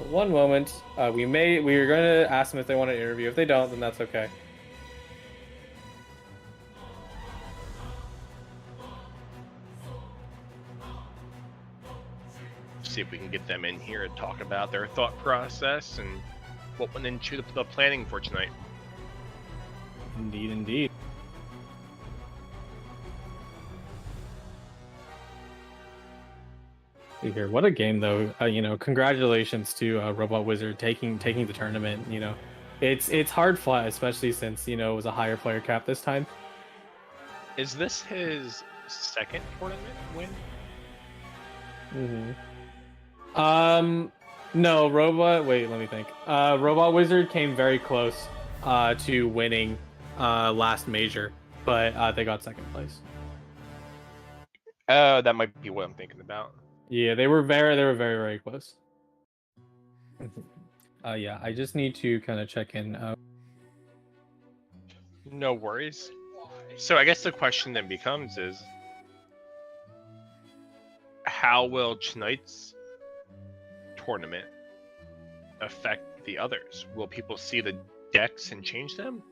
one moment. We are going to ask them if they want an interview. If they don't, then that's okay. See if we can get them in here and talk about their thought process and what went into the planning for tonight. Indeed. Here, what a game though. You know, congratulations to Robot Wizard taking the tournament. You know, it's hard fought, especially since, you know, it was a higher player cap this time. Is this his second tournament win? No, wait, let me think. Robot Wizard came very close to winning last major, but they got second place. Oh, that might be what I'm thinking about. Yeah, they were very close. Yeah, I just need to kind of check in. No worries. So I guess the question then becomes is, how will tonight's tournament affect the others? Will people see the decks and change them?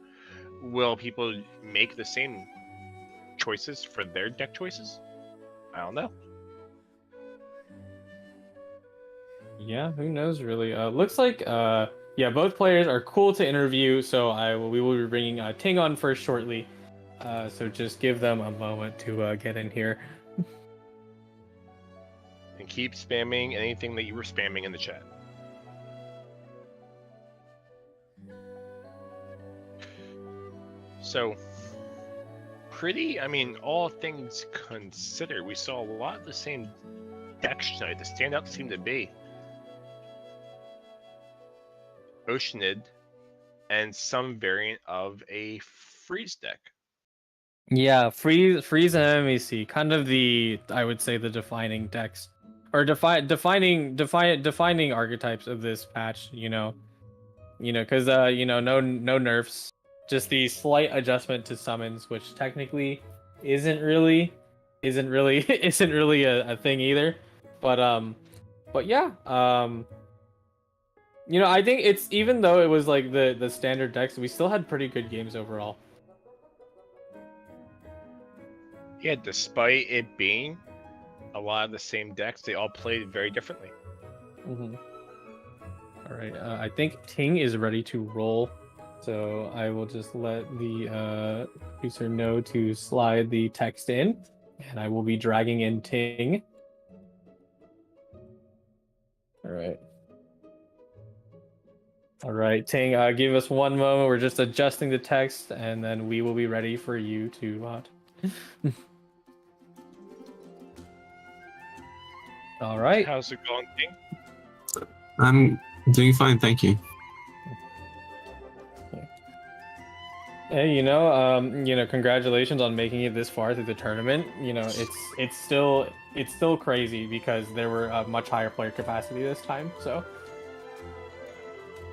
Will people make the same choices for their deck choices? I don't know. Yeah, who knows really. Looks like yeah, both players are cool to interview, so we will be bringing Ting on first shortly. So just give them a moment to get in here. And keep spamming anything that you were spamming in the chat. So, I mean, all things considered, we saw a lot of the same decks tonight. The standouts seem to be Oceanid and some variant of a freeze deck. Yeah, freeze and MEC, kind of I would say the defining decks, or defining archetypes of this patch. You know, because you know, no nerfs, just the slight adjustment to summons, which technically isn't really isn't really a thing either. But yeah, I think it's even though it was like the standard decks, we still had pretty good games overall. Yeah, despite it being a lot of the same decks, they all played very differently. Mm-hmm. All right, I think Ting is ready to roll, so I will just let the producer know to slide the text in, and I will be dragging in Ting. All right. All right, Ting, give us one moment. We're just adjusting the text, and then we will be ready for you to. All right. How's it going, King? I'm doing fine, thank you. Hey, congratulations on making it this far through the tournament. It's still crazy because there were a much higher player capacity this time. So.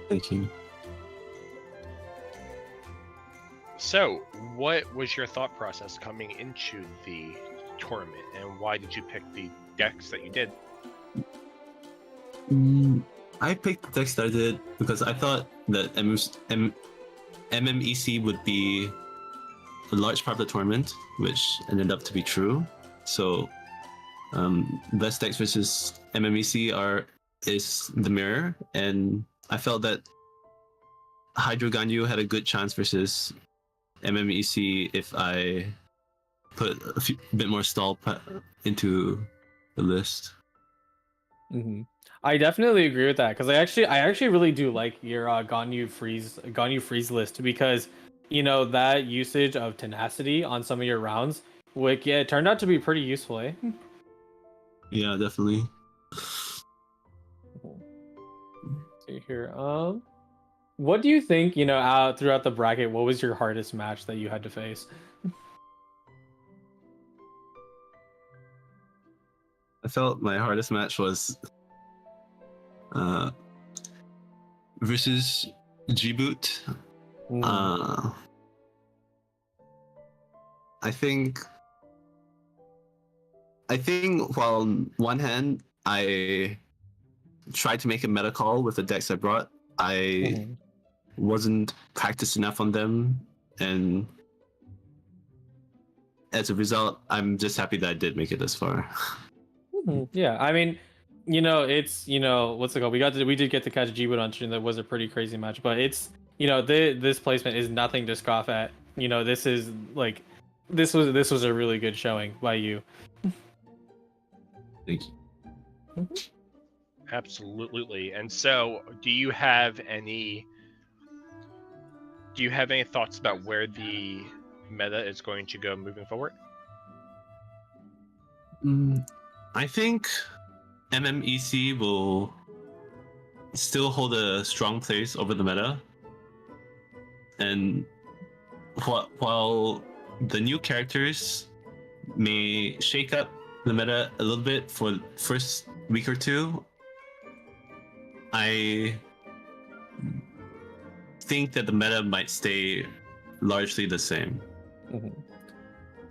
Thank you. So, what was your thought process coming into the tournament, and why did you pick the decks that you did? I picked the decks that I did because I thought that MMEC would be a large part of the tournament, which ended up to be true. So, best decks versus MMEC is the mirror, and I felt that Hydro Ganyu had a good chance versus MMEC if I put a bit more stall into the list. Mm-hmm. I definitely agree with that because I actually really do like your Ganyu freeze list because that usage of tenacity on some of your rounds, it turned out to be pretty useful, eh? Yeah, definitely. See here. What do you think? Out throughout the bracket, what was your hardest match that you had to face? I felt my hardest match was versus G-Boot. I think while on one hand I tried to make a meta call with the decks I brought, I wasn't practiced enough on them, and as a result, I'm just happy that I did make it this far. Yeah, I mean, it's what's it called? We did get to catch G-Wood on stream. That was a pretty crazy match, but it's this placement is nothing to scoff at. This is like this was a really good showing by you. Thank you. Absolutely. And so, do you have any thoughts about where the meta is going to go moving forward? I think MMEC will still hold a strong place over the meta, and while the new characters may shake up the meta a little bit for the first week or two, I think that the meta might stay largely the same.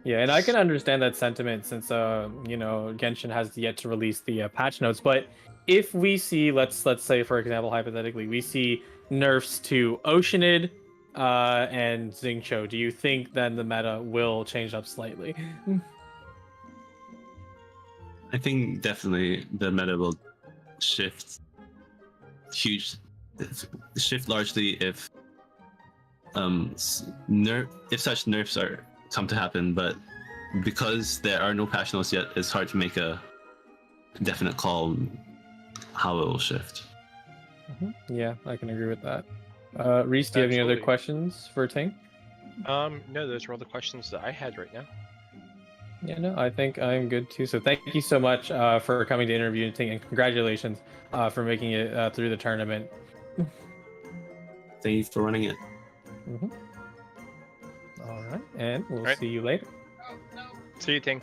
Yeah, and I can understand that sentiment since Genshin has yet to release the patch notes. But if we see, let's say for example, hypothetically, we see nerfs to Oceanid and Xingqiu, do you think then the meta will change up slightly? I think definitely the meta will shift largely if if such nerfs are come to happen, but because there are no patch notes yet, it's hard to make a definite call how it will shift. Yeah, I can agree with that. Reese, do you have any other Absolutely. questions for Ting? No, those are all the questions that I had right now. Yeah, no, I think I'm good too. So thank you so much for coming to interview Ting, and congratulations for making it through the tournament. Thank you for running it. All right, and we'll see you later. See you, Ting.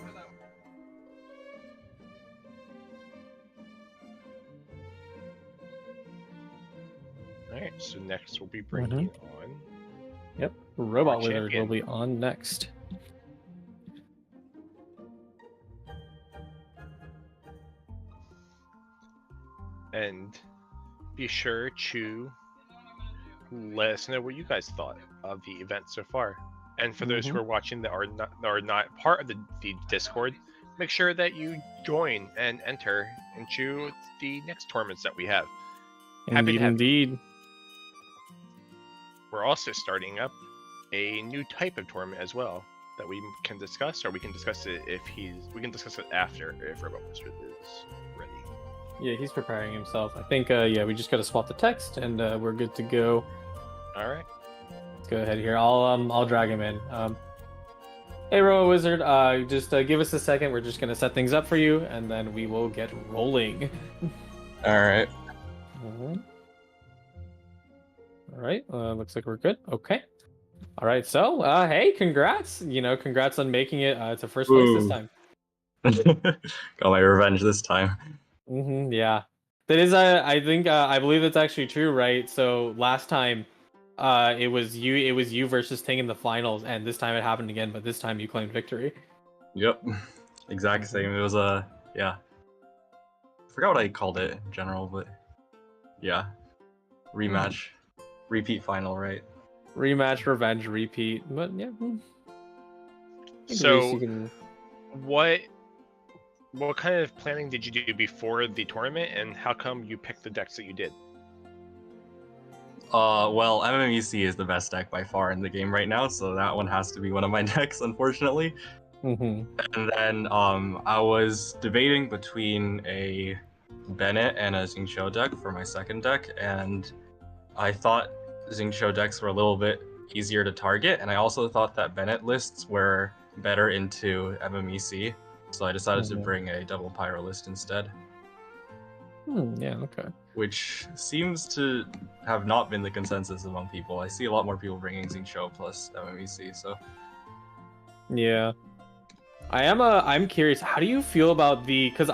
All right, so next we'll be bringing on. Yep, Robot Wizard will be on next. And be sure to let us know what you guys thought of the event so far. And for those who are watching that are not part of the Discord, make sure that you join and enter into the next tournaments that we have. Happy to have Indeed. We're also starting up a new type of tournament as well that we can discuss, or we can discuss it we can discuss it after if Robot Wizard is ready. Yeah, he's preparing himself. I think we just gotta swap the text and we're good to go. All right. Let's go ahead here. I'll drag him in. Hey, Robot Wizard, just give us a second. We're just gonna set things up for you, and then we will get rolling. All right. All right. Looks like we're good. Okay. All right. So, hey, congrats. Congrats on making it to first place this Ooh. time. Got my revenge this time. Yeah. That is, I think, I believe that's actually true, right? So last time, it was you versus Ting in the finals, and this time it happened again, but this time you claimed victory. Yep. Exact same. It was yeah. I forgot what I called it in general, but yeah. Rematch. Repeat final, right? Rematch, revenge, repeat. But yeah. I think at least So, you can... what kind of planning did you do before the tournament, and how come you picked the decks that you did? Well, MMEC is the best deck by far in the game right now, so that one has to be one of my decks, unfortunately. And then I was debating between a Bennett and a Xingqiu deck for my second deck, and I thought Xingqiu decks were a little bit easier to target, and I also thought that Bennett lists were better into MMEC, so I decided to bring a double pyro list instead. Yeah, okay. Which seems to have not been the consensus among people. I see a lot more people bringing Xingqiu plus MMEC, so... Yeah. I'm curious, how do you feel about because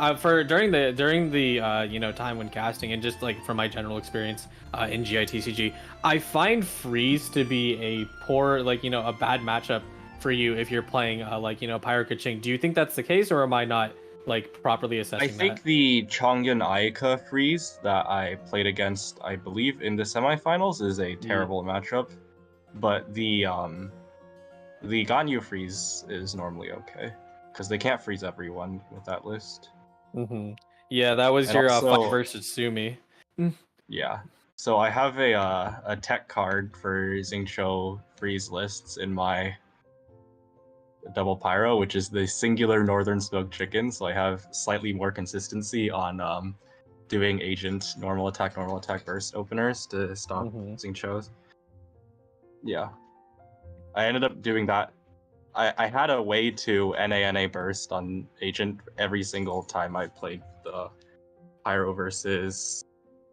during the time when casting, and just like from my general experience in GITCG, I find freeze to be a poor, a bad matchup for you if you're playing Pyro Kaching. Do you think that's the case, or am I not properly assessing I think that? the Chongyun Ayaka freeze that I played against, I believe, in the semifinals is a terrible matchup, but the Ganyu freeze is normally okay because they can't freeze everyone with that list. Yeah, that was And your also, fight versus Sumi. Yeah, so I have a tech card for Xingqiu freeze lists in my double pyro, which is the singular northern smoked chicken, so I have slightly more consistency on doing agent normal attack burst openers to stop Xingqiu's. Yeah, I ended up doing that. I had a way to NA burst on agent every single time I played the pyro versus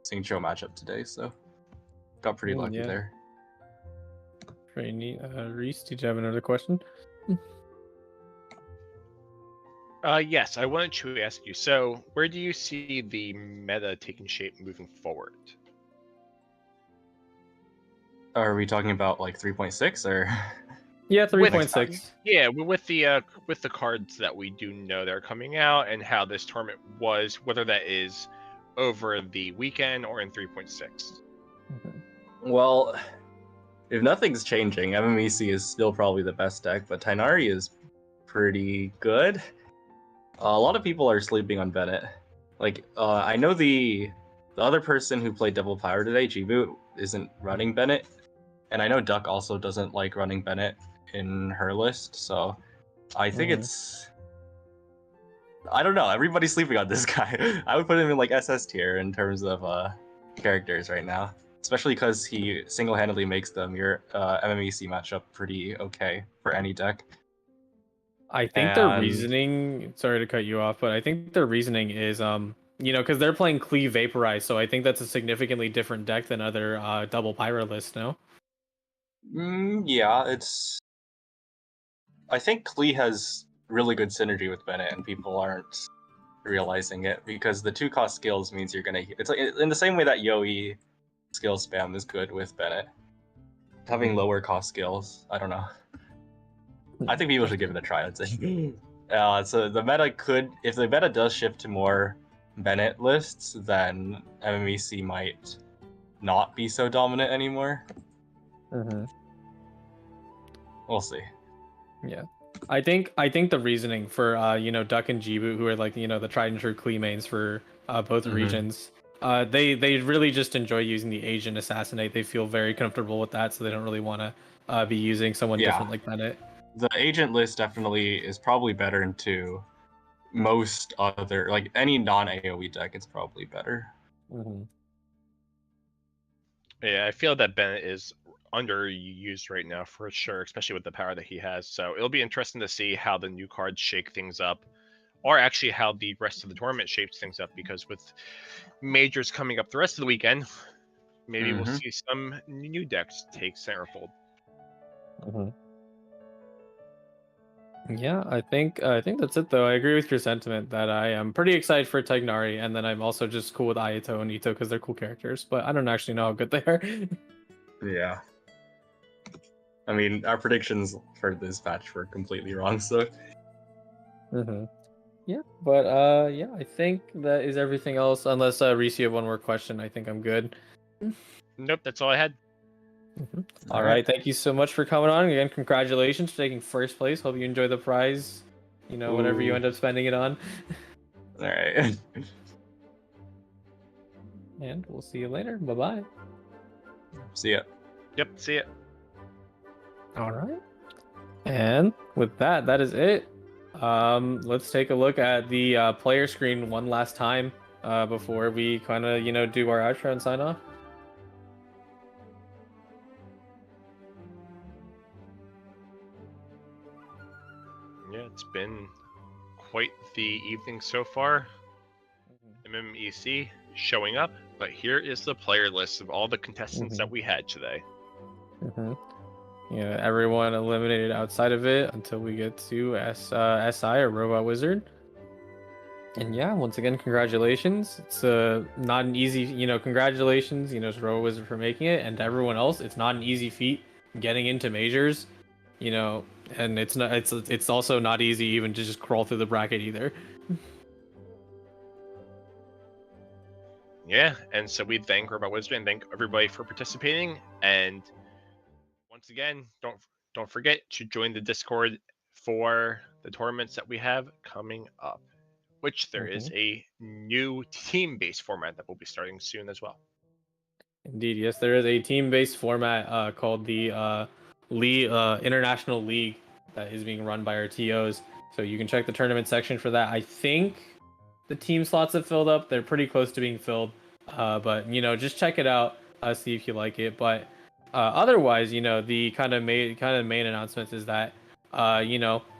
Xingqiu matchup today, so got pretty lucky there. Very neat. Reese, did you have another question? Yes, I wanted to ask you. So, where do you see the meta taking shape moving forward? Are we talking about like 3.6 or? Yeah, 3.6. Yeah, with the cards that we do know that are coming out, and how this tournament was, whether that is over the weekend or in 3.6. Well, if nothing's changing, MMEC is still probably the best deck, but Tainari is pretty good. A lot of people are sleeping on Bennett. I know the other person who played Double Pyro today, Jibu, isn't running Bennett, and I know Duck also doesn't like running Bennett in her list, so I think it's... I don't know, everybody's sleeping on this guy. I would put him in SS tier in terms of characters right now, especially because he single-handedly makes the MMEC matchup pretty okay for any deck. I think their reasoning, sorry to cut you off, but I think their reasoning is, because they're playing Cleave Vaporize, so I think that's a significantly different deck than other double pyro lists, no? Yeah, I think Klee has really good synergy with Bennett, and people aren't realizing it, because the 2-cost skills means you're gonna... It's like in the same way that Yoi skill spam is good with Bennett. Having lower cost skills, I don't know. I think people should give it a try, I'd say. So the meta could, if the meta does shift to more Bennett lists, then MMEC might not be so dominant anymore. We'll see. Yeah. I think the reasoning for Duck and Jibu, who are like the tried and true Klee mains for both regions, they really just enjoy using the Asian assassinate. They feel very comfortable with that, so they don't really want to be using someone different like Bennett. The agent list definitely is probably better into most other, like any non-AoE deck. It's probably better. Yeah, I feel that Bennett is underused right now for sure, especially with the power that he has. So it'll be interesting to see how the new cards shake things up, or actually how the rest of the tournament shapes things up, because with majors coming up the rest of the weekend, maybe we'll see some new decks take centerfold. Yeah, I think that's it though. I agree with your sentiment that I am pretty excited for Tagnari, and then I'm also just cool with Ayato and Ito because they're cool characters, but I don't actually know how good they are. Yeah. I mean, our predictions for this patch were completely wrong, so. Yeah, but yeah, I think that is everything else. Unless Reese, you have one more question, I think I'm good. Nope, that's all I had. All right, thank you so much for coming on. Again, congratulations for taking first place. Hope you enjoy the prize. Whatever you end up spending it on. All right. And we'll see you later. Bye-bye. See ya. Yep, see ya. All right. And with that, that is it. Let's take a look at the player screen one last time before we kind of, do our outro and sign off. Yeah, it's been quite the evening so far. MMEC showing up, but here is the player list of all the contestants that we had today. Everyone eliminated outside of it until we get to SI or Robot Wizard. And yeah, once again, congratulations. It's not an easy, congratulations, to Robot Wizard for making it, and to everyone else, it's not an easy feat getting into majors, and it's also not easy even to just crawl through the bracket either. Yeah, and so we thank Robot Wizard and thank everybody for participating. And once again, don't forget to join the Discord for the tournaments that we have coming up, which there is a new team-based format that will be starting soon as well. Indeed, yes, there is a team-based format called the International League that is being run by our TOs. So you can check the tournament section for that. I think the team slots have filled up. They're pretty close to being filled. But just check it out, see if you like it. But otherwise, the kind of main announcements is that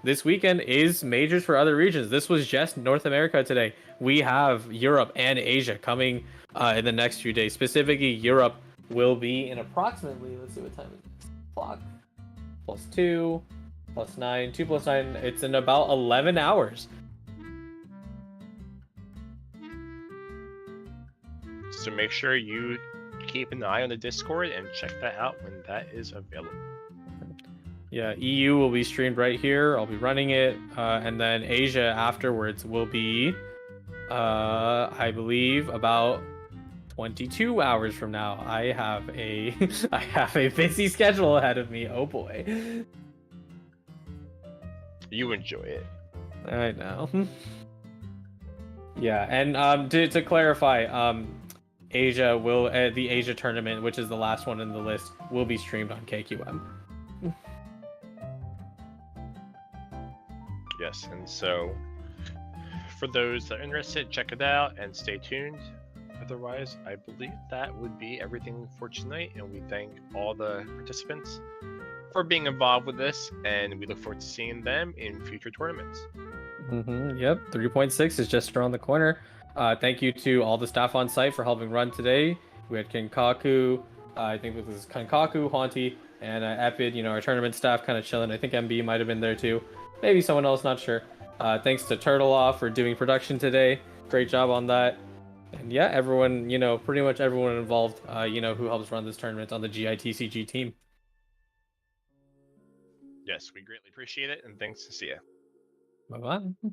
this weekend is majors for other regions. This was just North America today. We have Europe and Asia coming in the next few days. Specifically, Europe will be in approximately, let's see what time it is. Clock +2 +9, 2 + 9. It's in about 11 hours. So make sure you keep an eye on the Discord and check that out when that is available. Yeah, EU will be streamed right here. I'll be running it, and then Asia afterwards will be, I believe, about 22 hours from now. I have a busy schedule ahead of me. Oh boy. You enjoy it. I know. Yeah, and to clarify, Asia will the Asia tournament, which is the last one in the list, will be streamed on KQM. Yes, and so for those that are interested, check it out and stay tuned. Otherwise, I believe that would be everything for tonight, and we thank all the participants for being involved with this, and we look forward to seeing them in future tournaments. Yep, 3.6 is just around the corner. Thank you to all the staff on site for helping run today. We had Kenkaku, I think this is Kenkaku, Haunty, and Epid, our tournament staff kind of chilling. I think MB might have been there too. Maybe someone else, not sure. Thanks to Turtle Off for doing production today. Great job on that. And yeah, everyone, pretty much everyone involved, who helps run this tournament on the GITCG team. Yes, we greatly appreciate it, and thanks to see you. Bye-bye.